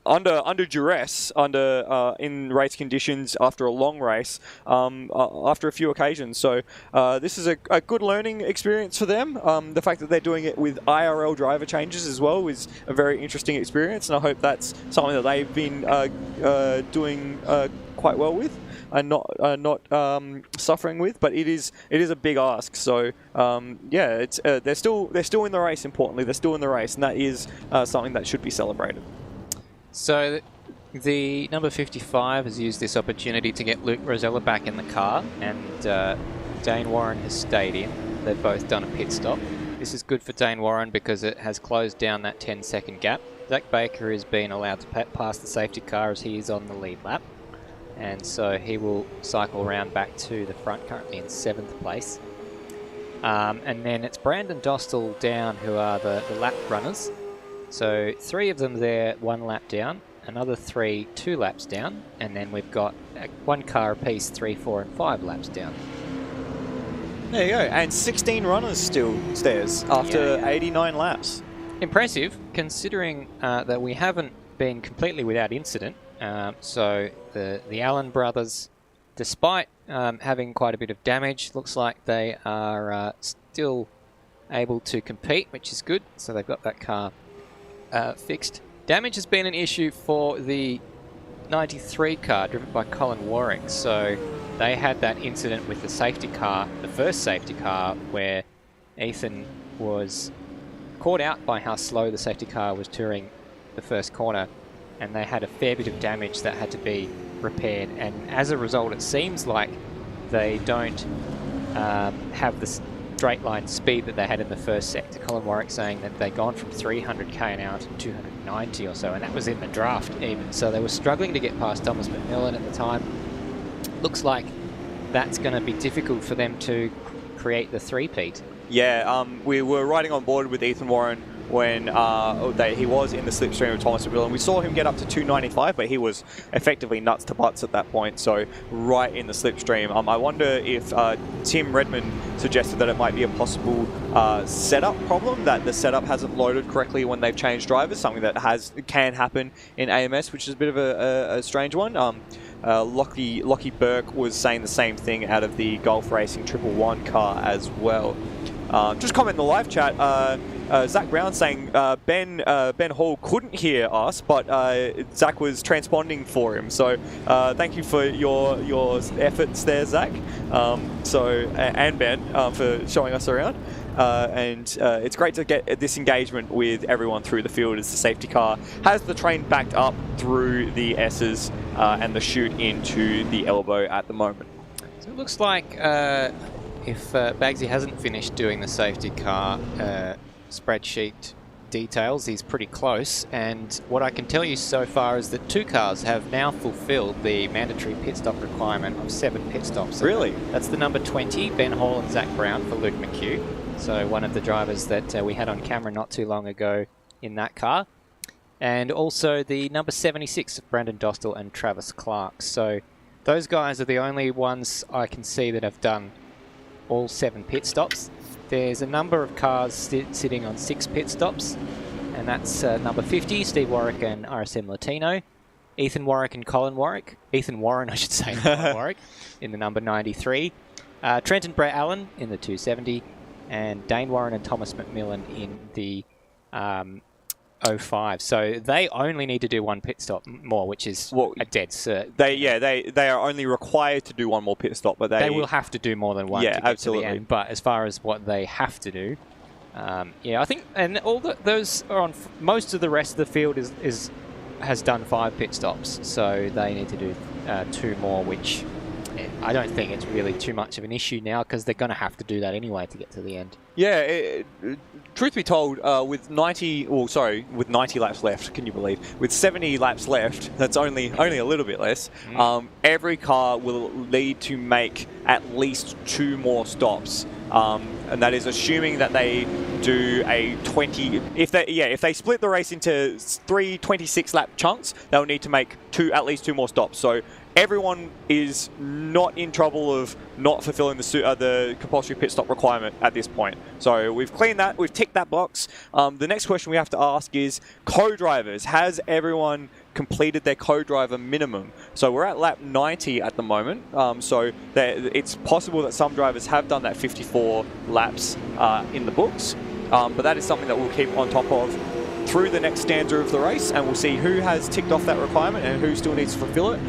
under duress, in race conditions after a long race, after a few occasions. So this is a good learning experience for them. The fact that they're doing it with IRL driver changes as well is a very interesting experience, and I hope that's something that they've been doing quite well with, and not suffering with. But it is a big ask. So yeah, it's they're still in the race. Importantly, they're still in the race, and that is something that should be celebrated. So the number 55 has used this opportunity to get Luke Rosella back in the car, and Dayne Warren has stayed in. They've both done a pit stop. This is good for Dayne Warren because it has closed down that 10-second gap. Zach Baker has been allowed to pass the safety car as he is on the lead lap, and so he will cycle around back to the front, currently in 7th place. And then it's Brandon Dostal down, who are the lap runners. So 3 of them there, 1 lap down, another 3, 2 laps down, and then we've got 1 car apiece, 3, 4 and 5 laps down. There you go, and 16 runners still stairs after 89 laps. Impressive, considering that we haven't been completely without incident. So the Allen brothers, despite having quite a bit of damage, looks like they are still able to compete, which is good. So they've got that car fixed. Damage has been an issue for the 93 car driven by Colin Warwick. So they had that incident with the safety car, the first safety car, where Ethan was caught out by how slow the safety car was touring the first corner, and they had a fair bit of damage that had to be repaired, and as a result it seems like they don't have the straight line speed that they had in the first sector. Colin Warwick saying that they'd gone from 300k an hour to 290 or so, and that was in the draft even, so they were struggling to get past Thomas McMillan at the time. Looks like that's going to be difficult for them to create the three-peat. Yeah, we were riding on board with Ethan Warren when he was in the slipstream of Thomas McMillan. We saw him get up to 295, but he was effectively nuts to butts at that point, so right in the slipstream. I wonder if Tim Redmond suggested that it might be a possible setup problem, that the setup hasn't loaded correctly when they've changed drivers, something that can happen in AMS, which is a bit of a strange one. Lockie Burke was saying the same thing out of the Golf Racing 111 car as well. Just comment in the live chat, Zach Brown saying Ben Hall couldn't hear us, but Zach was transponding for him. So thank you for your efforts there, Zach. And Ben for showing us around. And it's great to get this engagement with everyone through the field as the safety car has the train backed up through the S's and the chute into the elbow at the moment. So it looks like if Bagzy hasn't finished doing the safety car spreadsheet details, he's pretty close, and what I can tell you so far is that 2 cars have now fulfilled the mandatory pit stop requirement of 7 pit stops. Really? That's the number 20, Ben Hall and Zach Brown for Luke McHugh. So one of the drivers that we had on camera not too long ago in that car. And also the number 76, Brandon Dostal and Travis Clark. So those guys are the only ones I can see that have done all 7 pit stops. There's a number of cars sitting on 6 pit stops, and that's number 50, Steve Warwick and RSM Latino, Ethan Warwick and Colin Warwick, Ethan Warren I should say, Colin Warwick in the number 93, Trent and Brett Allen in the 270, and Dayne Warren and Thomas McMillan in the 05. So they only need to do 1 pit stop more, which is a dead cert. They are only required to do 1 more pit stop, but they will have to do more than 1 to get to the end. But as far as what they have to do, I think, and all those are on. Most of the rest of the field has done 5 pit stops, so they need to do 2 more, which I don't think it's really too much of an issue now because they're going to have to do that anyway to get to the end. Yeah, truth be told, with 90 laps left, can you believe? With 70 laps left, that's only a little bit less. Every car will need to make at least 2 more stops, and that is assuming that they do a 20. If they split the race into 3 26-lap chunks, they'll need to make at least 2 more stops. So everyone is not in trouble of not fulfilling the compulsory pit stop requirement at this point. So we've cleaned that, we've ticked that box. The next question we have to ask is co-drivers. Has everyone completed their co-driver minimum. So we're at lap 90 at the moment. So it's possible that some drivers have done that 54 laps in the books. But that is something that we'll keep on top of through the next stanza of the race, and we'll see who has ticked off that requirement and who still needs to fulfill it.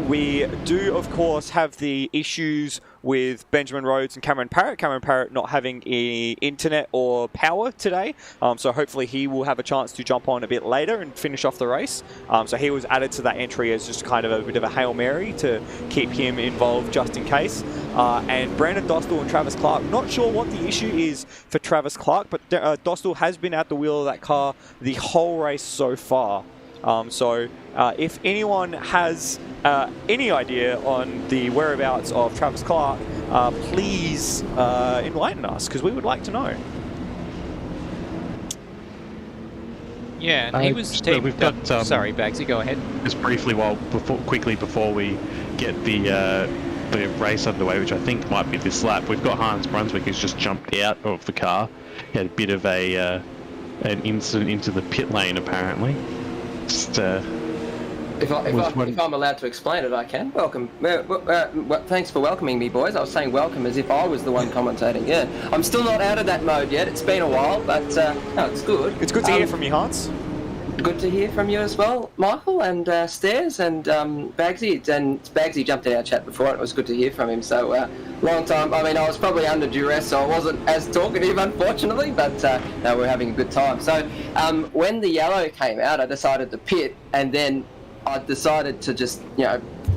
We do, of course, have the issues with Benjamin Rhodes and Cameron Parrott. Cameron Parrott not having internet or power today, so hopefully he will have a chance to jump on a bit later and finish off the race. So he was added to that entry as just kind of a bit of a Hail Mary to keep him involved just in case. And Brandon Dostal and Travis Clark, not sure what the issue is for Travis Clark, but Dostal has been at the wheel of that car the whole race so far. So if anyone has any idea on the whereabouts of Travis Clark, please enlighten us, because we would like to know. Yeah, and he was teamed we've got, sorry, Bagzy, go ahead. Just briefly, quickly before we get the race underway, which I think might be this lap, we've got Hans Brunswick who's just jumped out of the car. He had a bit of an incident into the pit lane, apparently. Just, if I'm allowed to explain it, I can. Welcome. Thanks for welcoming me, boys. I was saying welcome as if I was the one commentating. Yeah, I'm still not out of that mode yet. It's been a while, but no, it's good. It's good to hear from you, Hans. Good to hear from you as well, Michael, and Stairs, and Bagzy. And Bagzy jumped in our chat before, and it was good to hear from him. So, long time. I mean, I was probably under duress, so I wasn't as talkative, unfortunately, but no, we're having a good time. So, when the yellow came out, I decided to pit, and then I decided to just,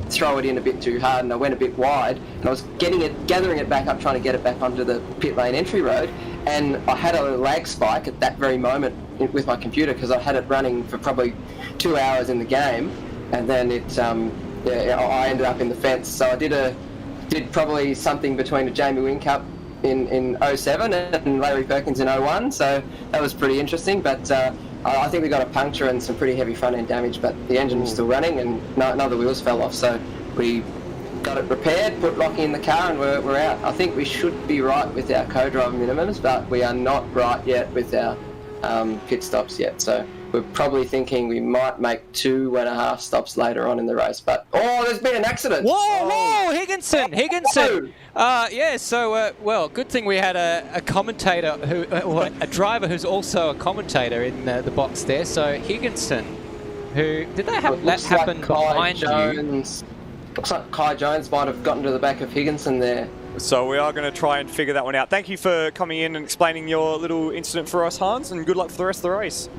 throw it in a bit too hard, and I went a bit wide, and I was gathering it back up, trying to get it back onto the pit lane entry road, and I had a lag spike at that very moment with my computer, because I had it running for probably 2 hours in the game, and then it, I ended up in the fence. So I did probably something between a Jamie Wynn Cup in 07 and Larry Perkins in 01, so that was pretty interesting, but I think we got a puncture and some pretty heavy front end damage, but the engine was still running and none of the wheels fell off, so we got it repaired, put Lockie in the car, and we're out. I think we should be right with our co-driver minimums, but we are not right yet with our pit stops yet, so we're probably thinking we might make 2.5 stops later on in the race, but there's been an accident. Whoa, Higginson. Yeah, so well, good thing we had a commentator a driver who's also a commentator in the box there. So Higginson, who did that happen behind you? Looks like Kai Jones might have gotten to the back of Higginson there. So we are going to try and figure that one out. Thank you for coming in and explaining your little incident for us, Hans, and good luck for the rest of the race.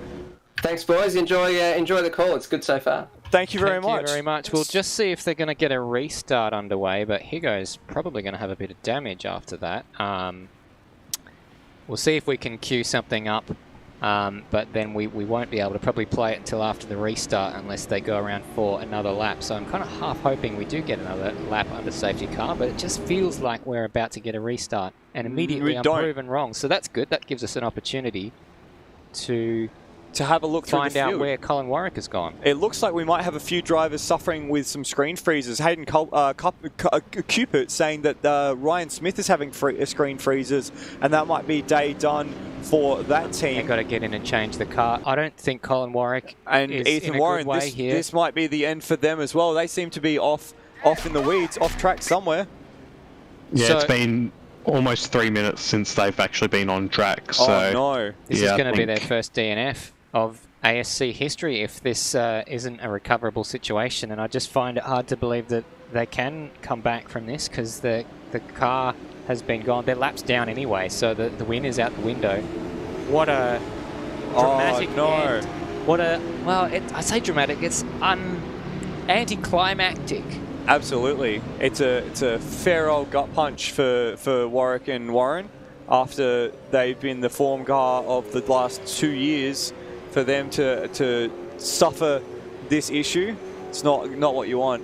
Thanks, boys. Enjoy the call. It's good so far. Thank you very much. Thank you very much. We'll just see if they're going to get a restart underway, but Higo's probably going to have a bit of damage after that. We'll see if we can queue something up, but then we won't be able to probably play it until after the restart unless they go around for another lap. So I'm kind of half hoping we do get another lap under safety car, but it just feels like we're about to get a restart, and immediately I'm proven wrong. So that's good. That gives us an opportunity to have a look through find out where Colin Warwick has gone. It looks like we might have a few drivers suffering with some screen freezes. Hayden Cupert saying that Ryan Smith is having screen freezes, and that might be day done for that team. They've got to get in and change the car. I don't think Colin Warwick and is Ethan in a Warren, good way here. This might be the end for them as well. They seem to be off in the weeds, off track somewhere. Yeah, so, it's been almost 3 minutes since they've actually been on track. So oh no. This is going to be their first DNF of ASC history if this isn't a recoverable situation, and I just find it hard to believe that they can come back from this, because the car has been gone. Their lap's down anyway, so the win is out the window. What a dramatic end. What a, well, I say dramatic, it's anticlimactic. Absolutely. It's a fair old gut punch for Warwick and Warren after they've been the form car of the last 2 years. For them to suffer this issue, it's not what you want.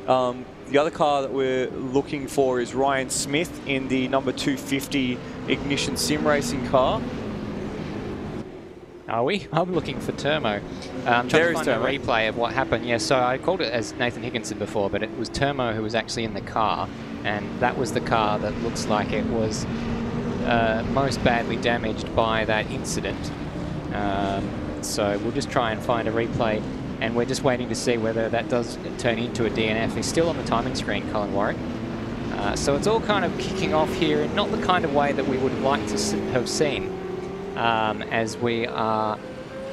The other car that we're looking for is Ryan Smith in the number 250 Ignition Sim Racing car. Are we? I'm looking for Termo. Trying to find a replay of what happened. Yeah, so I called it as Nathan Higginson before, but it was Termo who was actually in the car, and that was the car that looks like it was most badly damaged by that incident. seconds. So we'll just try and find a replay, and we're just waiting to see whether that does turn into a DNF. He's still on the timing screen, Colin Warwick. So it's all kind of kicking off here, and not the kind of way that we would have liked to have seen, as we are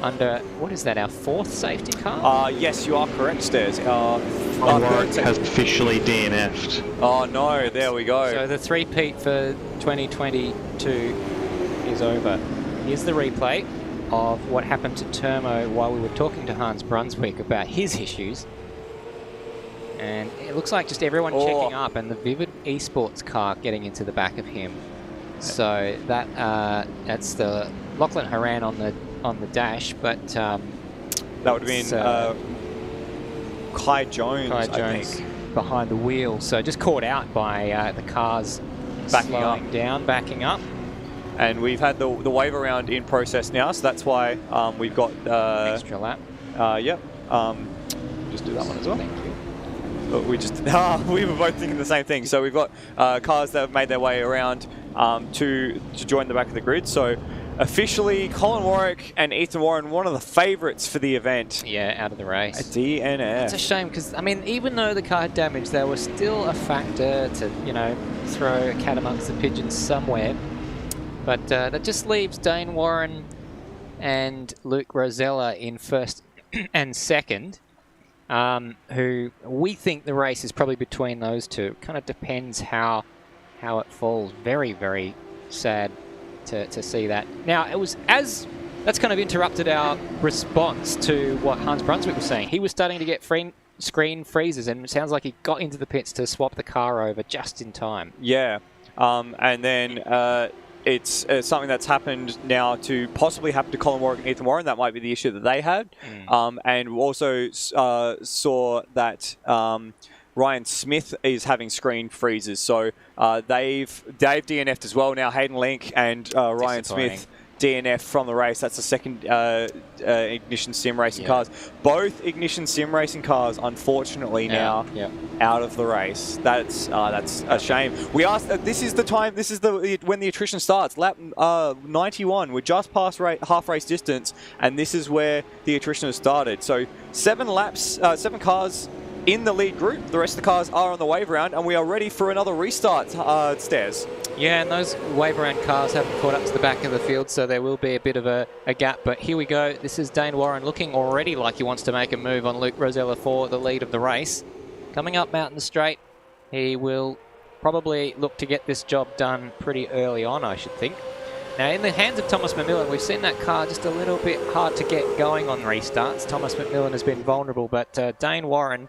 under, what is that, our 4th safety car? Yes, you are correct, Stairs. Warwick has officially DNF'd. Oh no, there we go. So the three-peat for 2022 is over. Here's the replay of what happened to Termo while we were talking to Hans Brunswick about his issues. And it looks like just everyone checking up, and the Vivid Esports car getting into the back of him. So that's the Lachlan Horan on the dash, but that would have been Kai Jones, I think, behind the wheel. So just caught out by the cars backing up. And we've had the wave around in process now, so that's why we've got extra lap. Yep. Just do that one as well. Thank you. We were both thinking the same thing. So we've got cars that have made their way around to join the back of the grid. So officially, Colin Warwick and Ethan Warren, one of the favourites for the event. Yeah, out of the race. A DNF. It's a shame because, I mean, even though the car had damage, there was still a factor to, you know, throw a cat amongst the pigeons somewhere. But that just leaves Dayne Warren and Luke Rosella in 1st and 2nd. Who we think the race is probably between those two. Kind of depends how it falls. Very, very sad to see that. Now, that's kind of interrupted our response to what Hans Brunswick was saying. He was starting to get screen freezes, and it sounds like he got into the pits to swap the car over just in time. Yeah, and then it's something that's happened now to possibly happen to Colin Warwick and Ethan Warren. That might be the issue that they had. And we also saw that Ryan Smith is having screen freezes. So they've DNF'd as well now. Hayden Link and Ryan Smith DNF from the race. That's the second Ignition Sim Racing cars. Both Ignition Sim Racing cars, unfortunately, now out of the race. That's a shame. We asked. This is the time. This is when the attrition starts. Lap 91. We're just past half race distance, and this is where the attrition has started. So 7 laps, 7 cars in the lead group. The rest of the cars are on the wave round, and we are ready for another restart. Stairs. Yeah, and those wave around cars haven't caught up to the back of the field, so there will be a bit of a gap. But here we go. This is Dayne Warren looking already like he wants to make a move on Luke Rosella for the lead of the race. Coming up Mountain Straight, he will probably look to get this job done pretty early on, I should think. Now, in the hands of Thomas McMillan, we've seen that car just a little bit hard to get going on restarts. Thomas McMillan has been vulnerable, but Dayne Warren,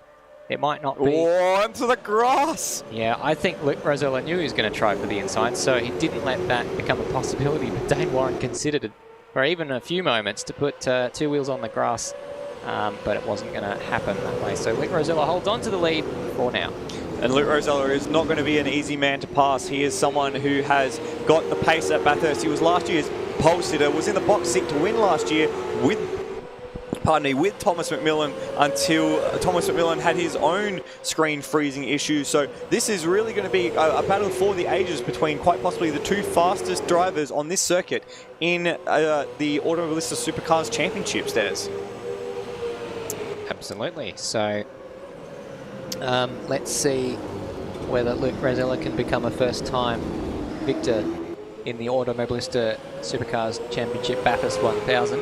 it might not be. Oh, into the grass! Yeah, I think Luke Rosella knew he was going to try for the inside, so he didn't let that become a possibility. But Dayne Warren considered it for even a few moments to put 2 wheels on the grass, but it wasn't going to happen that way. So Luke Rosella holds on to the lead for now. And Luke Rosella is not going to be an easy man to pass. He is someone who has got the pace at Bathurst. He was last year's pole sitter, was in the box seat to win last year with Thomas McMillan until Thomas McMillan had his own screen freezing issue. So this is really going to be a battle for the ages between quite possibly the 2 fastest drivers on this circuit in the Automobilista Supercars Championships, Des. Absolutely. So let's see whether Luke Rosella can become a first-time victor in the Automobilista Supercars Championship Bathurst 1000.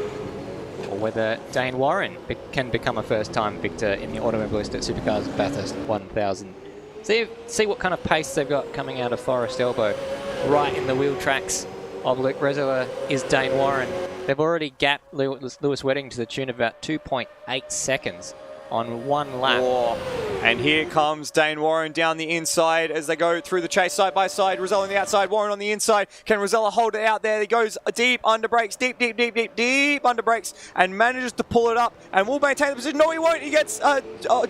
Or whether Dayne Warren can become a first-time victor in the Automobilista Supercars Bathurst 1000. See what kind of pace they've got coming out of Forest Elbow. Right in the wheel tracks of Luke Rosella is Dayne Warren. They've already gapped Lewis Wedding to the tune of about 2.8 seconds on 1 lap. Oh. And here comes Dayne Warren down the inside as they go through the chase side by side. Rosella on the outside, Warren on the inside. Can Rosella hold it out there? He goes deep under brakes, deep under brakes, and manages to pull it up and will maintain the position. No, he won't. He gets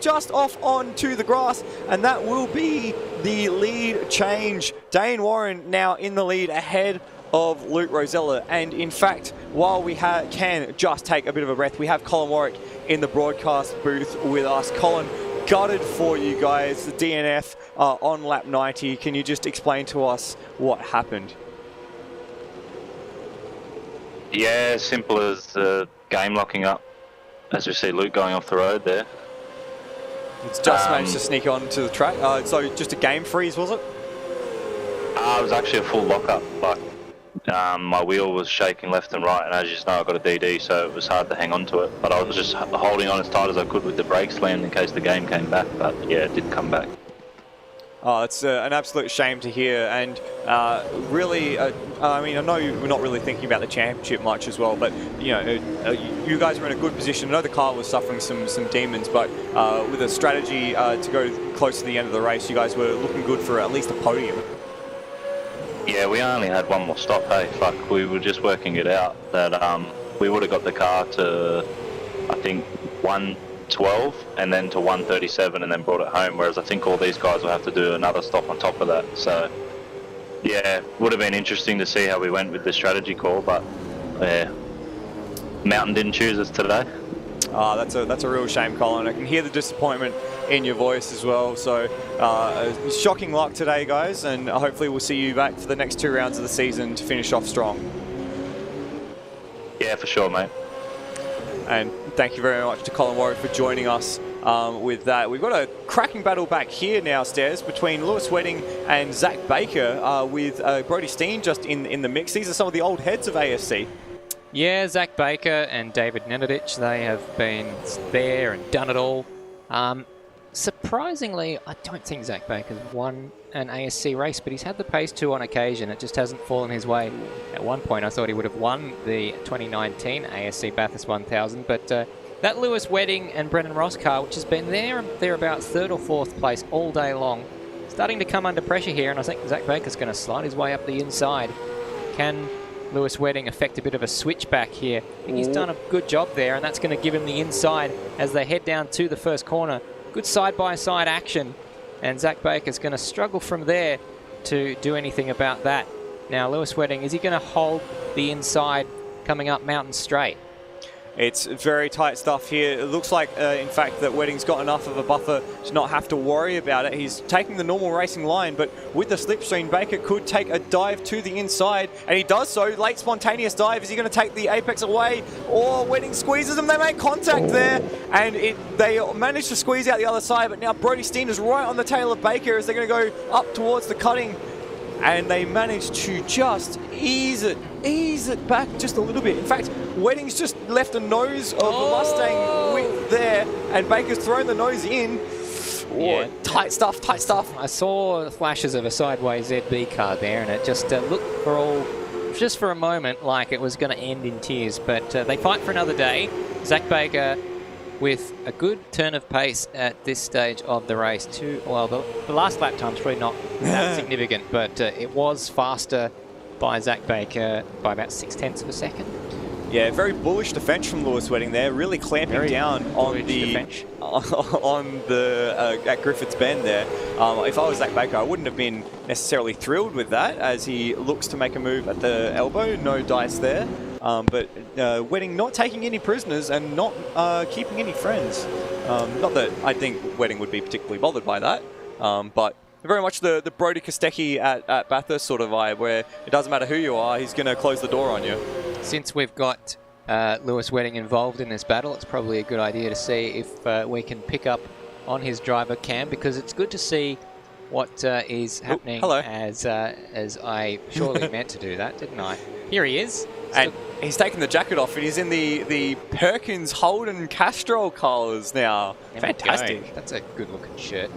just off onto the grass, and that will be the lead change. Dayne Warren now in the lead ahead of Luke Rosella. And in fact, while we can just take a bit of a breath, we have Colin Warwick in the broadcast booth with us. Colin, gutted for you guys, the DNF on lap 90. Can you just explain to us what happened? Yeah, simple as game locking up, as we see Luke going off the road there. It's just managed to sneak onto the track. So just a game freeze, was it? It was actually a full lockup. Like, my wheel was shaking left and right, and as you know, I got a DD, so it was hard to hang on to it. But I was just holding on as tight as I could with the brake slammed in case the game came back. But yeah, it did come back. Oh, it's an absolute shame to hear, and really, I mean, I know we're not really thinking about the championship much as well, but you know, you guys were in a good position. I know the car was suffering some demons, but with a strategy to go close to the end of the race, you guys were looking good for at least a podium. Yeah, we only had one more stop, hey, fuck, we were just working it out that we would have got the car to, I think, 112 and then to 137 and then brought it home, whereas I think all these guys will have to do another stop on top of that. So, yeah, would have been interesting to see how we went with the strategy call, but yeah, Mountain didn't choose us today. That's a real shame, Colin. I can hear the disappointment in your voice as well. So shocking luck today, guys, and hopefully we'll see you back for the next 2 rounds of the season to finish off strong. Yeah, for sure, mate. And thank you very much to Colin Warwick for joining us with that. We've got a cracking battle back here now, Stairs, between Lewis Wedding and Zach Baker with Brody Steen just in the mix. These are some of the old heads of AFC. Yeah, Zach Baker and David Nenadic, they have been there and done it all. Surprisingly, I don't think Zach Baker's won an ASC race, but he's had the pace to on occasion. It just hasn't fallen his way. At one point, I thought he would have won the 2019 ASC Bathurst 1000, but that Lewis Wedding and Brendan Ross car, which has been there about 3rd or 4th place all day long, starting to come under pressure here, and I think Zach Baker's going to slide his way up the inside. Can Lewis Wedding affect a bit of a switch back here? I think he's done a good job there, and that's going to give him the inside as they head down to the first corner. Good side-by-side action, and Zach Baker's going to struggle from there to do anything about that. Now, Lewis Wedding, is he going to hold the inside coming up Mountain Straight? It's very tight stuff here. It looks like, in fact, that Wedding's got enough of a buffer to not have to worry about it. He's taking the normal racing line, but with the slipstream, Baker could take a dive to the inside, and he does so. Late spontaneous dive. Is he going to take the apex away? Or Wedding squeezes him. They make contact there, and they manage to squeeze out the other side, but now Brody Steen is right on the tail of Baker as they're going to go up towards the cutting. And they managed to just ease it back just a little bit. In fact, Wedding's just left a nose of the Mustang width there, and Baker's thrown the nose in. Yeah. Tight stuff, tight stuff. I saw flashes of a sideways ZB car there, and it just looked just for a moment like it was going to end in tears. But they fight for another day. Zach Baker with a good turn of pace at this stage of the race. Well, the last lap time's probably not that significant, but it was faster by Zach Baker by about 0.6 of a second. Yeah, very bullish defense from Lewis Wedding there, really clamping down on the at Griffiths Bend there. If I was Zach Baker, I wouldn't have been necessarily thrilled with that, as he looks to make a move at the elbow. No dice there. But Wedding not taking any prisoners and not keeping any friends. Not that I think Wedding would be particularly bothered by that, but very much the Brody Kostecki at Bathurst sort of vibe, where it doesn't matter who you are, he's going to close the door on you. Since we've got Lewis Wedding involved in this battle, it's probably a good idea to see if we can pick up on his driver cam, because it's good to see what is happening. Hello. As I surely meant to do that, didn't I? Here he is. And he's taken the jacket off, and he's in the Perkins Holden Castrol colours now. Fantastic. That's a good looking shirt.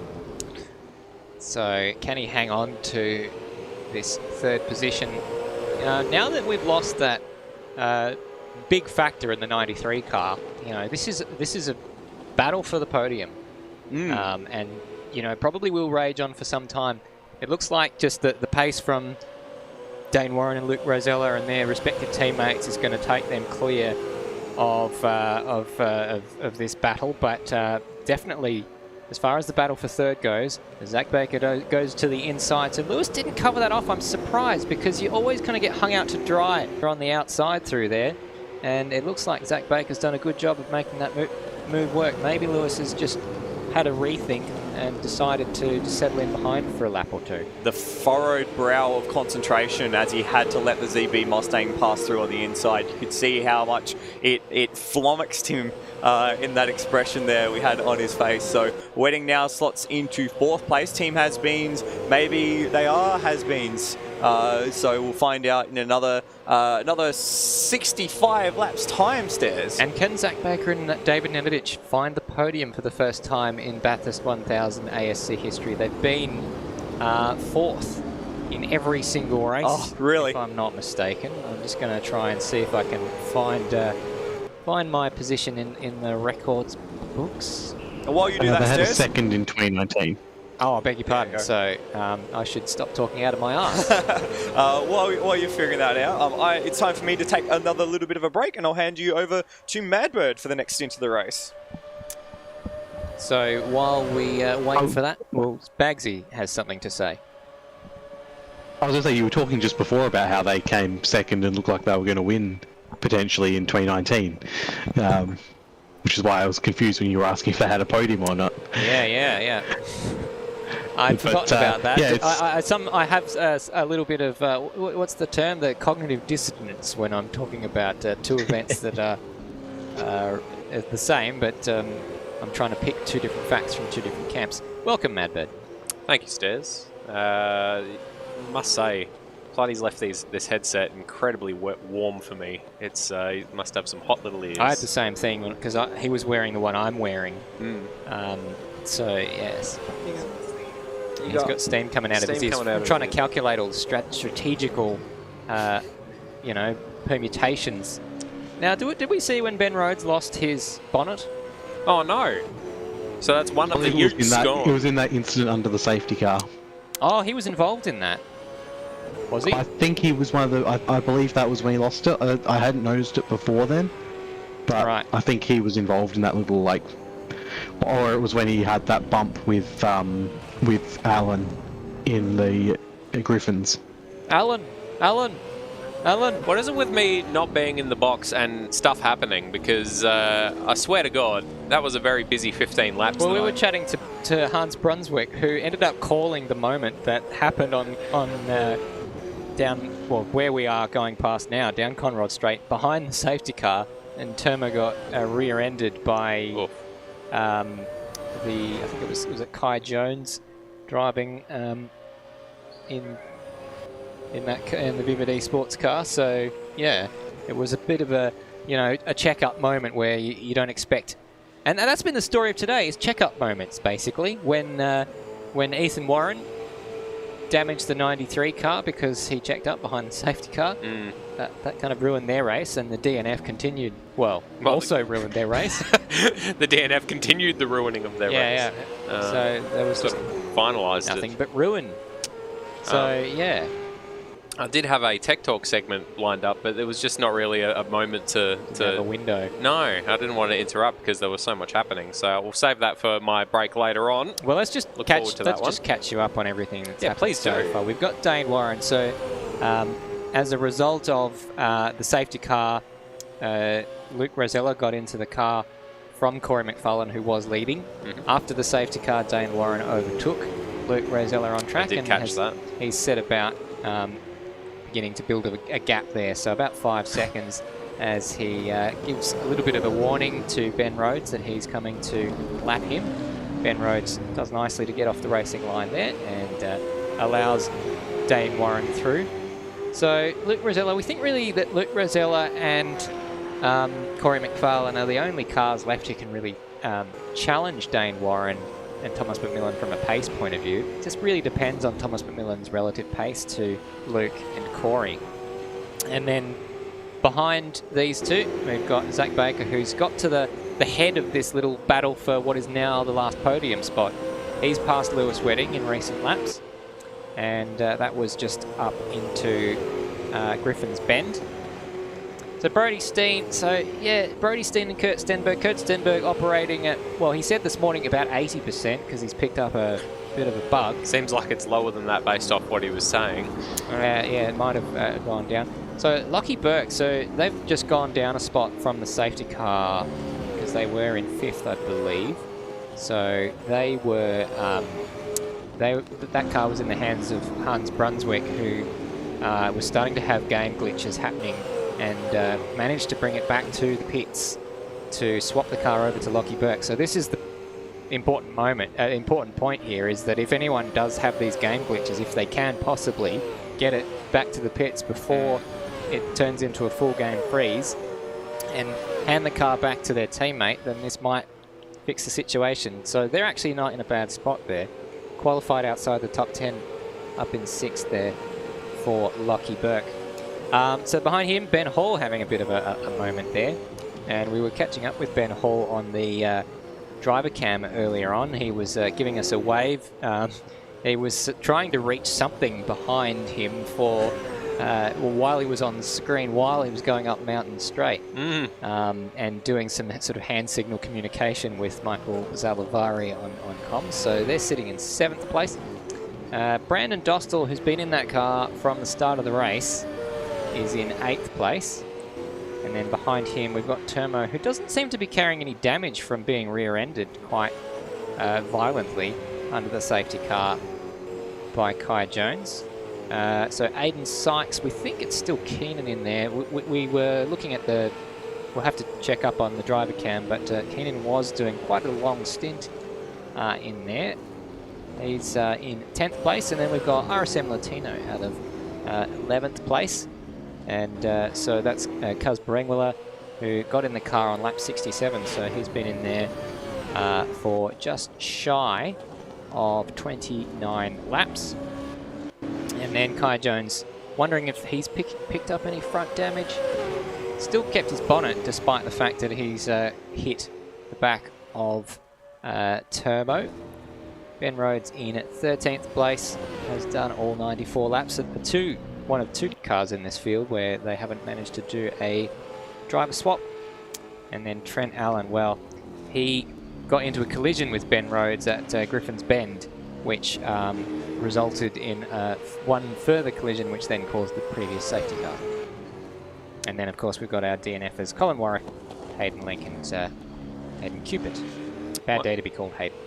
So can he hang on to this 3rd position? Now that we've lost that big factor in the 93 car, this is a battle for the podium. And probably will rage on for some time. It looks like just the pace from Dayne Warren and Luke Rosella and their respective teammates is going to take them clear of this battle, but definitely, as far as the battle for 3rd goes, Zach Baker goes to the inside. So Lewis didn't cover that off. I'm surprised, because you always kind of get hung out to dry on the outside through there, and it looks like Zach Baker's done a good job of making that move work. Maybe Lewis has just had a rethink and decided to just settle in behind for a lap or two. The furrowed brow of concentration as he had to let the ZB Mustang pass through on the inside. You could see how much it flummoxed him in that expression there we had on his face. So Wedding now slots into 4th place. Team has-beens, maybe they are has-beens. So we'll find out in another 65 laps time, Stairs. And can Zach Baker and David Nemedich find the podium for the first time in Bathurst 1000 ASC history? They've been 4th in every single race. Oh, really? If I'm not mistaken. I'm just going to try and see if I can find my position in the records books. And while you do that, they had a Stairs, 2nd in 2019. Oh, I beg your pardon. So I should stop talking out of my arse. while you're figuring that out, it's time for me to take another little bit of a break, and I'll hand you over to Madbird for the next stint of the race. So while we wait for that, well, Bagzy has something to say. I was going to say, you were talking just before about how they came 2nd and looked like they were going to win potentially in 2019. Which is why I was confused when you were asking if they had a podium or not. Yeah. I'd forgotten about that. Yeah, I have a little bit of, what's the term? The cognitive dissonance when I'm talking about two events that are the same, but I'm trying to pick 2 different facts from 2 different camps. Welcome, Madbird. Thank you, Stairs. Must say, Pluddy's left this headset incredibly warm for me. It's he must have some hot little ears. I had the same thing because he was wearing the one I'm wearing. So yes, he's got steam coming out of his ears. I'm trying to calculate all the strategical, permutations. Now, did we see when Ben Rhodes lost his bonnet? Oh no! So that's one of the utes gone. He was in that incident under the safety car. Oh, he was involved in that. Was he? I think he was one of the... I believe that was when he lost it. I hadn't noticed it before then. But right. I think he was involved in that little, like... Or it was when he had that bump with Alan in the Griffins. Alan! What is it with me not being in the box and stuff happening? Because I swear to God, that was a very busy 15 laps. Well, we were chatting to Hans Brunswick, who ended up calling the moment that happened on down, well, where we are going past now, down Conrod Straight, behind the safety car, and Terma got rear-ended by I think it was Kai Jones driving in the Vivid Esports car. So yeah, it was a bit of a check-up moment where you don't expect, and that's been the story of today, is check-up moments basically. When Ethan Warren damaged the 93 car because he checked up behind the safety car. That kind of ruined their race, and the DNF continued. Well, also ruined their race. The DNF continued the ruining of their race. Yeah. So there was just finalised nothing but ruin. So yeah. I did have a Tech Talk segment lined up, but it was just not really a moment to have a window. No, I didn't want to interrupt because there was so much happening. So we'll save that for my break later on. Well, let's just just catch you up on everything that's happened please so far. We've got Dayne Warren. So as a result of the safety car, Luke Rosella got into the car from Corey McFarlane, who was leading. After the safety car, Dayne Warren overtook Luke Rosella on track. I did catch that. He's set about beginning to build a gap there, so about 5 seconds, as he gives a little bit of a warning to Ben Rhodes that he's coming to lap him. Ben Rhodes does nicely to get off the racing line there and allows Dayne Warren through. So Luke Rosella, we think really that Luke Rosella and Corey McFarlane are the only cars left who can really challenge Dayne Warren and Thomas McMillan from a pace point of view. It just really depends on Thomas McMillan's relative pace to Luke and Corey. And then behind these two, we've got Zach Baker, who's got to the head of this little battle for what is now the last podium spot. He's passed Lewis Wedding in recent laps, and that was just up into Griffin's Bend. So Brody Steen, Brody Steen and Kurt Stenberg. Kurt Stenberg operating at, well, he said this morning about 80% because he's picked up a bit of a bug. Seems like it's lower than that based off what he was saying. Yeah, it might have gone down. So Lockie Burke, so they've just gone down a spot from the safety car because they were in 5th, I believe. So they were, that car was in the hands of Hans Brunswick, who was starting to have game glitches happening, and managed to bring it back to the pits to swap the car over to Lockie Burke. So this is the important moment, important point here, is that if anyone does have these game glitches, if they can possibly get it back to the pits before it turns into a full game freeze and hand the car back to their teammate, then this might fix the situation. So they're actually not in a bad spot there. Qualified outside the top 10, up in 6th there for Lockie Burke. So behind him, Ben Hall having a bit of a moment there. And we were catching up with Ben Hall on the driver cam earlier on. He was giving us a wave. He was trying to reach something behind him for while he was on the screen, while he was going up Mountain Straight, and doing some sort of hand signal communication with Michael Zalavari on comms. So they're sitting in 7th place. Brandon Dostal, who's been in that car from the start of the race, is in 8th place. And then behind him, we've got Termo, who doesn't seem to be carrying any damage from being rear-ended quite violently under the safety car by Kai Jones. So Aiden Sykes, we think it's still Keenan in there. We were looking at the... We'll have to check up on the driver cam, but Keenan was doing quite a long stint in there. He's in 10th place, and then we've got RSM Latino out of 11th place. And so that's Cuz Berengwala, who got in the car on lap 67, so he's been in there for just shy of 29 laps. And then Kai Jones, wondering if he's picked up any front damage. Still kept his bonnet, despite the fact that he's hit the back of Turbo. Ben Rhodes in at 13th place, has done all 94 laps. One of two cars in this field where they haven't managed to do a driver swap. And then Trent Allen, well, he got into a collision with Ben Rhodes at Griffin's Bend, which resulted in one further collision, which then caused the previous safety car. And then, of course, we've got our DNFers, Colin Warwick, Hayden Lincoln, Hayden Cupid. Bad day to be called Hayden.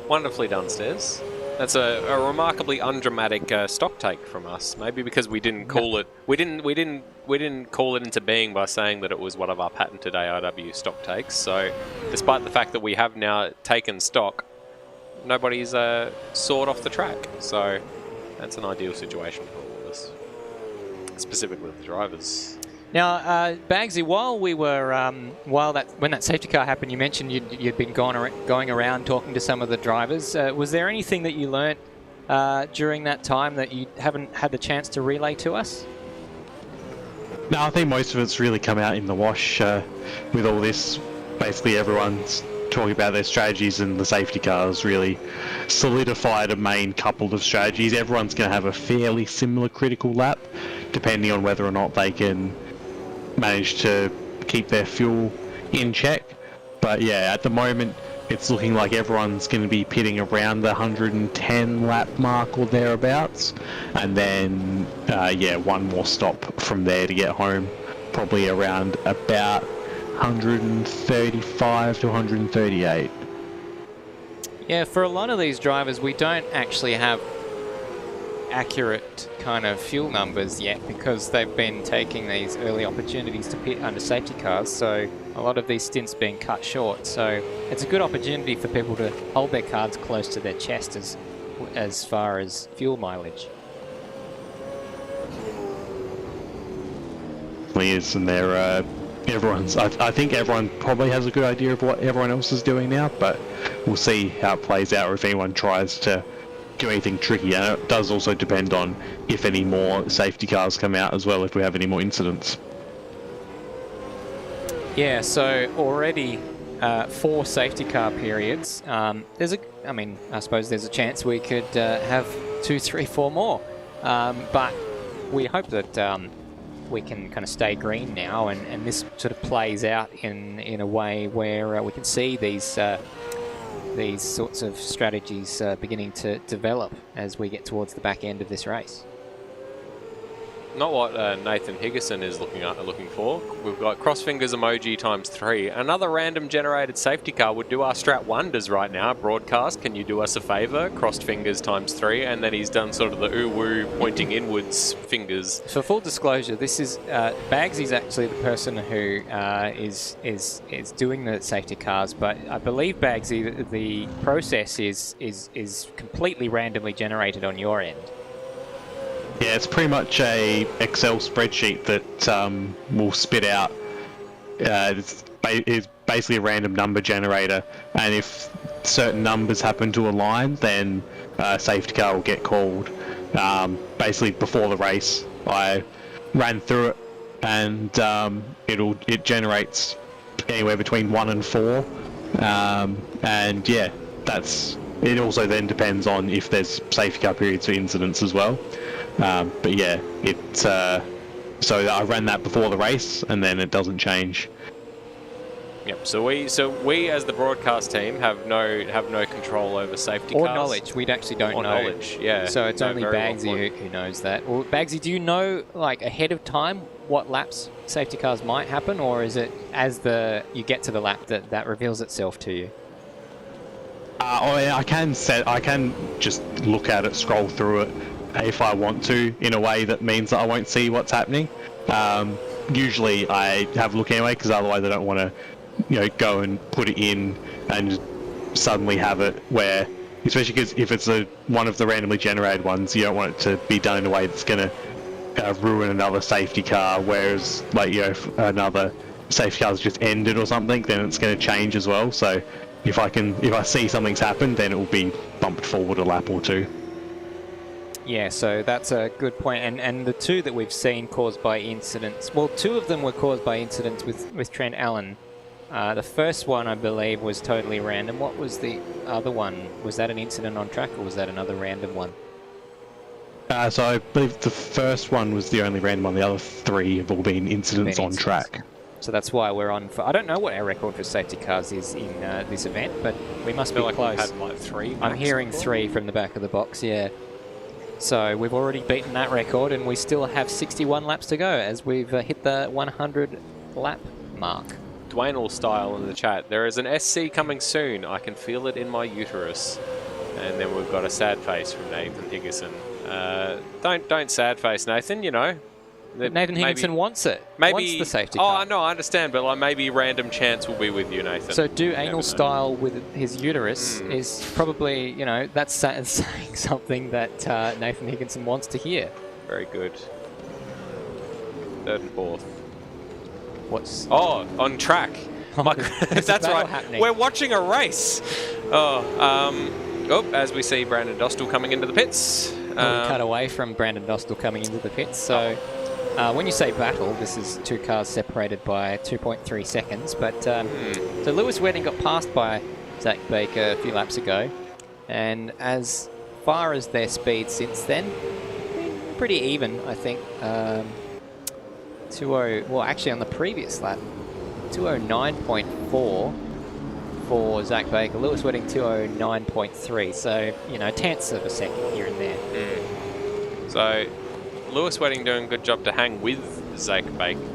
Wonderfully done, Stairs. That's a remarkably undramatic stock take from us. Maybe because we didn't call it. We didn't call it into being by saying that it was one of our patented ARW stock takes. So, despite the fact that we have now taken stock, nobody's sawed off the track. So, that's an ideal situation for all of us, specifically the drivers. Now, Bagzy, while we were when that safety car happened, you mentioned you'd been going around talking to some of the drivers. Was there anything that you learnt during that time that you haven't had the chance to relay to us? No, I think most of it's really come out in the wash with all this. Basically, everyone's talking about their strategies, and the safety cars really solidified a main couple of strategies. Everyone's going to have a fairly similar critical lap, depending on whether or not they can manage to keep their fuel in check. But yeah, at the moment it's looking like everyone's going to be pitting around the 110 lap mark or thereabouts, and then one more stop from there to get home, probably around about 135 to 138. Yeah, for a lot of these drivers we don't actually have accurate kind of fuel numbers yet, because they've been taking these early opportunities to pit under safety cars, so a lot of these stints being cut short. So it's a good opportunity for people to hold their cards close to their chest as far as fuel mileage. Is, and they're I think everyone probably has a good idea of what everyone else is doing now, but we'll see how it plays out, or if anyone tries to do anything tricky. And it does also depend on if any more safety cars come out as well, if we have any more incidents. Yeah, so already 4 safety car periods. I suppose there's a chance we could have 2, 3, 4 more. But we hope that we can kind of stay green now, and this sort of plays out in a way where we can see these sorts of strategies beginning to develop as we get towards the back end of this race. Not what Nathan Higginson is looking for. We've got cross fingers emoji ×3. Another random generated safety car would do our strat wonders right now. Broadcast, can you do us a favour? Crossed fingers ×3, and then he's done sort of the ooh-woo pointing inwards fingers. For full disclosure, this is Bagsy's actually the person who is doing the safety cars, but I believe Bagzy, the process is completely randomly generated on your end. Yeah, it's pretty much a Excel spreadsheet that will spit out. It's basically a random number generator, and if certain numbers happen to align, then safety car will get called. Basically, before the race, I ran through it, and it generates anywhere between 1 and 4, and yeah, it also then depends on if there's safety car periods for incidents as well. But yeah, so I ran that before the race, and then it doesn't change. Yep. So we as the broadcast team have no control over safety or cars. Knowledge. We actually don't know. Knowledge. Yeah. So it's only Bagzy who knows that. Or Bagzy, do you know like ahead of time what laps safety cars might happen, or is it as you get to the lap that reveals itself to you? I can just look at it, scroll through it if I want to, in a way that means that I won't see what's happening. Usually I have a look anyway, because otherwise I don't want to, go and put it in and suddenly have it where, especially because if it's one of the randomly generated ones, you don't want it to be done in a way that's going to ruin another safety car. Whereas, like, if another safety car's just ended or something, then it's going to change as well. So if I see something's happened, then it will be bumped forward a lap or two. Yeah, so that's a good point. And the two that we've seen caused by incidents, well, 2 of them were caused by incidents with Trent Allen. The first one, I believe, was totally random. What was the other one? Was that an incident on track, or was that another random one? So I believe the first one was the only random one. The other 3 have all been incidents on track. So that's why we're on for... I don't know what our record for safety cars is in this event, but we must be close. We've had like 3. I'm hearing 3 from the back of the box, yeah. So we've already beaten that record, and we still have 61 laps to go as we've hit the 100 lap mark. Dwayne style in the chat. There is an SC coming soon. I can feel it in my uterus. And then we've got a sad face from Nathan Higginson. Don't sad face, Nathan. Nathan Higginson wants it. Wants the safety car. Oh no, I understand, but like maybe random chance will be with you, Nathan. So do anal style with his uterus is probably, that's saying something that Nathan Higginson wants to hear. Very good. 3rd and 4th. What's... Oh, on track. That's right. Happening. We're watching a race. As we see Brandon Dostal coming into the pits. We cut away from Brandon Dostal coming into the pits. So when you say battle, this is 2 cars separated by 2.3 seconds. But so Lewis Wedding got passed by Zach Baker a few laps ago. And as far as their speed since then, pretty even, I think. 2:0, well, actually on the previous lap, 2:09.4 for Zach Baker. Lewis Wedding 2:09.3. So, tenths of a second here and there. So, Lewis Wedding doing a good job to hang with Zach Baker,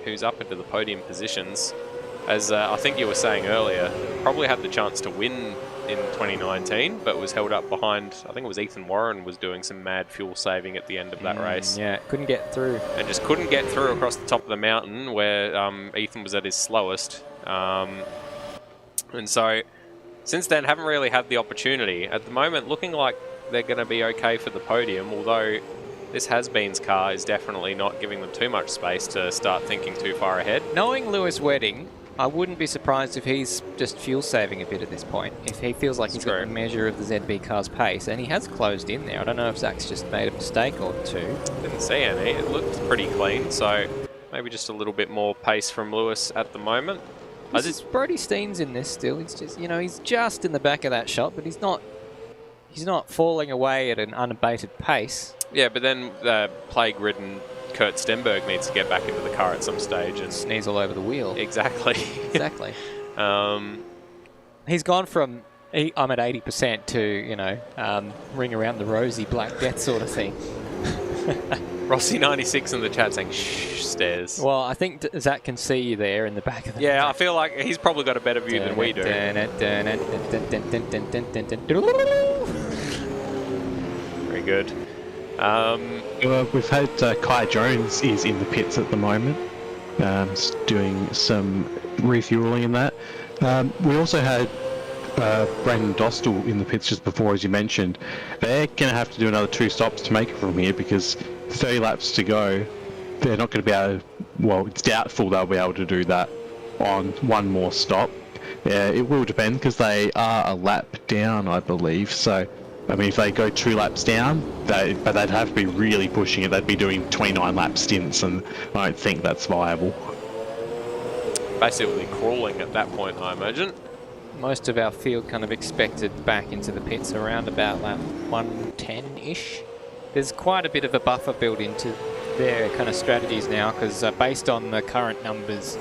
who's up into the podium positions. As I think you were saying earlier, probably had the chance to win in 2019, but was held up behind, I think it was Ethan Warren was doing some mad fuel saving at the end of that race. Yeah, couldn't get through. And just couldn't get through across the top of the mountain where Ethan was at his slowest. And so, since then, haven't really had the opportunity. At the moment, looking like they're going to be okay for the podium, although this has-beens car is definitely not giving them too much space to start thinking too far ahead. Knowing Lewis Wedding, I wouldn't be surprised if he's just fuel saving a bit at this point. If he feels like he's got a measure of the ZB car's pace, and he has closed in there. I don't know if Zach's just made a mistake or 2. Didn't see any. It looked pretty clean, so maybe just a little bit more pace from Lewis at the moment. Brody Steen's in this still. He's just, he's just in the back of that shot, but he's not falling away at an unabated pace. Yeah, but then plague-ridden Kurt Stenberg needs to get back into the car at some stage and sneeze all over the wheel. Exactly. Exactly. He's gone from I'm at 80% to, you know, ring around the rosy Black Death sort of thing. Rossi96 in the chat saying, shh, Stairs. Well, I think Zach can see you there in the back of the... Yeah, I feel like he's probably got a better view than we do. Very good. We've had Kai Jones is in the pits at the moment, doing some refueling in that. We also had Brandon Dostal in the pits just before, as you mentioned. They're going to have to do another 2 stops to make it from here because 30 laps to go. They're not going to be able to, well, it's doubtful they'll be able to do that on one more stop. It will depend because they are a lap down, I believe. So, I mean, if they go 2 laps down, but they'd have to be really pushing it. They'd be doing 29 lap stints, and I don't think that's viable. Basically crawling at that point, I imagine. Most of our field kind of expected back into the pits around about lap 110-ish. There's quite a bit of a buffer built into their kind of strategies now because based on the current numbers,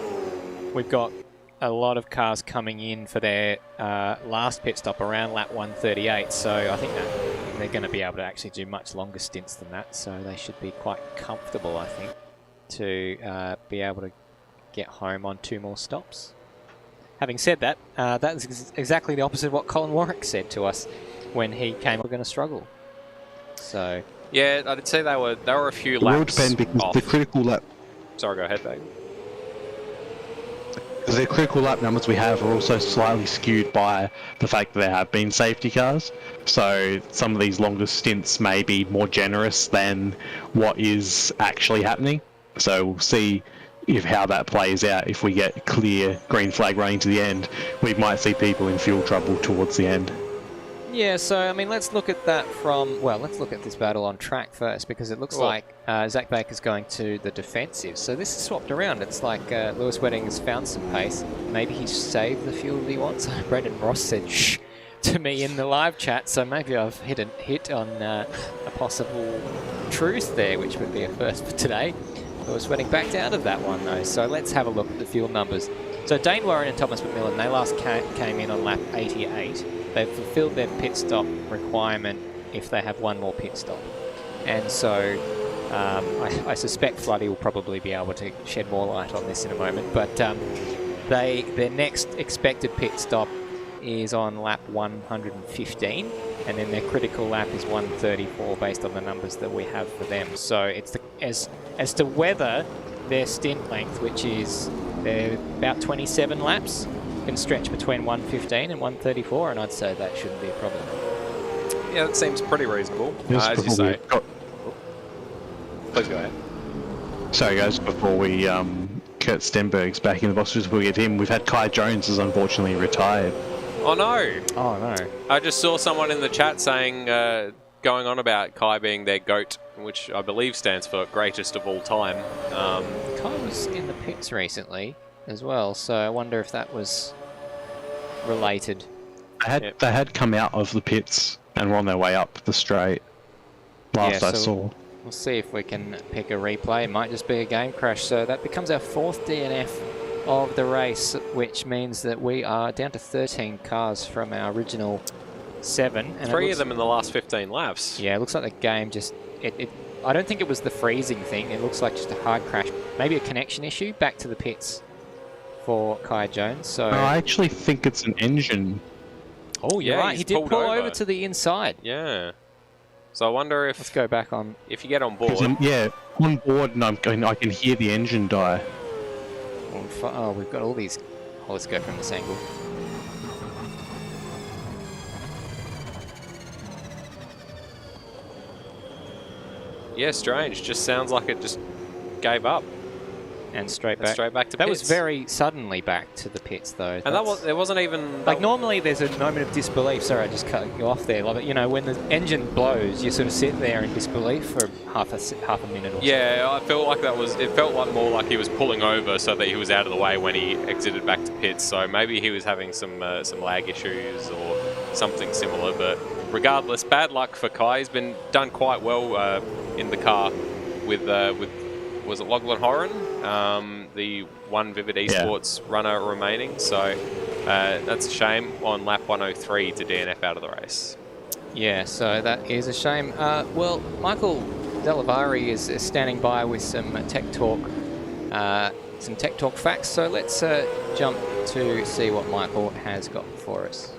we've got a lot of cars coming in for their last pit stop around lap 138. So I think that they're going to be able to actually do much longer stints than that. So they should be quite comfortable, I think, to be able to get home on 2 more stops. Having said that, that's exactly the opposite of what Colin Warwick said to us when he came. We're going to struggle. So yeah, I'd say they were a few it laps. It will depend because off. the critical lap. Sorry, go ahead, Dave. The critical lap numbers we have are also slightly skewed by the fact that there have been safety cars. So some of these longer stints may be more generous than what is actually happening. So we'll see how that plays out. If we get clear green flag running to the end, we might see people in fuel trouble towards the end. Yeah, so I mean, let's look at that from, well, let's look at this battle on track first because it looks like Zach Baker's going to the defensive. So this is swapped around. It's like Lewis Wedding has found some pace. Maybe he's saved the fuel that he wants. Brendan Ross said shh to me in the live chat, so maybe I've hit on a possible truth there, which would be a first for today. Lewis Wedding backed out of that one though, so let's have a look at the fuel numbers. So Dayne Warren and Thomas McMillan, they last came in on lap 88. They've fulfilled their pit stop requirement if they have 1 more pit stop. And so I suspect Floody will probably be able to shed more light on this in a moment, but their next expected pit stop is on lap 115, and then their critical lap is 134 based on the numbers that we have for them. So it's as to whether their stint length, which is they're about 27 laps, can stretch between 115 and 134, and I'd say that shouldn't be a problem. Yeah, that seems pretty reasonable, Yes, as you say. Please go ahead. Sorry guys, before we Kurt Stenberg's back in the box, before we get him, we've had Kai Jones has unfortunately retired. Oh no! Oh no! I just saw someone in the chat saying, going on about Kai being their GOAT, which I believe stands for greatest of all time. Kai was in the pits recently as well, so I wonder if that was related. They had come out of the pits and were on their way up the straight. Last I saw. We'll see if we can pick a replay. It might just be a game crash. So that becomes our 4th DNF of the race, which means that we are down to 13 cars from our original 7. And 3 of them in the last 15 laps. Yeah, it looks like the game just... I don't think it was the freezing thing. It looks like just a hard crash. Maybe a connection issue. Back to the pits for Kai Jones. So I actually think it's an engine. Oh, you're right. He did pull over to the inside. Yeah. So I wonder if... Let's go back on... If you get on board... Yeah, on board and I can hear the engine die. Oh, we've got all these... Oh, let's go from this angle. Yeah, strange. Just sounds like it just gave up. And straight back to pits. That was very suddenly back to the pits, though. And there wasn't even... Like, normally there's a moment of disbelief. Sorry, I just cut you off there. Like, you know, when the engine blows, you sort of sit there in disbelief for half a minute or so. Yeah, I felt like that was... It felt like more like he was pulling over so that he was out of the way when he exited back to pits. So maybe he was having some lag issues or something similar. But regardless, bad luck for Kai. He's been done quite well in the car with was it Lachlan Horan, the one Vivid Esports runner remaining. So that's a shame on lap 103 to DNF out of the race. Yeah, so that is a shame. Well, Michael Zalavari is standing by with some tech talk facts. So let's jump to see what Michael has got for us.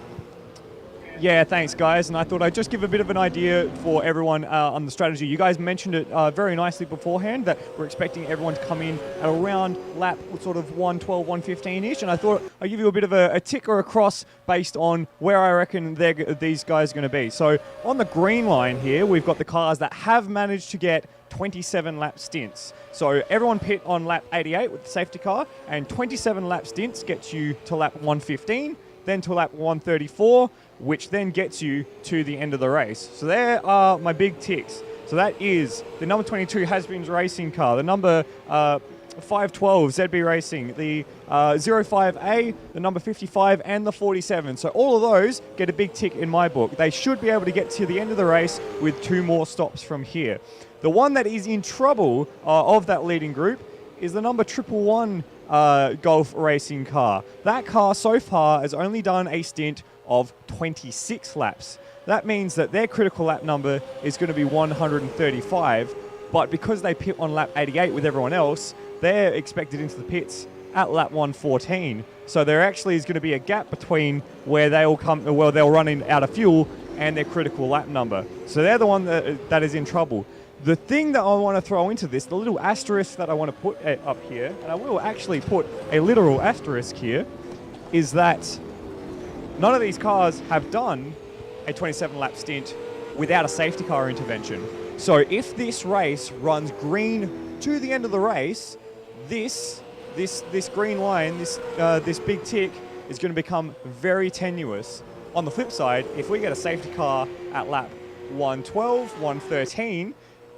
Yeah, thanks, guys. And I thought I'd just give a bit of an idea for everyone on the strategy. You guys mentioned it very nicely beforehand that we're expecting everyone to come in at around lap sort of 112, 115-ish. And I thought I'd give you a bit of a tick or a cross based on where I reckon these guys are going to be. So on the green line here, we've got the cars that have managed to get 27 lap stints. So everyone pit on lap 88 with the safety car, and 27 lap stints gets you to lap 115, then to lap 134, which then gets you to the end of the race. So there are my big ticks. So that is the number 22 Has-Beens Racing car, the number 512 ZB Racing, the 05A, the number 55, and the 47. So all of those get a big tick in my book. They should be able to get to the end of the race with 2 more stops from here. The one that is in trouble of that leading group is the number 111 Golf Racing car. That car so far has only done a stint of 26 laps. That means that their critical lap number is going to be 135, but because they pit on lap 88 with everyone else, they're expected into the pits at lap 114. So there actually is going to be a gap between where they'll run in out of fuel and their critical lap number. So they're the one that is in trouble. The thing that I want to throw into this, the little asterisk that I want to put up here, and I will actually put a literal asterisk here, is that none of these cars have done a 27-lap stint without a safety car intervention. So if this race runs green to the end of the race, this green line, this big tick, is going to become very tenuous. On the flip side, if we get a safety car at lap 112, 113,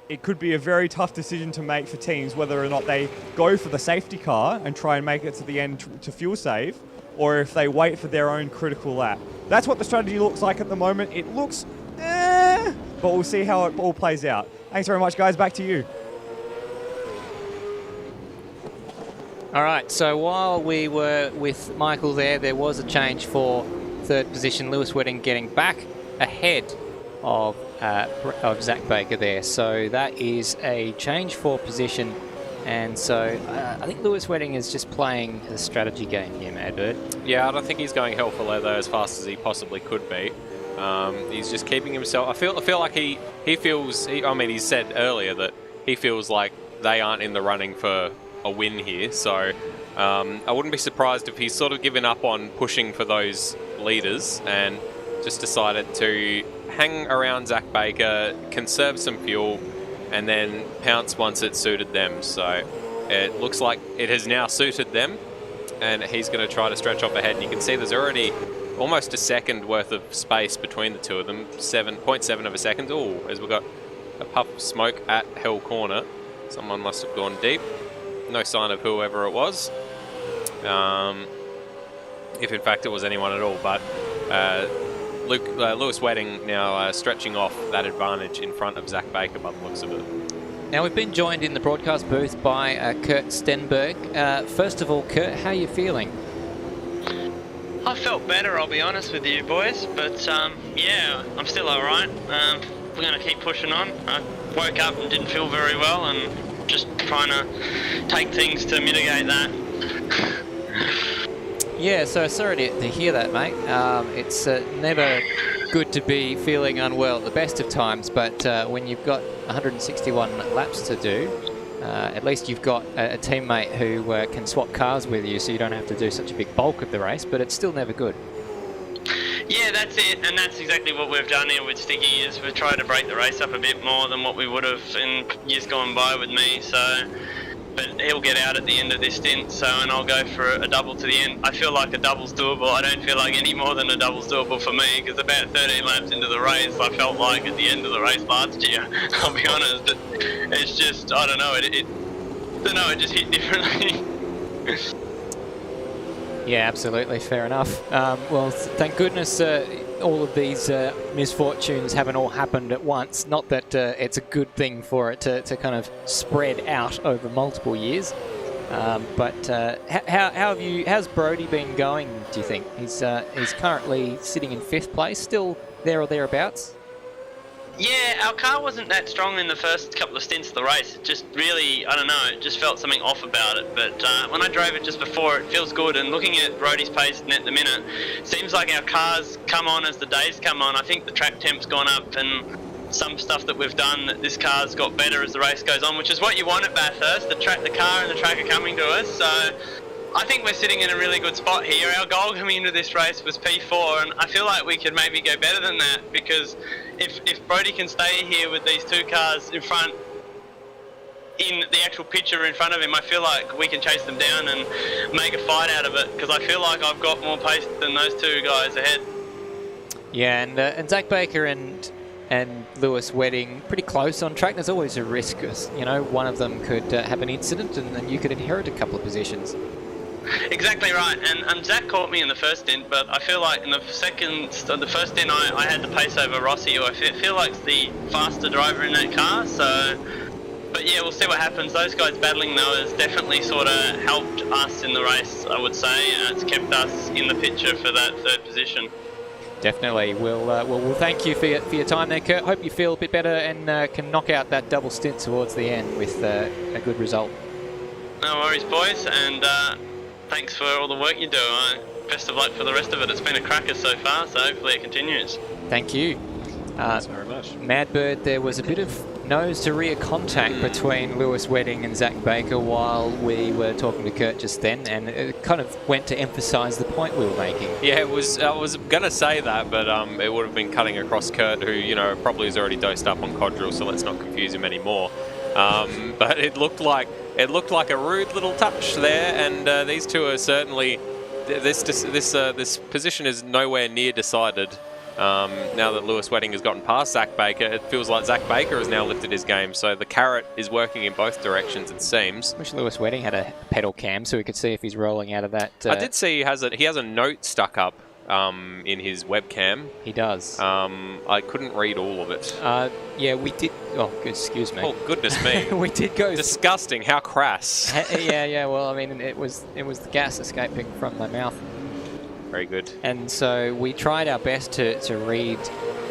it could be a very tough decision to make for teams whether or not they go for the safety car and try and make it to the end to fuel save, or if they wait for their own critical lap. That's what the strategy looks like at the moment. It looks but we'll see how it all plays out. Thanks very much, guys. Back to you. All right, so while we were with Michael there was a change for third position. Lewis Wedding getting back ahead of Zach Baker there. So that is a change for position. And so I think Lewis Wedding is just playing the strategy game here, Madbird. Yeah, I don't think he's going hell for leather as fast as he possibly could be. He's just keeping himself... I feel like he feels... he said earlier that he feels like they aren't in the running for a win here. So I wouldn't be surprised if he's sort of given up on pushing for those leaders and just decided to hang around Zach Baker, conserve some fuel, and then pounce once it suited them. So it looks like it has now suited them, and he's going to try to stretch off ahead. And you can see there's already almost a second worth of space between the two of them, 7.7 of a second. Oh, as we've got a puff of smoke at Hell Corner. Someone must have gone deep. No sign of whoever it was. If in fact it was anyone at all, but Lewis Wedding now stretching off that advantage in front of Zach Baker by the looks of it. Now we've been joined in the broadcast booth by Kurt Stenberg. First of all, Kurt, how are you feeling? I felt better, I'll be honest with you boys, but yeah, I'm still alright. We're going to keep pushing on. I woke up and didn't feel very well, and just trying to take things to mitigate that. Yeah, so sorry to hear that, mate. It's never good to be feeling unwell at the best of times, but when you've got 161 laps to do, at least you've got a teammate who can swap cars with you, so you don't have to do such a big bulk of the race, but it's still never good. Yeah, that's it, and that's exactly what we've done here with Sticky, is we've tried to break the race up a bit more than what we would have in years gone by with me, so... But he'll get out at the end of this stint, and I'll go for a double to the end. I feel like a double's doable. I don't feel like any more than a double's doable for me, because about 13 laps into the race, I felt like at the end of the race last year. I'll be honest, it's just, I don't know, it just hit differently. Yeah, absolutely, fair enough. Well, thank goodness all of these misfortunes haven't all happened at once. Not that it's a good thing for it to kind of spread out over multiple years. How's Brody been going, do you think? He's currently sitting in 5th place, still there or thereabouts? Yeah, our car wasn't that strong in the first couple of stints of the race. It just really, I don't know, it just felt something off about it. But when I drove it just before, it feels good. And looking at Brody's pace at the minute, seems like our cars come on as the days come on. I think the track temp's gone up, and some stuff that we've done, that this car's got better as the race goes on, which is what you want at Bathurst. The car and the track are coming to us. So I think we're sitting in a really good spot here. Our goal coming into this race was P4, and I feel like we could maybe go better than that, because if Brody can stay here with these 2 cars in front, in the actual picture in front of him, I feel like we can chase them down and make a fight out of it, because I feel like I've got more pace than those 2 guys ahead. Yeah, and Zach Baker and Lewis Wedding pretty close on track. There's always a risk, you know, one of them could have an incident and you could inherit a couple of positions. Exactly right, and Zach caught me in the first stint, but I feel like in the first stint I had the pace over Rossi, who I feel like's the faster driver in that car, so... But yeah, we'll see what happens. Those guys battling though has definitely sort of helped us in the race, I would say. It's kept us in the picture for that 3rd position. Definitely. We'll thank you for your time there, Kurt. Hope you feel a bit better and can knock out that double stint towards the end with a good result. No worries, boys, and thanks for all the work you do. Best of luck for the rest of it. It's been a cracker so far, so hopefully it continues. Thank you. Thanks very much. Madbird, there was a bit of nose to rear contact between Lewis Wedding and Zach Baker while we were talking to Kurt just then, and it kind of went to emphasise the point we were making. Yeah, I was going to say that, but it would have been cutting across Kurt, who, you know, probably is already dosed up on Codrill, so let's not confuse him anymore. But it looked like a rude little touch there, and these 2 are certainly... This position is nowhere near decided. Now that Lewis Wedding has gotten past Zach Baker, it feels like Zach Baker has now lifted his game, so the carrot is working in both directions, it seems. Wish Lewis Wedding had a pedal cam so we could see if he's rolling out of that. I did see he has a note stuck up in his webcam. He does. I couldn't read all of it. Yeah, we did... Oh, excuse me. Oh, goodness me. We did go... Disgusting. How crass. Yeah. Well, I mean, it was the gas escaping from my mouth. Very good. And so we tried our best to read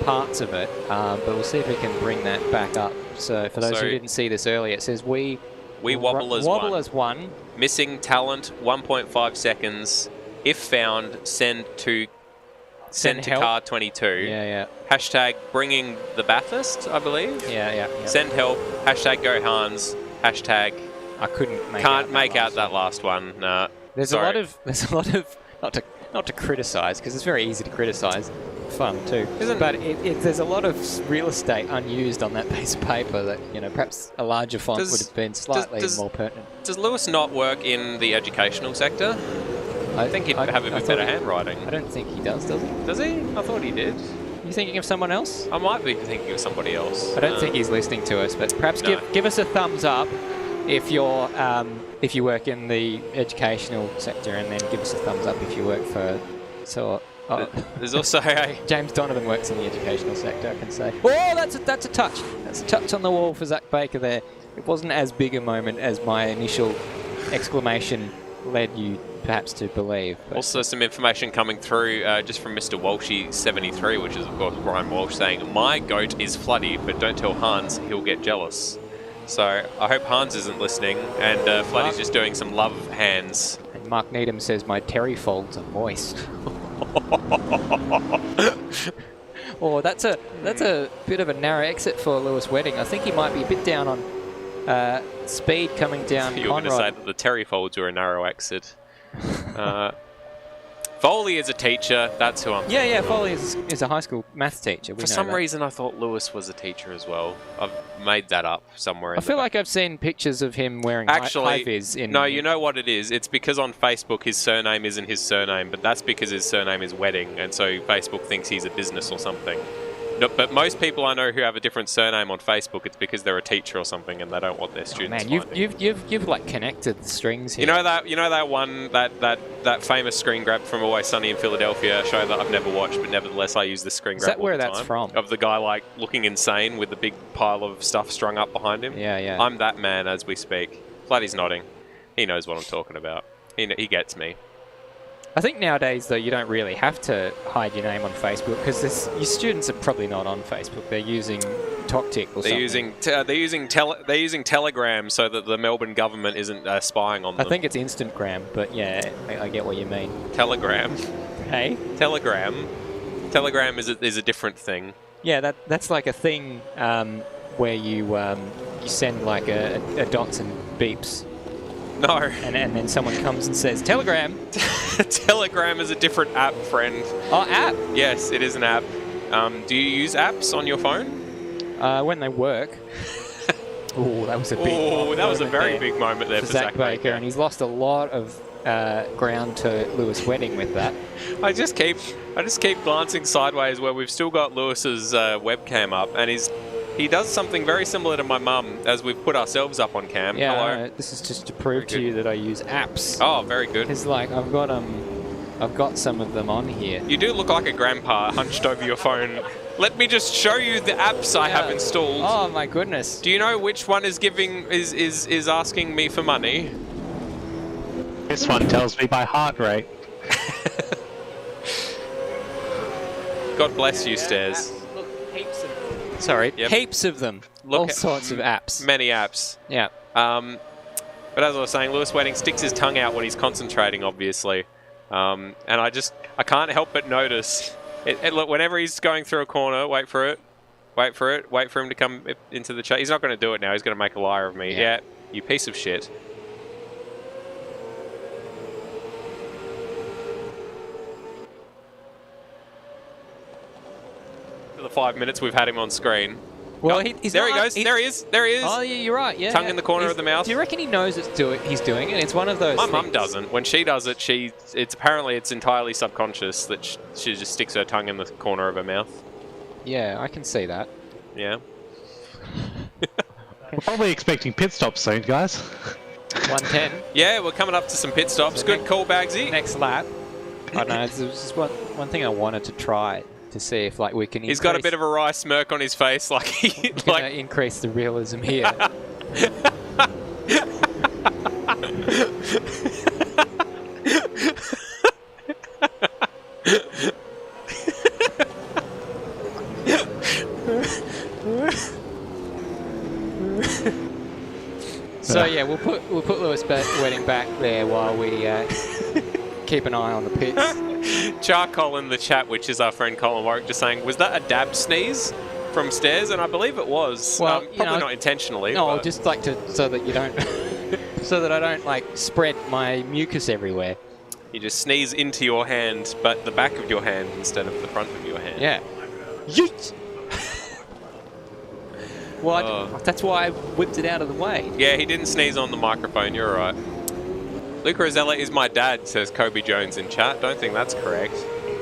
parts of it, but we'll see if we can bring that back up. So for those who didn't see this earlier, it says we wobble as one. Missing talent, 1.5 seconds. If found, send to KART 22. Yeah. Hashtag bringing the Bathurst, I believe. Yeah. Send help. Hashtag go Hans. Hashtag I couldn't make out that last one. Nah. There's a lot of not to criticise, because it's very easy to criticise. Fun too, but there's a lot of real estate unused on that piece of paper that, you know, perhaps a larger font would have been slightly more pertinent. Does Lewis not work in the educational sector? I think he'd have a bit better handwriting. I don't think he does he? Does he? I thought he did. You thinking of someone else? I might be thinking of somebody else. I don't think he's listening to us, but perhaps give us a thumbs up if you work in the educational sector, and then give us a thumbs up if you work for... There's also James Donovan works in the educational sector, I can say. Oh, that's a touch. That's a touch on the wall for Zach Baker there. It wasn't as big a moment as my initial exclamation led you perhaps to believe. But also some information coming through just from Mr. Walshy73, which is of course Brian Walsh, saying, my goat is Floody, but don't tell Hans, he'll get jealous. So I hope Hans isn't listening, and Floodie's just doing some love hands. And Mark Needham says my terry folds are moist. Oh, that's a bit of a narrow exit for Lewis Wedding. I think he might be a bit down on speed coming down. You were going to say that the terry folds were a narrow exit. Foley is a teacher. That's who I'm. Yeah. Foley is a high school maths teacher. For some reason, I thought Lewis was a teacher as well. I've made that up somewhere. I feel like I've seen pictures of him wearing high vis. No, you know what it is? It's because on Facebook his surname isn't his surname, but that's because his surname is Wedding, and so Facebook thinks he's a business or something. No, but most people I know who have a different surname on Facebook, it's because they're a teacher or something and they don't want their students. Man, you've like connected the strings here. You know that famous screen grab from Always Sunny in Philadelphia, a show that I've never watched, but nevertheless I use the screen grab. Is that where that's from? Of the guy like looking insane with the big pile of stuff strung up behind him. Yeah. I'm that man as we speak. Flatty's nodding. He knows what I'm talking about. He gets me. I think nowadays, though, you don't really have to hide your name on Facebook because your students are probably not on Facebook. They're using TokTik or something. They're using Telegram so that the Melbourne government isn't spying on them. I think it's Instagram, but yeah, I get what you mean. Telegram. Hey? Telegram. Telegram is a different thing. Yeah, that's like a thing where you send like a dots and beeps. No. And then someone comes and says, Telegram. Telegram is a different app, friend. Oh, app? Yes, it is an app. Do you use apps on your phone? When they work. Oh, that was a big Oh, that was a very big moment there for Zach Baker. And he's lost a lot of ground to Lewis Wedding with that. I just keep glancing sideways where we've still got Lewis's webcam up, and he does something very similar to my mum as we've put ourselves up on cam. Yeah, Hello. This is just to prove to you that I use apps. Oh, very good. Because like I've got some of them on here. You do look like a grandpa hunched over your phone. Let me just show you the apps I have installed. Oh my goodness. Do you know which one is asking me for money? This one tells me my heart rate. God bless you, Stairs. Look, heaps of them. Sorry, heaps of them. All sorts of apps. Many apps. Yeah. But as I was saying, Lewis Wedding sticks his tongue out when he's concentrating, obviously. And I can't help but notice. Look, whenever he's going through a corner, wait for it, wait for him to come into the chat. He's not going to do it now. He's going to make a liar of me. Yeah, you piece of shit. For the 5 minutes we've had him on screen. Well, there he goes. There he is. Oh, yeah, you're right. Yeah. Tongue in the corner of the mouth. Do you reckon he knows he's doing it? It's one of those. My mum doesn't. When she does it, apparently it's entirely subconscious that she just sticks her tongue in the corner of her mouth. Yeah, I can see that. Yeah. We're probably expecting pit stops soon, guys. 110. Yeah, we're coming up to some pit stops. Good call, Bagzy. Next lap. I don't know. There's just one thing I wanted to try to see if we can. He's got a bit of a wry smirk on his face, increase the realism here. So yeah, we'll put Lewis Wedding back there while we keep an eye on the pits. Charcoal in the chat, which is our friend Colin Warwick, just saying, was that a dab sneeze from Stairs? And I believe it was. Well, probably not intentionally. No, but just so that you don't, so that I don't spread my mucus everywhere. You just sneeze into your hand, but the back of your hand instead of the front of your hand. Yeah. Yeet! Well, that's why I whipped it out of the way. Yeah, he didn't sneeze on the microphone. You're right. Luca Rosella is my dad, says Kobe Jones in chat. Don't think that's correct.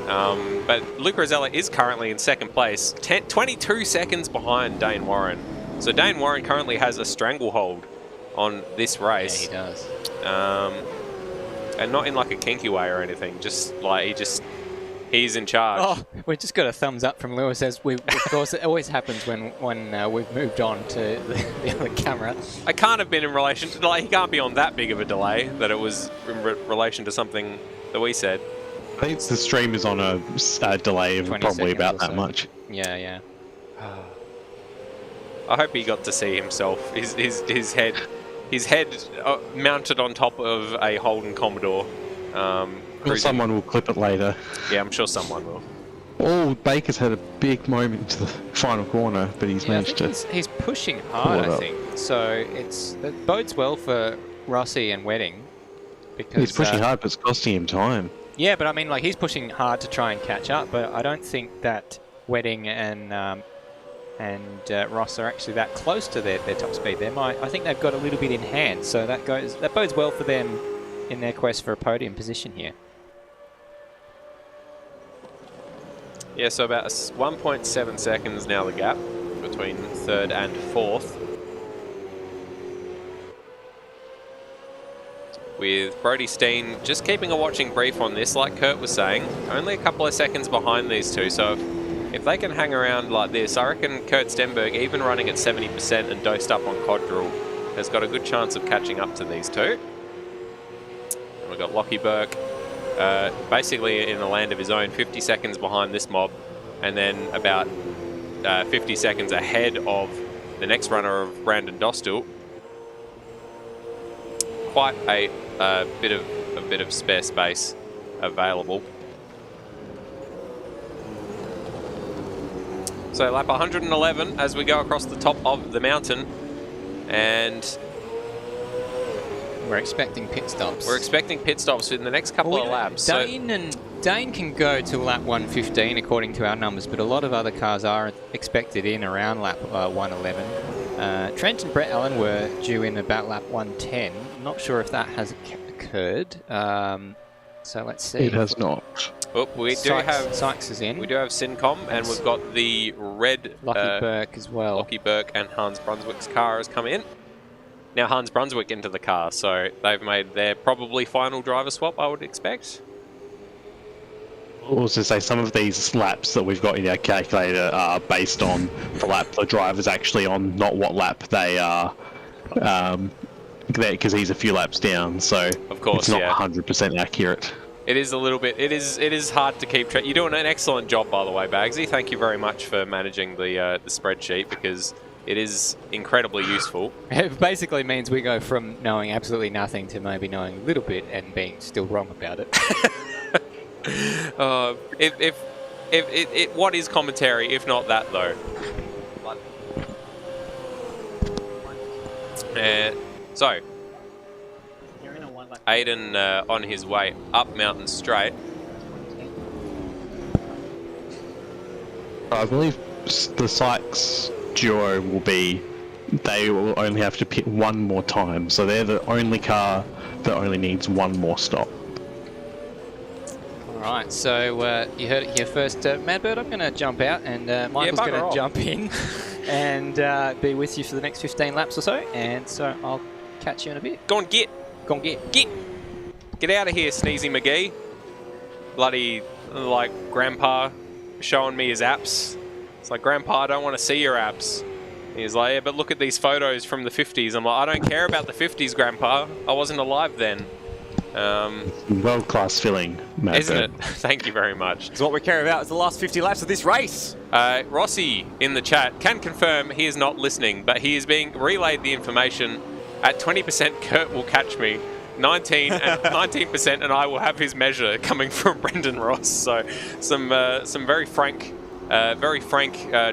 But Luca Rosella is currently in second place, 22 seconds behind Dayne Warren. So Dayne Warren currently has a stranglehold on this race. Yeah, he does. And not in a kinky way or anything. Just he's in charge. Oh, we just got a thumbs up from Lewis as of course, it always happens when we've moved on to the other camera. It can't have been in relation to, he can't be on that big of a delay that it was in relation to something that we said. I think the stream is on a delay of probably about that much. Yeah, yeah. I hope he got to see himself. His head mounted on top of a Holden Commodore. Someone will clip it later. Yeah, I'm sure someone will. Oh, Baker's had a big moment to the final corner, but he's managed to. He's pushing hard, I think. So that bodes well for Rossi and Wedding. Because he's pushing hard, but it's costing him time. Yeah, but I mean, he's pushing hard to try and catch up. But I don't think that Wedding and Ross are actually that close to their top speed. I think they've got a little bit in hand. So that bodes well for them in their quest for a podium position here. Yeah, so about 1.7 seconds now the gap between third and fourth. With Brody Steen just keeping a watching brief on this, like Kurt was saying. Only a couple of seconds behind these two, so if they can hang around like this, I reckon Kurt Stenberg, even running at 70% and dosed up on Codrill, has got a good chance of catching up to these two. We've got Lockie Burke basically in the land of his own, 50 seconds behind this mob, and then about 50 seconds ahead of the next runner of Brandon Dostal. Quite a bit of spare space available. So lap 111 as we go across the top of the mountain, and we're expecting pit stops. We're expecting pit stops in the next couple of laps. Dayne can go to lap 115 according to our numbers, but a lot of other cars are expected in around lap 111. Trent and Brett Allen were due in about lap 110. Not sure if that has occurred. So let's see. It has not. Oh, we do have Sykes is in. We do have Syncom, and we've got the red Lockie Burke as well. Lockie Burke and Hans Brunswick's car has come in. Now Hans Brunswick into the car, so they've made their probably final driver swap, I would expect. I was to say some of these laps that we've got in our calculator are based on the lap the driver's actually on, not what lap they are. Because he's a few laps down, so of course, it's not 100% accurate. It is a little bit. It is hard to keep track. You're doing an excellent job, by the way, Bagzy. Thank you very much for managing the spreadsheet, because it is incredibly useful. It basically means we go from knowing absolutely nothing to maybe knowing a little bit and being still wrong about it. What is commentary if not that, though? So, Aiden on his way up Mountain Straight. I believe the Sykes duo will be, they will only have to pit one more time, so they're the only car that only needs one more stop. Alright, so you heard it here first. Madbird, I'm going to jump out, and Michael's going to jump in and be with you for the next 15 laps or so, and so I'll catch you in a bit. Go on, get! Go on, get! Get out of here, Sneezy McGee. Bloody, like, Grandpa showing me his apps. It's like, Grandpa, I don't want to see your apps. He's like, yeah, but look at these photos from the 50s. I'm like, I don't care about the 50s, Grandpa. I wasn't alive then. World-class filling, Madbird. Isn't it? Thank you very much. So what we care about is the last 50 laps of this race. Rossi in the chat can confirm he is not listening, but he is being relayed the information. At 20%, Kurt will catch me. 19% and I will have his measure coming from Brendan Ross. So some very frank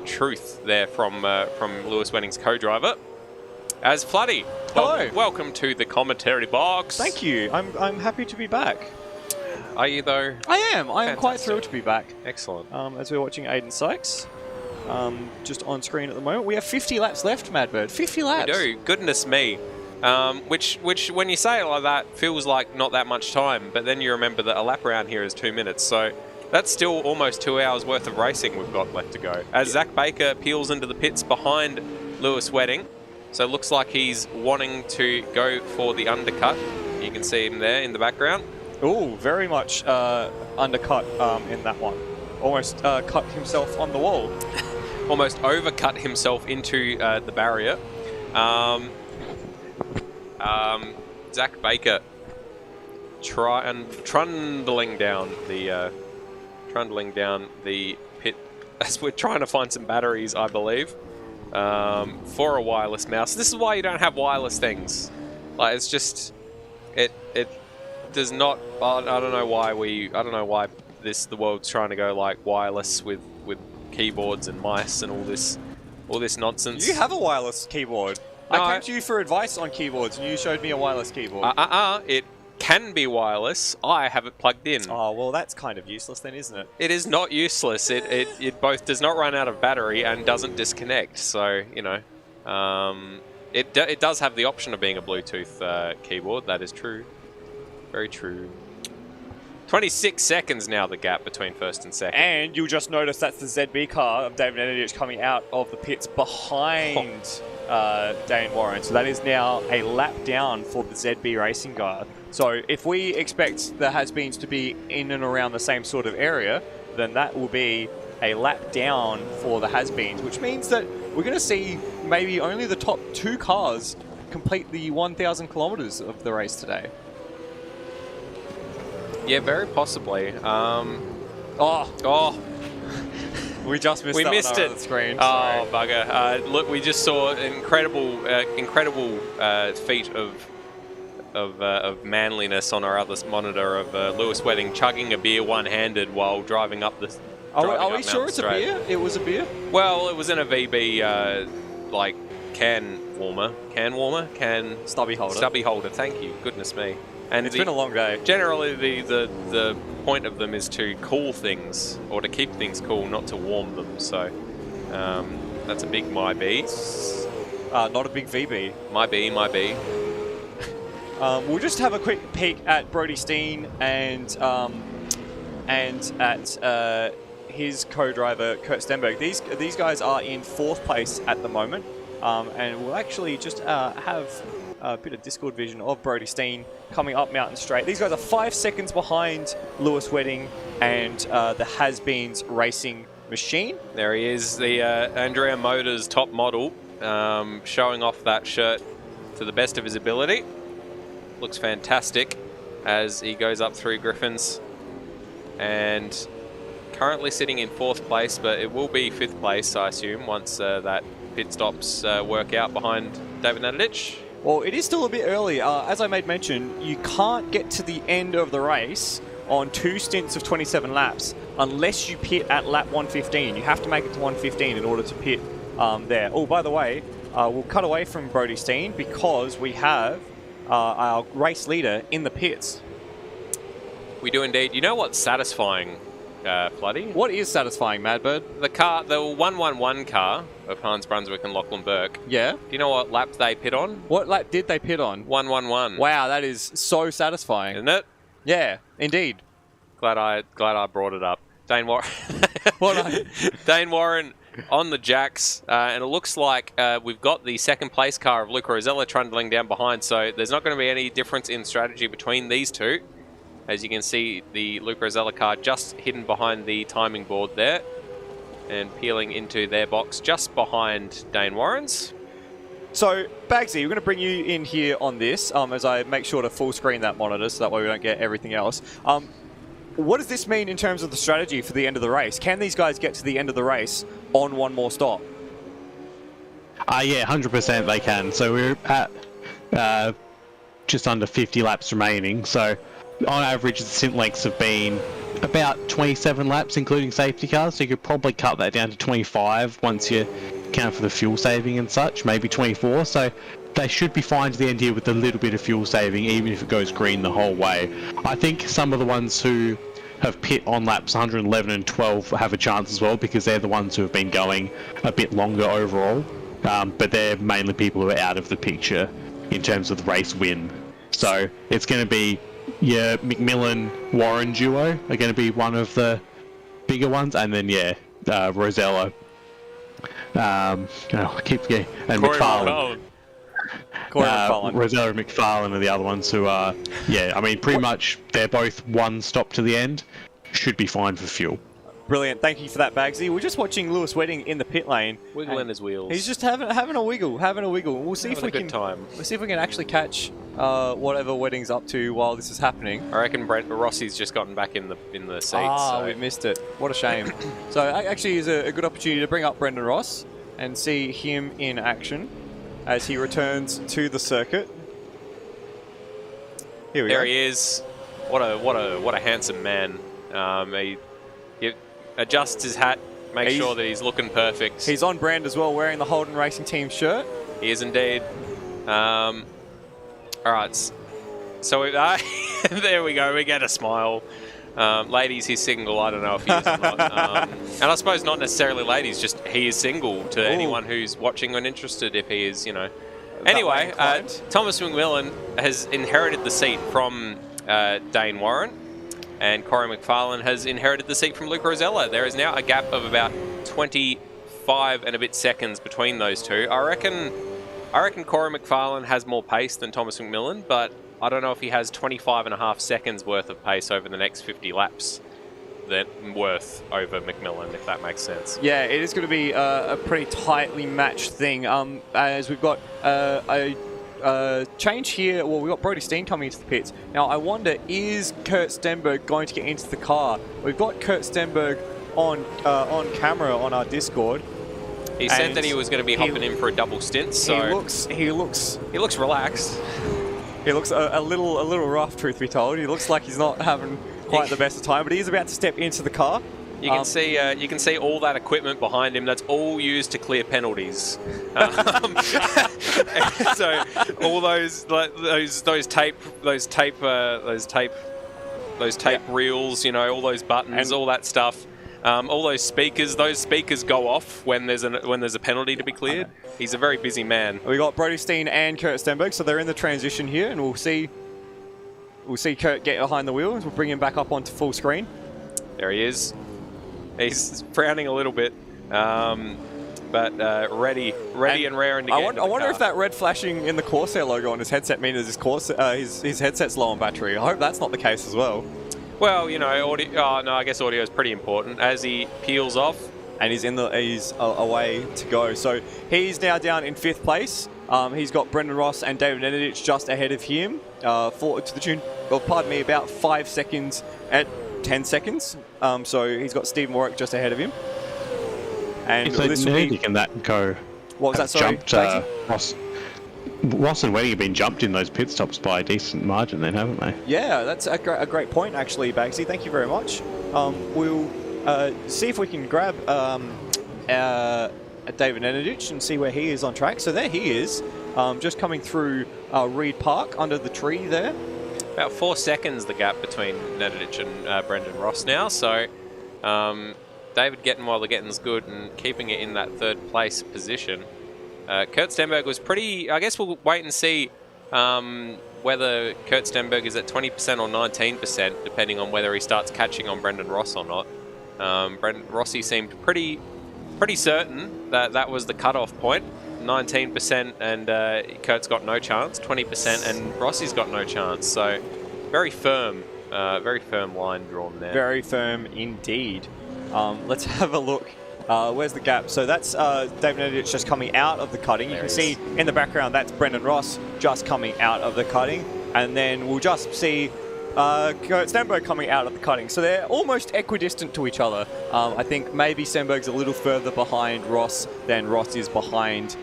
truth there from Lewis Wenning's co-driver. As Floody, welcome to the commentary box. Thank you. I'm happy to be back. Are you though? I am. I am quite thrilled to be back. Excellent. As we're watching Aiden Sykes, just on screen at the moment, we have 50 laps left, Madbird. 50 laps. We do. Goodness me. Which when you say it like that, feels like not that much time, but then you remember that a lap around here is 2 minutes, so that's still almost 2 hours worth of racing we've got left to go. As Zach Baker peels into the pits behind Lewis Wedding, so it looks like he's wanting to go for the undercut. You can see him there in the background. Oh, very much undercut in that one. Almost cut himself on the wall. Almost overcut himself into the barrier. Zach Baker trundling down the pit as we're trying to find some batteries, I believe, for a wireless mouse. This is why you don't have wireless things. Like, it's just it does not. I don't know why the world's trying to go like wireless with keyboards and mice and all this nonsense. You have a wireless keyboard. No, I came to you for advice on keyboards, and you showed me a wireless keyboard. It can be wireless. I have it plugged in. Oh, well, that's kind of useless then, isn't it? It is not useless. It both does not run out of battery and doesn't disconnect. So, you know, it does have the option of being a Bluetooth keyboard. That is true. Very true. 26 seconds now, the gap between first and second. And you'll just notice that's the ZB car of David Enidich coming out of the pits behind Dayne Warren. So that is now a lap down for the ZB racing guard. So if we expect the has-beens to be in and around the same sort of area, then that will be a lap down for the has-beens, which means that we're going to see maybe only the top 2 cars complete the 1,000 kilometers of the race today. Yeah, very possibly. Oh. We just missed that missed one it. on the screen. Oh, bugger. Look, we just saw an incredible feat of manliness on our other monitor of Lewis Wedding chugging a beer one-handed while driving up the. Are we sure it's a beer? It was a beer? Well, it was in a VB stubby holder. Thank you. Goodness me. And it's been a long day. Generally, the point of them is to cool things or to keep things cool, not to warm them. So that's a big my B. Not a big VB. My B. We'll just have a quick peek at Brody Steen and at his co-driver Kurt Stenberg. These guys are in 4th place at the moment, and we'll actually just have a bit of Discord vision of Brody Steen coming up Mountain Straight. These guys are 5 seconds behind Lewis Wedding and the Has-Beens Racing Machine. There he is, the Andrea Motors top model, showing off that shirt to the best of his ability. Looks fantastic as he goes up through Griffins, and currently sitting in 4th place, but it will be 5th place, I assume, once that pit stops work out behind David Nadich. Well, it is still a bit early. As I made mention, you can't get to the end of the race on 2 stints of 27 laps unless you pit at lap 115. You have to make it to 115 in order to pit there. Oh, by the way, we'll cut away from Brody Steen because we have our race leader in the pits. We do indeed. You know what's satisfying, Floody? What is satisfying, Madbird? The 111 car of Hans Brunswick and Lachlan Burke. Yeah? Do you know what lap they pit on? What lap did they pit on? 111. Wow, that is so satisfying. Isn't it? Yeah, indeed. Glad I brought it up. Dayne Warren. Dayne Warren on the jacks, and it looks like we've got the 2nd place car of Luca Rosella trundling down behind, so there's not going to be any difference in strategy between these two. As you can see, the Luca Rosella car just hidden behind the timing board there and peeling into their box just behind Dayne Warren's. So, Bagzy, we're going to bring you in here on this as I make sure to full screen that monitor so that way we don't get everything else. What does this mean in terms of the strategy for the end of the race? Can these guys get to the end of the race on one more stop? Yeah, 100% they can. So we're at just under 50 laps remaining. So on average, the stint lengths have been about 27 laps, including safety cars. So you could probably cut that down to 25 once you count for the fuel saving and such, maybe 24. So they should be fine to the end here with a little bit of fuel saving, even if it goes green the whole way. I think some of the ones who have pit on laps 111 and 12 have a chance as well, because they're the ones who have been going a bit longer overall. But they're mainly people who are out of the picture in terms of the race win. So it's going to be your McMillan-Warren duo are going to be one of the bigger ones, and then Rosella. And McFarlane. Rosella and McFarlane are the other ones who are, pretty much they're both one stop to the end. Should be fine for fuel. Brilliant. Thank you for that, Bagzy. We're just watching Lewis Wedding in the pit lane. Wiggling his wheels. He's just having a wiggle. We'll see if we can actually catch whatever Wedding's up to while this is happening. I reckon Rossi's just gotten back in the seats. We missed it. What a shame. So actually is a good opportunity to bring up Brendan Ross and see him in action as he returns to the circuit. Here we go. There he is. What a handsome man. He adjusts his hat, makes sure that he's looking perfect. He's on brand as well, wearing the Holden Racing Team shirt. He is indeed. All right. So there we go. We get a smile. Ladies, he's single. I don't know if he is or not. And I suppose not necessarily ladies, just he is single to anyone who's watching and interested if he is, Anyway, Thomas McMillan has inherited the seat from Dayne Warren, and Corey McFarlane has inherited the seat from Luca Rosella. There is now a gap of about 25 and a bit seconds between those two. I reckon Corey McFarlane has more pace than Thomas McMillan, but I don't know if he has 25 and a half seconds worth of pace over the next 50 laps worth over McMillan, if that makes sense. Yeah, it is going to be a pretty tightly matched thing, as we've got a change here. Well, we've got Brody Steen coming into the pits. Now, I wonder, is Kurt Stenberg going to get into the car? We've got Kurt Stenberg on camera on our Discord. He said that he was going to be hopping in for a double stint, so he looks relaxed. He looks a little rough, truth be told. He looks like he's not having quite the best of time, but he's about to step into the car. You can see all that equipment behind him. That's all used to clear penalties. So all those tape reels, you know, all those buttons, all that stuff. All those speakers go off when there's a penalty to be cleared. He's a very busy man. We got Brody Steen and Kurt Stenberg, so they're in the transition here, and we'll see Kurt get behind the wheels. We'll bring him back up onto full screen. There he is. He's frowning a little bit, but ready and raring to get into the I wonder car. if that red flashing in the Corsair logo on his headset means his headset's low on battery. I hope that's not the case as well. Well, you know, audio. Oh no, I guess audio is pretty important as he peels off, and he's away to go. So he's now down in 5th place. He's got Brendan Ross and David Nenadich just ahead of him, to the tune of, pardon me, about 5 seconds at 10 seconds. So he's got Stephen Warwick just ahead of him. And so this will be... can that go? What was that? Sorry, Jumped, Ross and Wedding have been jumped in those pit stops by a decent margin then, haven't they? Yeah, that's a great point, actually, Bagzy. Thank you very much. We'll see if we can grab David Nenadich and see where he is on track. So there he is, just coming through Reed Park under the tree there. About 4 seconds the gap between Nenadich and Brendan Ross now. So David getting while the getting's good and keeping it in that 3rd place position. Kurt Stenberg was pretty... I guess we'll wait and see whether Kurt Stenberg is at 20% or 19%, depending on whether he starts catching on Brendan Ross or not. Rossi seemed pretty certain that that was the cutoff point. 19% and Kurt's got no chance. 20% and Rossi's got no chance. So very firm line drawn there. Very firm indeed. Let's have a look. Where's the gap? So that's David Nenadich just coming out of the cutting. You can see in the background that's Brendan Ross just coming out of the cutting. And then we'll just see Kurt Stenberg coming out of the cutting. So they're almost equidistant to each other. I think maybe Stenberg's a little further behind Ross than Ross is behind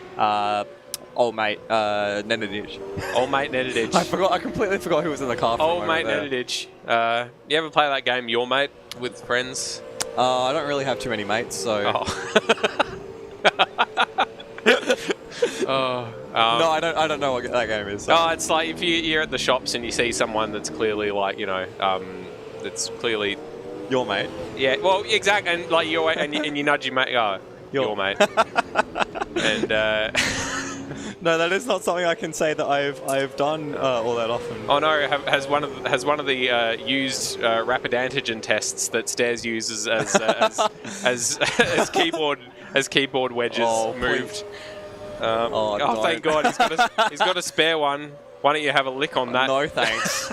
old mate Nenadich. Old mate Nenadich. I completely forgot who was in the car. Old mate Nenadich. You ever play that game, Your Mate, with friends? I don't really have too many mates, so... Oh. No, I don't know what that game is. So. Oh, it's like if you're at the shops and you see someone that's clearly like, you know, that's clearly... Your mate. Yeah, well, exactly, and like your and you nudge your mate, your mate. And... No, that is not something I can say that I've done all that often. Oh no, has one of the used rapid antigen tests that Stairs uses as keyboard wedges moved. Thank God, he's got a spare one. Why don't you have a lick on that? No thanks.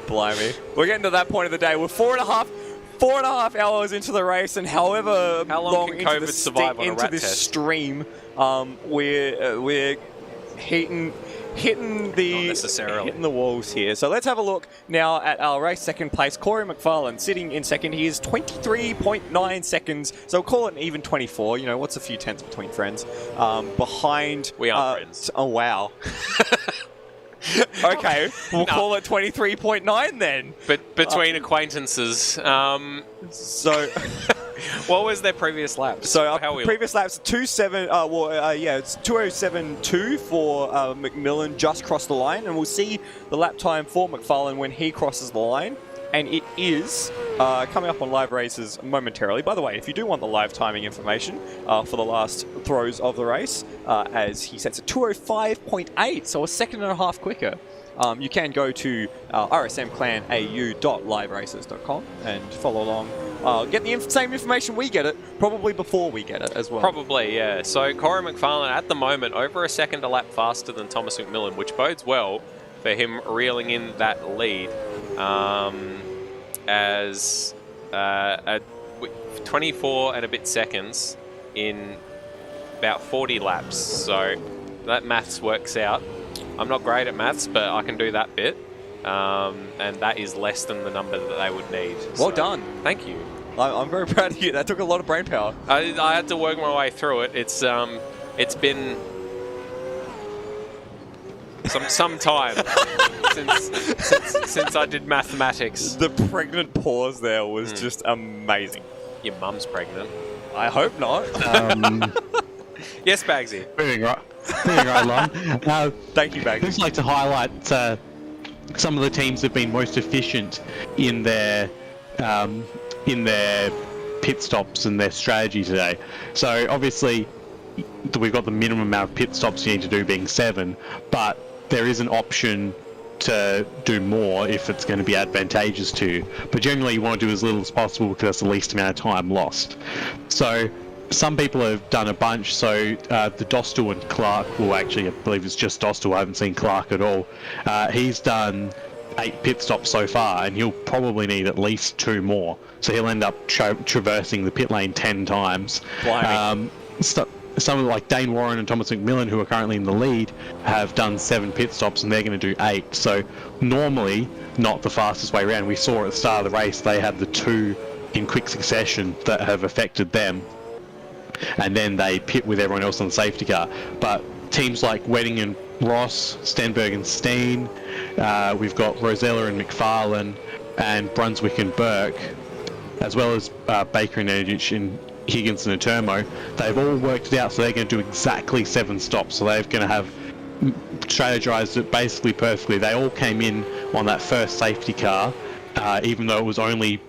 Blimey. We're getting to that point of the day. We're 4.5 hours into the race, and however long can COVID survive on a rat this test? stream, we're hitting the walls here. So let's have a look now at our race second place. Corey McFarlane sitting in second. He is 23.9 seconds. So call it an even 24. You know, what's a few tenths between friends? Behind... We are friends. Oh, wow. Okay, we'll call it 23.9 then. But between acquaintances. So... What was their previous laps? So our previous laps, it's 2:07.2 for McMillan, just crossed the line, and we'll see the lap time for McFarlane when he crosses the line, and it is coming up on Live Races momentarily. By the way, if you do want the live timing information for the last throws of the race, as he sets at 2:05.8, so a second and a half quicker. You can go to rsmclanau.liveraces.com and follow along. Get the same information we get it, probably before we get it as well. Probably, yeah. So Corey McFarlane at the moment over a second a lap faster than Thomas McMillan, which bodes well for him reeling in that lead as 24 and a bit seconds in about 40 laps. So that maths works out. I'm not great at maths, but I can do that bit. And that is less than the number that they would need. Well done. Thank you. I'm very proud of you. That took a lot of brain power. I had to work my way through it. It's been some time since I did mathematics. The pregnant pause there was just amazing. Your mum's pregnant. I hope not. Yes, Bagzy. Moving right along. Thank you, Bagzy. I'd just like to highlight some of the teams have been most efficient in their pit stops and their strategy today. So obviously we've got the minimum amount of pit stops you need to do being 7, but there is an option to do more if it's going to be advantageous to you. But generally you want to do as little as possible because that's the least amount of time lost. So some people have done a bunch, so the Dostal and Clark, well actually I believe it's just Dostal, I haven't seen Clark at all. He's done 8 pit stops so far, and he'll probably need at least 2 more. So he'll end up traversing the pit lane 10 times. Some like Dayne Warren and Thomas McMillan, who are currently in the lead, have done 7 pit stops, and they're going to do 8. So normally not the fastest way around. We saw at the start of the race they had the 2 in quick succession that have affected them, and then they pit with everyone else on the safety car. But teams like Wedding and Ross, Stenberg and Steen, we've got Rosella and McFarlane, and Brunswick and Burke, as well as Baker and Edich and Higginson and Termo. They've all worked it out, so they're going to do exactly 7 stops. So they're going to have strategized it basically perfectly. They all came in on that first safety car, even though it was only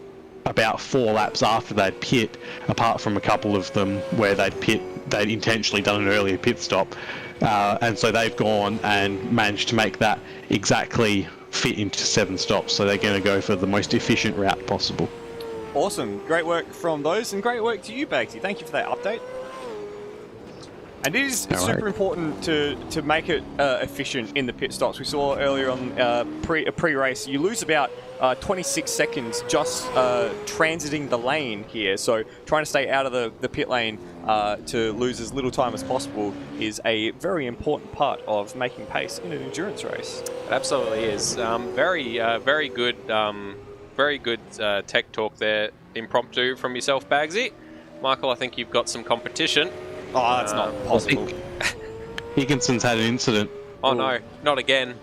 about 4 laps after they'd pit, apart from a couple of them where they'd intentionally done an earlier pit stop. And so they've gone and managed to make that exactly fit into 7 stops. So they're going to go for the most efficient route possible. Awesome. Great work from those, and great work to you, Bagzy. Thank you for that update. And it is super important to make it efficient in the pit stops. We saw earlier on pre-race, you lose about 26 seconds just transiting the lane here. So trying to stay out of the pit lane to lose as little time as possible is a very important part of making pace in an endurance race. It absolutely is. Very good tech talk there, impromptu from yourself, Bagzy. Michael, I think you've got some competition. Oh, that's not possible. Higginson's had an incident. Oh no, not again.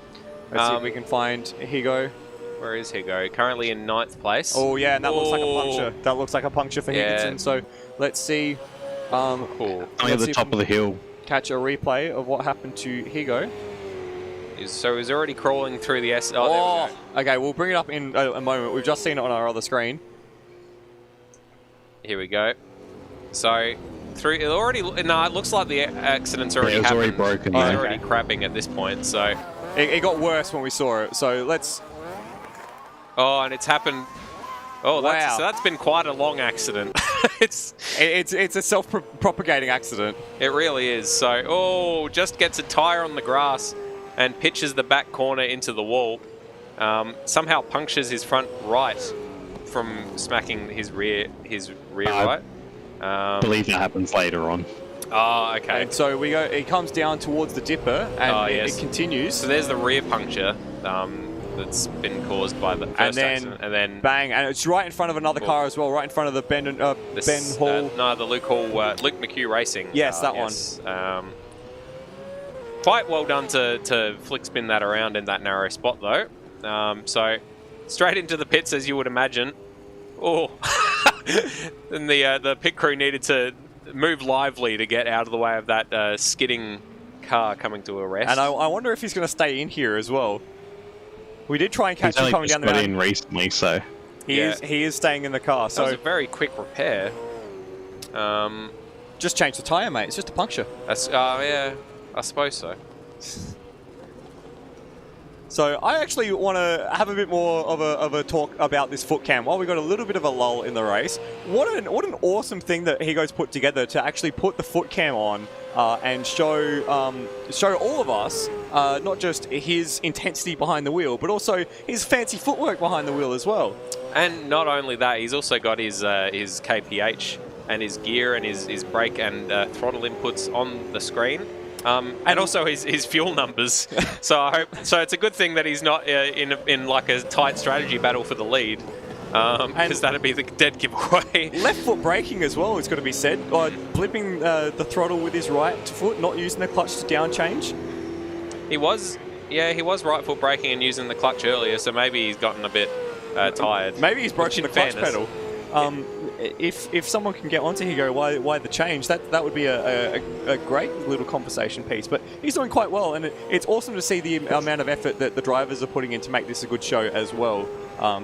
Let's see if we can find Higo. Where is Higo? Currently in 9th place. Oh yeah, and that looks like a puncture. That looks like a puncture for Higginson. So let's see. Cool. Only at the top of the hill. Catch a replay of what happened to Higo. So he's already crawling through the S. Oh, okay, we'll bring it up in a moment. We've just seen it on our other screen. Here we go. So through it already. No, it looks like the accident's already happened. Already broken. He's already crapping at this point. So it got worse when we saw it. So let's. Oh, and it's happened. Oh, wow. That's been quite a long accident. it's a self-propagating accident. It really is. So just gets a tire on the grass and pitches the back corner into the wall. Somehow punctures his front right from smacking his rear right. I believe that happens later on. Oh, okay. And so we go. It comes down towards the dipper, and it continues. So there's the rear puncture that's been caused by the first accident, and then bang, and it's right in front of another car as well, right in front of the Ben Hall. No, the Luke McHugh Racing. Yes, that one. Quite well done to flick spin that around in that narrow spot though. So straight into the pits as you would imagine. Oh, and the pit crew needed to move lively to get out of the way of that skidding car coming to a rest. And I wonder if he's going to stay in here as well. We did try and catch him coming down the mountain. He's only just got in recently, so he is staying in the car. So that was a very quick repair. Just change the tyre, mate. It's just a puncture. That's yeah, I suppose so. So I actually want to have a bit more of a talk about this foot cam. While we got a little bit of a lull in the race, what an awesome thing that Higo's put together to actually put the foot cam on and show all of us not just his intensity behind the wheel, but also his fancy footwork behind the wheel as well. And not only that, he's also got his KPH and his gear and his brake and throttle inputs on the screen. And also his fuel numbers. So it's a good thing that he's not in like a tight strategy battle for the lead. Because that'd be the dead giveaway. Left foot braking as well, it's got to be said. Blipping the throttle with his right foot, not using the clutch to down change. He was right foot braking and using the clutch earlier, so maybe he's gotten a bit tired. Maybe he's broken the clutch pedal. Yeah. If someone can get onto Higo, why the change? That would be a great little conversation piece. But he's doing quite well, and it's awesome to see the amount of effort that the drivers are putting in to make this a good show as well.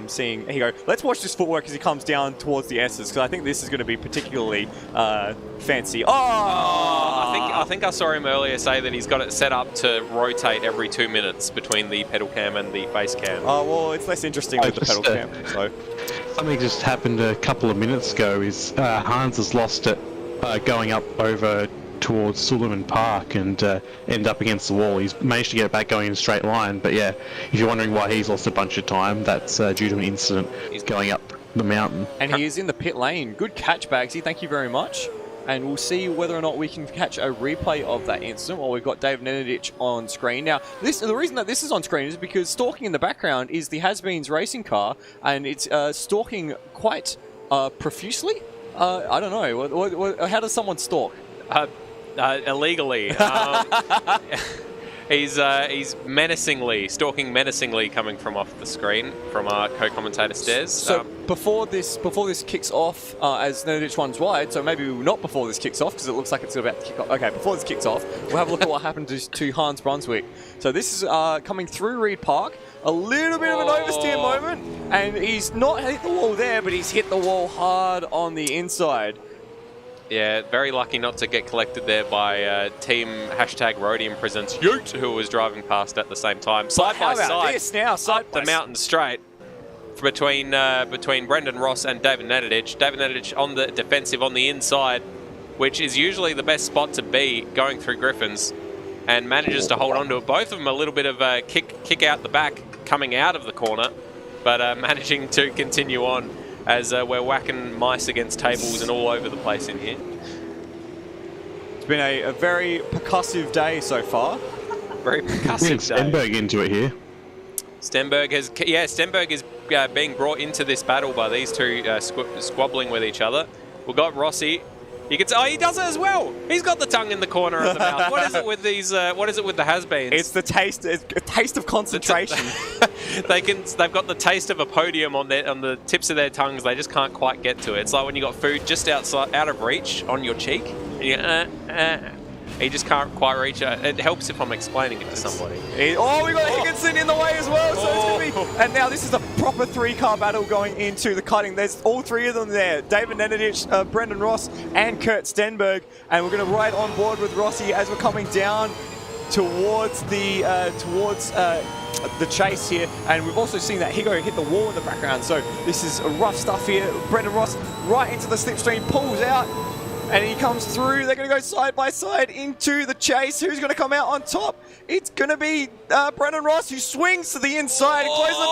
Seeing Higo, let's watch this footwork as he comes down towards the S's, because I think this is going to be particularly fancy. I think I saw him earlier say that he's got it set up to rotate every 2 minutes between the pedal cam and the face cam. Oh, well, it's less interesting with the pedal cam. So. Something just happened a couple of minutes ago is Hans has lost it going up over towards Suleiman Park and end up against the wall. He's managed to get it back going in a straight line, but yeah, if you're wondering why he's lost a bunch of time, that's due to an incident. He's going up the mountain. And he is in the pit lane. Good catch, Bagzy. Thank you very much. And we'll see whether or not we can catch a replay of that incident while we've got Dave Nenadic on screen. Now, the reason that this is on screen is because stalking in the background is the Has-Beens racing car, and it's stalking quite profusely. I don't know. How does someone stalk? Illegally. He's stalking menacingly coming from off the screen from our co-commentator Stairs. So before this kicks off, as Nenadic runs wide, so maybe not before this kicks off, because it looks like it's about to kick off. Okay, before this kicks off, we'll have a look at what happened to Hans Brunswick. So this is coming through Reed Park. A little bit of an oversteer moment, and he's not hit the wall there, but he's hit the wall hard on the inside. Yeah, very lucky not to get collected there by team #Rhodium Presents Ute, who was driving past at the same time. Side by side, this now, up the mountain straight between Brendan Ross and David Nenadic. David Nenadic on the defensive on the inside, which is usually the best spot to be going through Griffins, and manages to hold on to it. Both of them a little bit of a kick out the back coming out of the corner, but managing to continue on as we're whacking mice against tables and all over the place in here. It's been a very percussive day so far. Very percussive day. Stenberg into it here. Stenberg is being brought into this battle by these two squabbling with each other. We've got Rossi. You can he does it as well. He's got the tongue in the corner of the mouth. What is it with these? What is it with the Has-Beens? It's the taste. It's a taste of concentration. They've got the taste of a podium on the tips of their tongues. They just can't quite get to it. It's like when you got food just out of reach on your cheek, and you just can't quite reach it. It helps if I'm explaining it to somebody. We got Higginson in the way as well. So it's going to be, and now this is a proper 3-car battle going into the cutting. There's all 3 of them there: David Nenadic, Brendan Ross, and Kurt Stenberg. And we're going to ride on board with Rossi as we're coming down towards the chase here. And we've also seen that Higo hit the wall in the background. So this is rough stuff here. Brendan Ross right into the slipstream, pulls out. And he comes through. They're going to go side by side into the chase. Who's going to come out on top? It's going to be Brendan Ross, who swings to the inside and closes the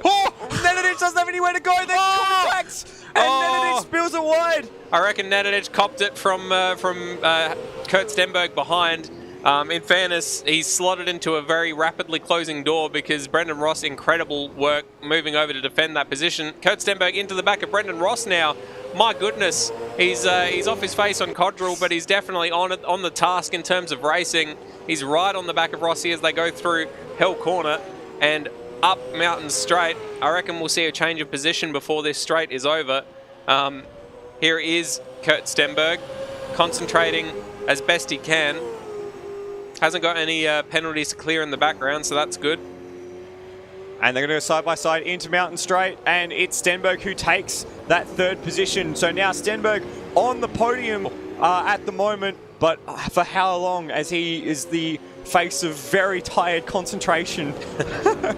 door. Nenadic doesn't have anywhere to go. Then contacts, and Nenadic spills it wide. I reckon Nenadic copped it from Kurt Stenberg behind. In fairness, he's slotted into a very rapidly closing door because Brendan Ross, incredible work moving over to defend that position. Kurt Stenberg into the back of Brendan Ross now. My goodness, he's off his face on Codrill, but he's definitely on the task in terms of racing. He's right on the back of Rossi as they go through Hell Corner and up Mountain Straight. I reckon we'll see a change of position before this straight is over. Here is Kurt Stenberg concentrating as best he can. Hasn't got any penalties to clear in the background, so that's good. And they're going to go side by side into Mountain Straight, and it's Stenberg who takes that 3rd position. So now Stenberg on the podium at the moment, but for how long, as he is the face of very tired concentration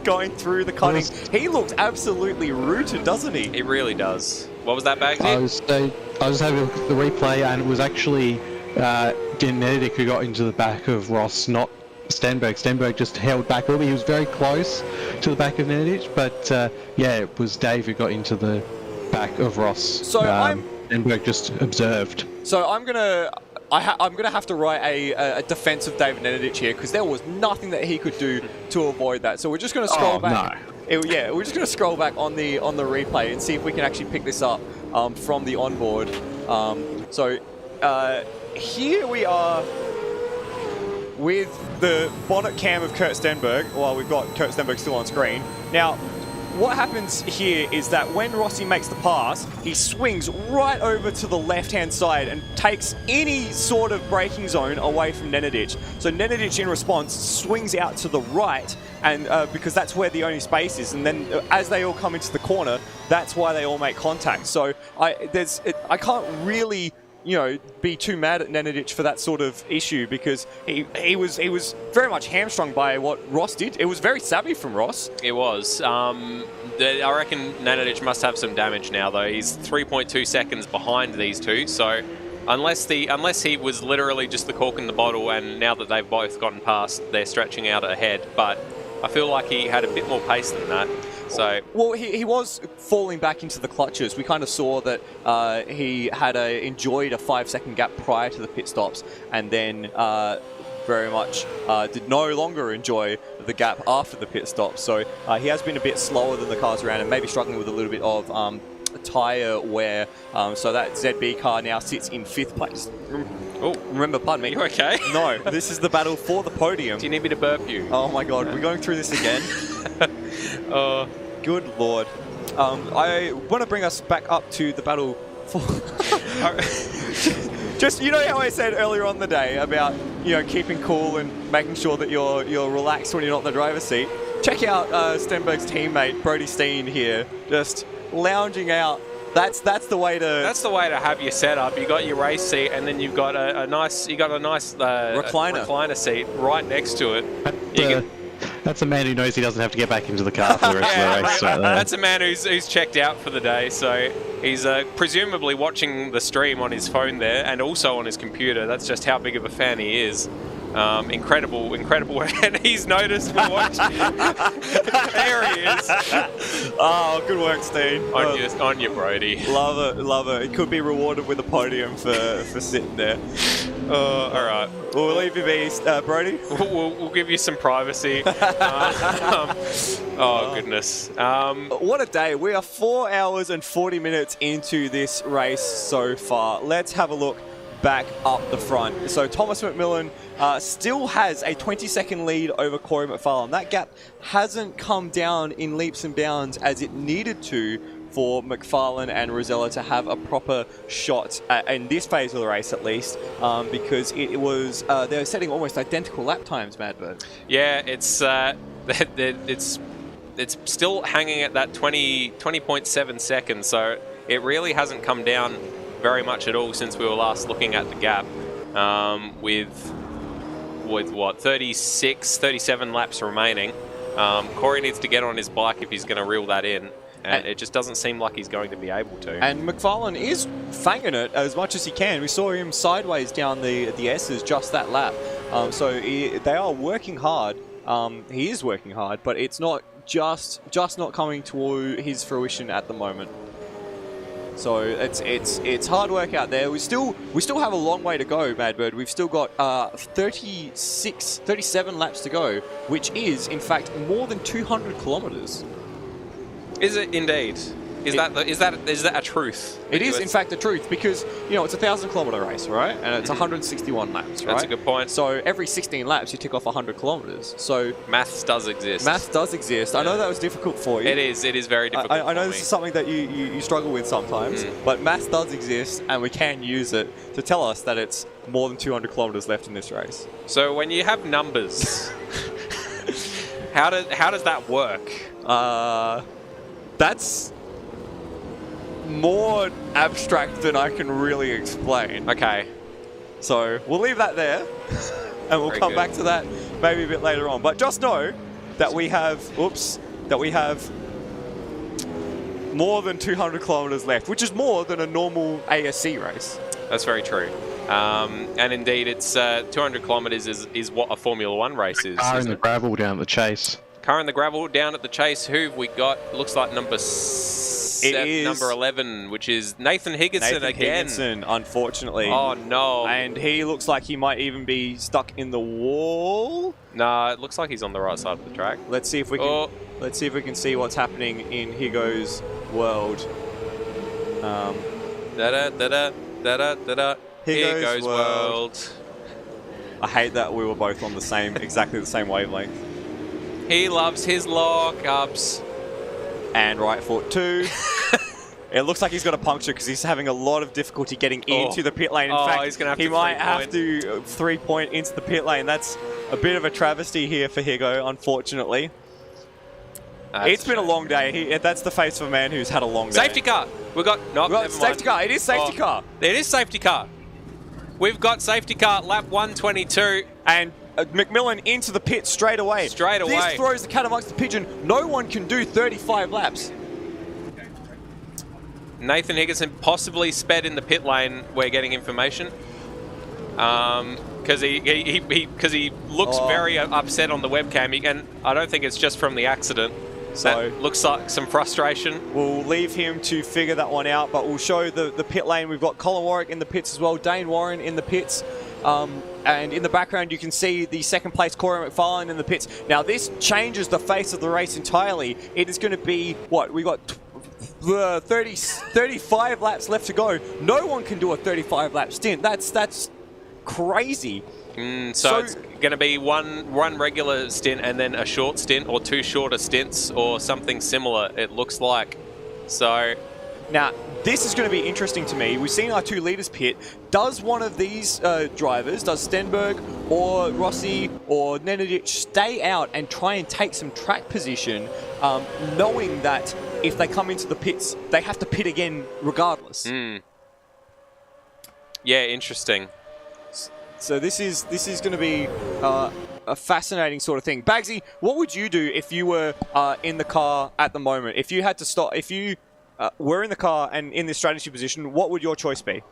going through the cutting. He looks absolutely rooted, doesn't he? He really does. What was that, Bagzy? I was having a look at the replay, and it was actually Nenadic who got into the back of Ross, not Stenberg. Stenberg just held back a little bit. He was very close to the back of Nenadic, but yeah, it was Dave who got into the back of Ross. So Stenberg just observed. So I'm going to have to write a defense of David Nenadic here because there was nothing that he could do to avoid that. So we're just going to scroll back. No. Yeah, we're just going to scroll back on the replay and see if we can actually pick this up from the onboard. Here we are with the bonnet cam of Kurt Stenberg. Well, we've got Kurt Stenberg still on screen. Now, what happens here is that when Rossi makes the pass, he swings right over to the left-hand side and takes any sort of braking zone away from Nenadic. So Nenadic, in response, swings out to the right, and because that's where the only space is. And then as they all come into the corner, that's why they all make contact. So I can't really, you know, be too mad at Nenadic for that sort of issue because he was very much hamstrung by what Ross did. It was very savvy from Ross. It was. I reckon Nenadic must have some damage now, though. He's 3.2 seconds behind these two, so unless he was literally just the cork in the bottle, and now that they've both gotten past, they're stretching out ahead. But I feel like he had a bit more pace than that. So, well, he was falling back into the clutches. We kind of saw that he had enjoyed a 5-second gap prior to the pit stops, and then very much did no longer enjoy the gap after the pit stops. So he has been a bit slower than the cars around, and maybe struggling with a little bit of tyre wear. So that ZB car now sits in 5th place. Oh, remember, pardon me. You okay? No, this is the battle for the podium. Do you need me to burp you? Oh my god, we're going through this again. Good lord. I want to bring us back up to the battle for... Just, you know how I said earlier on the day about, you know, keeping cool and making sure that you're relaxed when you're not in the driver's seat? Check out Stenberg's teammate, Brody Steen here, just lounging out. That's the way to... That's the way to have your setup. You got your race seat, and then you've got a nice recliner seat right next to it. That's a man who knows he doesn't have to get back into the car for the rest of the race. Right there. That's a man who's checked out for the day, so he's presumably watching the stream on his phone there, and also on his computer. That's just how big of a fan he is. Incredible, and he's noticed we watch. There he is. Oh, good work, Steen. On you, Brody. Love it. He could be rewarded with a podium for sitting there. All right. We'll leave you be, Brody. We'll give you some privacy. Goodness. What a day. We are 4 hours and 40 minutes into this race so far. Let's have a look back up the front. So Thomas McMillan still has a 20-second lead over Corey McFarlane. That gap hasn't come down in leaps and bounds as it needed to for McFarlane and Rosella to have a proper shot in this phase of the race, at least, because it was they were setting almost identical lap times, Madbird. Yeah, it's still hanging at that 20.7 seconds, so it really hasn't come down very much at all since we were last looking at the gap, with what, 37 laps remaining. Corey needs to get on his bike if he's going to reel that in, and it just doesn't seem like he's going to be able to. And McFarlane is fanging it as much as he can. We saw him sideways down the S's just that lap. So they are working hard. He is working hard, but it's not just not coming to his fruition at the moment. So it's hard work out there. We still have a long way to go, Madbird. We've still got 37 laps to go, which is in fact more than 200 kilometers. Is it indeed? Is that a truth? It is in fact the truth, because you know it's a 1,000-kilometer race, right? And it's 161 laps, right? That's a good point. So every 16 laps you tick off 100 kilometers. So maths does exist. Maths does exist. I know that was difficult for you. It is very difficult. I know this is something that you struggle with sometimes, but maths does exist, and we can use it to tell us that it's more than 200 kilometers left in this race. So when you have numbers, how does that work? That's more abstract than I can really explain. Okay. So we'll leave that there, and we'll come back to that maybe a bit later on. But just know that we have, more than 200 kilometers left, which is more than a normal ASC race. That's very true. And indeed, it's 200 kilometers is what a Formula One race is. Car in the gravel down at the chase. Car in the gravel down at the chase. Who have we got? Looks like number 6. It is number 11, which is Nathan Higginson again. Higginson, unfortunately. Oh, no. And he looks like he might even be stuck in the wall. Nah, it looks like he's on the right side of the track. Let's see if we can. Let's see if we can see what's happening in Higo's world. Here goes world. I hate that we were both on the same, exactly the same wavelength. He loves his lockups. And right foot 2. It looks like he's got a puncture because he's having a lot of difficulty getting into the pit lane. In fact, he's gonna have he to might have to 3-point into the pit lane. That's a bit of a travesty here for Higo, unfortunately. It's been a long day. That's the face of a man who's had a long day. Safety car. We've got safety car. It is safety car. It is safety car. We've got safety car lap 122. And McMillan into the pit straight away. This throws the cat amongst the pigeon. No one can do 35 laps. Nathan Higginson possibly sped in the pit lane. We're getting information. Because he looks very upset on the webcam. And I don't think it's just from the accident. So that looks like some frustration. We'll leave him to figure that one out, but we'll show the pit lane. We've got Colin Warwick in the pits as well, Dayne Warren in the pits. And in the background, you can see the second place Corey McFarlane in the pits. Now, this changes the face of the race entirely. It is going to be, what, we got 35 laps left to go. No one can do a 35-lap stint. That's crazy. So it's going to be one regular stint and then a short stint, or 2 shorter stints, or something similar, it looks like. So now, this is going to be interesting to me. We've seen our 2 leaders pit. Does one of these drivers, does Stenberg or Rossi or Nenadic stay out and try and take some track position, knowing that if they come into the pits, they have to pit again regardless? Yeah, interesting. So this is going to be a fascinating sort of thing. Bagzy, what would you do if you were in the car at the moment? If you had to stop, if you were in the car and in this strategy position, what would your choice be?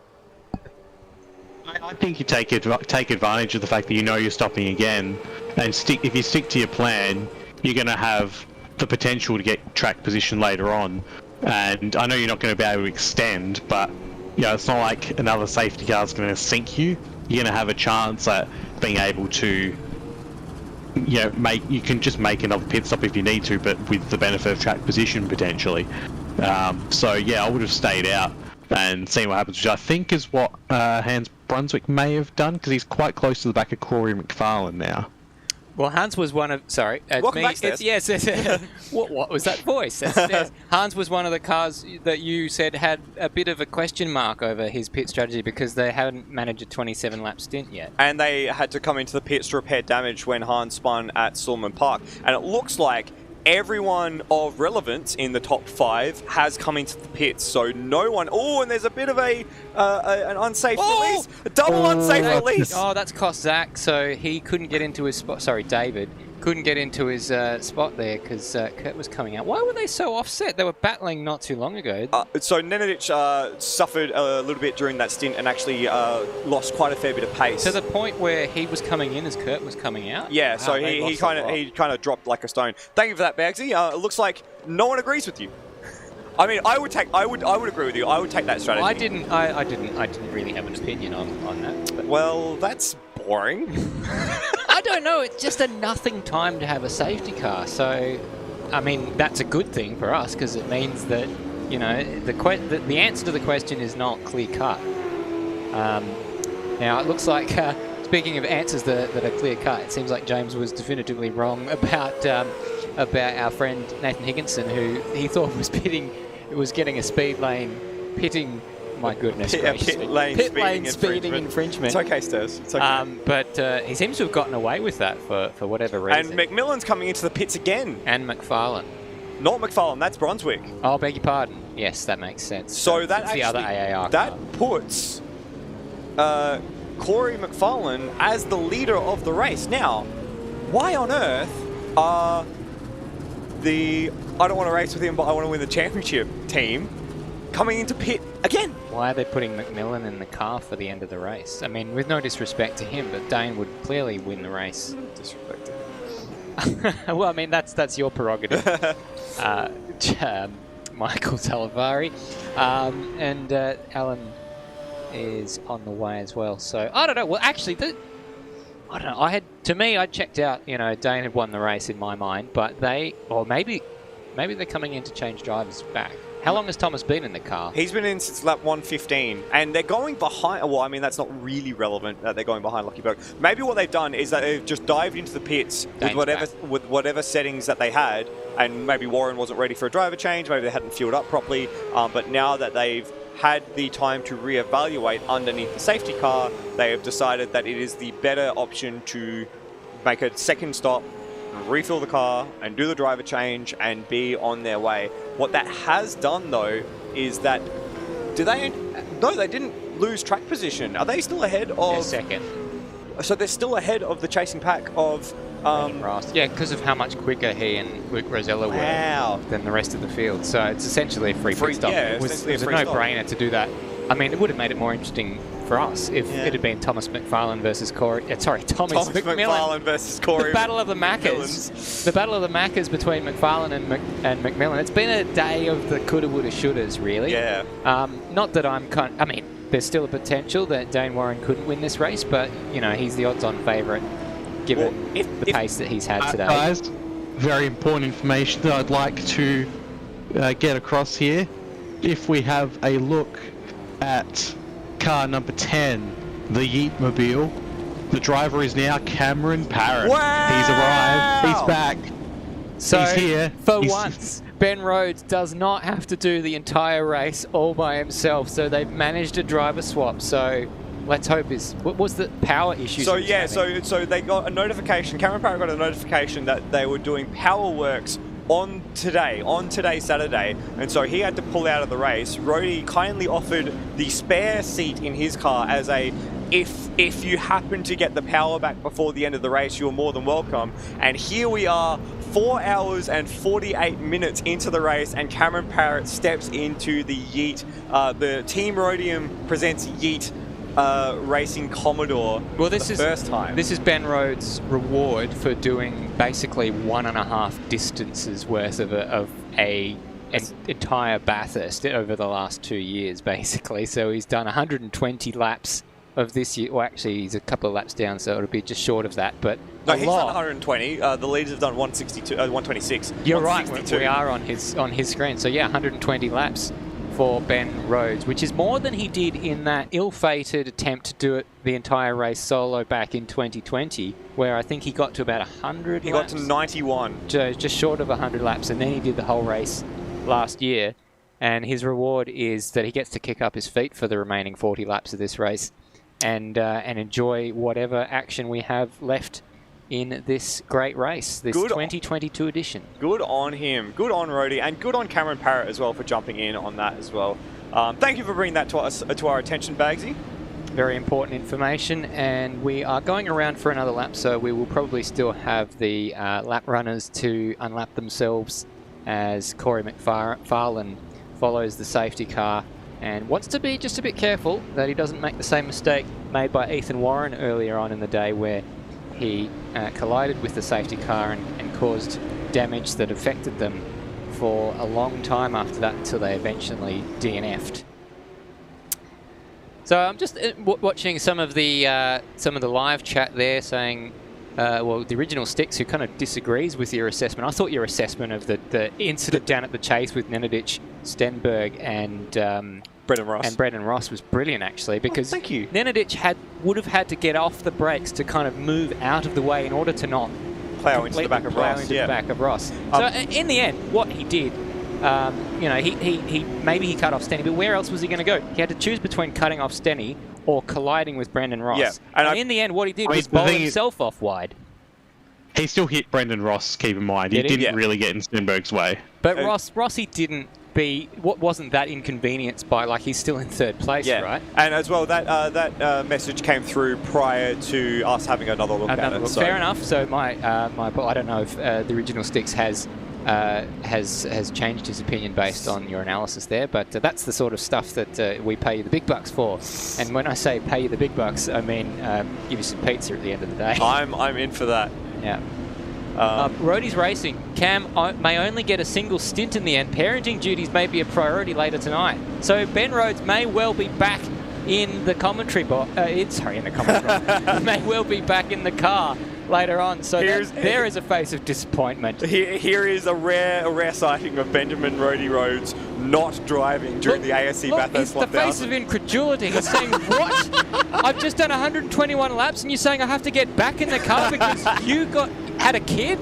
I think you take advantage of the fact that you know you're stopping again, and if you stick to your plan, you're going to have the potential to get track position later on. And I know you're not going to be able to extend, but it's not like another safety car is going to sink you. You're going to have a chance at being able to, you can just make another pit stop if you need to, but with the benefit of track position potentially. So yeah, I would have stayed out and seen what happens, which I think is what Hans Brunswick may have done, because he's quite close to the back of Corey McFarlane now. Well, Hans was one of... Sorry. Welcome back, Stairs. Yes. What was that voice? That's Hans was one of the cars that you said had a bit of a question mark over his pit strategy because they hadn't managed a 27-lap stint yet. And they had to come into the pits to repair damage when Hans spun at Stallman Park. And it looks like everyone of relevance in the top 5 has come into the pits, so no one... Oh, and there's a bit of an unsafe release. A double unsafe release. Oh, that's cost Zach, so he couldn't get into his spot. Sorry, David couldn't get into his spot there because Kurt was coming out. Why were they so offset? They were battling not too long ago. So Nenadic suffered a little bit during that stint and actually lost quite a fair bit of pace. To the point where he was coming in as Kurt was coming out? Yeah, so he kind of dropped like a stone. Thank you for that, Bagzy. It looks like no one agrees with you. I mean, I would agree with you. I would take that strategy. I didn't really have an opinion on that. But. Well, that's boring. I don't know. It's just a nothing time to have a safety car. So, I mean, that's a good thing for us because it means that the answer to the question is not clear cut. Now it looks like speaking of answers that are clear cut, it seems like James was definitively wrong about our friend Nathan Higginson, who he thought was getting a speed lane pitting. My goodness gracious. Pit lane speeding infringement. It's okay, Stairs. It's okay. But he seems to have gotten away with that for whatever reason. And McMillan's coming into the pits again. And McFarlane. Not McFarlane, that's Brunswick. Oh, beg your pardon. Yes, that makes sense. So that's the other AAR that car. puts Corey McFarlane as the leader of the race. Now, why on earth are I don't want to race with him, but I want to win the championship team coming into pit again? Why are they putting McMillan in the car for the end of the race? I mean, with no disrespect to him, but Dayne would clearly win the race. Disrespect to him. Well, I mean, that's your prerogative. Michael Zalavari. And Alan is on the way as well. So, I don't know. Well, actually, I don't know. I checked out, you know, Dayne had won the race in my mind, but maybe they're coming in to change drivers back. How long has Thomas been in the car? He's been in since lap 115, and they're going behind. Well, I mean, that's not really relevant that they're going behind Luckyberg. Maybe what they've done is that they've just dived into the pits with whatever settings that they had, and maybe Warren wasn't ready for a driver change, maybe they hadn't fueled up properly, but now that they've had the time to reevaluate underneath the safety car, they have decided that it is the better option to make a second stop, refill the car and do the driver change and be on their way. What that has done though is that they didn't lose track position. Are they still ahead of? They're second. So they're still ahead of the chasing pack of Ross. Yeah, because of how much quicker he and Luke Rosella were than the rest of the field. So it's essentially a free pit stop. Yeah, it was a no-brainer to do that. I mean, it would have made it more interesting for us if it had been Thomas McFarlane versus Thomas McMillan versus Corey. The battle of the Maccas. The battle of the Maccas between McFarlane and McMillan. It's been a day of the coulda, woulda, shouldas, really. Yeah. Not that I mean, there's still a potential that Dayne Warren couldn't win this race, but, you know, he's the odds-on favourite given the pace that he's had today. Guys, very important information that I'd like to get across here. If we have a look at car number 10, the Yeetmobile, the driver is now Cameron Parrott. Wow! He's arrived. He's back. So, he's here. Once, Ben Rhodes does not have to do the entire race all by himself, so they've managed a driver swap. So let's hope what was the power issue? So yeah, so they got a notification. Cameron Parrott got a notification that they were doing power works on today, Saturday, and so he had to pull out of the race. Rhodey kindly offered the spare seat in his car as a if you happen to get the power back before the end of the race, you're more than welcome. And here we are, 4 hours and 48 minutes into the race, and Cameron Parrott steps into the Yeet. The Team Rhodium presents Yeet Racing Commodore for the first time. This is Ben Rhodes' reward for doing basically 1.5 distances worth of an entire Bathurst over the last 2 years, basically. So he's done 120 laps of this year. Well, actually, he's a couple of laps down, so it'll be just short of that. But no, he's done 120. The leaders have done 126. You're right. We are on his screen. So yeah, 120 laps for Ben Rhodes, which is more than he did in that ill-fated attempt to do it the entire race solo back in 2020, where I think he got to about 100 laps. He got to 91. Just short of 100 laps, and then he did the whole race last year. And his reward is that he gets to kick up his feet for the remaining 40 laps of this race and enjoy whatever action we have left in this great race, this 2022 edition. Good on him. Good on Rhodey, and good on Cameron Parrott as well for jumping in on that as well. Thank you for bringing that to us, to our attention, Bagzy. Very important information, and we are going around for another lap, so we will probably still have the lap runners to unlap themselves as Corey McFarlane follows the safety car and wants to be just a bit careful that he doesn't make the same mistake made by Ethan Warren earlier on in the day, where he collided with the safety car and caused damage that affected them for a long time after that until they eventually DNF'd. So I'm just watching some of the live chat there saying, well, the original Sticks, who kind of disagrees with your assessment. I thought your assessment of the incident down at the chase with Nenadic, Stenberg and Brendan Ross was brilliant, actually, because thank you. Nenadic would have had to get off the brakes to kind of move out of the way in order to not plow into the back of Ross. The back of Ross. So in the end, what he did, you know, he maybe he cut off Stenny, but where else was he going to go? He had to choose between cutting off Stenny or colliding with Brendan Ross. Yeah. And in the end, what he did was bowl himself off wide. He still hit Brendan Ross, keep in mind. He didn't really get in Stenberg's way. But Rossi didn't wasn't that inconvenienced by, like, he's still in third place, right? And as well, that message came through prior to us having another look at it. So. Fair enough. So my I don't know if the original Sticks has changed his opinion based on your analysis there, but that's the sort of stuff that we pay you the big bucks for. And when I say pay you the big bucks, I mean give you some pizza at the end of the day. I'm in for that. Yeah. Roadies Racing. Cam may only get a single stint in the end. Parenting duties may be a priority later tonight. So Ben Rhodes may well be back in the commentary box. In the commentary box. May well be back in the car later on. So there is a face of disappointment. Here is a rare sighting of Benjamin Roadie Rhodes not driving during the ASC Bathurst 1000. The face of incredulity. He's saying, what? I've just done 121 laps and you're saying I have to get back in the car because you had a kid?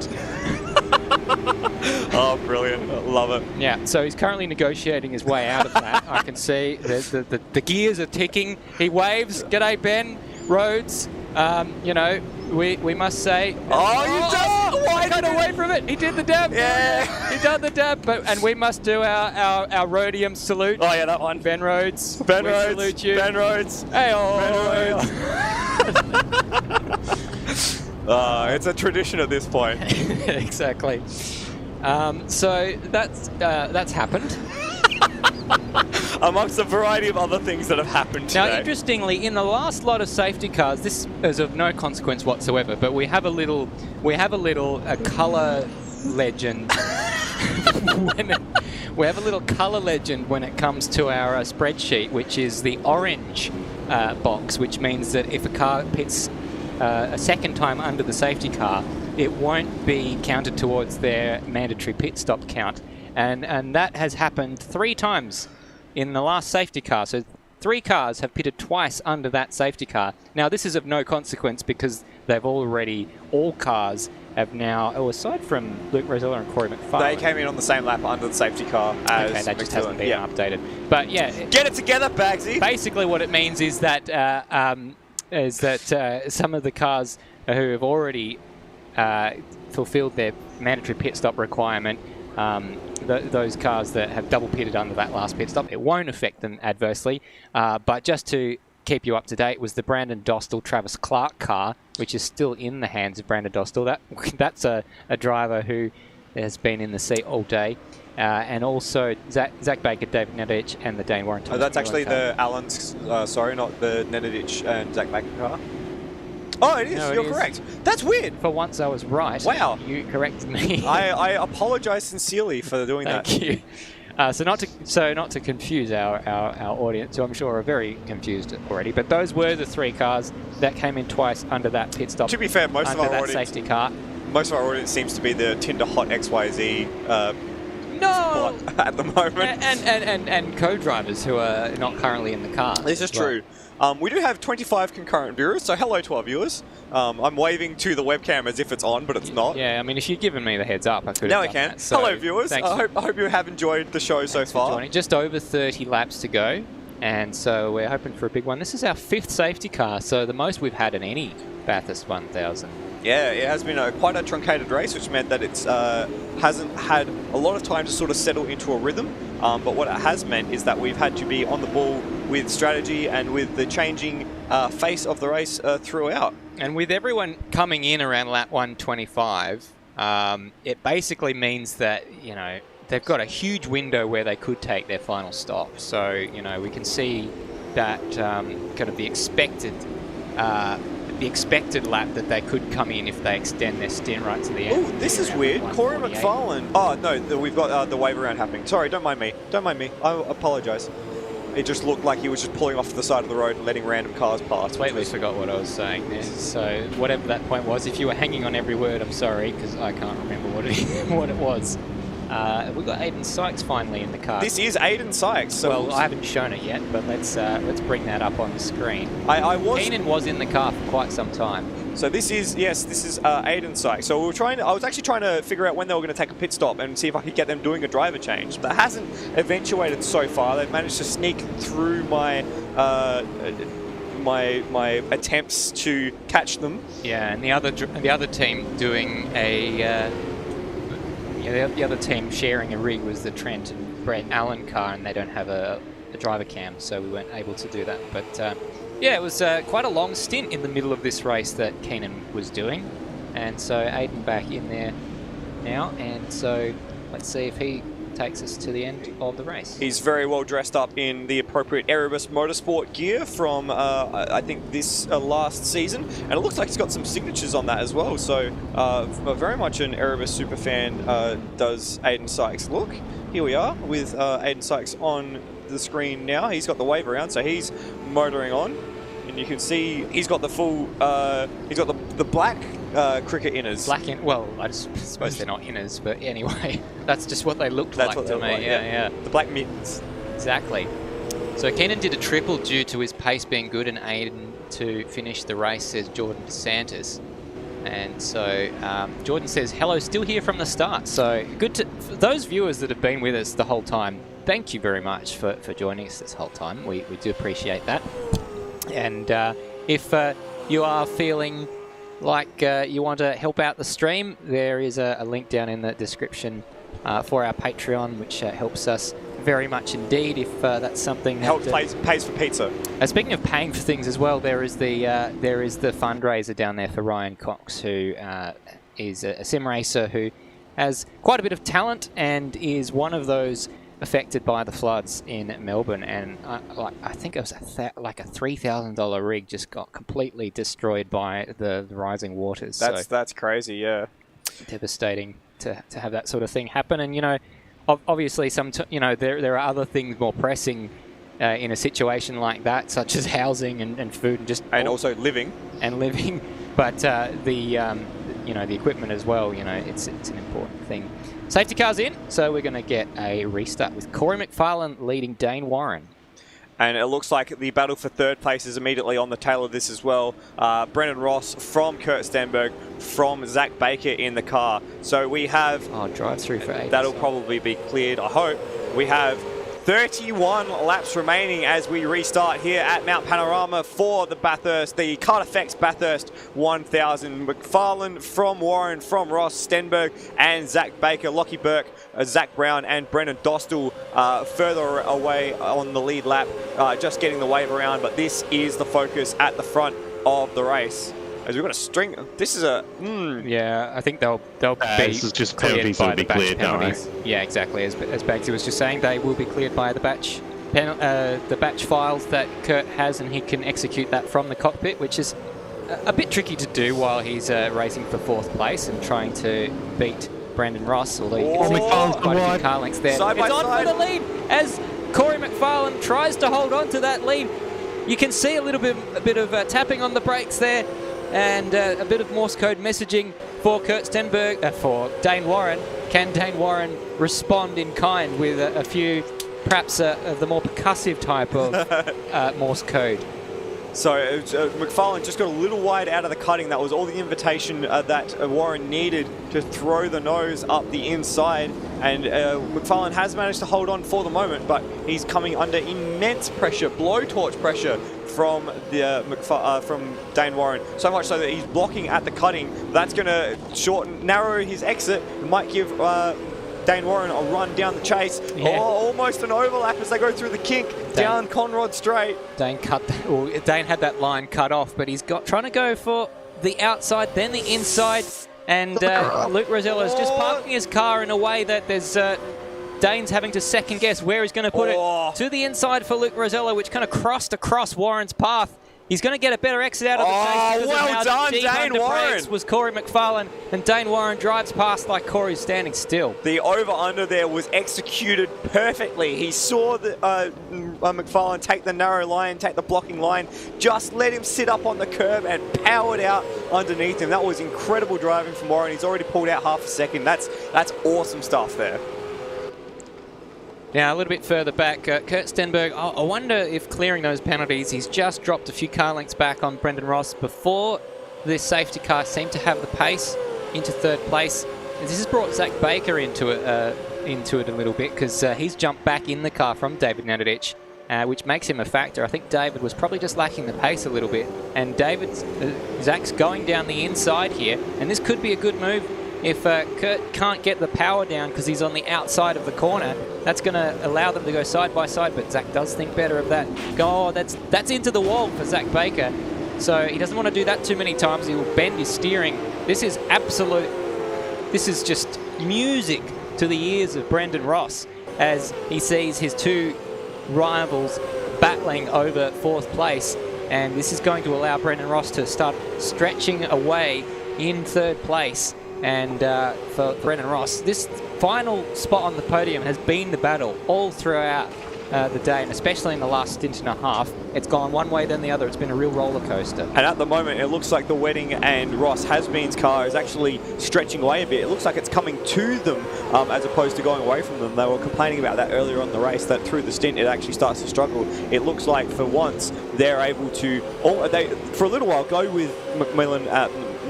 Oh, brilliant. I love it. Yeah, so he's currently negotiating his way out of that. I can see the gears are ticking. He waves, g'day Ben Rhodes. You know, we must say... Why got away from it. He did the dab. Yeah. He done the dab. And we must do our Rhodium salute. Oh, yeah, that one. Ben Rhodes. Ben we Rhodes. salute you. Ben Rhodes. Hey, it's a tradition at this point. Exactly. So that's happened. Amongst a variety of other things that have happened today. Now, interestingly, in the last lot of safety cars, this is of no consequence whatsoever, but we have a colour legend. We have a little colour legend when it comes to our spreadsheet, which is the orange box, which means that if a car pits a second time under the safety car, it won't be counted towards their mandatory pit stop count. And that has happened 3 times in the last safety car. So 3 cars have pitted twice under that safety car. Now, this is of no consequence because all cars have now, aside from Luke Rosella and Corey McFarlane. They came in on the same lap under the safety car as that just hasn't been yeah. updated. But yeah. Get it together, Bagzy! Basically what it means is that some of the cars who have already fulfilled their mandatory pit stop requirement, those cars that have double pitted under that last pit stop, it won't affect them adversely. But just to keep you up to date, was the Brandon Dostal Travis Clark car, which is still in the hands of Brandon Dostal. That's a driver who has been in the seat all day. And also Zach Baker, David Nedich, and the Dayne Warren. That's actually the Allen's, sorry, not the Nedich and Zach Baker car. Oh, it is. No, You're correct. That's weird. For once, I was right. Wow. You corrected me. I apologise sincerely for doing that. Thank you. So not to confuse our audience, who I'm sure are very confused already. But those were the 3 cars that came in twice under that pit stop. To be fair, most of our audience, safety car. Most of our audience seems to be the Tinder Hot XYZ. No. At the moment. And co-drivers who are not currently in the car. This is true. We do have 25 concurrent viewers, so hello to our viewers. I'm waving to the webcam as if it's on, but it's not. Yeah, I mean, if you'd given me the heads up, I could have Now done I can. that. So hello, viewers. I hope you have enjoyed the show so far. Just over 30 laps to go, and so we're hoping for a big one. This is our 5th safety car, so the most we've had in any Bathurst 1000. Yeah, it has been quite a truncated race, which meant that it hasn't had a lot of time to sort of settle into a rhythm. But what it has meant is that we've had to be on the ball with strategy and with the changing face of the race throughout. And with everyone coming in around lap 125, it basically means that, you know, they've got a huge window where they could take their final stop. So, you know, we can see that kind of the expected lap that they could come in if they extend their stint right to the end. Oh, this is weird. Corey McFarlane. Oh, no, we've got the wave around happening. Sorry, don't mind me. Don't mind me. I apologise. It just looked like he was just pulling off to the side of the road and letting random cars pass. Completely forgot what I was saying there. So whatever that point was, if you were hanging on every word, I'm sorry, because I can't remember what it was. We've got Aiden Sykes finally in the car. This is Aiden Sykes. So well, I haven't shown it yet, but let's bring that up on the screen. Keenan was in the car for quite some time. So this is Aiden Sykes. So I was actually trying to figure out when they were going to take a pit stop and see if I could get them doing a driver change. But that hasn't eventuated so far. They've managed to sneak through my my attempts to catch them. Yeah, and the other team doing the other team sharing a rig was the Trent and Brett Allen car, and they don't have a driver cam, so we weren't able to do that. But yeah, it was quite a long stint in the middle of this race that Keenan was doing, and so Aiden back in there now, and so let's see if he takes us to the end of the race. He's very well dressed up in the appropriate Erebus Motorsport gear from, I think, this last season. And it looks like he's got some signatures on that as well. So very much an Erebus superfan does Aiden Sykes look. Here we are with Aiden Sykes on the screen now. He's got the wave around, so he's motoring on. And you can see he's got the full, he's got the black cricket inners. Well, I just suppose they're not inners, but anyway, that's just what they looked That's like what to they me. look like, Yeah. The black mittens. Exactly. So Keenan did a triple due to his pace being good and Aiden to finish the race, says Jordan DeSantis. And so Jordan says, hello, still here from the start. So good to for those viewers that have been with us the whole time. Thank you very much for joining us this whole time. We do appreciate that. And if you are feeling like you want to help out the stream, there is a link down in the description for our Patreon, which helps us very much indeed if that's something that pays for pizza. Speaking of paying for things as well, there is the fundraiser down there for Ryan Cox, who is a sim racer who has quite a bit of talent and is one of those affected by the floods in Melbourne. And I think it was like a $3,000 rig just got completely destroyed by the rising waters. That's crazy, yeah. Devastating to have that sort of thing happen. And you know, obviously there are other things more pressing in a situation like that, such as housing and food and also living. But the equipment as well, it's an important thing. Safety car's in, so we're going to get a restart with Corey McFarlane leading Dayne Warren. And it looks like the battle for third place is immediately on the tail of this as well. Brendan Ross from Kurt Stenberg, from Zach Baker in the car. So we have... drive-through for 8. That'll probably be cleared, I hope. We have 31 laps remaining as we restart here at Mount Panorama for the Bathurst, the KART FX Bathurst 1000. McFarlane from Warren, from Ross, Stenberg and Zach Baker, Lockie Burke, Zach Brown and Brendan Dostal further away on the lead lap, just getting the wave around. But this is the focus at the front of the race. As we've got a string. This is a... Yeah, I think they'll be this is just cleared by the batch cleared, penalties. Yeah, exactly. As Bagzy was just saying, they will be cleared by the batch files that Kurt has, and he can execute that from the cockpit, which is a bit tricky to do while he's racing for 4th place and trying to beat Brandon Ross, although you can see quite a few car lengths there. Side it's by on side. for the lead as Corey McFarlane tries to hold on to that lead. You can see a bit of tapping on the brakes there, and a bit of Morse code messaging for Kurt Stenberg, for Dayne Warren. Can Dayne Warren respond in kind with a few, perhaps of the more percussive type of Morse code? So McFarlane just got a little wide out of the cutting. That was all the invitation that Warren needed to throw the nose up the inside. And McFarlane has managed to hold on for the moment, but he's coming under immense pressure, blowtorch pressure from from Dayne Warren. So much so that he's blocking at the cutting. That's going to narrow his exit. It might give Dayne Warren a run down the chase. Yeah. Almost an overlap as they go through the kink down Conrod Straight. Dayne had that line cut off, but he's trying to go for the outside, then the inside, and Luke Rosello's just parking his car in a way that there's Dayne's having to second guess where he's going to put it. To the inside for Luke Rosello, which kind of crossed across Warren's path. He's going to get a better exit out of the chase. Well done, Dayne Warren. Was Corey McFarlane, and Dayne Warren drives past like Corey's standing still. The over-under there was executed perfectly. He saw McFarlane take the narrow line, take the blocking line, just let him sit up on the curb and powered out underneath him. That was incredible driving from Warren. He's already pulled out half a second. That's awesome stuff there. Now, a little bit further back, Kurt Stenberg, I wonder if clearing those penalties, he's just dropped a few car lengths back on Brendan Ross before this safety car seemed to have the pace into 3rd place. This has brought Zach Baker into it a little bit, because he's jumped back in the car from David Nanadich, which makes him a factor. I think David was probably just lacking the pace a little bit, and Zach's going down the inside here, and this could be a good move. If Kurt can't get the power down because he's on the outside of the corner, that's going to allow them to go side by side, but Zach does think better of that. That's into the wall for Zach Baker, so he doesn't want to do that too many times. He will bend his steering. This is just music to the ears of Brendan Ross as he sees his two rivals battling over 4th place. And this is going to allow Brendan Ross to start stretching away in 3rd place. And for Brendan Ross, this final spot on the podium has been the battle all throughout the day, and especially in the last stint and a half. It's gone one way then the other. It's been a real roller coaster. And at the moment, it looks like the Wedding and Ross Has-Been's car is actually stretching away a bit. It looks like it's coming to them as opposed to going away from them. They were complaining about that earlier on in the race, that through the stint it actually starts to struggle. It looks like for once they're able to, for a little while, go with McMillan,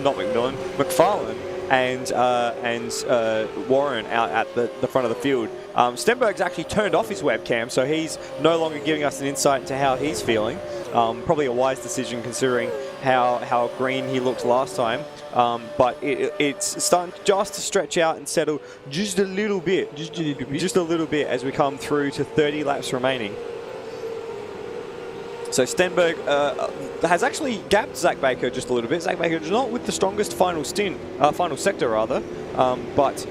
McFarlane and Warren out at the front of the field. Stenberg's actually turned off his webcam, so he's no longer giving us an insight into how he's feeling. Probably a wise decision considering how green he looked last time. But it's starting just to stretch out and settle just a little bit. Just a little bit as we come through to 30 laps remaining. So Stenberg has actually gapped Zach Baker just a little bit. Zach Baker is not with the strongest final sector rather, but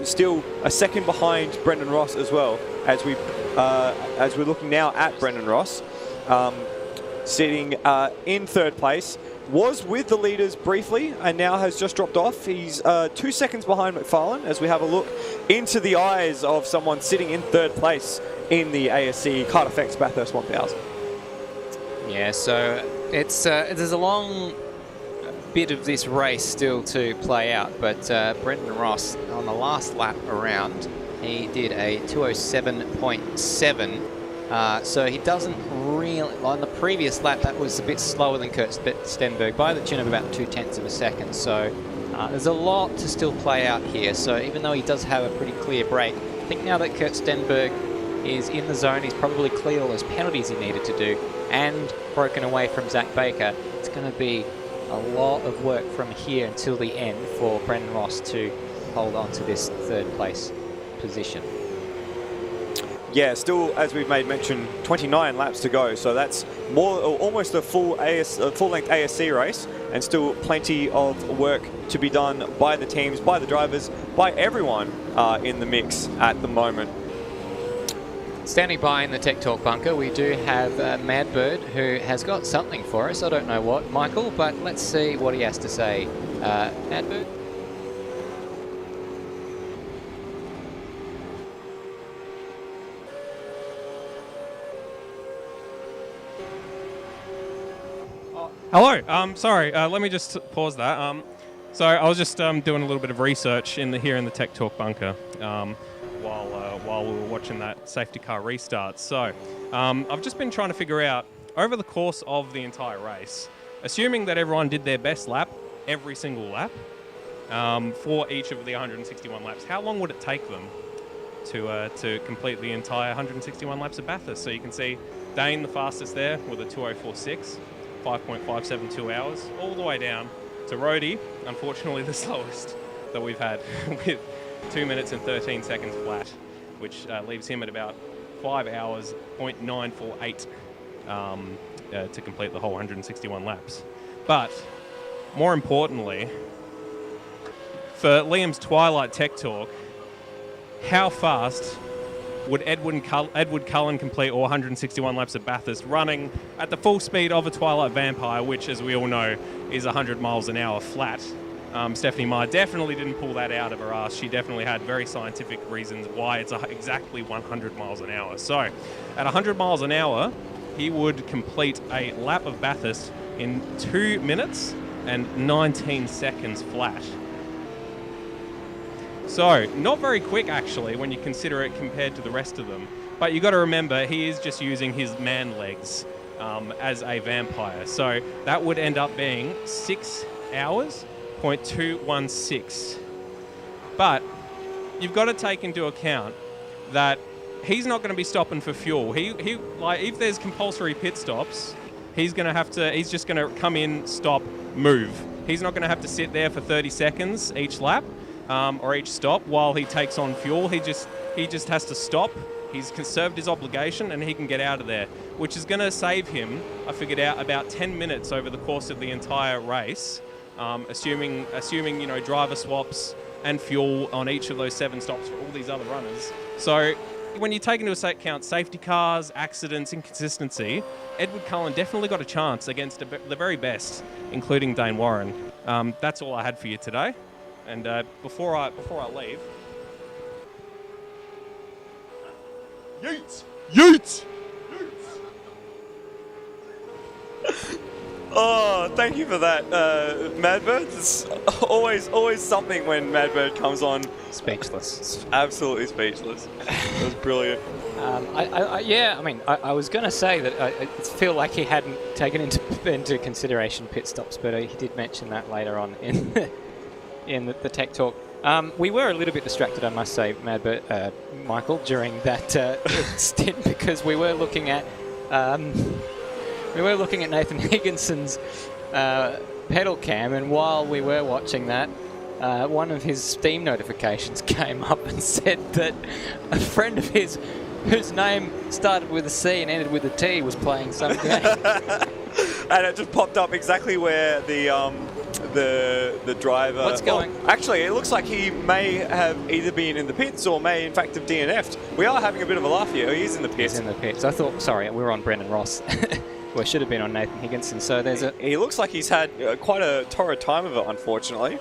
still a second behind Brendan Ross as well. As we're looking now at Brendan Ross, sitting in 3rd place, was with the leaders briefly and now has just dropped off. He's 2 seconds behind McFarlane as we have a look into the eyes of someone sitting in 3rd place in the ASC KART FX Bathurst 1000. Yeah, so it's there's a long bit of this race still to play out, but Brendan Ross on the last lap around, he did a 207.7, so he doesn't really, on the previous lap that was a bit slower than Kurt Stenberg by the tune of about 0.2 of a second, so there's a lot to still play out here. So even though he does have a pretty clear break, I think now that Kurt Stenberg is in the zone, he's probably cleared all those penalties he needed to do and broken away from Zach Baker. It's going to be a lot of work from here until the end for Brendan Ross to hold on to this 3rd place position. Yeah, still, as we've made mention, 29 laps to go, so that's almost a full-length ASC race, and still plenty of work to be done by the teams, by the drivers, by everyone in the mix at the moment. Standing by in the Tech Talk bunker, we do have Madbird, who has got something for us. I don't know what, Michael, but let's see what he has to say. Madbird? Hello. Sorry. Let me just pause that. So I was just doing a little bit of research here in the Tech Talk bunker. While we were watching that safety car restart. So I've just been trying to figure out, over the course of the entire race, assuming that everyone did their best lap, every single lap, for each of the 161 laps, how long would it take them to complete the entire 161 laps of Bathurst? So you can see Dayne, the fastest there, with a 2:04.6, 5.572 hours, all the way down to Rhodey, unfortunately the slowest that we've had, with 2 minutes and 13 seconds flat, which leaves him at about 5 hours, 0.948 to complete the whole 161 laps. But more importantly, for Liam's Twilight Tech Talk, how fast would Edward Cullen complete all 161 laps of Bathurst running at the full speed of a Twilight Vampire, which, as we all know, is 100 miles an hour flat? Stephanie Meyer definitely didn't pull that out of her ass. She definitely had very scientific reasons why it's exactly 100 miles an hour. So, at 100 miles an hour, he would complete a lap of Bathurst in 2 minutes and 19 seconds flat. So, not very quick actually when you consider it compared to the rest of them. But you got to remember, he is just using his man legs as a vampire. So, that would end up being 6 hours, 0.216. But you've got to take into account that he's not going to be stopping for fuel. He like, if there's compulsory pit stops, he's just going to come in, stop, move. He's not going to have to sit there for 30 seconds each lap or each stop while he takes on fuel. He just has to stop. He's served his obligation and he can get out of there, which is going to save him, I figured out, about 10 minutes over the course of the entire race. Assuming driver swaps and fuel on each of those 7 stops for all these other runners. So when you take into account safety cars, accidents, inconsistency, Edward Cullen definitely got a chance against the very best, including Dayne Warren. That's all I had for you today. And before I leave... Yeet! Yeet! Oh, thank you for that, Madbird. It's always something when Madbird comes on. Speechless. Absolutely speechless. It was brilliant. I was going to say that I feel like he hadn't taken into consideration pit stops, but he did mention that later on in the tech talk. We were a little bit distracted, I must say, Michael, during that stint because we were looking at Nathan Higginson's pedal cam, and while we were watching that, one of his Steam notifications came up and said that a friend of his, whose name started with a C and ended with a T, was playing some game. And it just popped up exactly where the driver... What's going... actually, it looks like he may have either been in the pits or may, in fact, have DNF'd. We are having a bit of a laugh here. He is in the pits. He's in the pits. I thought... Sorry, we were on Brendan Ross. Well, it should have been on Nathan Higginson. So there's a... He looks like he's had quite a torrid time of it, unfortunately.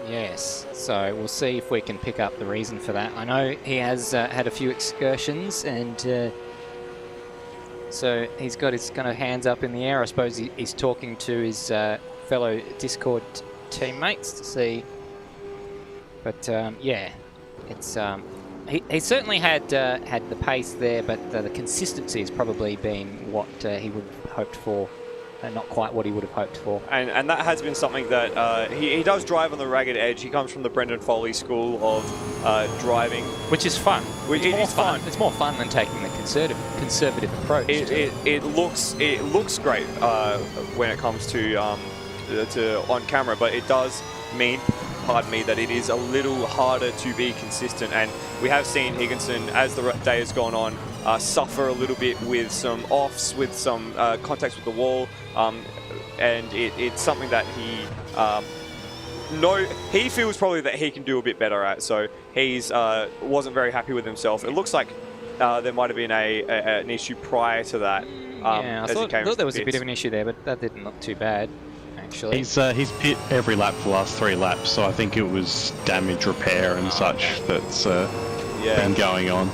Yes. So we'll see if we can pick up the reason for that. I know he has had a few excursions, and so he's got his kind of hands up in the air. I suppose he's talking to his fellow Discord teammates to see. But yeah, it's he certainly had the pace there, but the consistency has probably been what he would have hoped for, and not quite what he would have hoped for. And that has been something that he does drive on the ragged edge. He comes from the Brendan Foley school of driving, which is fun. It is fun. It's more fun than taking the conservative approach. It looks great when it comes to on camera, but it does mean, pardon me, that it is a little harder to be consistent. And we have seen Higginson, as the day has gone on, suffer a little bit with some offs, with some contacts with the wall, and it's something that he feels probably that he can do a bit better at. So he's wasn't very happy with himself. It looks like there might have been an issue prior to that. Yeah, I thought there was a bit of an issue there, but that didn't look too bad. Actually. He's pit every lap for the last 3 laps, so I think it was damage repair and such that's been going on.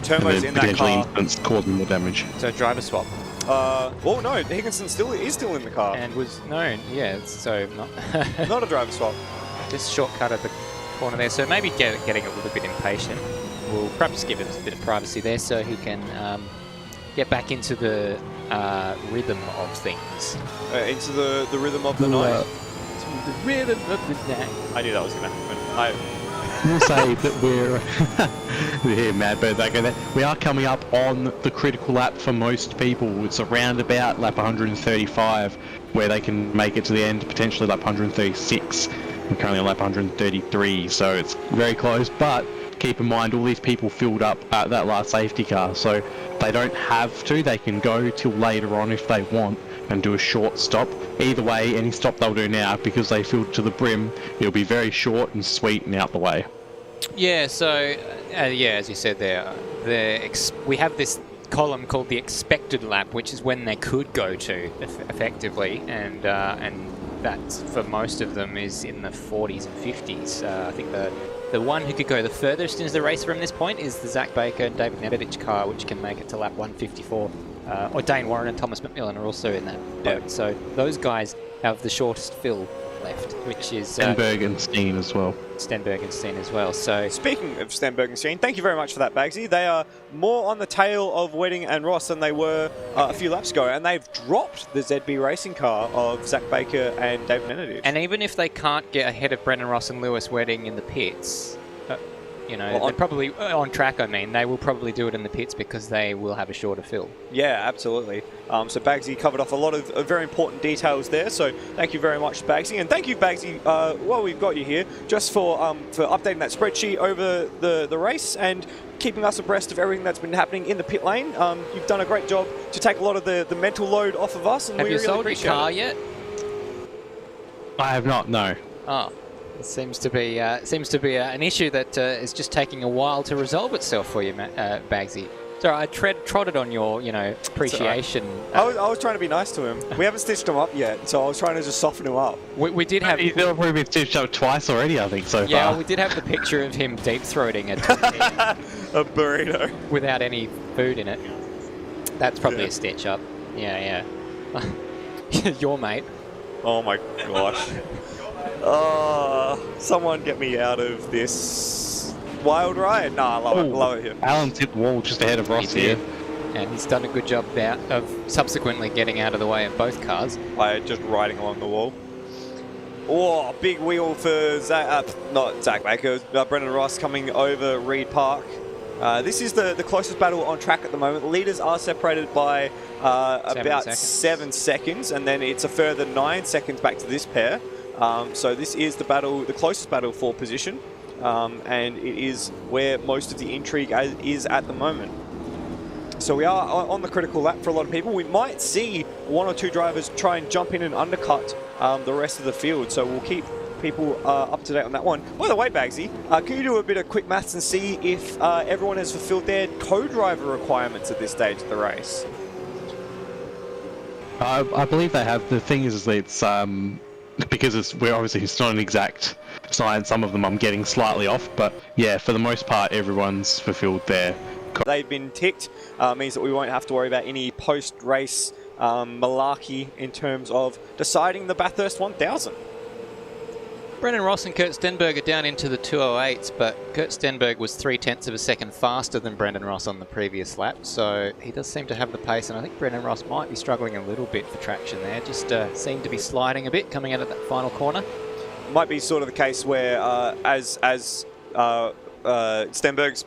Turbo's in that car. Incidents causing more damage. So driver swap. Oh no, Higginson is still in the car. And was known, yeah. So not not a driver swap. Just shortcut at the corner there. So maybe getting a little bit impatient. We'll perhaps give him a bit of privacy there, so he can get back into the rhythm of things. Into the rhythm of the night. To the rhythm of the night. I knew that was going to happen. We'll say that we're here, Madbird. We are coming up on the critical lap for most people. It's around about lap 135 where they can make it to the end, potentially lap 136. We're currently on lap 133, so it's very close. But keep in mind, all these people filled up at that last safety car, so they don't have to. They can go till later on if they want and do a short stop. Either way, any stop they'll do now, because they filled to the brim, it'll be very short and sweet and out the way. Yeah, so as you said there, we have this column called the expected lap, which is when they could go to effectively, and that's for most of them is in the 40s and 50s. I think the one who could go the furthest into the race from this point is the Zach Baker and David Nedevich car, which can make it to lap 154. Or Dayne Warren and Thomas McMillan are also in that boat. So those guys have the shortest fill left, which is... Stenberg and Steen as well. Stenberg and Steen as well. So speaking of Stenberg and Steen, thank you very much for that, Bagzy. They are more on the tail of Wedding and Ross than they were a few laps ago, and they've dropped the ZB racing car of Zach Baker and David Nedevich. And even if they can't get ahead of Brendan Ross and Lewis Wedding in the pits... they're probably on track. I mean, they will probably do it in the pits because they will have a shorter fill. Yeah, absolutely. So Bagzy covered off a lot of very important details there. So thank you very much, Bagzy, and thank you, Bagzy, while we've got you here, just for updating that spreadsheet over the race and keeping us abreast of everything that's been happening in the pit lane. You've done a great job to take a lot of the mental load off of us, and have we you really sold appreciate your car it. yet? I have not. No. Oh. Seems to be an issue that is just taking a while to resolve itself for you, Bagzy. So I trotted on your, appreciation. I was trying to be nice to him. We haven't stitched him up yet, so I was trying to just soften him up. We did have. He's probably been stitched up twice already, I think, so far. Yeah, we did have the picture of him deep throating a burrito without any food in it. That's probably a stitch up. Yeah. Your mate. Oh my gosh. Someone get me out of this wild ride. Nah, I love it here. Alan's hit the wall just ahead of Ross here. And he's done a good job there of subsequently getting out of the way of both cars. By just riding along the wall. Oh, big wheel for not Zach Baker, Brendan Ross coming over Reed Park. This is the closest battle on track at the moment. Leaders are separated by about 7 seconds, and then it's a further 9 seconds back to this pair. So this is the closest battle for position, and it is where most of the intrigue is at the moment. So we are on the critical lap for a lot of people. We might see 1 or 2 drivers try and jump in and undercut the rest of the field, so we'll keep people up to date on that one. By the way, Bagzy, can you do a bit of quick maths and see if everyone has fulfilled their co-driver requirements at this stage of the race? I believe they have. The thing is it's because it's not an exact science. Some of them I'm getting slightly off, but yeah, for the most part, everyone's fulfilled their. They've been ticked. Means that we won't have to worry about any post-race malarkey in terms of deciding the Bathurst 1000. Brendan Ross and Kurt Stenberg are down into the 208s, but Kurt Stenberg was 0.3 of a second faster than Brendan Ross on the previous lap, so he does seem to have the pace, and I think Brendan Ross might be struggling a little bit for traction there. Just seemed to be sliding a bit coming out of that final corner. Might be sort of the case where as Stenberg's,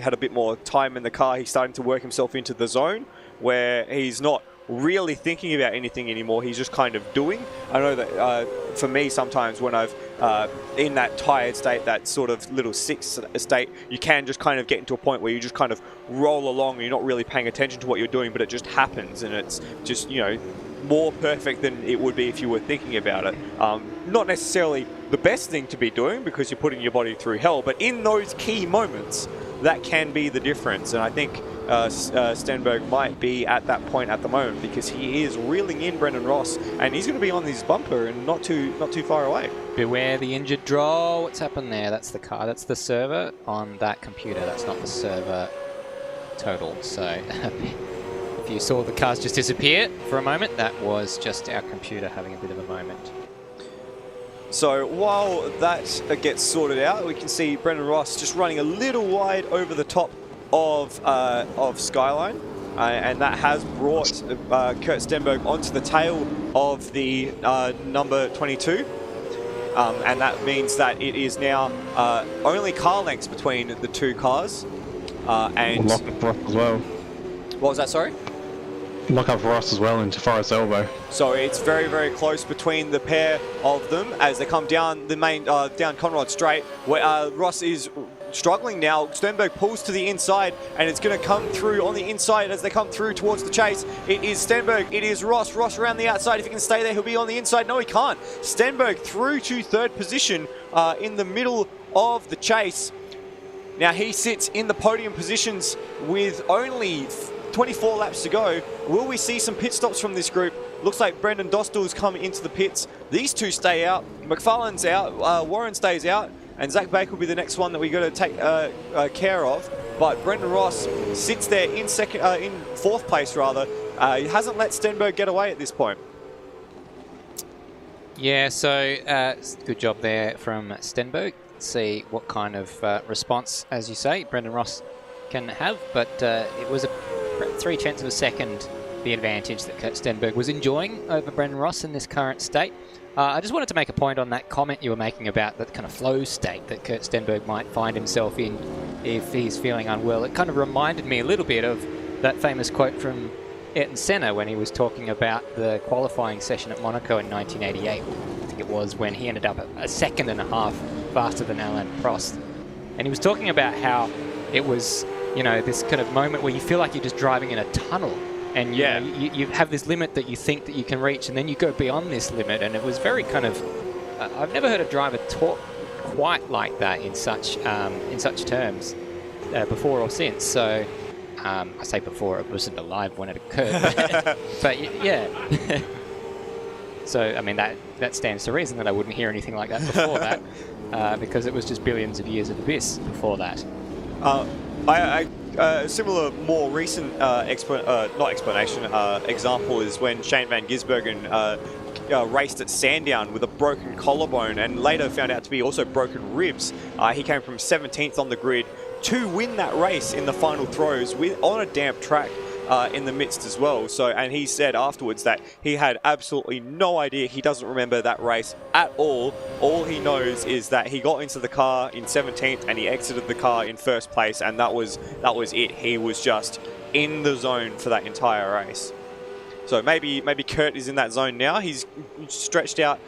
had a bit more time in the car, he's starting to work himself into the zone where he's not really thinking about anything anymore. He's just kind of doing. I know that for me, sometimes when I've in that tired state, that sort of little sick state, you can just kind of get into a point where you just kind of roll along and you're not really paying attention to what you're doing, but it just happens, and it's just, more perfect than it would be if you were thinking about it. Not necessarily the best thing to be doing because you're putting your body through hell, but in those key moments, that can be the difference. And I think Stenberg might be at that point at the moment because he is reeling in Brendan Ross, and he's going to be on his bumper and not too far away. Beware the injured draw. What's happened there? That's the car. That's the server on that computer. That's not the server total. So if you saw the cars just disappear for a moment, that was just our computer having a bit of a moment. So while that gets sorted out, we can see Brendan Ross just running a little wide over the top of Skyline, and that has brought Kurt Stenberg onto the tail of the number 22, and that means that it is now only car lengths between the two cars. And lock up for Ross as well. What was that? Sorry. Lock up for Ross as well into Forest Elbow. So it's very, very close between the pair of them as they come down the main down Conrod Straight, where Ross is struggling now. Stenberg pulls to the inside, and it's going to come through on the inside as they come through towards the chase. It is Stenberg, it is Ross. Ross around the outside. If he can stay there, he'll be on the inside. No, he can't. Stenberg through to third position in the middle of the chase. Now he sits in the podium positions with only 24 laps to go. Will we see some pit stops from this group? Looks like Brendan Dostal's come into the pits. These two stay out. McFarlane's out. Warren stays out. And Zach Baker will be the next one that we got to take care of. But Brendan Ross sits there in fourth place rather. He hasn't let Stenberg get away at this point. Yeah, so good job there from Stenberg. Let's see what kind of response, as you say, Brendan Ross can have. But it was a 0.3 of a second the advantage that Kurt Stenberg was enjoying over Brendan Ross in this current state. I just wanted to make a point on that comment you were making about that kind of flow state that Kurt Stenberg might find himself in if he's feeling unwell. It kind of reminded me a little bit of that famous quote from Ayrton Senna when he was talking about the qualifying session at Monaco in 1988. I think it was when he ended up a second and a half faster than Alain Prost. And he was talking about how it was, this kind of moment where you feel like you're just driving in a tunnel. And you have this limit that you think that you can reach, and then you go beyond this limit. And it was very kind of... I've never heard a driver talk quite like that in such terms before or since. So I say before, it wasn't alive when it occurred, but yeah. So I mean that stands to reason that I wouldn't hear anything like that before that, because it was just billions of years of abyss before that. Similar, more recent example is when Shane van Gisbergen raced at Sandown with a broken collarbone and later found out to be also broken ribs. He came from 17th on the grid to win that race in the final throws on a damp track in the midst as well. So, and he said afterwards that he had absolutely no idea. He doesn't remember that race at all. All he knows is that he got into the car in 17th and he exited the car in first place, and that was it. He was just in the zone for that entire race. So maybe Kurt is in that zone now. He's stretched out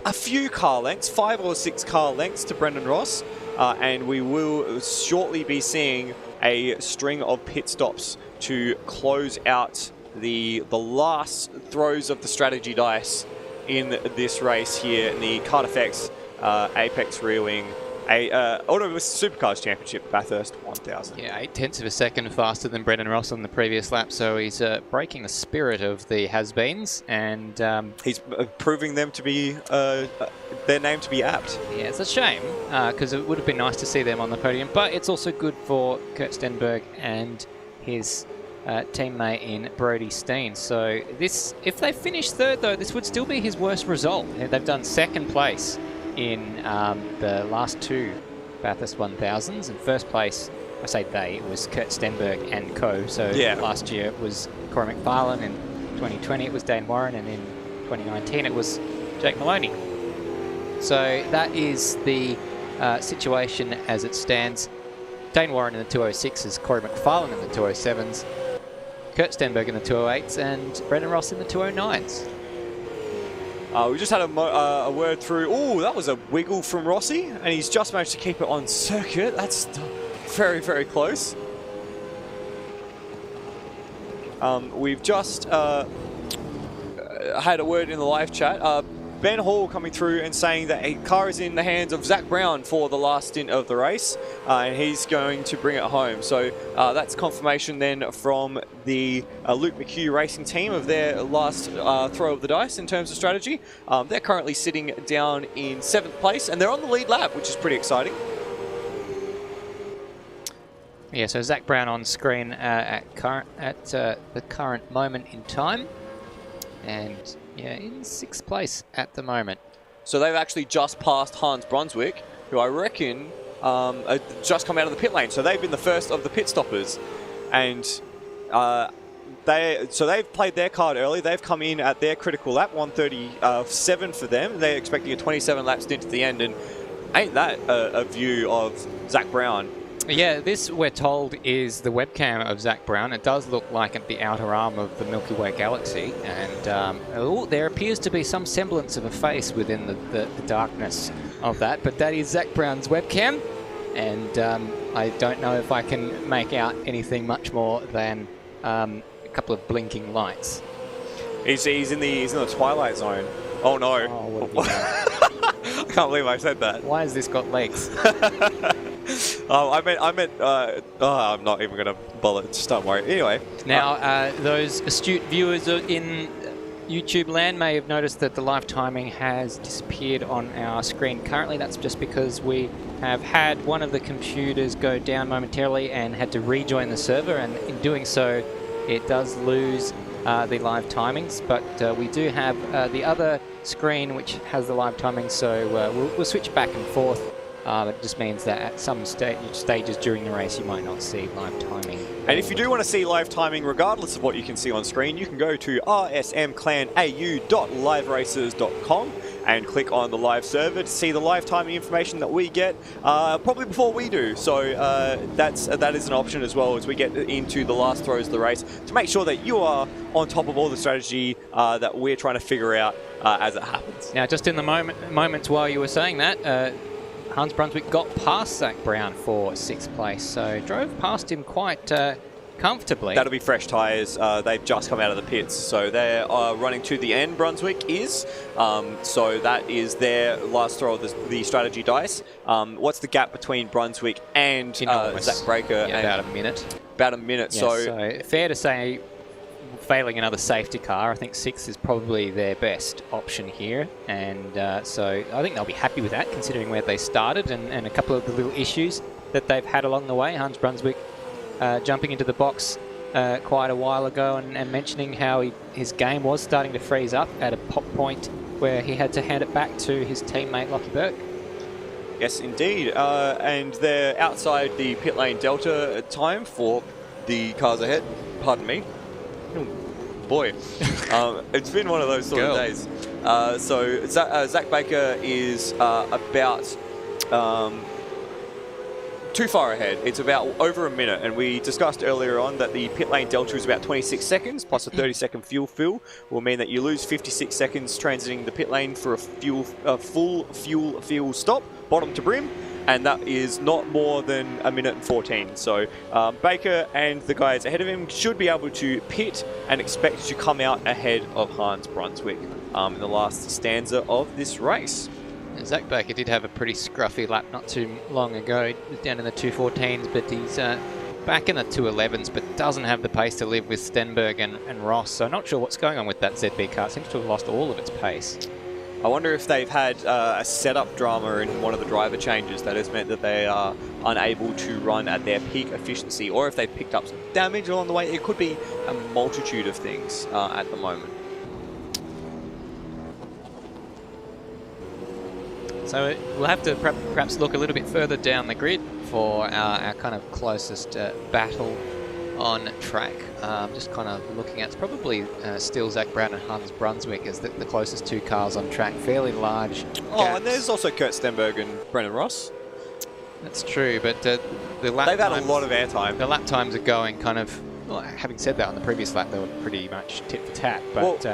a few car lengths, 5 or 6 car lengths to Brendan Ross, and we will shortly be seeing a string of pit stops to close out the last throws of the strategy dice in this race here in the KART FX Apex Rear Wing Automobilista Supercars Championship Bathurst 1000. Yeah, 0.8 of a second faster than Brendan Ross on the previous lap, so he's breaking the spirit of the has-beens, and he's proving them to be their name to be apt. Yeah, it's a shame because it would have been nice to see them on the podium, but it's also good for Kurt Stenberg and his teammate in Brody Steen. So this, if they finish third though, this would still be his worst result. They've done second place in the last 2 Bathurst 1000s, and first place, I say they, it was Kurt Stenberg and co. So yeah. Last year it was Corey McFarlane, in 2020 it was Dayne Warren, and in 2019 it was Jake Maloney. So that is the situation as it stands. Dayne Warren in the 206s, Corey McFarlane in the 207s, Kurt Stenberg in the 208s, and Brendan Ross in the 209s. We just had a word through. Oh, that was a wiggle from Rossi, and he's just managed to keep it on circuit. That's very, very close. We've just had a word in the live chat. Ben Hall coming through and saying that a car is in the hands of Zach Brown for the last stint of the race, and he's going to bring it home. So that's confirmation then from the Luke McHugh racing team of their last throw of the dice in terms of strategy. They're currently sitting down in 7th place, and they're on the lead lap, which is pretty exciting. Yeah, so Zach Brown on screen at the current moment in time, and yeah, in 6th place at the moment. So they've actually just passed Hans Brunswick, who I reckon just come out of the pit lane. So they've been the first of the pit stoppers, and they've played their card early. They've come in at their critical lap, 1:37 for them. They're expecting a 27-lap stint at the end, and ain't that a view of Zach Brown? Yeah, this, we're told, is the webcam of Zach Brown. It does look like at the outer arm of the Milky Way galaxy, and there appears to be some semblance of a face within the darkness of that, but that is Zach Brown's webcam, and I don't know if I can make out anything much more than a couple of blinking lights. He's in the twilight zone. Oh no! Oh, what have you done? I can't believe I said that. Why has this got legs? Oh, I meant. I'm not even gonna bother. Just don't worry. Anyway. Now, those astute viewers in YouTube land may have noticed that the live timing has disappeared on our screen currently. That's just because we have had one of the computers go down momentarily and had to rejoin the server, and in doing so, it does lose the live timings. But we do have the other screen which has the live timing, so we'll switch back and forth. It just means that at some stages during the race you might not see live timing. And if you do want to see live timing regardless of what you can see on screen, you can go to rsmclanau.liveraces.com and click on the live server to see the live timing information that we get probably before we do. So that is an option as well as we get into the last throws of the race to make sure that you are on top of all the strategy that we're trying to figure out as it happens. Now, just in the moments while you were saying that, Hans Brunswick got past Zach Brown for 6th place, so drove past him quite comfortably. That'll be fresh tyres. They've just come out of the pits, so they're running to the end. Brunswick is, so that is their last throw of the strategy dice. What's the gap between Brunswick and Zach Breaker? Yeah, about a minute. About a minute. Yeah, so fair to say, failing another safety car, I think 6 is probably their best option here, and so I think they'll be happy with that, considering where they started and a couple of the little issues that they've had along the way. Hans Brunswick jumping into the box quite a while ago and mentioning how his game was starting to freeze up at a pop point where he had to hand it back to his teammate Lockie Burke. Yes, indeed. And they're outside the pit lane delta time for the cars ahead. Pardon me. Oh, boy. It's been one of those sort of days. So Zach Baker is about too far ahead. It's about over a minute, and we discussed earlier on that the pit lane delta is about 26 seconds plus a 30-second fuel fill will mean that you lose 56 seconds transiting the pit lane for a full fuel stop, bottom to brim, and that is not more than a minute and 14. So Baker and the guys ahead of him should be able to pit and expect to come out ahead of Hans Brunswick in the last stanza of this race. Zach Baker did have a pretty scruffy lap not too long ago. He was down in the 214s, but he's back in the 211s, but doesn't have the pace to live with Stenberg and Ross. So not sure what's going on with that ZB car. It seems to have lost all of its pace. I wonder if they've had a setup drama in one of the driver changes that has meant that they are unable to run at their peak efficiency, or if they've picked up some damage along the way. It could be a multitude of things at the moment. So we'll have to perhaps look a little bit further down the grid for our kind of closest battle on track. Just kind of looking at, it's probably still Zach Brown and Hans Brunswick as the closest 2 cars on track. Fairly large gaps. Oh, and there's also Kurt Stenberg and Brendan Ross. That's true, but the lap they've had times, a lot of airtime. The lap times are going kind of, well, having said that, on the previous lap they were pretty much tit for tat, but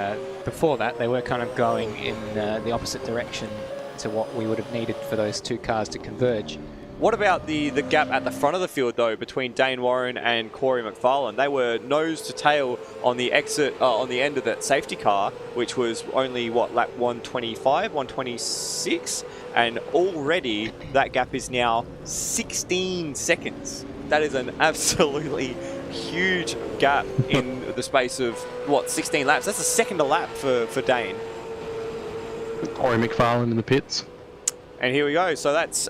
before that they were kind of going in the opposite direction to what we would have needed for those 2 cars to converge. What about the gap at the front of the field, though, between Dayne Warren and Corey McFarlane? They were nose to tail on the exit, on the end of that safety car, which was only, what, lap 125, 126? And already that gap is now 16 seconds. That is an absolutely huge gap in the space of, what, 16 laps? That's a second a lap for Dayne. Corey McFarlane in the pits. And here we go. So that's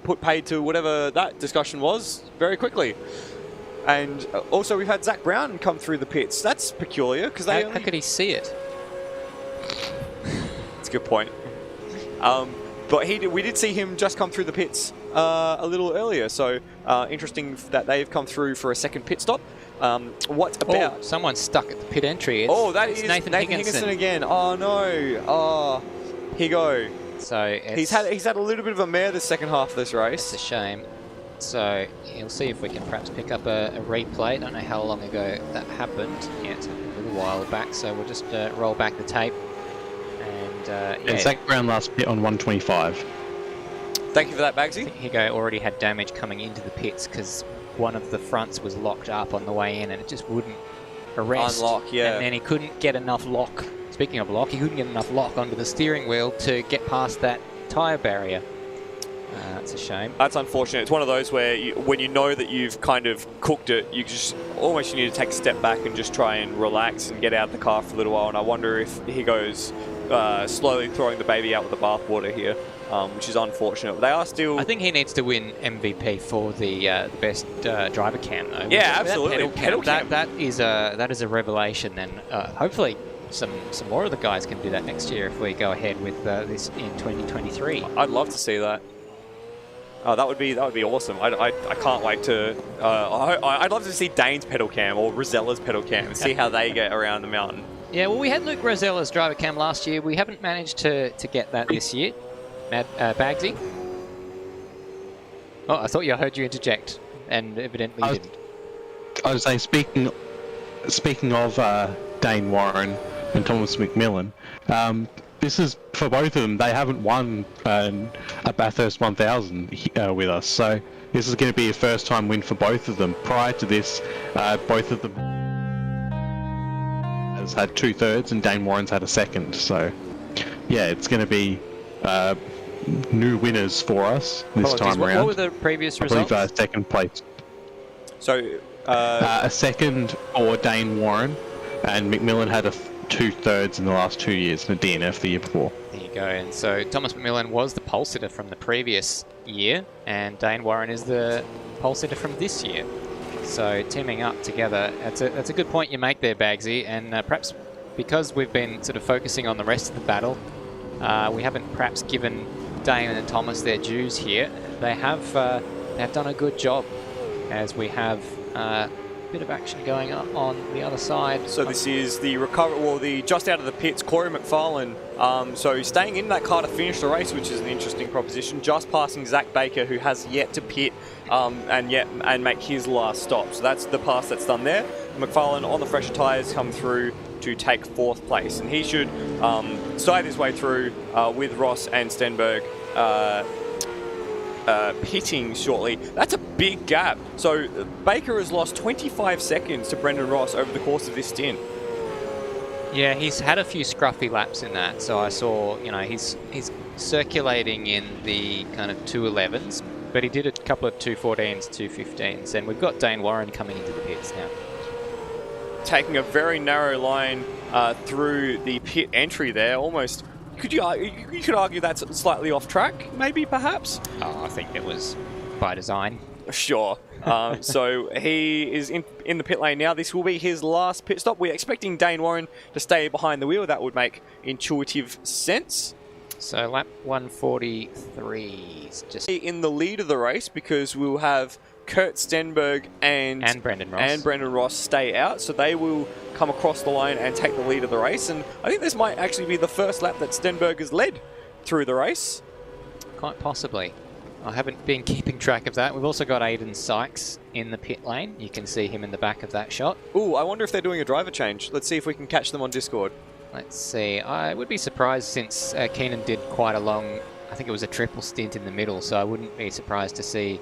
put paid to whatever that discussion was very quickly. And also we've had Zach Brown come through the pits. That's peculiar because they how could he see it? It's a good point. But we did see him just come through the pits a little earlier. So interesting that they've come through for a second pit stop. What about... Oh, someone's stuck at the pit entry. It's Nathan Higginson again. Oh, no. Oh, Higo. So he's had a little bit of a mare the second half of this race. It's a shame. So you'll see if we can perhaps pick up a replay. I don't know how long ago that happened. Yeah, it's a little while back. So we'll just roll back the tape. And Zach Brown last pit on 125. Thank you for that, Bagzy. I think Higo already had damage coming into the pits because one of the fronts was locked up on the way in and it just wouldn't arrest. Unlock, yeah. And then he couldn't get enough lock. Speaking of lock, he couldn't get enough lock onto the steering wheel to get past that tyre barrier. It's a shame. That's unfortunate. It's one of those where when you know that you've kind of cooked it, you just almost need to take a step back and just try and relax and get out of the car for a little while. And I wonder if he goes slowly throwing the baby out with the bathwater here, which is unfortunate. But they are still... I think he needs to win MVP for the best driver cam, though. Yeah, absolutely. Pedal cam. That is a revelation, and hopefully some more of the guys can do that next year if we go ahead with this in 2023. I'd love to see that. That would be awesome. I can't wait to. I'd love to see Dayne's pedal cam or Rosella's pedal cam and see how they get around the mountain. Yeah, well, we had Luke Rosella's driver cam last year. We haven't managed to get that this year. Bagzy. Oh, I thought I heard you interject, and evidently you didn't. I was saying, speaking of Dayne Warren and Thomas McMillan, this is for both of them. They haven't won a Bathurst 1000 with us, so this is going to be a first-time win for both of them. Prior to this, both of them has had 2/3, and Dayne Warren's had a second. So, yeah, it's going to be new winners for us this time around. What were the previous results? I believe second place. So a second for Dayne Warren, and McMillan had a 2/3 in the last 2 years, and a DNF the year before. There you go. And so Thomas McMillan was the pole sitter from the previous year, and Dayne Warren is the pole sitter from this year. So teaming up together, that's a good point you make there, Bagzy. And perhaps because we've been sort of focusing on the rest of the battle, we haven't perhaps given Dayne and Thomas their dues here. They have done a good job, as we have a bit of action going on the other side. So this is the the just out of the pits, Corey McFarlane. So staying in that car to finish the race, which is an interesting proposition, just passing Zach Baker, who has yet to pit and make his last stop. So that's the pass that's done there. McFarlane on the fresher tyres come through to take 4th place, and he should side his way through with Ross and Stenberg pitting shortly. That's a big gap. So Baker has lost 25 seconds to Brendan Ross over the course of this stint. Yeah, he's had a few scruffy laps in that. So I saw, you know, he's circulating in the kind of 211s, but he did a couple of 214s, 215s, and we've got Dayne Warren coming into the pits now. Taking a very narrow line through the pit entry there, almost. You could argue that's slightly off track, maybe, perhaps? Oh, I think it was by design. Sure. So he is in the pit lane now. This will be his last pit stop. We're expecting Dayne Warren to stay behind the wheel. That would make intuitive sense. So lap 143 is just in the lead of the race, because we'll have Kurt Stenberg and Brendan Ross stay out, so they will come across the line and take the lead of the race. And I think this might actually be the first lap that Stenberg has led through the race. Quite possibly. I haven't been keeping track of that. We've also got Aidan Sykes in the pit lane. You can see him in the back of that shot. Ooh, I wonder if they're doing a driver change. Let's see if we can catch them on Discord. Let's see. I would be surprised, since Keenan did quite a long, I think it was a triple stint in the middle, so I wouldn't be surprised to see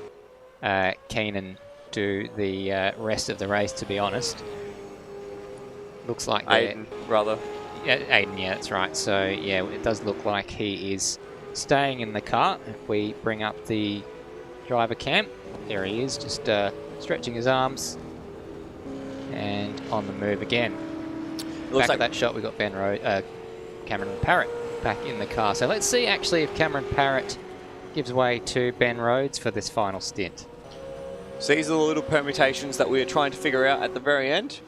Keenan do the rest of the race, to be honest. Looks like Aidan, rather. Yeah, Aidan, yeah, that's right. So, yeah, it does look like he is staying in the car. If we bring up the driver cam, there he is, just stretching his arms and on the move again. Back at that shot, we got Cameron Parrott back in the car. So let's see actually if Cameron Parrott gives way to Ben Rhodes for this final stint. So these are the little permutations that we are trying to figure out at the very end.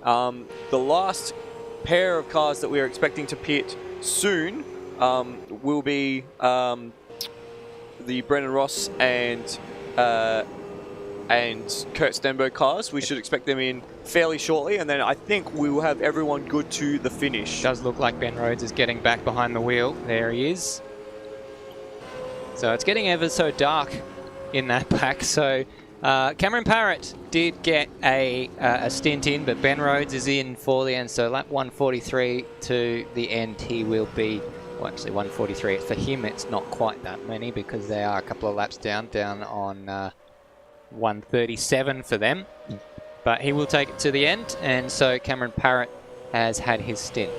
The last pair of cars that we are expecting to pit soon will be the Brendan Ross and Kurt Stenberg cars. We should expect them in fairly shortly, and then I think we will have everyone good to the finish. Does look like Ben Rhodes is getting back behind the wheel. There he is. So it's getting ever so dark in that pack. So Cameron Parrott did get a stint in, but Ben Rhodes is in for the end. So lap 143 to the end, he will be, well, actually 143. For him, it's not quite that many, because they are a couple of laps down on 137 for them. But he will take it to the end, and so Cameron Parrott has had his stint.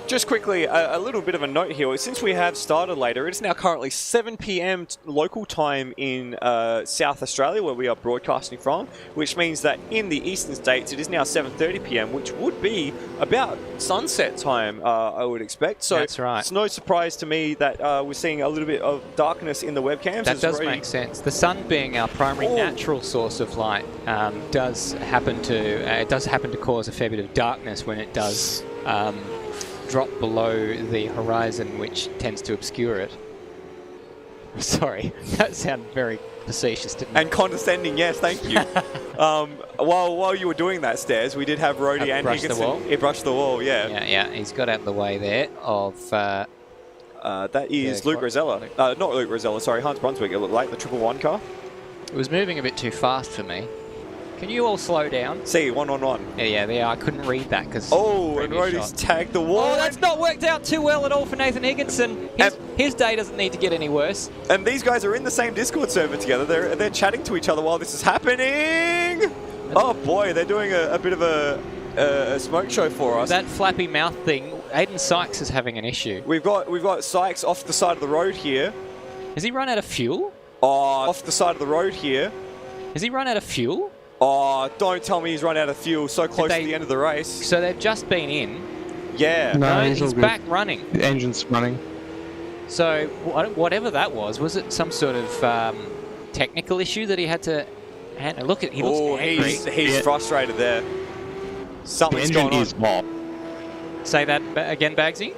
Just quickly, a little bit of a note here. Since we have started later, it is now currently 7 p.m. local time in South Australia, where we are broadcasting from, which means that in the eastern states, it is now 7:30 p.m., which would be about sunset time, I would expect. So that's right. It's no surprise to me that we're seeing a little bit of darkness in the webcams. That does make sense. The sun being our primary natural source of light does happen to cause a fair bit of darkness when it does drop below the horizon, which tends to obscure it. Sorry, that sounded very facetious, didn't it? And condescending, yes, thank you. While you were doing that, Stairs, we did have Rhodey and Higginson. He brushed the wall, yeah. Yeah, he's got out of the way there of... that is Luke Rosella. Not Luke Rosella, sorry, Hans Brunswick, it looked like, the 111 car. It was moving a bit too fast for me. Can you all slow down? See, 1-on-1. Yeah, I couldn't read that because. Oh, and Rhodey's tagged the wall. Oh, that's not worked out too well at all for Nathan Higginson. His day doesn't need to get any worse. And these guys are in the same Discord server together. They're chatting to each other while this is happening. Oh boy, they're doing a bit of a smoke show for us. That flappy mouth thing, Aiden Sykes is having an issue. We've got Sykes off the side of the road here. Has he run out of fuel? Oh, off the side of the road here. Has he run out of fuel? Oh, don't tell me he's run out of fuel so close to the end of the race. So they've just been in. Yeah. No, he's back running. The engine's running. So whatever that was it some sort of technical issue that he had to handle? Look at he looks angry. He's frustrated there. Something's the going engine on. is off. Say that again, Bagzy.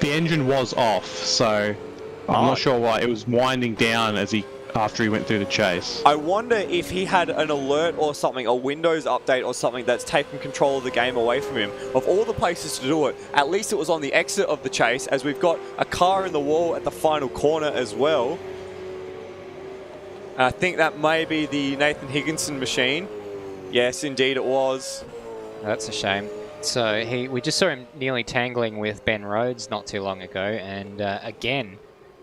The engine was off, so I'm not sure why. It was winding down after he went through the chase. I wonder if he had an alert or something, a Windows update or something that's taken control of the game away from him. Of all the places to do it, at least it was on the exit of the chase, as we've got a car in the wall at the final corner as well. I think that may be the Nathan Higginson machine. Yes, indeed it was. That's a shame. So we just saw him nearly tangling with Ben Rhodes not too long ago, and again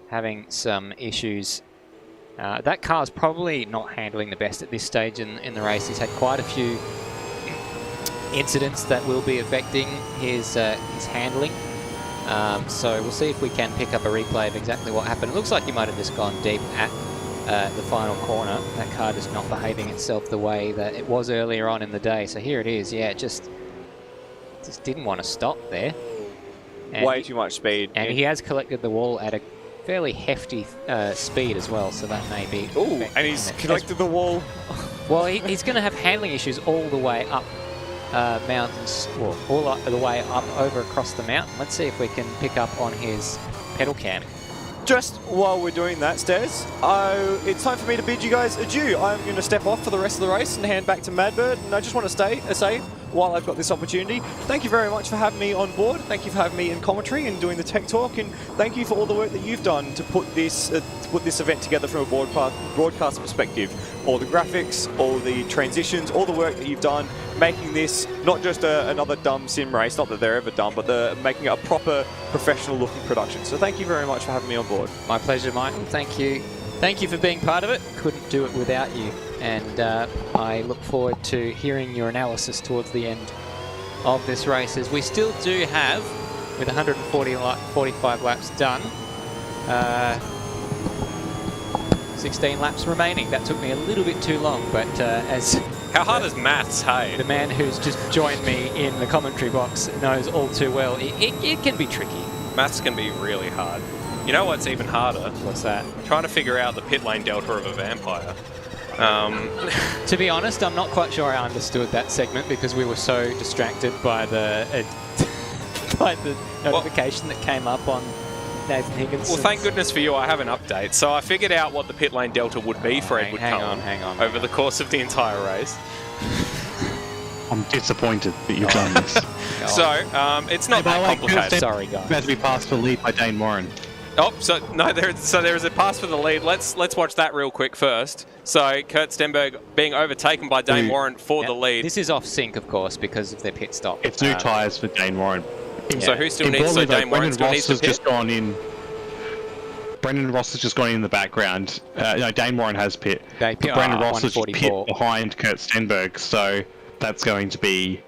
having some issues. That car's probably not handling the best at this stage in the race. He's had quite a few incidents that will be affecting his handling. So we'll see if we can pick up a replay of exactly what happened. It looks like he might have just gone deep at the final corner. That car just not behaving itself the way that it was earlier on in the day. So here it is. Yeah, it just didn't want to stop there. And way too much speed. And he has collected the wall at a fairly hefty speed as well, so that may be... Ooh, and he's collected the wall. Well, he's going to have handling issues all the way up mountains, well, all up, the way up over across the mountain. Let's see if we can pick up on his pedal cam. Just while we're doing that, Stairs, it's time for me to bid you guys adieu. I'm going to step off for the rest of the race and hand back to Madbird, and I just want to say, while I've got this opportunity, thank you very much for having me on board. Thank you for having me in commentary and doing the tech talk, and thank you for all the work that you've done to put this event together from a broadcast perspective. All the graphics, all the transitions, all the work that you've done, making this not just another dumb sim race, not that they're ever dumb, but making it a proper professional-looking production. So thank you very much for having me on board. My pleasure, Michael. Thank you. Thank you for being part of it. Couldn't do it without you. And I look forward to hearing your analysis towards the end of this race, as we still do have, with 145 laps done, 16 laps remaining. That took me a little bit too long, but as... How hard is maths, hey? The man who's just joined me in the commentary box knows all too well. It can be tricky. Maths can be really hard. You know what's even harder? What's that? Trying to figure out the pit lane delta of a vampire. To be honest, I'm not quite sure I understood that segment because we were so distracted by the notification that came up on Nathan Higgins. Well, thank goodness for you, I have an update. So I figured out what the pit lane delta would be for Edward Cullen over the course of the entire race. I'm disappointed that you've done this. So, it's not that complicated. Sorry, guys. About to be passed for the lead by Dayne Warren. Oh, there is a pass for the lead. Let's watch that real quick first. So Kurt Stenberg being overtaken by Dayne Warren for the lead. This is off sync, of course, because of their pit stop. It's new tyres for Dayne Warren. So who still needs? So Dayne Warren still needs to pit. Just gone in. Brendan Ross has just gone in the background. No, Dayne Warren has pit. But Brendan Ross has just pit behind Kurt Stenberg, so that's going to be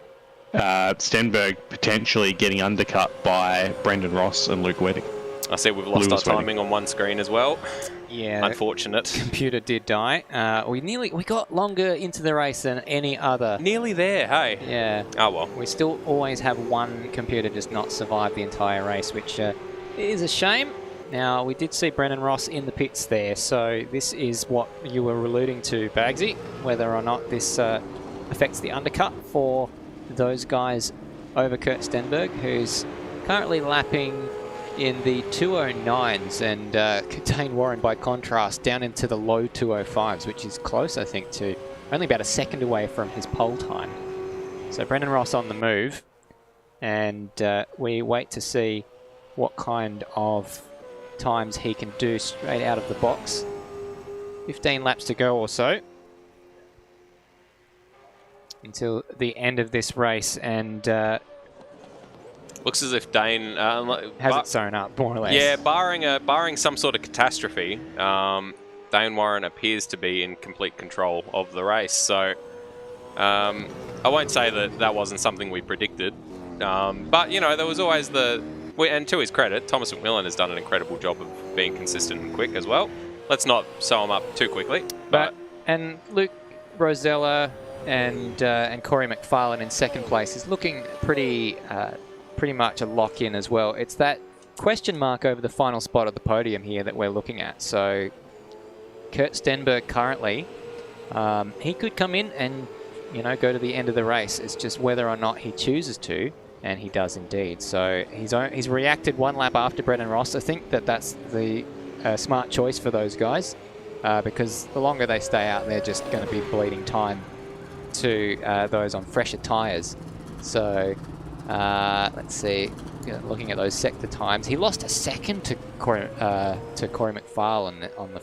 Stenberg potentially getting undercut by Brendan Ross and Luke Wedding. I see we've lost our timing on one screen as well. Yeah, unfortunate. Computer did die. We got longer into the race than any other. Nearly there, hey. Yeah. Oh well. We still always have one computer just not survive the entire race, which is a shame. Now, we did see Brendan Ross in the pits there, so this is what you were alluding to, Bagzy, whether or not this affects the undercut for those guys over Kurt Stenberg, who's currently lapping in the 209s, and Dayne Warren, by contrast, down into the low 205s, which is close, I think, to only about a second away from his pole time. So Brendan Ross on the move, and we wait to see what kind of times he can do straight out of the box. 15 laps to go or so. until the end of this race, and looks as if Dayne has it sewn up, more or less. Yeah, barring some sort of catastrophe, Dayne Warren appears to be in complete control of the race. So I won't say that wasn't something we predicted, but you know, there was always and to his credit, Thomas McMillan has done an incredible job of being consistent and quick as well. Let's not sew him up too quickly. And Luke Rosella and Corey McFarlane in second place is looking pretty much a lock-in as well. It's that question mark over the final spot of the podium here that we're looking at. So Kurt Stenberg currently, he could come in and, you know, go to the end of the race. It's just whether or not he chooses to, and he does indeed. So he's reacted one lap after Brendan Ross. I think that's the smart choice for those guys, because the longer they stay out, they're just going to be bleeding time to those on fresher tyres. So let's see, looking at those sector times, he lost a second to Corey McFarlane on the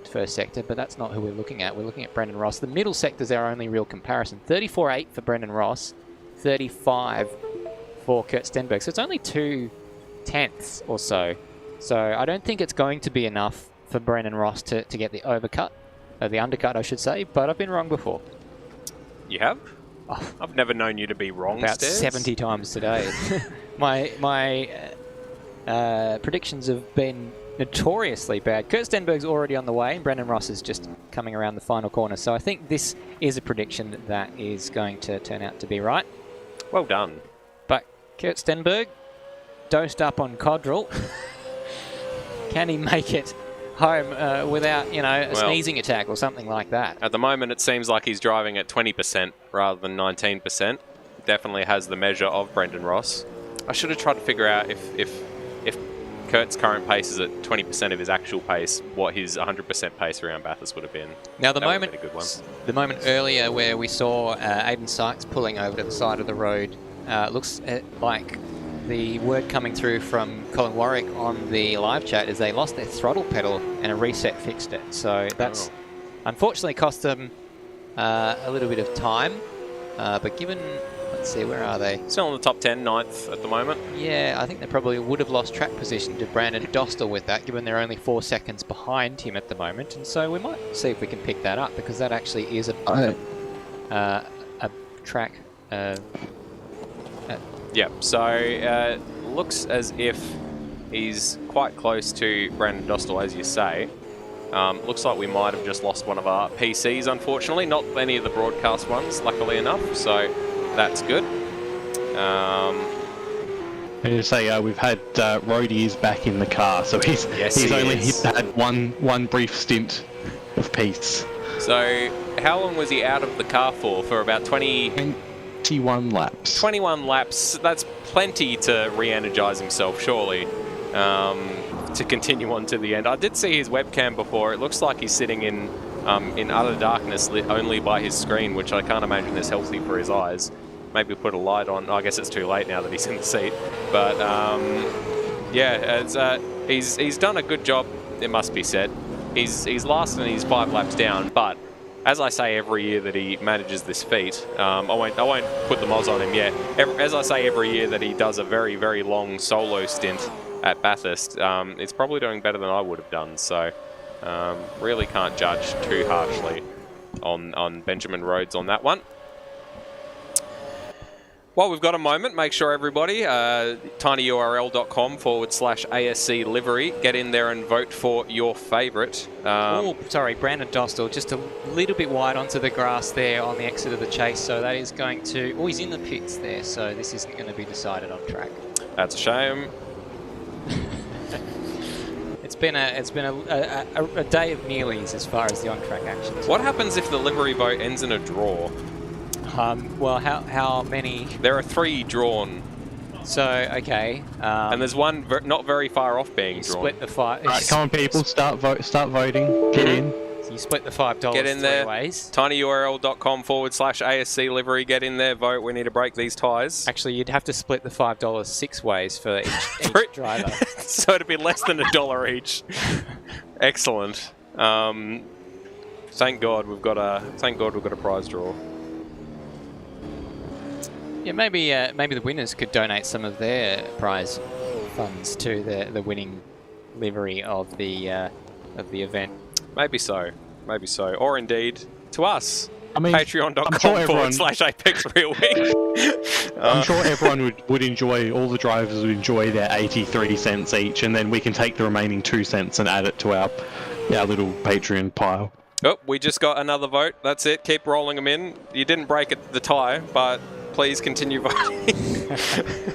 first sector, but that's not who we're looking at. We're looking at Brendan Ross. The middle sector's our only real comparison. 34.8 for Brendan Ross, 35 for Kurt Stenberg. So it's only 0.2 or so. So I don't think it's going to be enough for Brendan Ross to get the undercut, I should say, but I've been wrong before. You have? Oh, I've never known you to be wrong, about Stairs. 70 times today. my predictions have been notoriously bad. Kurt Stenberg's already on the way, and Brendan Ross is just coming around the final corner. So I think this is a prediction that is going to turn out to be right. Well done. But Kurt Stenberg, dosed up on Codral. Can he make it home without, you know, a sneezing attack or something like that? At the moment, it seems like he's driving at 20% rather than 19%. Definitely has the measure of Brendan Ross. I should have tried to figure out if Kurt's current pace is at 20% of his actual pace, what his 100% pace around Bathurst would have been. Now, the moment earlier where we saw Aiden Sykes pulling over to the side of the road, looks like the word coming through from Colin Warwick on the live chat is they lost their throttle pedal and a reset fixed it. So that's unfortunately cost them a little bit of time. But given, let's see, where are they? Still in the top 10, 9th at the moment. Yeah, I think they probably would have lost track position to Brandon Dostal with that, given they're only 4 seconds behind him at the moment. And so we might see if we can pick that up, because that actually is a track. Yeah, so looks as if he's quite close to Brandon Dostal, as you say. Looks like we might have just lost one of our PCs, unfortunately. Not any of the broadcast ones, luckily enough, so that's good. And to say, we've had Rhodey is back in the car, so he's only had one brief stint of peace. So how long was he out of the car for? For about 21 laps. 21 laps. That's plenty to re-energize himself, surely, to continue on to the end. I did see his webcam before. It looks like he's sitting in utter darkness, lit only by his screen, which I can't imagine is healthy for his eyes. Maybe put a light on. I guess it's too late now that he's in the seat. But yeah, he's done a good job, it must be said. He's last and he's 5 laps down, but as I say every year that he manages this feat, I won't put the moz on him yet. As I say every year that he does a very, very long solo stint at Bathurst, it's probably doing better than I would have done. So really can't judge too harshly on Benjamin Rhodes on that one. While we've got a moment, make sure everybody, tinyurl.com/ASC livery, get in there and vote for your favourite. Oh, sorry, Brandon Dostal, just a little bit wide onto the grass there on the exit of the chase, so that is going to... Oh, he's in the pits there, so this isn't going to be decided on track. That's a shame. It's been a day of nearlies as far as the on-track action. What happens if the livery vote ends in a draw? Well, how many? There are 3 drawn. So, okay. And there's one not very far off being drawn. Split the 5. Alright, come on people, start voting. Get in. So you split the $5 Get in 3 there. ways. tinyurl.com/ASC livery. Get in there, vote. We need to break these ties. Actually, you'd have to split the $5 6 ways for each driver. So it'd be less than $1 each. Excellent. Thank God we've got a prize draw. Yeah, maybe the winners could donate some of their prize funds to the winning livery of the event. Maybe so. Maybe so. Or indeed, to us. I mean, Patreon.com/Apex Real Week. I'm sure everyone would enjoy, all the drivers would enjoy their 83 cents each, and then we can take the remaining 2 cents and add it to our little Patreon pile. Oh, we just got another vote. That's it. Keep rolling them in. You didn't break the tie, but please continue voting.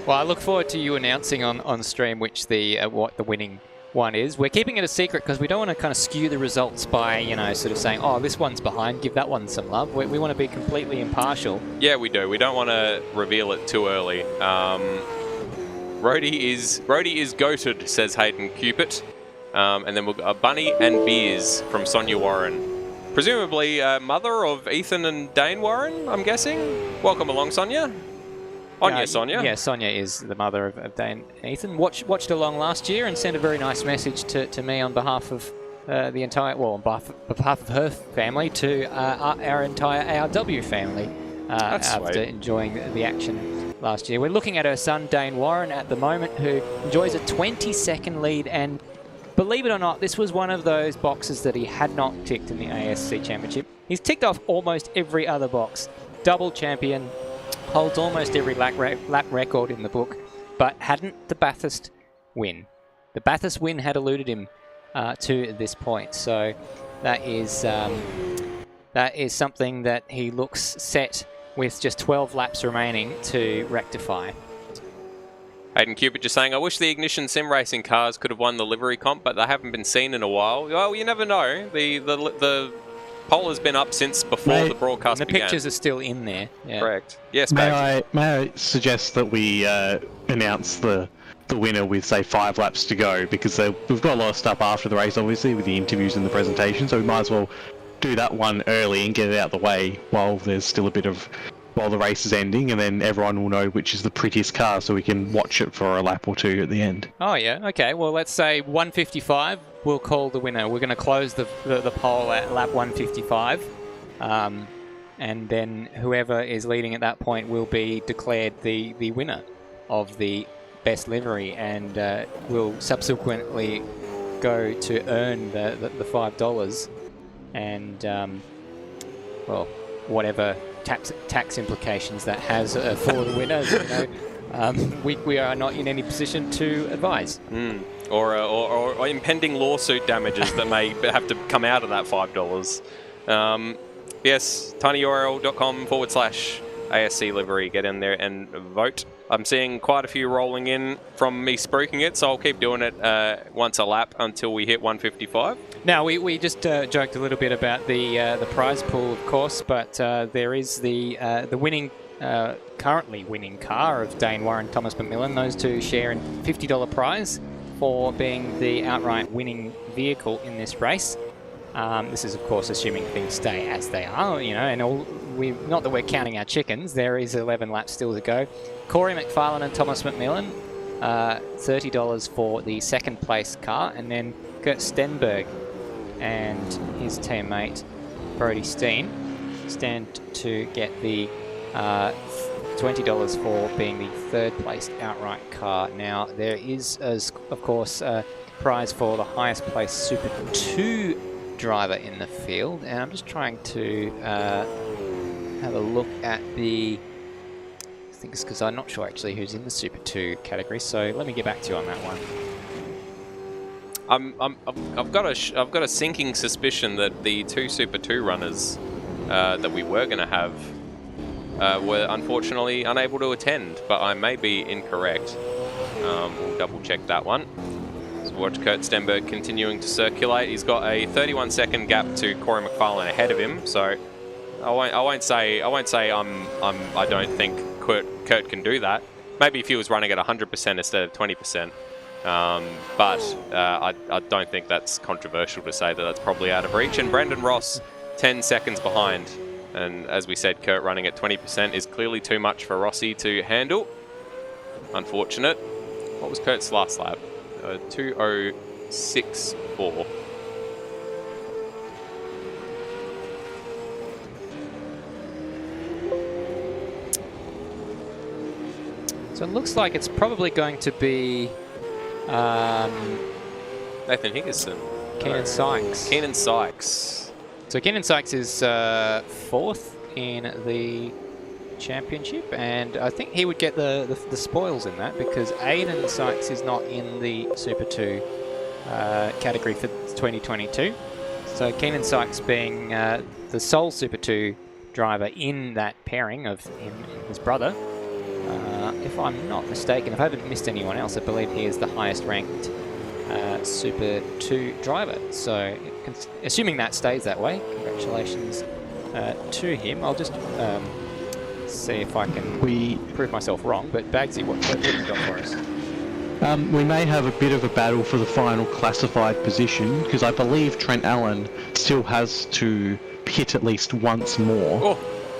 Well, I look forward to you announcing on stream which what the winning one is. We're keeping it a secret because we don't want to kind of skew the results by, sort of saying, oh, this one's behind, give that one some love. We want to be completely impartial. Yeah, we do. We don't want to reveal it too early. Rhodey is goated, says Hayden Cupid. And then we've got Bunny and Beers from Sonia Warren. Presumably mother of Ethan and Dayne Warren, I'm guessing. Welcome along, Sonia. Sonia. Yeah, Sonia is the mother of Dayne and Ethan. Watched along last year and sent a very nice message to me on behalf of on behalf of her family to our entire ARW family after sweet. Enjoying the action last year. We're looking at her son, Dayne Warren, at the moment, who enjoys a 20-second lead, and believe it or not, this was one of those boxes that he had not ticked in the ASC Championship. He's ticked off almost every other box. Double champion, holds almost every lap record in the book, but hadn't the Bathurst win. The Bathurst win had eluded him to this point, so that is something that he looks set with just 12 laps remaining to rectify. Hayden Cupid just saying, I wish the Ignition Sim Racing cars could have won the livery comp, but they haven't been seen in a while. Well, you never know. The poll has been up since before the broadcast began. The pictures are still in there. Yeah. Correct. Yes, May I suggest that we announce the winner with, say, 5 laps to go, because we've got a lot of stuff after the race, obviously, with the interviews and the presentation, so we might as well do that one early and get it out of the way while there's still a bit of... while the race is ending, and then everyone will know which is the prettiest car, so we can watch it for a lap or two at the end. Oh, yeah. Okay, well, let's say 155. We'll call the winner. We're going to close the poll at lap 155. And then whoever is leading at that point will be declared the winner of the best livery, and will subsequently go to earn the $5 and, well, whatever tax implications that has for the winner. We are not in any position to advise. Or impending lawsuit damages that may have to come out of that $5. Yes, tinyurl.com/ASC livery. Get in there and vote. I'm seeing quite a few rolling in from me spruiking it, so I'll keep doing it once a lap until we hit 155. Now, we just joked a little bit about the prize pool, of course, but there is the winning, currently winning car of Dayne Warren, Thomas McMillan. Those two share a $50 prize for being the outright winning vehicle in this race. This is, of course, assuming things stay as they are, and not that we're counting our chickens. There is 11 laps still to go. Corey McFarlane and Thomas McMillan, $30 for the second place car, and then Kurt Stenberg and his teammate Brody Steen stand to get the $20 for being the third placed outright car. Now, there is, of course, a prize for the highest placed Super 2 driver in the field, and I'm just trying to have a look at the things, because I'm not sure actually who's in the Super 2 category, so let me get back to you on that one. I've got a sinking suspicion that the 2 Super 2 runners that we were going to have were unfortunately unable to attend, but I may be incorrect. We'll double check that one. So watch Kurt Stenberg continuing to circulate. He's got a 31-second gap to Corey McFarlane ahead of him, so I won't say I don't think Kurt can do that. Maybe if he was running at 100% instead of 20%. But I don't think that's controversial to say that that's probably out of reach. And Brendan Ross, 10 seconds behind. And as we said, Kurt running at 20% is clearly too much for Rossi to handle. Unfortunate. What was Kurt's last lap? 2:06.4. So it looks like it's probably going to be Nathan Higginson. Keenan Sykes. Keenan Sykes. So Keenan Sykes is 4th in the championship, and I think he would get the spoils in that because Aiden Sykes is not in the Super 2 category for 2022. So Keenan Sykes being the sole Super 2 driver in that pairing of him and his brother. If I'm not mistaken, if I haven't missed anyone else, I believe he is the highest ranked Super 2 driver. So assuming that stays that way, congratulations to him. I'll just see if I can prove myself wrong, but Bagzy, what have you got for us? We may have a bit of a battle for the final classified position because I believe Trent Allen still has to pit at least once more,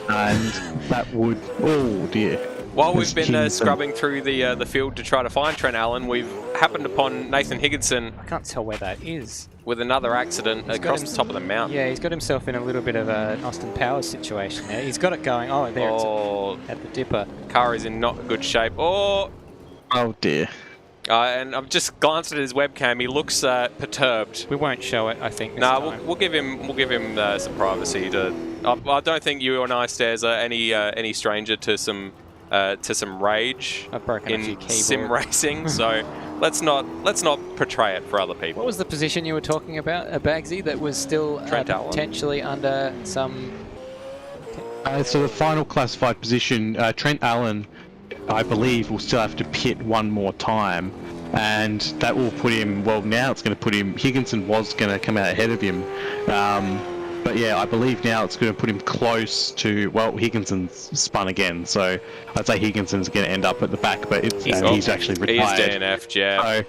and that would, oh dear. While we've been scrubbing through the field to try to find Trent Allen, we've happened upon Nathan Higginson. I can't tell where that is. With another accident across the top of the mountain. Yeah, he's got himself in a little bit of an Austin Powers situation there. He's got it going. Oh, there it's at the dipper. Car is in not good shape. Oh dear. And I've just glanced at his webcam. He looks perturbed. We won't show it, I think. No, we'll give him some privacy. I don't think you and I, Stairs, are any stranger to some rage in sim racing. So let's not portray it for other people. What was the position you were talking about, Bagzy, that was still potentially under some? So the final classified position, Trent Allen, I believe, will still have to pit one more time, and that will put him, well, now it's going to put him, Higginson was going to come out ahead of him, but yeah, I believe now it's going to put him close to, well, Higginson's spun again, so I'd say Higginson's going to end up at the back, but he's actually retired. He's DNF'd, yeah. So,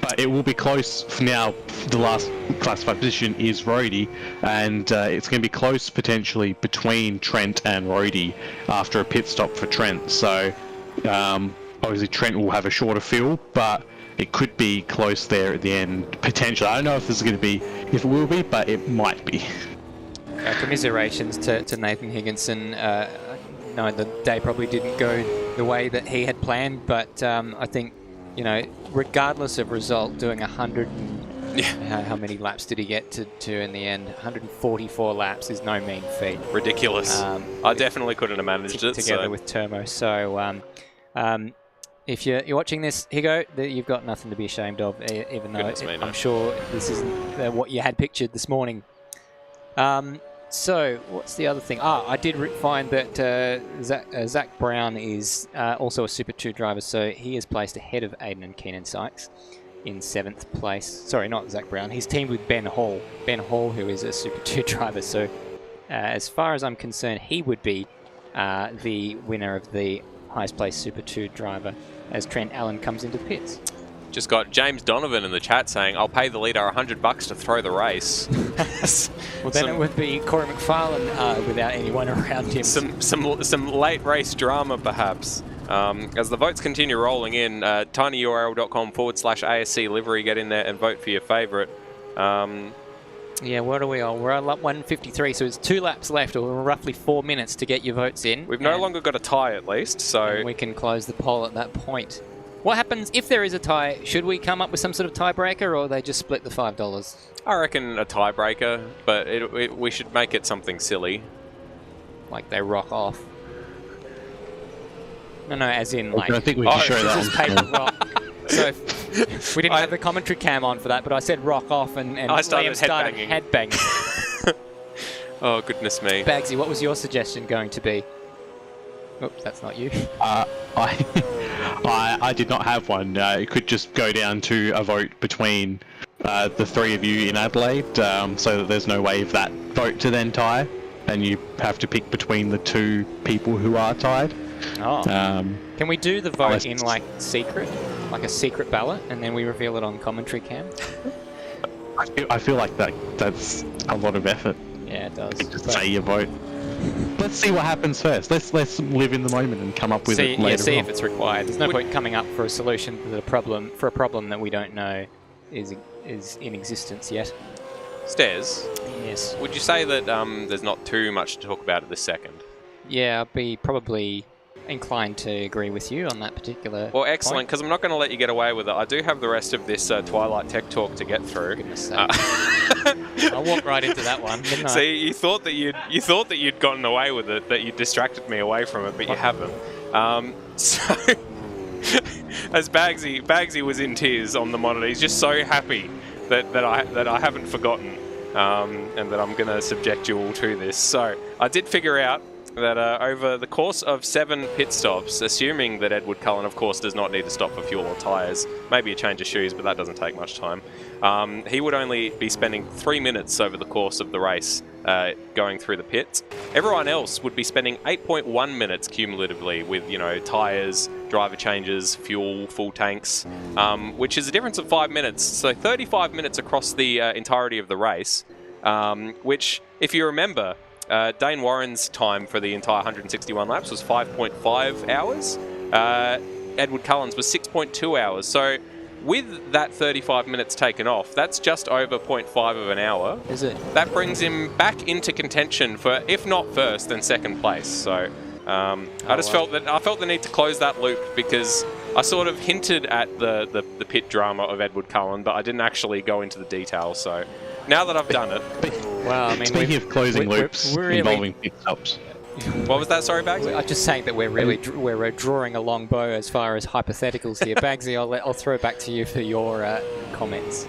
but it will be close for now. The last classified position is Rhodey, and it's going to be close potentially between Trent and Rhodey after a pit stop for Trent. So obviously Trent will have a shorter field, but it could be close there at the end potentially. I don't know if this is going to be, if it will be, but it might be. Commiserations to Nathan Higginson. No, the day probably didn't go the way that he had planned, but I think, you know, regardless of result, doing 100 and how many laps did he get to in the end? 144 laps is no mean feat. Ridiculous. I definitely couldn't have managed it. Together with Termo. So if you're watching this, Higo, you've got nothing to be ashamed of, even though I'm sure this isn't what you had pictured this morning. So what's the other thing? I did find that Zach Brown is also a Super 2 driver, so he is placed ahead of Aiden and Keenan Sykes in 7th place. Sorry, not Zach Brown. He's teamed with Ben Hall. Ben Hall, who is a Super 2 driver. So as far as I'm concerned, he would be the winner of the highest placed Super 2 driver as Trent Allen comes into the pits. Just got James Donovan in the chat saying, "I'll pay the leader $100 to throw the race." Well, then it would be Corey McFarlane without anyone around him. Some late race drama, perhaps. As the votes continue rolling in, tinyurl.com/ASC Livery. Get in there and vote for your favourite. Yeah, what are we on? We're on lap 153, so it's 2 laps left, or roughly 4 minutes to get your votes in. We've no longer got a tie, at least, so and we can close the poll at that point. What happens if there is a tie? Should we come up with some sort of tiebreaker, or they just split the $5? I reckon a tiebreaker, but we should make it something silly. Like they rock off. No, as in like... I think we can show that paper rock. So if we didn't have the commentary cam on for that, but I said rock off and I started headbanging. Oh, goodness me. Bagzy, what was your suggestion going to be? Oops, that's not you. I did not have one. It could just go down to a vote between the 3 of you in Adelaide, so that there's no way of that vote to then tie, and you have to pick between the 2 people who are tied. Oh. Can we do the vote in like secret, like a secret ballot, and then we reveal it on commentary cam? I feel like that's a lot of effort. Yeah, it does. Just say your vote. Let's see what happens first. Let's live in the moment and come up with it later. Yeah, see if it's required. There's no point coming up for a solution to the problem for a problem that we don't know is in existence yet. Stairs. Yes. Would you say that there's not too much to talk about at this second? Yeah, I'd be probably inclined to agree with you on that particular Well, excellent, point. because I'm not going to let you get away with it. I do have the rest of this Twilight Tech Talk to get through. Goodness sake. I walked right into that one, didn't I? See, you thought that you'd gotten away with it, that you distracted me away from it, but you haven't. So, as Bagzy was in tears on the monitor, he's just so happy that I haven't forgotten, and that I'm going to subject you all to this. So, I did figure out that over the course of 7 pit stops, assuming that Edward Cullen, of course, does not need to stop for fuel or tyres, maybe a change of shoes, but that doesn't take much time, he would only be spending 3 minutes over the course of the race going through the pits. Everyone else would be spending 8.1 minutes cumulatively with, tyres, driver changes, fuel, full tanks, which is a difference of 5 minutes. So 35 minutes across the entirety of the race, which, if you remember, Dayne Warren's time for the entire 161 laps was 5.5 hours. Edward Cullen's was 6.2 hours. So with that 35 minutes taken off, that's just over 0.5 of an hour. Is it? That brings him back into contention for, if not first, then second place. So I felt the need to close that loop, because I sort of hinted at the pit drama of Edward Cullen, but I didn't actually go into the details. So now that I've done it, well, I mean, speaking of closing loops we're really involving pit stops. What was that? Sorry, Bagzy? I'm just saying that we're drawing a long bow as far as hypotheticals here. Bagzy, I'll throw it back to you for your comments.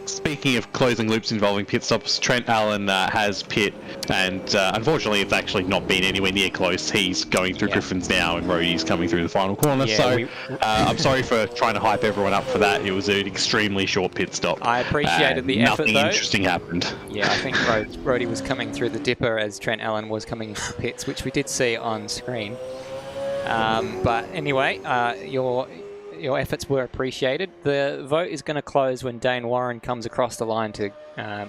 Speaking of closing loops involving pit stops, Trent Allen has pit, and unfortunately it's actually not been anywhere near close. He's going through Griffins now, and Rhodey's coming through the final corner, so I'm sorry for trying to hype everyone up for that. It was an extremely short pit stop. I appreciated the effort, nothing though. interesting happened. Yeah, I think Rhodey was coming through the dipper as Trent Allen was coming into the pits, which we did see on screen. But anyway, your efforts were appreciated. The vote is going to close when Dayne Warren comes across the line to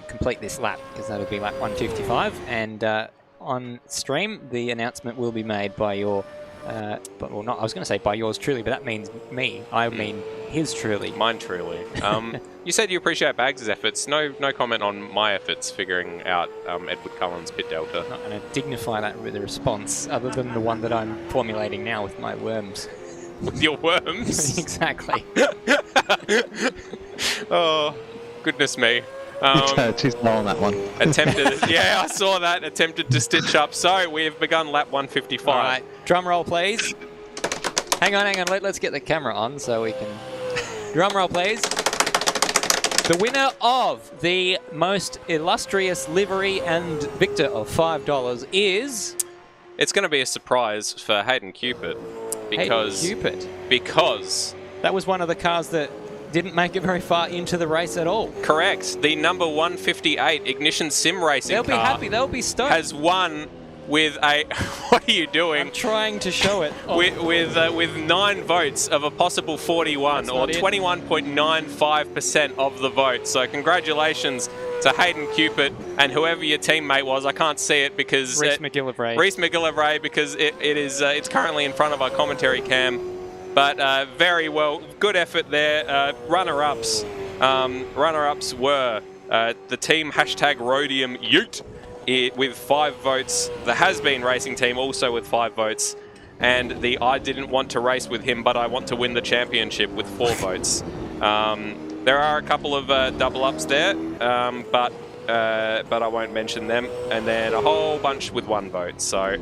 complete this lap, because that'll be lap 155. And on stream, the announcement will be made by your, I was going to say by yours truly, but that means me. I mean his truly. Mine truly. You said you appreciate Baggs' efforts. No comment on my efforts figuring out Edward Cullen's pit delta. I'm not going to dignify that with a response, other than the one that I'm formulating now with my worms. With your worms? Exactly. Oh, goodness me. Too slow on that one. Attempted, yeah, I saw that. Attempted to stitch up. So we have begun lap 155. All right, drum roll, please. Hang on. Let's get the camera on so we can. Drum roll, please. The winner of the most illustrious livery and victor of $5 is. It's going to be a surprise for Hayden Cupid. Because that was one of the cars that didn't make it very far into the race at all. Correct. The number 158 Ignition Sim Racing car. They'll be happy. They'll be stoked. Has won with a. What are you doing? I'm trying to show it. With 9 votes of a possible 41, or 21.95% of the vote. So congratulations to Hayden Cupid and whoever your teammate was. I can't see it because Reese McGillivray. Reese McGillivray, because it's currently in front of our commentary cam. But very well, good effort there. Runner-ups were the team #Rhodium Ute with 5 votes. The Has Been Racing team also with 5 votes, and the I didn't want to race with him, but I want to win the championship with 4 votes. There are a couple of double-ups there, but I won't mention them. And then a whole bunch with 1 vote. So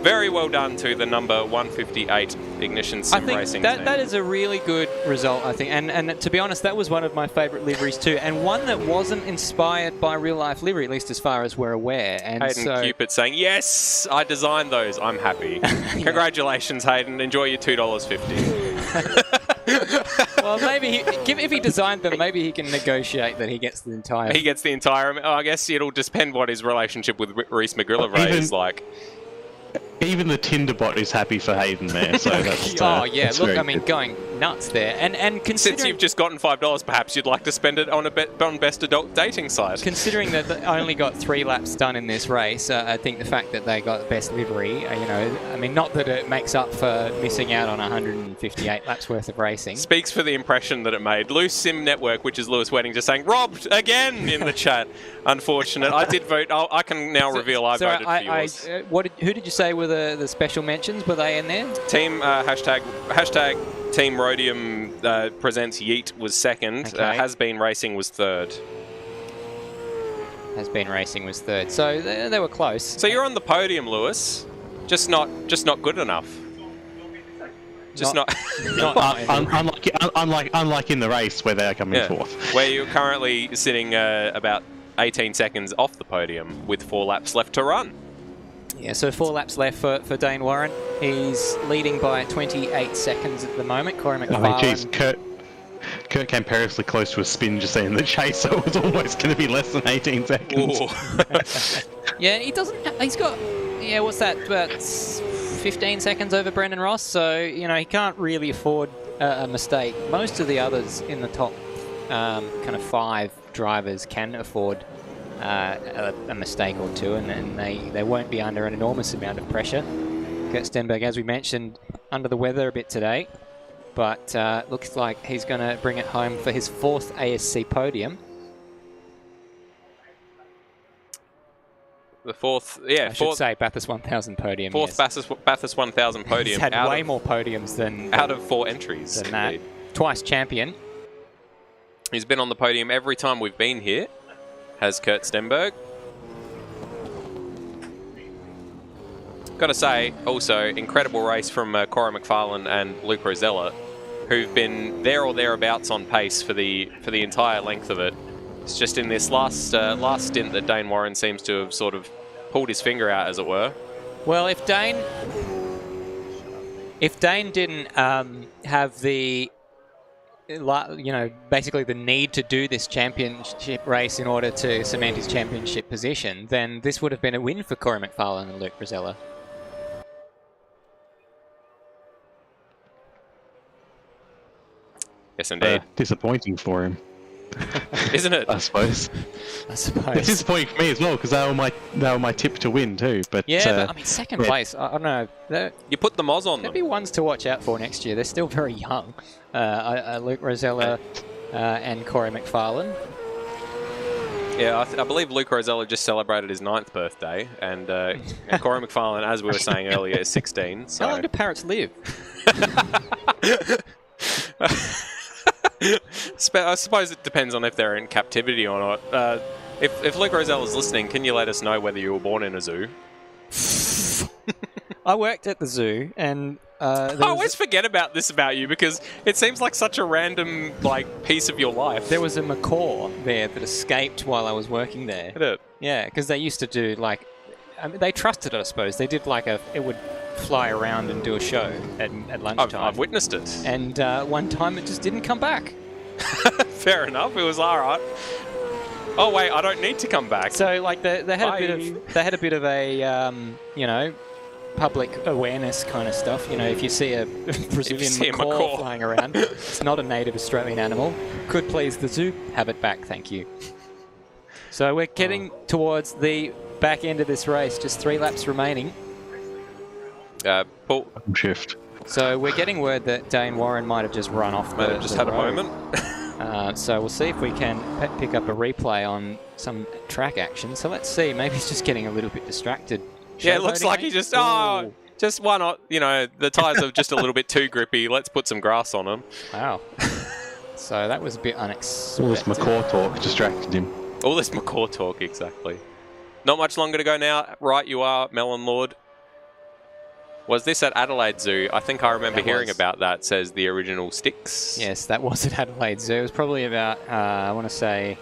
very well done to the number 158 Ignition Sim Racing team. That is a really good result, I think. And to be honest, that was one of my favourite liveries too. And one that wasn't inspired by real-life livery, at least as far as we're aware. And Hayden Cupid saying, yes, I designed those. I'm happy. Congratulations, Hayden. Enjoy your $2.50. Well, maybe if he designed them, maybe he can negotiate that he gets the entire. He gets the entire. Oh, I guess it'll depend what his relationship with Reese McGillivray is like. Even the Tinder bot is happy for Hayden there. So that's. Oh yeah, that's look, I mean, good. going nuts there. And considering... Since you've just gotten $5, perhaps you'd like to spend it on on best adult dating site. Considering that they only got 3 laps done in this race, I think the fact that they got best livery, I mean, not that it makes up for missing out on 158 laps worth of racing. Speaks for the impression that it made. Loose Sim Network, which is Lewis Wedding, just saying, robbed again in the chat. Unfortunate. I did vote. I can now reveal I voted for yours. Who did you say were the special mentions? Were they in there? Team hashtag Team Rhodium presents Yeet was second. Okay. Has Been Racing was third. Has Been Racing was third. So they were close. So you're on the podium, Lewis. Just not good enough. Just not. Unlike in the race where they're coming fourth. Where you're currently sitting about 18 seconds off the podium with 4 laps left to run. Yeah, so 4 laps left for Dayne Warren. He's leading by 28 seconds at the moment. Corey McFarlane. Oh, geez, Kurt came perilously close to a spin just in the chase, so it was almost going to be less than 18 seconds. Yeah, he's got, what's that, about 15 seconds over Brendan Ross, so, he can't really afford a mistake. Most of the others in the top kind of 5 drivers can afford a mistake or two, and they won't be under an enormous amount of pressure. Kurt Stenberg, as we mentioned, under the weather a bit today, but looks like he's going to bring it home for his 4th ASC podium. The 4th, yeah. I should say Bathurst 1000 podium. 4th Bathurst 1000 podium. He's had way more podiums than... Out of 4 entries. Than that. Twice champion. He's been on the podium every time we've been here, has Kurt Stenberg. Got to say, also, incredible race from Corey McFarlane and Luke Rosella, who've been there or thereabouts on pace for the entire length of it. It's just in this last stint that Dayne Warren seems to have sort of pulled his finger out, as it were. Well, if Dayne didn't have the, basically the need to do this championship race in order to cement his championship position, then this would have been a win for Corey McFarlane and Luke Rosella. Yes, indeed. Disappointing for him. Isn't it? I suppose. It's disappointing for me as well because they were my tip to win too. But but I mean, second place. I don't know. You put the Moz on them. There'll be ones to watch out for next year. They're still very young. Luke Rosella and Corey McFarlane. Yeah, I believe Luke Rosella just celebrated his 9th birthday, and Corey McFarlane, as we were saying earlier, is 16. So. How long do parrots live? I suppose it depends on if they're in captivity or not. If Luke Rosella's listening, can you let us know whether you were born in a zoo? I worked at the zoo, and I always forget about this about you because it seems like such a random piece of your life. There was a macaw there that escaped while I was working there. Did it? Yeah, because they used to do they trusted it, I suppose. They did it would fly around and do a show at lunchtime. I've witnessed it. And one time it just didn't come back. Fair enough. It was all right. Oh wait, I don't need to come back. So they had a bit of a public awareness kind of stuff. If you see a Brazilian macaw flying around, it's not a native Australian animal. Could please the zoo have it back, thank you. So we're getting towards the back end of this race. Just 3 laps remaining. Paul. Shift. So we're getting word that Dayne Warren might have just run off. Might have just had a moment. So we'll see if we can pick up a replay on some track action. So let's see. Maybe he's just getting a little bit distracted. Yeah, it looks like he just why not? The tyres are just a little bit too grippy. Let's put some grass on them. Wow. So that was a bit unexpected. All this macaw talk distracted him. All this macaw talk, exactly. Not much longer to go now. Right you are, Melon Lord. Was this at Adelaide Zoo? I think I remember hearing about that, says the original Sticks. Yes, that was at Adelaide Zoo. It was probably about, I want to say,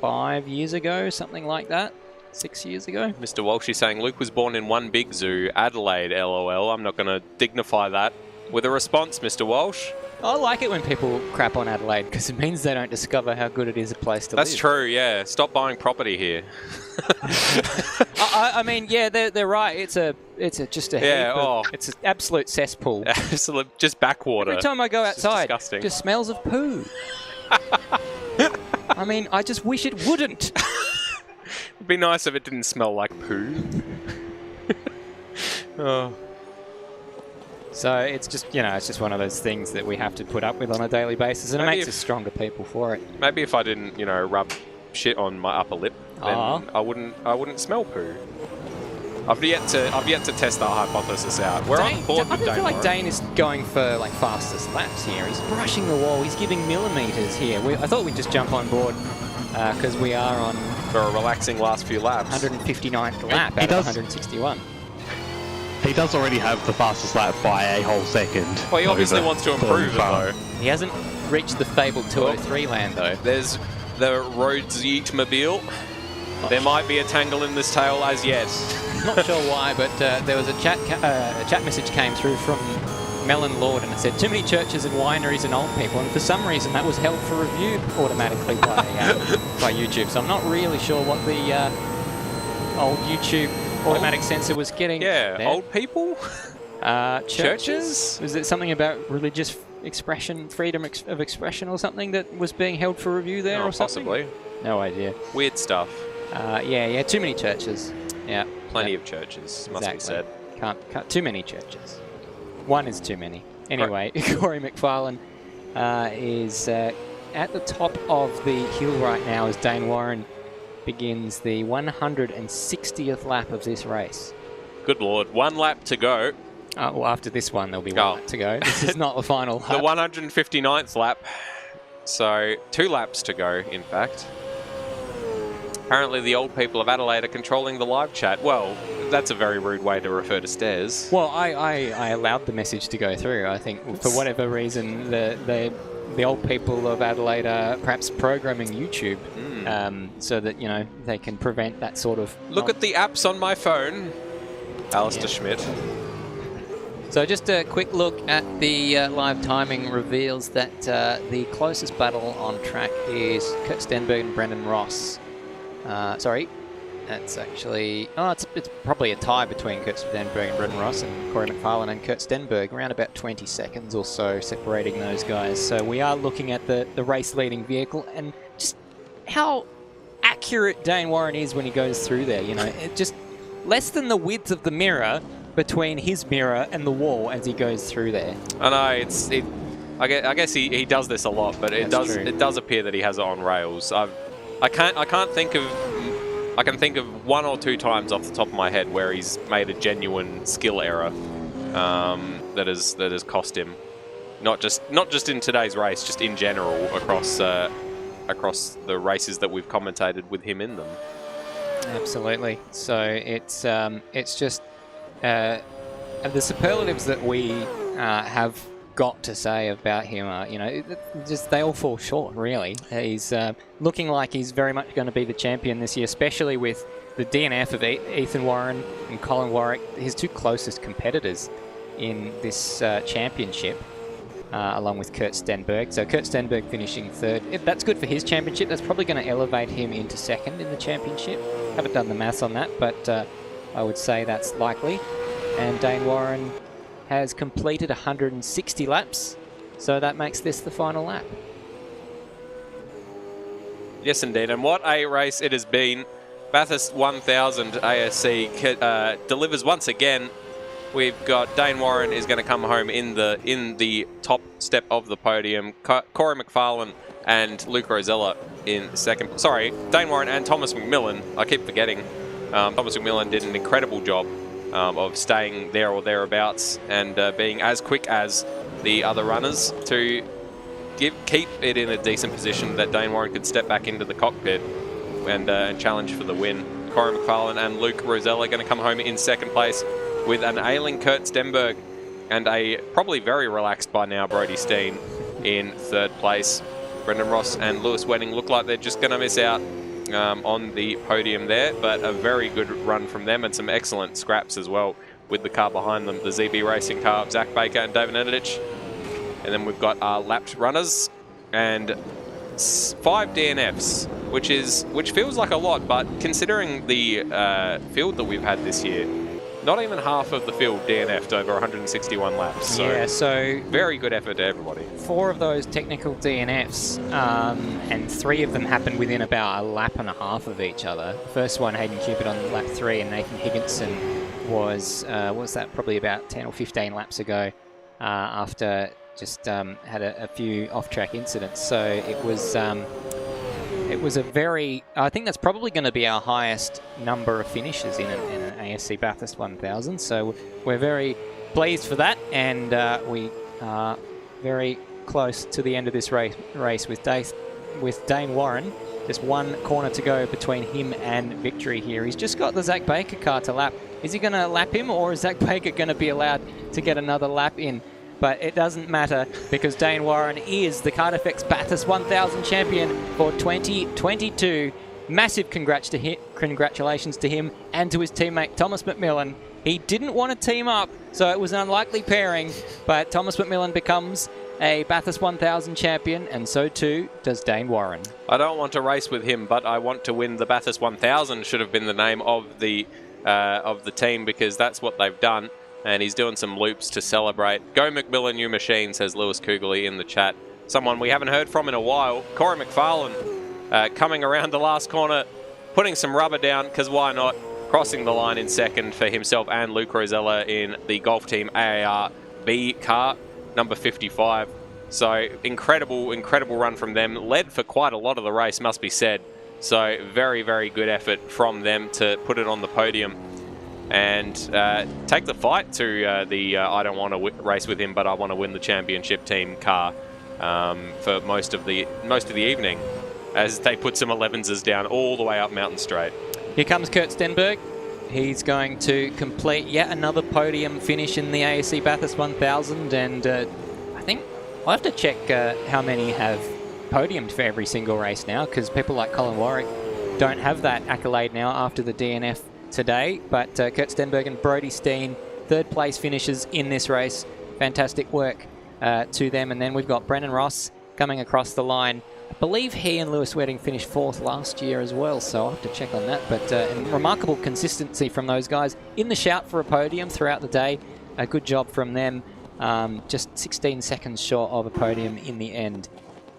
5 years ago, something like that. 6 years ago. Mr. Walsh is saying Luke was born in one big zoo, Adelaide, LOL. I'm not going to dignify that with a response, Mr. Walsh. I like it when people crap on Adelaide because it means they don't discover how good it is a place to live. That's true, yeah. Stop buying property here. I mean, yeah, they're right. It's just a heap it's an absolute cesspool. Absolute, just backwater. Every time I go outside, disgusting. just smells of poo. I mean, I just wish it wouldn't. It'd be nice if it didn't smell like poo. Oh. So it's just, it's just one of those things that we have to put up with on a daily basis, and it makes us stronger people for it. Maybe if I didn't, rub shit on my upper lip, then I wouldn't smell poo. I've yet to test that hypothesis out. We're on board with Dayne. I feel like Dayne is going for fastest laps here. He's brushing the wall. He's giving millimeters here. I thought we'd just jump on board because we are on for a relaxing last few laps. 159th lap out of 161. He does already have the fastest lap by a whole second. Well, he obviously wants to improve it, though. He hasn't reached the fabled 203 land, though. There's the Roads Mobile. There might be a tangle in this tail as yet. Not sure why, but there was a chat message came through from Melon Lord, and it said, too many churches and wineries and old people, and for some reason that was held for review automatically by YouTube. So I'm not really sure what the old YouTube automatic sensor was getting. Yeah, there. Old people? Churches? Was it something about religious expression, freedom of expression or something that was being held for review there or something? Possibly. No idea. Weird stuff. Yeah, too many churches. Yeah. Plenty of churches, must be said. Can't too many churches. One is too many. Anyway, Corey McFarlane is at the top of the hill right now as Dayne Warren begins the 160th lap of this race. Good Lord. 1 lap to go. Well, after this one, there'll be 1 lap to go. This is not the final lap. The 159th lap. So 2 laps to go, in fact. Apparently the old people of Adelaide are controlling the live chat. Well, that's a very rude way to refer to Stairs. Well, I allowed the message to go through. I think for whatever reason, the old people of Adelaide are perhaps programming YouTube so that, they can prevent that sort of... Look at the apps on my phone. Alistair Schmidt. So just a quick look at the live timing reveals that the closest battle on track is Kurt Stenberg and Brendan Ross. Sorry, that's actually... Oh, it's probably a tie between Kurt Stenberg and Brendan Ross and Corey McFarlane and Kurt Stenberg, around about 20 seconds or so separating those guys. So we are looking at the race-leading vehicle, and just how accurate Dayne Warren is when he goes through there, it just less than the width of the mirror between his mirror and the wall as he goes through there. I know, I guess he does this a lot, but it does appear that he has it on rails. I can think of 1 or 2 times off the top of my head where he's made a genuine skill error that has cost him, not just in today's race, just in general across the races that we've commentated with him in them. Absolutely. So it's just the superlatives that we have got to say about him are, just they all fall short, really. He's looking like he's very much going to be the champion this year, especially with the DNF of Ethan Warren and Colin Warwick, his 2 closest competitors in this championship, along with Kurt Stenberg. So Kurt Stenberg finishing 3rd. That's good for his championship. That's probably going to elevate him into 2nd in the championship. Haven't done the maths on that, but I would say that's likely. And Dayne Warren has completed 160 laps, so that makes this the final lap. Yes, indeed, and what a race it has been. Bathurst 1000 ASC delivers once again. We've got Dayne Warren is going to come home in the top step of the podium. Corey McFarlane and Luke Rosella in 2nd. Sorry, Dayne Warren and Thomas McMillan. I keep forgetting. Thomas McMillan did an incredible job of staying there or thereabouts and being as quick as the other runners to keep it in a decent position that Dayne Warren could step back into the cockpit and challenge for the win. Corey McFarlane and Luke Rosella are going to come home in 2nd place with an ailing Kurt Stenberg and a probably very relaxed by now Brody Steen in 3rd place. Brendan Ross and Lewis Wedding look like they're just going to miss out on the podium there, but a very good run from them and some excellent scraps as well with the car behind them, the ZB Racing car of Zach Baker and David Nedich. And then we've got our lapped runners and 5 DNFs, which feels like a lot, but considering the field that we've had this year, not even half of the field DNF'd over 161 laps. So yeah, so very good effort to everybody. 4 of those technical DNFs, and 3 of them happened within about a lap and a half of each other. First one, Hayden Cupid on lap 3, and Nathan Higginson was that probably about 10 or 15 laps ago, after just had a few off-track incidents. So it was a very, I think that's probably going to be our highest number of finishes in an ASC Bathurst 1000. So we're very pleased for that, and we are very close to the end of this race with Dayne Warren. Just 1 corner to go between him and victory here. He's just got the Zach Baker car to lap. Is he going to lap him, or is Zach Baker going to be allowed to get another lap in? But it doesn't matter, because Dayne Warren is the KART FX Bathurst 1000 champion for 2022. Massive congratulations to him and to his teammate Thomas McMillan. He didn't want to team up, so it was an unlikely pairing, but Thomas McMillan becomes a Bathurst 1000 champion, and so too does Dayne Warren. I don't want to race with him, but I want to win the Bathurst 1000 should have been the name of the team, because that's what they've done. And he's doing some loops to celebrate. Go McMillan, you machine, says Lewis Kugley in the chat. Someone we haven't heard from in a while. Corey McFarlane coming around the last corner, putting some rubber down, because why not? Crossing the line in second for himself and Luke Rosella in the Golf Team AAR B car, number 55. So incredible run from them. Led for quite a lot of the race, must be said. So very, very good effort from them to put it on the podium and take the fight to I don't want to race with him, but I want to win the championship team car for most of the evening, as they put some 11s down all the way up Mountain Straight. Here comes Kurt Stenberg. He's going to complete yet another podium finish in the ASC Bathurst 1000, and I think I'll have to check how many have podiumed for every single race now, because people like Colin Warwick don't have that accolade now after the DNF today. But Kurt Stenberg and Brodie Steen, 3rd place finishers in this race. Fantastic work to them. And then we've got Brendan Ross coming across the line. I believe he and Lewis Wedding finished 4th last year as well, so I'll have to check on that. But remarkable consistency from those guys in the shout for a podium throughout the day. A good job from them. Just 16 seconds short of a podium in the end.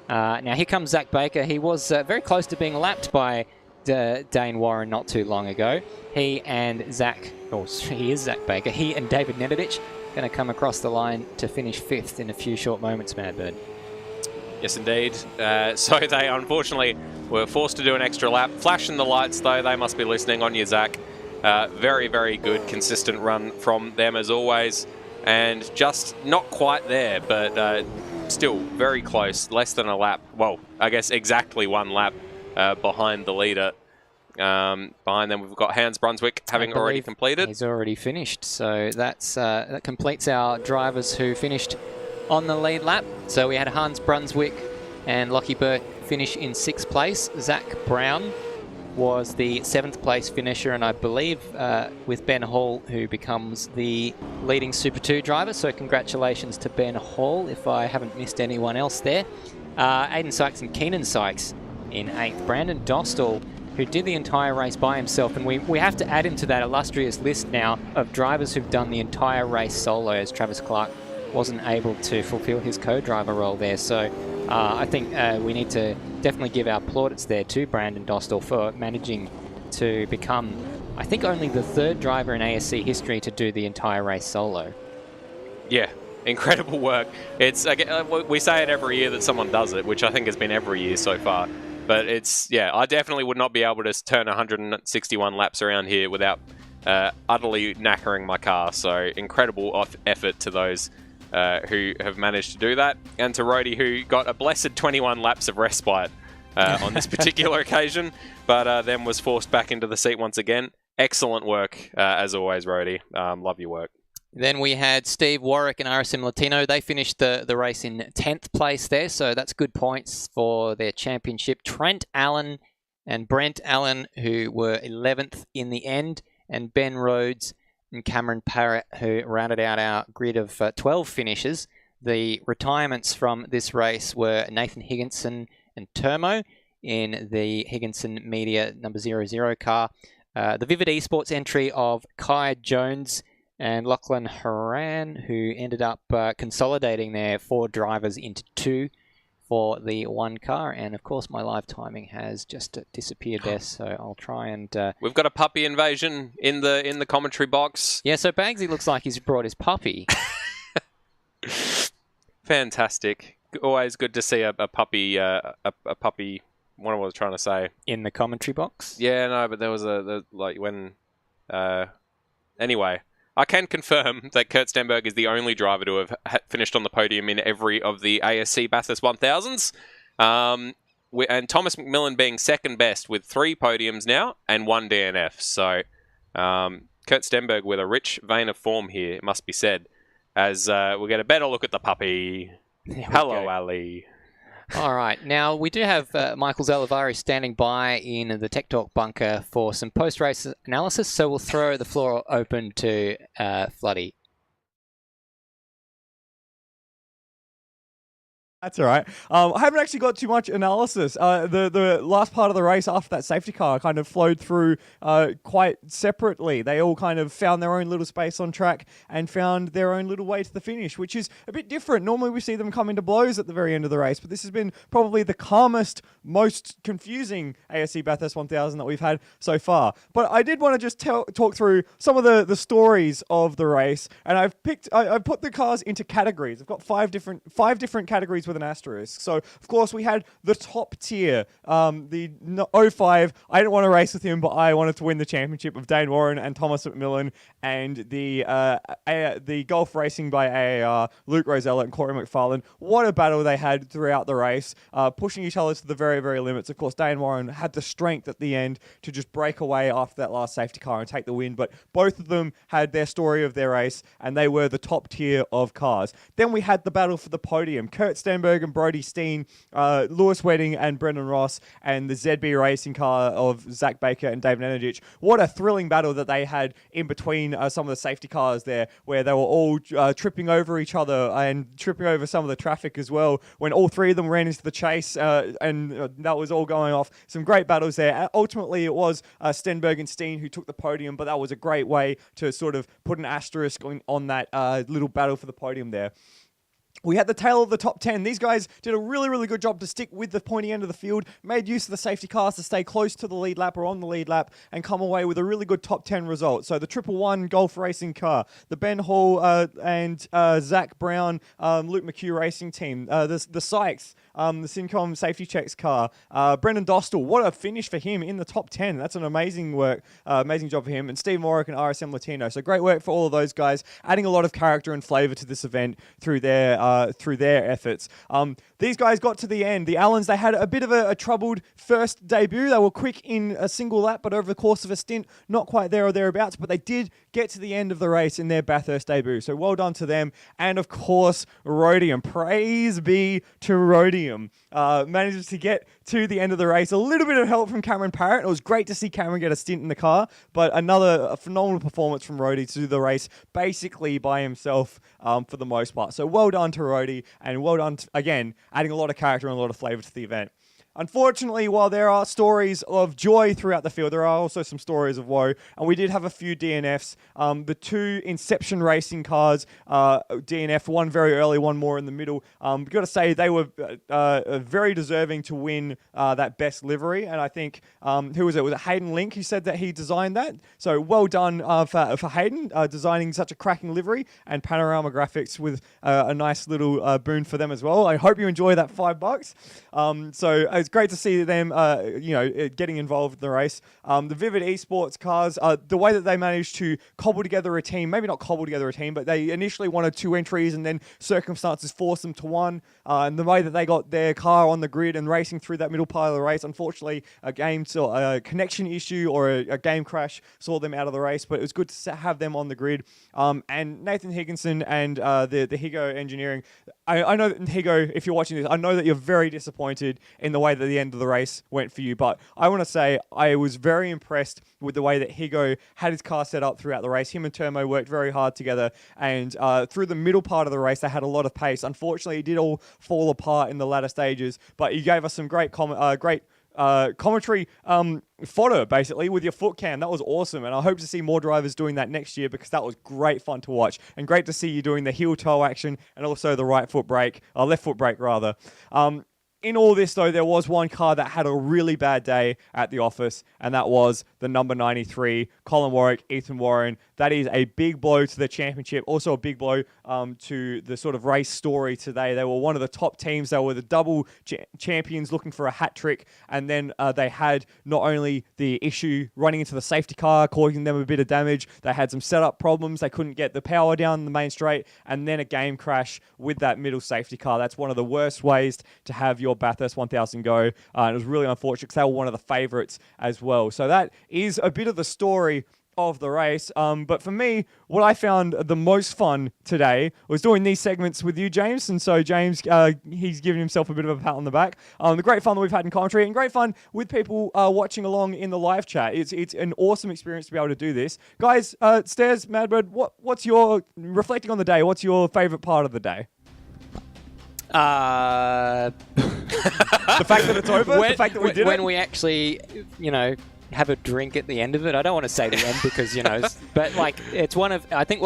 Now here comes Zach Baker. He was very close to being lapped by Dayne Warren not too long ago. He and Zach, or he is Zach Baker, he and David Nedidich going to come across the line to finish 5th in a few short moments, Madbird. Yes, indeed. So they unfortunately were forced to do an extra lap. Flashing the lights, though. They must be listening on you, Zach. Very, very good, consistent run from them as always. And just not quite there, but still very close. Less than a lap. Well, I guess exactly 1 lap behind the leader. Behind them, we've got Hans Brunswick having already completed. He's already finished. So that's that completes our drivers who finished on the lead lap. So we had Hans Brunswick and Lockie Burke finish in 6th place. Zach Brown was the 7th place finisher, and I believe with Ben Hall, who becomes the leading Super 2 driver. So congratulations to Ben Hall, if I haven't missed anyone else there. Aidan Sykes and Keenan Sykes in 8th. Brandon Dostal, who did the entire race by himself, and we have to add him to that illustrious list now of drivers who've done the entire race solo, as Travis Clark wasn't able to fulfill his co-driver role there. So I think we need to definitely give our plaudits there to Brandon Dostal for managing to become, I think, only the 3rd driver in ASC history to do the entire race solo. Yeah, incredible work. It's we say it every year that someone does it, which I think has been every year so far. But it's, yeah, I definitely would not be able to turn 161 laps around here without utterly knackering my car. So incredible effort to those who have managed to do that. And to Rhodey, who got a blessed 21 laps of respite on this particular occasion, but then was forced back into the seat once again. Excellent work, as always, Rhodey. Love your work. Then we had Steve Warwick and RSM Latino. They finished the race in 10th place there, so that's good points for their championship. Trent Allen and Brent Allen, who were 11th in the end, and Ben Rhodes and Cameron Parrott, who rounded out our grid of 12 finishers. The retirements from this race were Nathan Higginson and Termo in the Higginson Media number 00 car. The Vivid Esports entry of Kai Jones and Lachlan Horan, who ended up consolidating their 4 drivers into 2 for the 1 car. And of course, my live timing has just disappeared there, so I'll try and... We've got a puppy invasion in the commentary box. Yeah, so Bagzy looks like he's brought his puppy. Fantastic. Always good to see a puppy, a puppy, what was I trying to say? In the commentary box? Yeah, no, but there was anyway, I can confirm that Kurt Stenberg is the only driver to have finished on the podium in every of the ASC Bathurst 1000s. And Thomas McMillan being second best with 3 podiums now and 1 DNF. So Kurt Stenberg with a rich vein of form here, it must be said, as we'll get a better look at the puppy. Hello, Ali. All right. Now, we do have Michael Zalavari standing by in the Tech Talk bunker for some post-race analysis, so we'll throw the floor open to Floody. That's all right. I haven't actually got too much analysis. The last part of the race after that safety car kind of flowed through quite separately. They all kind of found their own little space on track and found their own little way to the finish, which is a bit different. Normally we see them come into blows at the very end of the race, but this has been probably the calmest, most confusing ASC Bathurst 1000 that we've had so far. But I did want to just talk through some of the stories of the race, and I've put the cars into categories. I've got five different categories with an asterisk. So, of course, we had the top tier, the 05. I didn't want to race with him, but I wanted to win the championship of Dayne Warren and Thomas McMillan, and the golf racing by AAR, Luke Rosella and Corey McFarlane. What a battle they had throughout the race, pushing each other to the very, very limits. Of course, Dayne Warren had the strength at the end to just break away after that last safety car and take the win, but both of them had their story of their race, and they were the top tier of cars. Then we had the battle for the podium. Kurt Stenberg and Brody Steen, Lewis Wedding and Brendan Ross, and the ZB racing car of Zach Baker and David Energich. What a thrilling battle that they had in between some of the safety cars there, where they were all tripping over each other and tripping over some of the traffic as well, when all 3 of them ran into the chase, and that was all going off. Some great battles there. Ultimately, it was Stenberg and Steen who took the podium, but that was a great way to sort of put an asterisk on that little battle for the podium there. We had the tail of the top 10. These guys did a really, really good job to stick with the pointy end of the field, made use of the safety cars to stay close to the lead lap or on the lead lap and come away with a really good top 10 result. So the 111 golf racing car, the Ben Hall and Zach Brown, Luke McHugh racing team, the Sykes, the Syncom safety checks car, Brendan Dostal. What a finish for him in the top 10. That's an amazing work, amazing job for him. And Steve Warwick and RSM Latino. So great work for all of those guys, adding a lot of character and flavor to this event through their efforts. These guys got to the end. The Allens, they had a bit of a troubled first debut. They were quick in a single lap, but over the course of a stint, not quite there or thereabouts, but they did get to the end of the race in their Bathurst debut. So well done to them. And of course, Rhodium. Praise be to Rhodium. Manages to get to the end of the race. A little bit of help from Cameron Parrott. It was great to see Cameron get a stint in the car, but another phenomenal performance from Rhodey to do the race basically by himself for the most part. So well done to Rhodey, and well done, again, adding a lot of character and a lot of flavour to the event. Unfortunately, while there are stories of joy throughout the field, there are also some stories of woe, and we did have a few DNFs. The 2 Inception racing cars, DNF, one very early, one more in the middle. We've got to say they were very deserving to win that best livery, and I think, who was it? Was it Hayden Link who said that he designed that? So well done for Hayden, designing such a cracking livery, and Panorama Graphics with a nice little boon for them as well. I hope you enjoy that $5. So it's great to see them, getting involved in the race. The Vivid Esports cars, the way that they managed to cobble together a team, maybe not cobble together a team, but they initially wanted 2 entries and then circumstances forced them to 1. and the way that they got their car on the grid and racing through that middle part of the race. Unfortunately, a connection issue or a game crash saw them out of the race, but it was good to have them on the grid. And Nathan Higginson and the Higo Engineering, I know that Higo, if you're watching this, I know that you're very disappointed in the way that the end of the race went for you, but I want to say I was very impressed with the way that Higo had his car set up throughout the race. Him and Turmo worked very hard together, and through the middle part of the race, they had a lot of pace. Unfortunately, it did all fall apart in the latter stages, but you gave us some great commentary fodder, basically, with your foot cam. That was awesome, and I hope to see more drivers doing that next year, because that was great fun to watch, and great to see you doing the heel toe action and also the left foot brake rather. In all this, though, there was one car that had a really bad day at the office, and that was the number 93, Colin Warwick, Ethan Warren. That is a big blow to the championship, also a big blow to the sort of race story today. They were one of the top teams. They were the double champions looking for a hat trick, and then they had not only the issue running into the safety car, causing them a bit of damage, they had some setup problems. They couldn't get the power down the main straight, and then a game crash with that middle safety car. That's one of the worst ways to have your Bathurst 1000 go, and it was really unfortunate because they were one of the favourites as well. So that is a bit of the story of the race. But for me, what I found the most fun today was doing these segments with you, James. And so James, he's giving himself a bit of a pat on the back. The great fun that we've had in commentary, and great fun with people watching along in the live chat. It's an awesome experience to be able to do this. Guys, Stairs, Madbird, what's your, reflecting on the day, what's your favourite part of the day? The fact that it's over? The fact that we did it? When we actually, have a drink at the end of it. I don't want to say the end because, but like it's one of, I think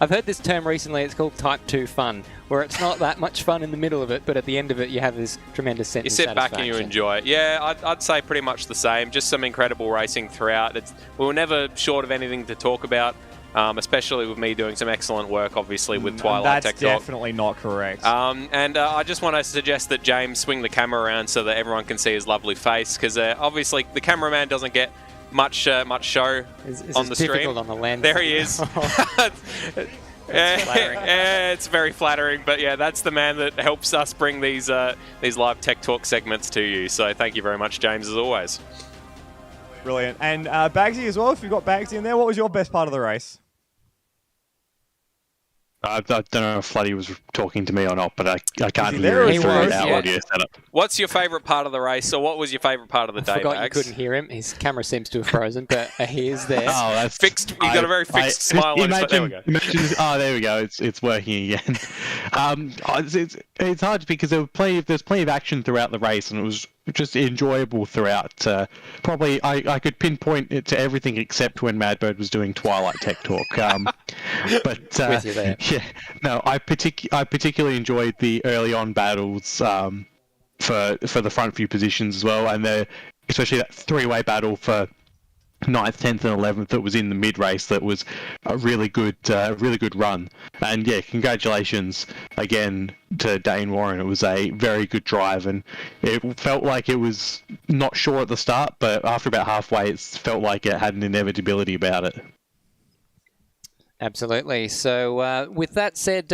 I've heard this term recently, it's called type 2 fun, where it's not that much fun in the middle of it, but at the end of it you have this tremendous sense of satisfaction. You sit back and you enjoy it. Yeah, I'd say pretty much the same. Just some incredible racing throughout. We were never short of anything to talk about. Especially with me doing some excellent work, obviously, with Twilight Tech Talk. That's definitely not correct. I just want to suggest that James swing the camera around so that everyone can see his lovely face, because obviously the cameraman doesn't get much show on the screen. On the lens. There he is. It's very flattering, but yeah, that's the man that helps us bring these live Tech Talk segments to you. So thank you very much, James, as always. Brilliant. And Bagzy as well, if you've got Bagzy in there, what was your best part of the race? I don't know if Floody was talking to me or not, but I can't hear him through our audio setup. What's your favourite part of the race, or what was your favourite part of the day, I forgot Bags? you couldn't hear him. His camera seems to have frozen, but he is there. Oh, that's fixed. You've got a very fixed smile on his face. There we go. There we go. It's working again. It's hard because there's plenty of action throughout the race, and it was just enjoyable throughout. Probably I could pinpoint it to everything except when Madbird was doing Twilight Tech Talk. But with you there. Yeah, no, I particularly enjoyed the early on battles for the front few positions as well, and especially that three-way battle for 9th, 10th, and 11th that was in the mid race. That was a really good run. And yeah, congratulations again to Dayne Warren. It was a very good drive, and it felt like it was not sure at the start, but after about halfway, it felt like it had an inevitability about it. Absolutely. So with that said,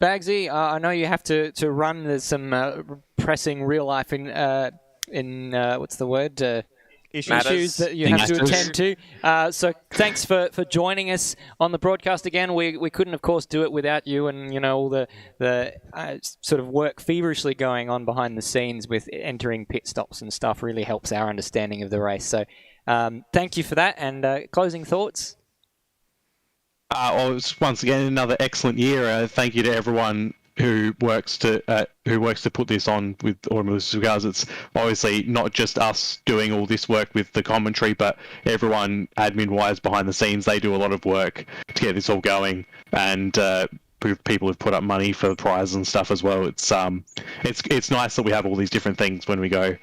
Bagzy, I know you have to run. There's some pressing real life in what's the word? Issues that you have to attend to. So thanks for joining us on the broadcast again. We couldn't, of course, do it without you and, all the sort of work feverishly going on behind the scenes with entering pit stops and stuff really helps our understanding of the race. So thank you for that. And closing thoughts? Well, it's once again another excellent year. Thank you to everyone who works to put this on with Automobilista Supercars. It's obviously not just us doing all this work with the commentary, but everyone admin-wise behind the scenes. They do a lot of work to get this all going, and people have put up money for the prizes and stuff as well. It's nice that we have all these different things when we go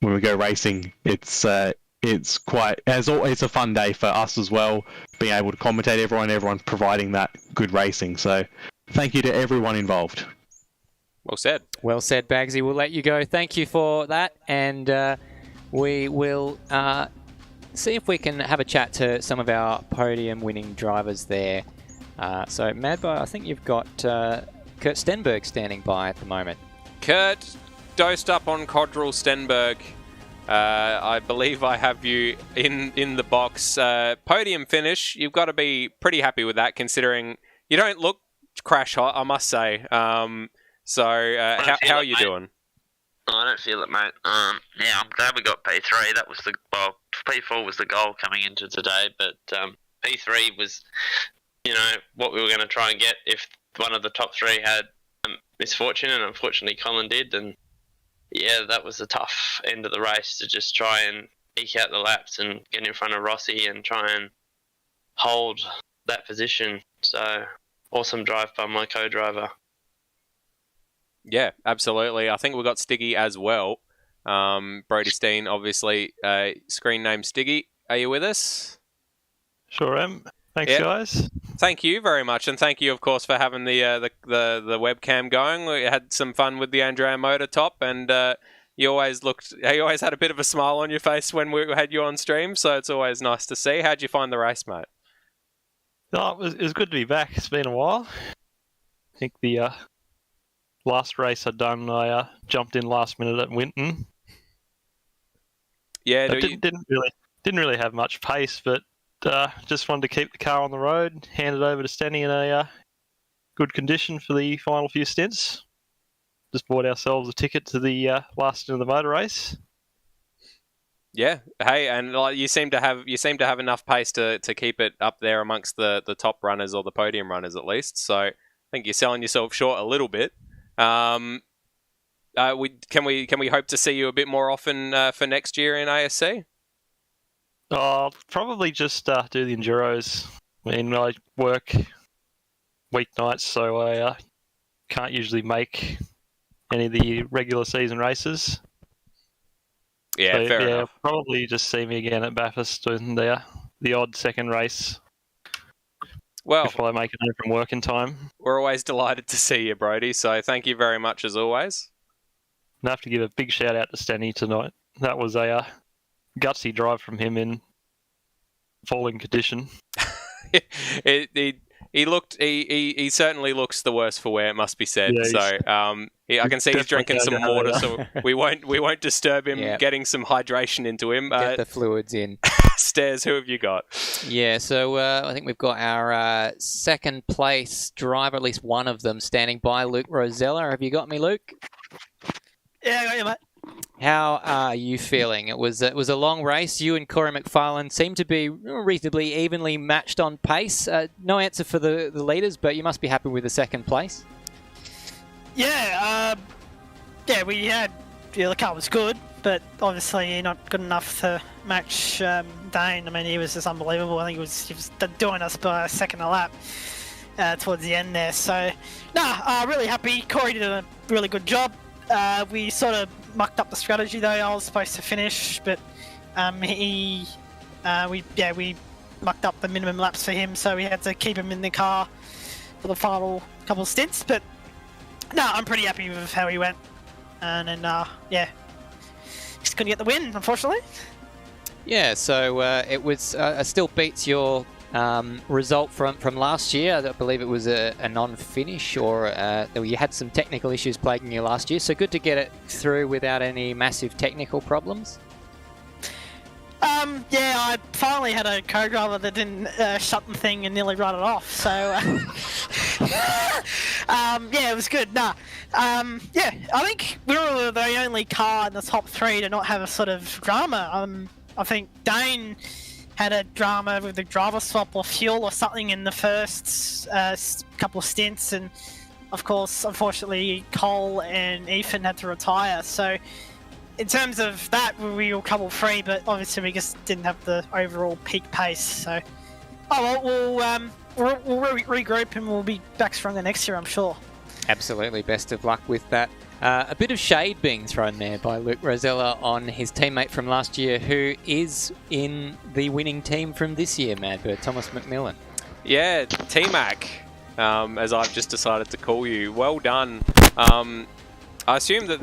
racing. It's quite, as always, a fun day for us as well, being able to commentate everyone providing that good racing. So thank you to everyone involved. Well said. Well said, Bagzy. We'll let you go. Thank you for that. And we will see if we can have a chat to some of our podium winning drivers there. So Madbird, I think you've got Kurt Stenberg standing by at the moment. Kurt, dosed up on Codral Stenberg. I believe I have you in the box. Podium finish, you've got to be pretty happy with that, considering you don't look crash hot, I must say. How are you doing? I don't feel it, mate. Yeah, I'm glad we got P3. That was P4 was the goal coming into today, but P3 was, what we were going to try and get if one of the top three had misfortune, and unfortunately Colin did. And yeah, that was a tough end of the race to just try and eke out the laps and get in front of Rossi and try and hold that position. So awesome drive by my co-driver. Yeah, absolutely. I think we've got Stiggy as well. Brody Steen, obviously, screen name Stiggy. Are you with us? Sure am. Thanks, guys. Thank you very much, and thank you, of course, for having the webcam going. We had some fun with the Andrea motor top, and you always had a bit of a smile on your face when we had you on stream, so it's always nice to see. How'd you find the race, mate? Oh, it was good to be back. It's been a while. I think the last race I'd done, I jumped in last minute at Winton. Yeah, didn't really have much pace, but just wanted to keep the car on the road, hand it over to Stenny in a good condition for the final few stints. Just bought ourselves a ticket to the last stint of the motor race. Yeah, hey, and you seem to have enough pace to keep it up there amongst the top runners, or the podium runners at least. So I think you're selling yourself short a little bit. Can we hope to see you a bit more often for next year in ASC? I'll probably just do the Enduros. I mean, I work weeknights, so I can't usually make any of the regular season races. Yeah, so, fair enough. Probably just see me again at Bathurst in the odd second race. Well, if I make it home from work in time. We're always delighted to see you, Brody, so thank you very much as always. I have to give a big shout out to Stenny tonight. That was a gutsy drive from him in falling condition. He certainly looks the worse for wear, it must be said. Yeah, I can see he's drinking some water, so we won't disturb him getting some hydration into him. Get the fluids in. Stairs, who have you got? Yeah, so I think we've got our second place driver, at least one of them, standing by, Luke Rosella. Have you got me, Luke? Yeah, I got you, mate. How are you feeling? It was a long race. You and Corey McFarlane seemed to be reasonably evenly matched on pace. No answer for the leaders, but you must be happy with the second place. Yeah, we had... Yeah, the car was good, but obviously not good enough to match Dayne. I mean, he was just unbelievable. I think he was doing us by a second a lap towards the end there. So, really happy. Corey did a really good job. We sort of mucked up the strategy though. I was supposed to finish, but we mucked up the minimum laps for him, so we had to keep him in the car for the final couple of stints. But I'm pretty happy with how he went, and then just couldn't get the win, unfortunately. Yeah, so it was still beats your result from last year. I believe it was a non-finish, or you had some technical issues plaguing you last year, so good to get it through without any massive technical problems. I finally had a co-driver that didn't shut the thing and nearly run it off, so it was good. I think we were the only car in the top three to not have a sort of drama. I think Dayne had a drama with the driver swap or fuel or something in the first couple of stints, and of course, unfortunately, Cole and Ethan had to retire. So, in terms of that, we were couple free, but obviously we just didn't have the overall peak pace. So, we'll regroup and we'll be back stronger next year, I'm sure. Absolutely, best of luck with that. A bit of shade being thrown there by Luke Rosella on his teammate from last year, who is in the winning team from this year, Madbird, Thomas McMillan. Yeah, T-Mac, as I've just decided to call you. Well done. I assume that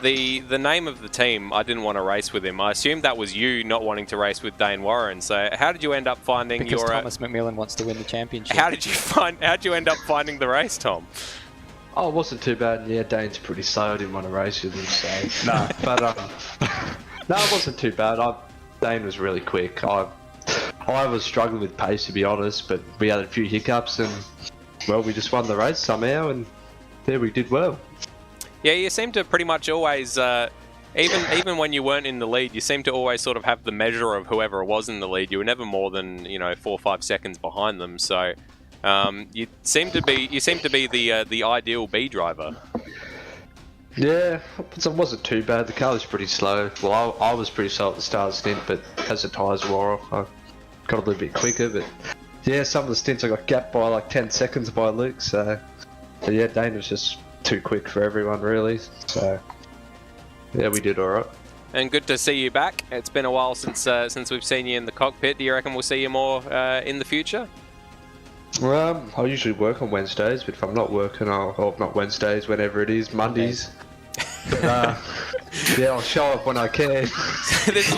the name of the team, I didn't want to race with him. I assumed that was you not wanting to race with Dayne Warren. So how did you end up finding because your... Thomas McMillan wants to win the championship. How'd you end up finding the race, Tom? Oh, it wasn't too bad. Yeah, Dane's pretty slow. I didn't want to race with him, so... No, but... no, it wasn't too bad. Dayne was really quick. I was struggling with pace, to be honest, but we had a few hiccups and, well, we just won the race somehow, and there we did well. Yeah, you seem to pretty much always, even when you weren't in the lead, you seem to always sort of have the measure of whoever was in the lead. You were never more than 4 or 5 seconds behind them. So you seem to be the ideal B driver. Yeah, it wasn't too bad. The car was pretty slow. Well, I was pretty slow at the start of the stint, but as the tyres wore off, I got a little bit quicker. But yeah, some of the stints I got gapped by like 10 seconds by Luke. So yeah, Dayne was just too quick for everyone, really. So yeah, we did all right. And good to see you back. It's been a while since we've seen you in the cockpit. Do you reckon we'll see you more in the future? I usually work on Wednesdays, but if I'm not working, not Wednesdays, whenever it is, Mondays. But, yeah, I'll show up when I can. This is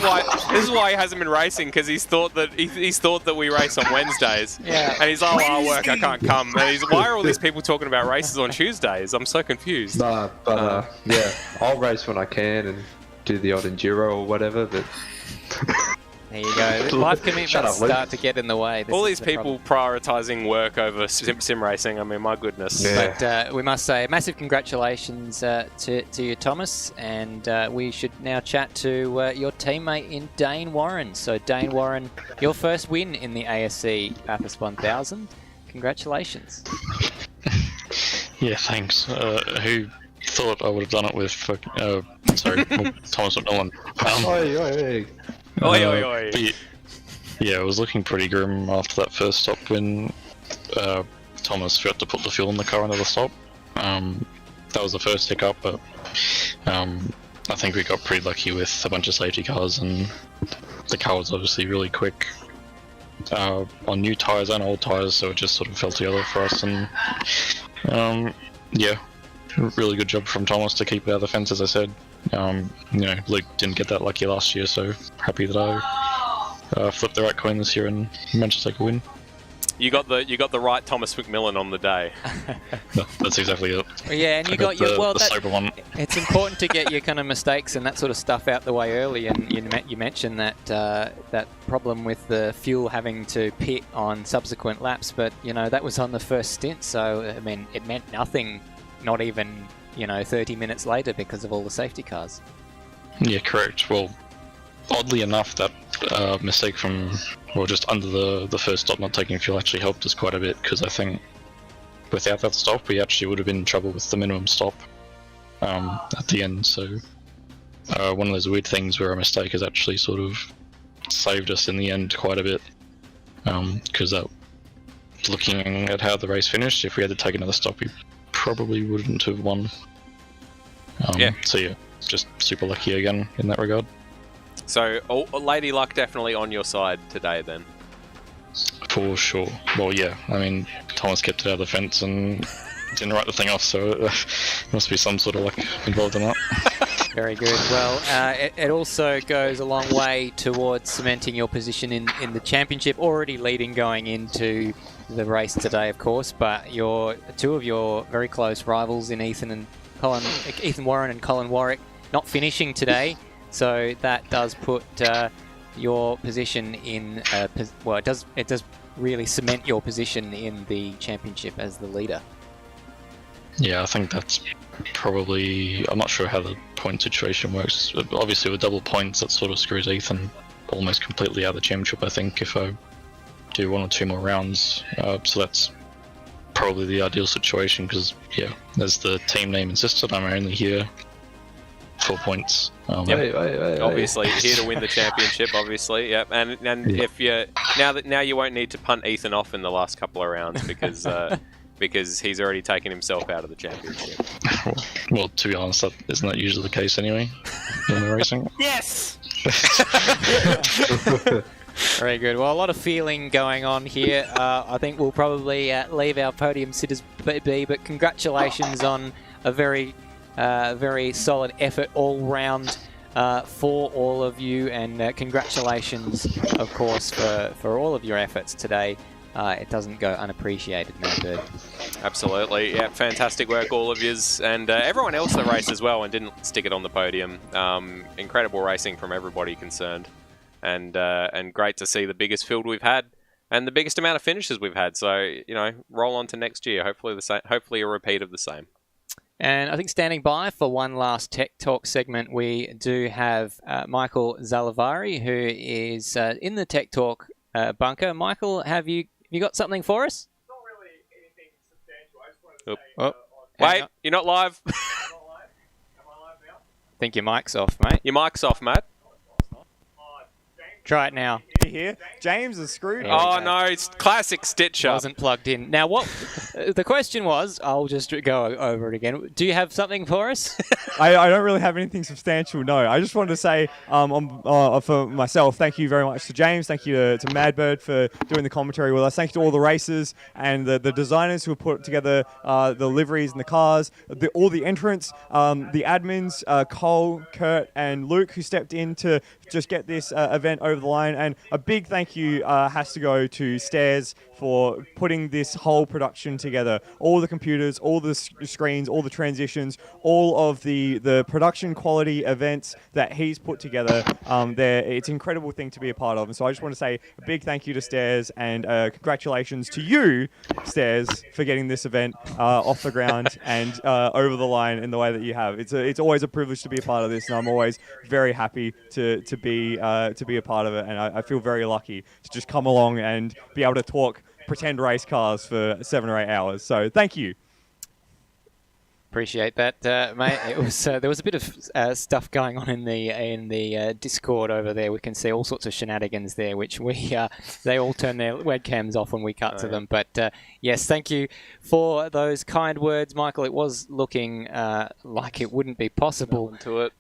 why he hasn't been racing, because he's thought that we race on Wednesdays. Yeah. And he's like, oh, I work, I can't come. And why are all these people talking about races on Tuesdays? I'm so confused. Nah, but yeah, I'll race when I can and do the odd enduro or whatever. But there you go. Life commitments start to get in the way. All these people prioritising work over sim racing. I mean, my goodness. Yeah. But we must say, massive congratulations to you, Thomas. And we should now chat to your teammate in Dayne Warren. So, Dayne Warren, your first win in the ASC Bathurst 1000. Congratulations. Yeah, thanks. Who thought I would have done it with Thomas McMillan? Yeah, it was looking pretty grim after that first stop when Thomas forgot to put the fuel in the car under the stop. That was the first hiccup, but I think we got pretty lucky with a bunch of safety cars, and the car was obviously really quick on new tyres and old tyres, so it just sort of fell together for us. And yeah, really good job from Thomas to keep it out of the fence, as I said. Luke didn't get that lucky last year, so happy that I flipped the right coin this year and managed to take a win. You got the right Thomas McMillan on the day. No, that's exactly it. Yeah, and you got your sober one. It's important to get your kind of mistakes and that sort of stuff out the way early. And you mentioned that that problem with the fuel having to pit on subsequent laps, but that was on the first stint. So I mean, it meant nothing. Not even 30 minutes later because of all the safety cars. Yeah, correct. Well, oddly enough, that mistake from, just under the first stop not taking fuel actually helped us quite a bit, because I think without that stop we actually would have been in trouble with the minimum stop at the end. So one of those weird things where a mistake has actually sort of saved us in the end quite a bit, because looking at how the race finished, if we had to take another stop we probably wouldn't have won. So yeah, just super lucky again in that regard. So Lady Luck definitely on your side today then? For sure. Well, yeah, I mean, Thomas kept it out of the fence and didn't write the thing off, so must be some sort of luck involved in that. Very good. Well, it also goes a long way towards cementing your position in the championship, already leading going into the race today, of course, but two of your very close rivals in Ethan Warren and Colin Warwick not finishing today, so that does put your position in it does really cement your position in the championship as the leader. Yeah, I think that's probably, I'm not sure how the point situation works. Obviously with double points that sort of screws Ethan almost completely out of the championship, I think, if I do 1 or 2 more rounds. So that's probably the ideal situation, because yeah, as the team name insisted, I'm only here 4 points. Obviously here to win the championship, obviously. Yep. And if you now you won't need to punt Ethan off in the last couple of rounds because because he's already taken himself out of the championship. Well, to be honest, isn't that usually the case anyway in the racing? Yes. Very good. Well, a lot of feeling going on here. I think we'll probably leave our podium sitters be, but congratulations on a very very solid effort all round for all of you, and congratulations, of course, for all of your efforts today. It doesn't go unappreciated, Madbird. Absolutely, yeah, fantastic work, all of yous, and everyone else that raced as well and didn't stick it on the podium. Incredible racing from everybody concerned, and great to see the biggest field we've had and the biggest amount of finishes we've had. So, you know, roll on to next year. Hopefully the same. Hopefully a repeat of the same. And I think standing by for one last Tech Talk segment, we do have Michael Zalavari, who is in the Tech Talk bunker. Michael, have you got something for us? Not really anything substantial. I just wanted to say... Wait, you're not live. Am I live now? I think your mic's off, mate. Your mic's off, Matt. Try it now. Here, James is screwed. Oh no, it's classic stitch up. Wasn't plugged in. Now, what the question was, I'll just go over it again. Do you have something for us? I don't really have anything substantial, no. I just wanted to say, for myself, thank you very much to James. Thank you to Madbird for doing the commentary with us. Thank you to all the racers and the designers who have put together the liveries and the cars, all the entrants, the admins, Cole, Kurt, and Luke, who stepped in to just get this event over the line. And a big thank you has to go to Stairs for putting this whole production together. All the computers, all the screens, all the transitions, all of the production quality events that he's put together. It's an incredible thing to be a part of. And so I just want to say a big thank you to Stairs, and congratulations to you, Stairs, for getting this event off the ground and over the line in the way that you have. It's always a privilege to be a part of this, and I'm always very happy to be a part of it. And I feel very lucky to just come along and be able to talk pretend race cars for 7 or 8 hours. So thank you. Appreciate that, mate. It was there was a bit of stuff going on in the Discord over there. We can see all sorts of shenanigans there, which they all turn their webcams off when we cut to them. But yes, thank you for those kind words, Michael. It was looking like it wouldn't be possible. To it.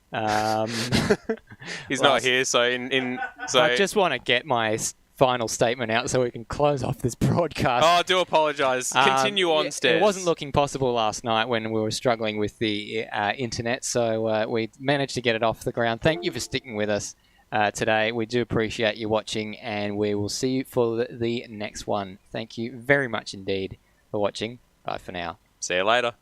He's not here, so I just want to get my final statement out so we can close off this broadcast. Oh, I do apologise. Continue on, Stairs. It wasn't looking possible last night when we were struggling with the internet, so we managed to get it off the ground. Thank you for sticking with us today. We do appreciate you watching, and we will see you for the next one. Thank you very much indeed for watching. Bye for now. See you later.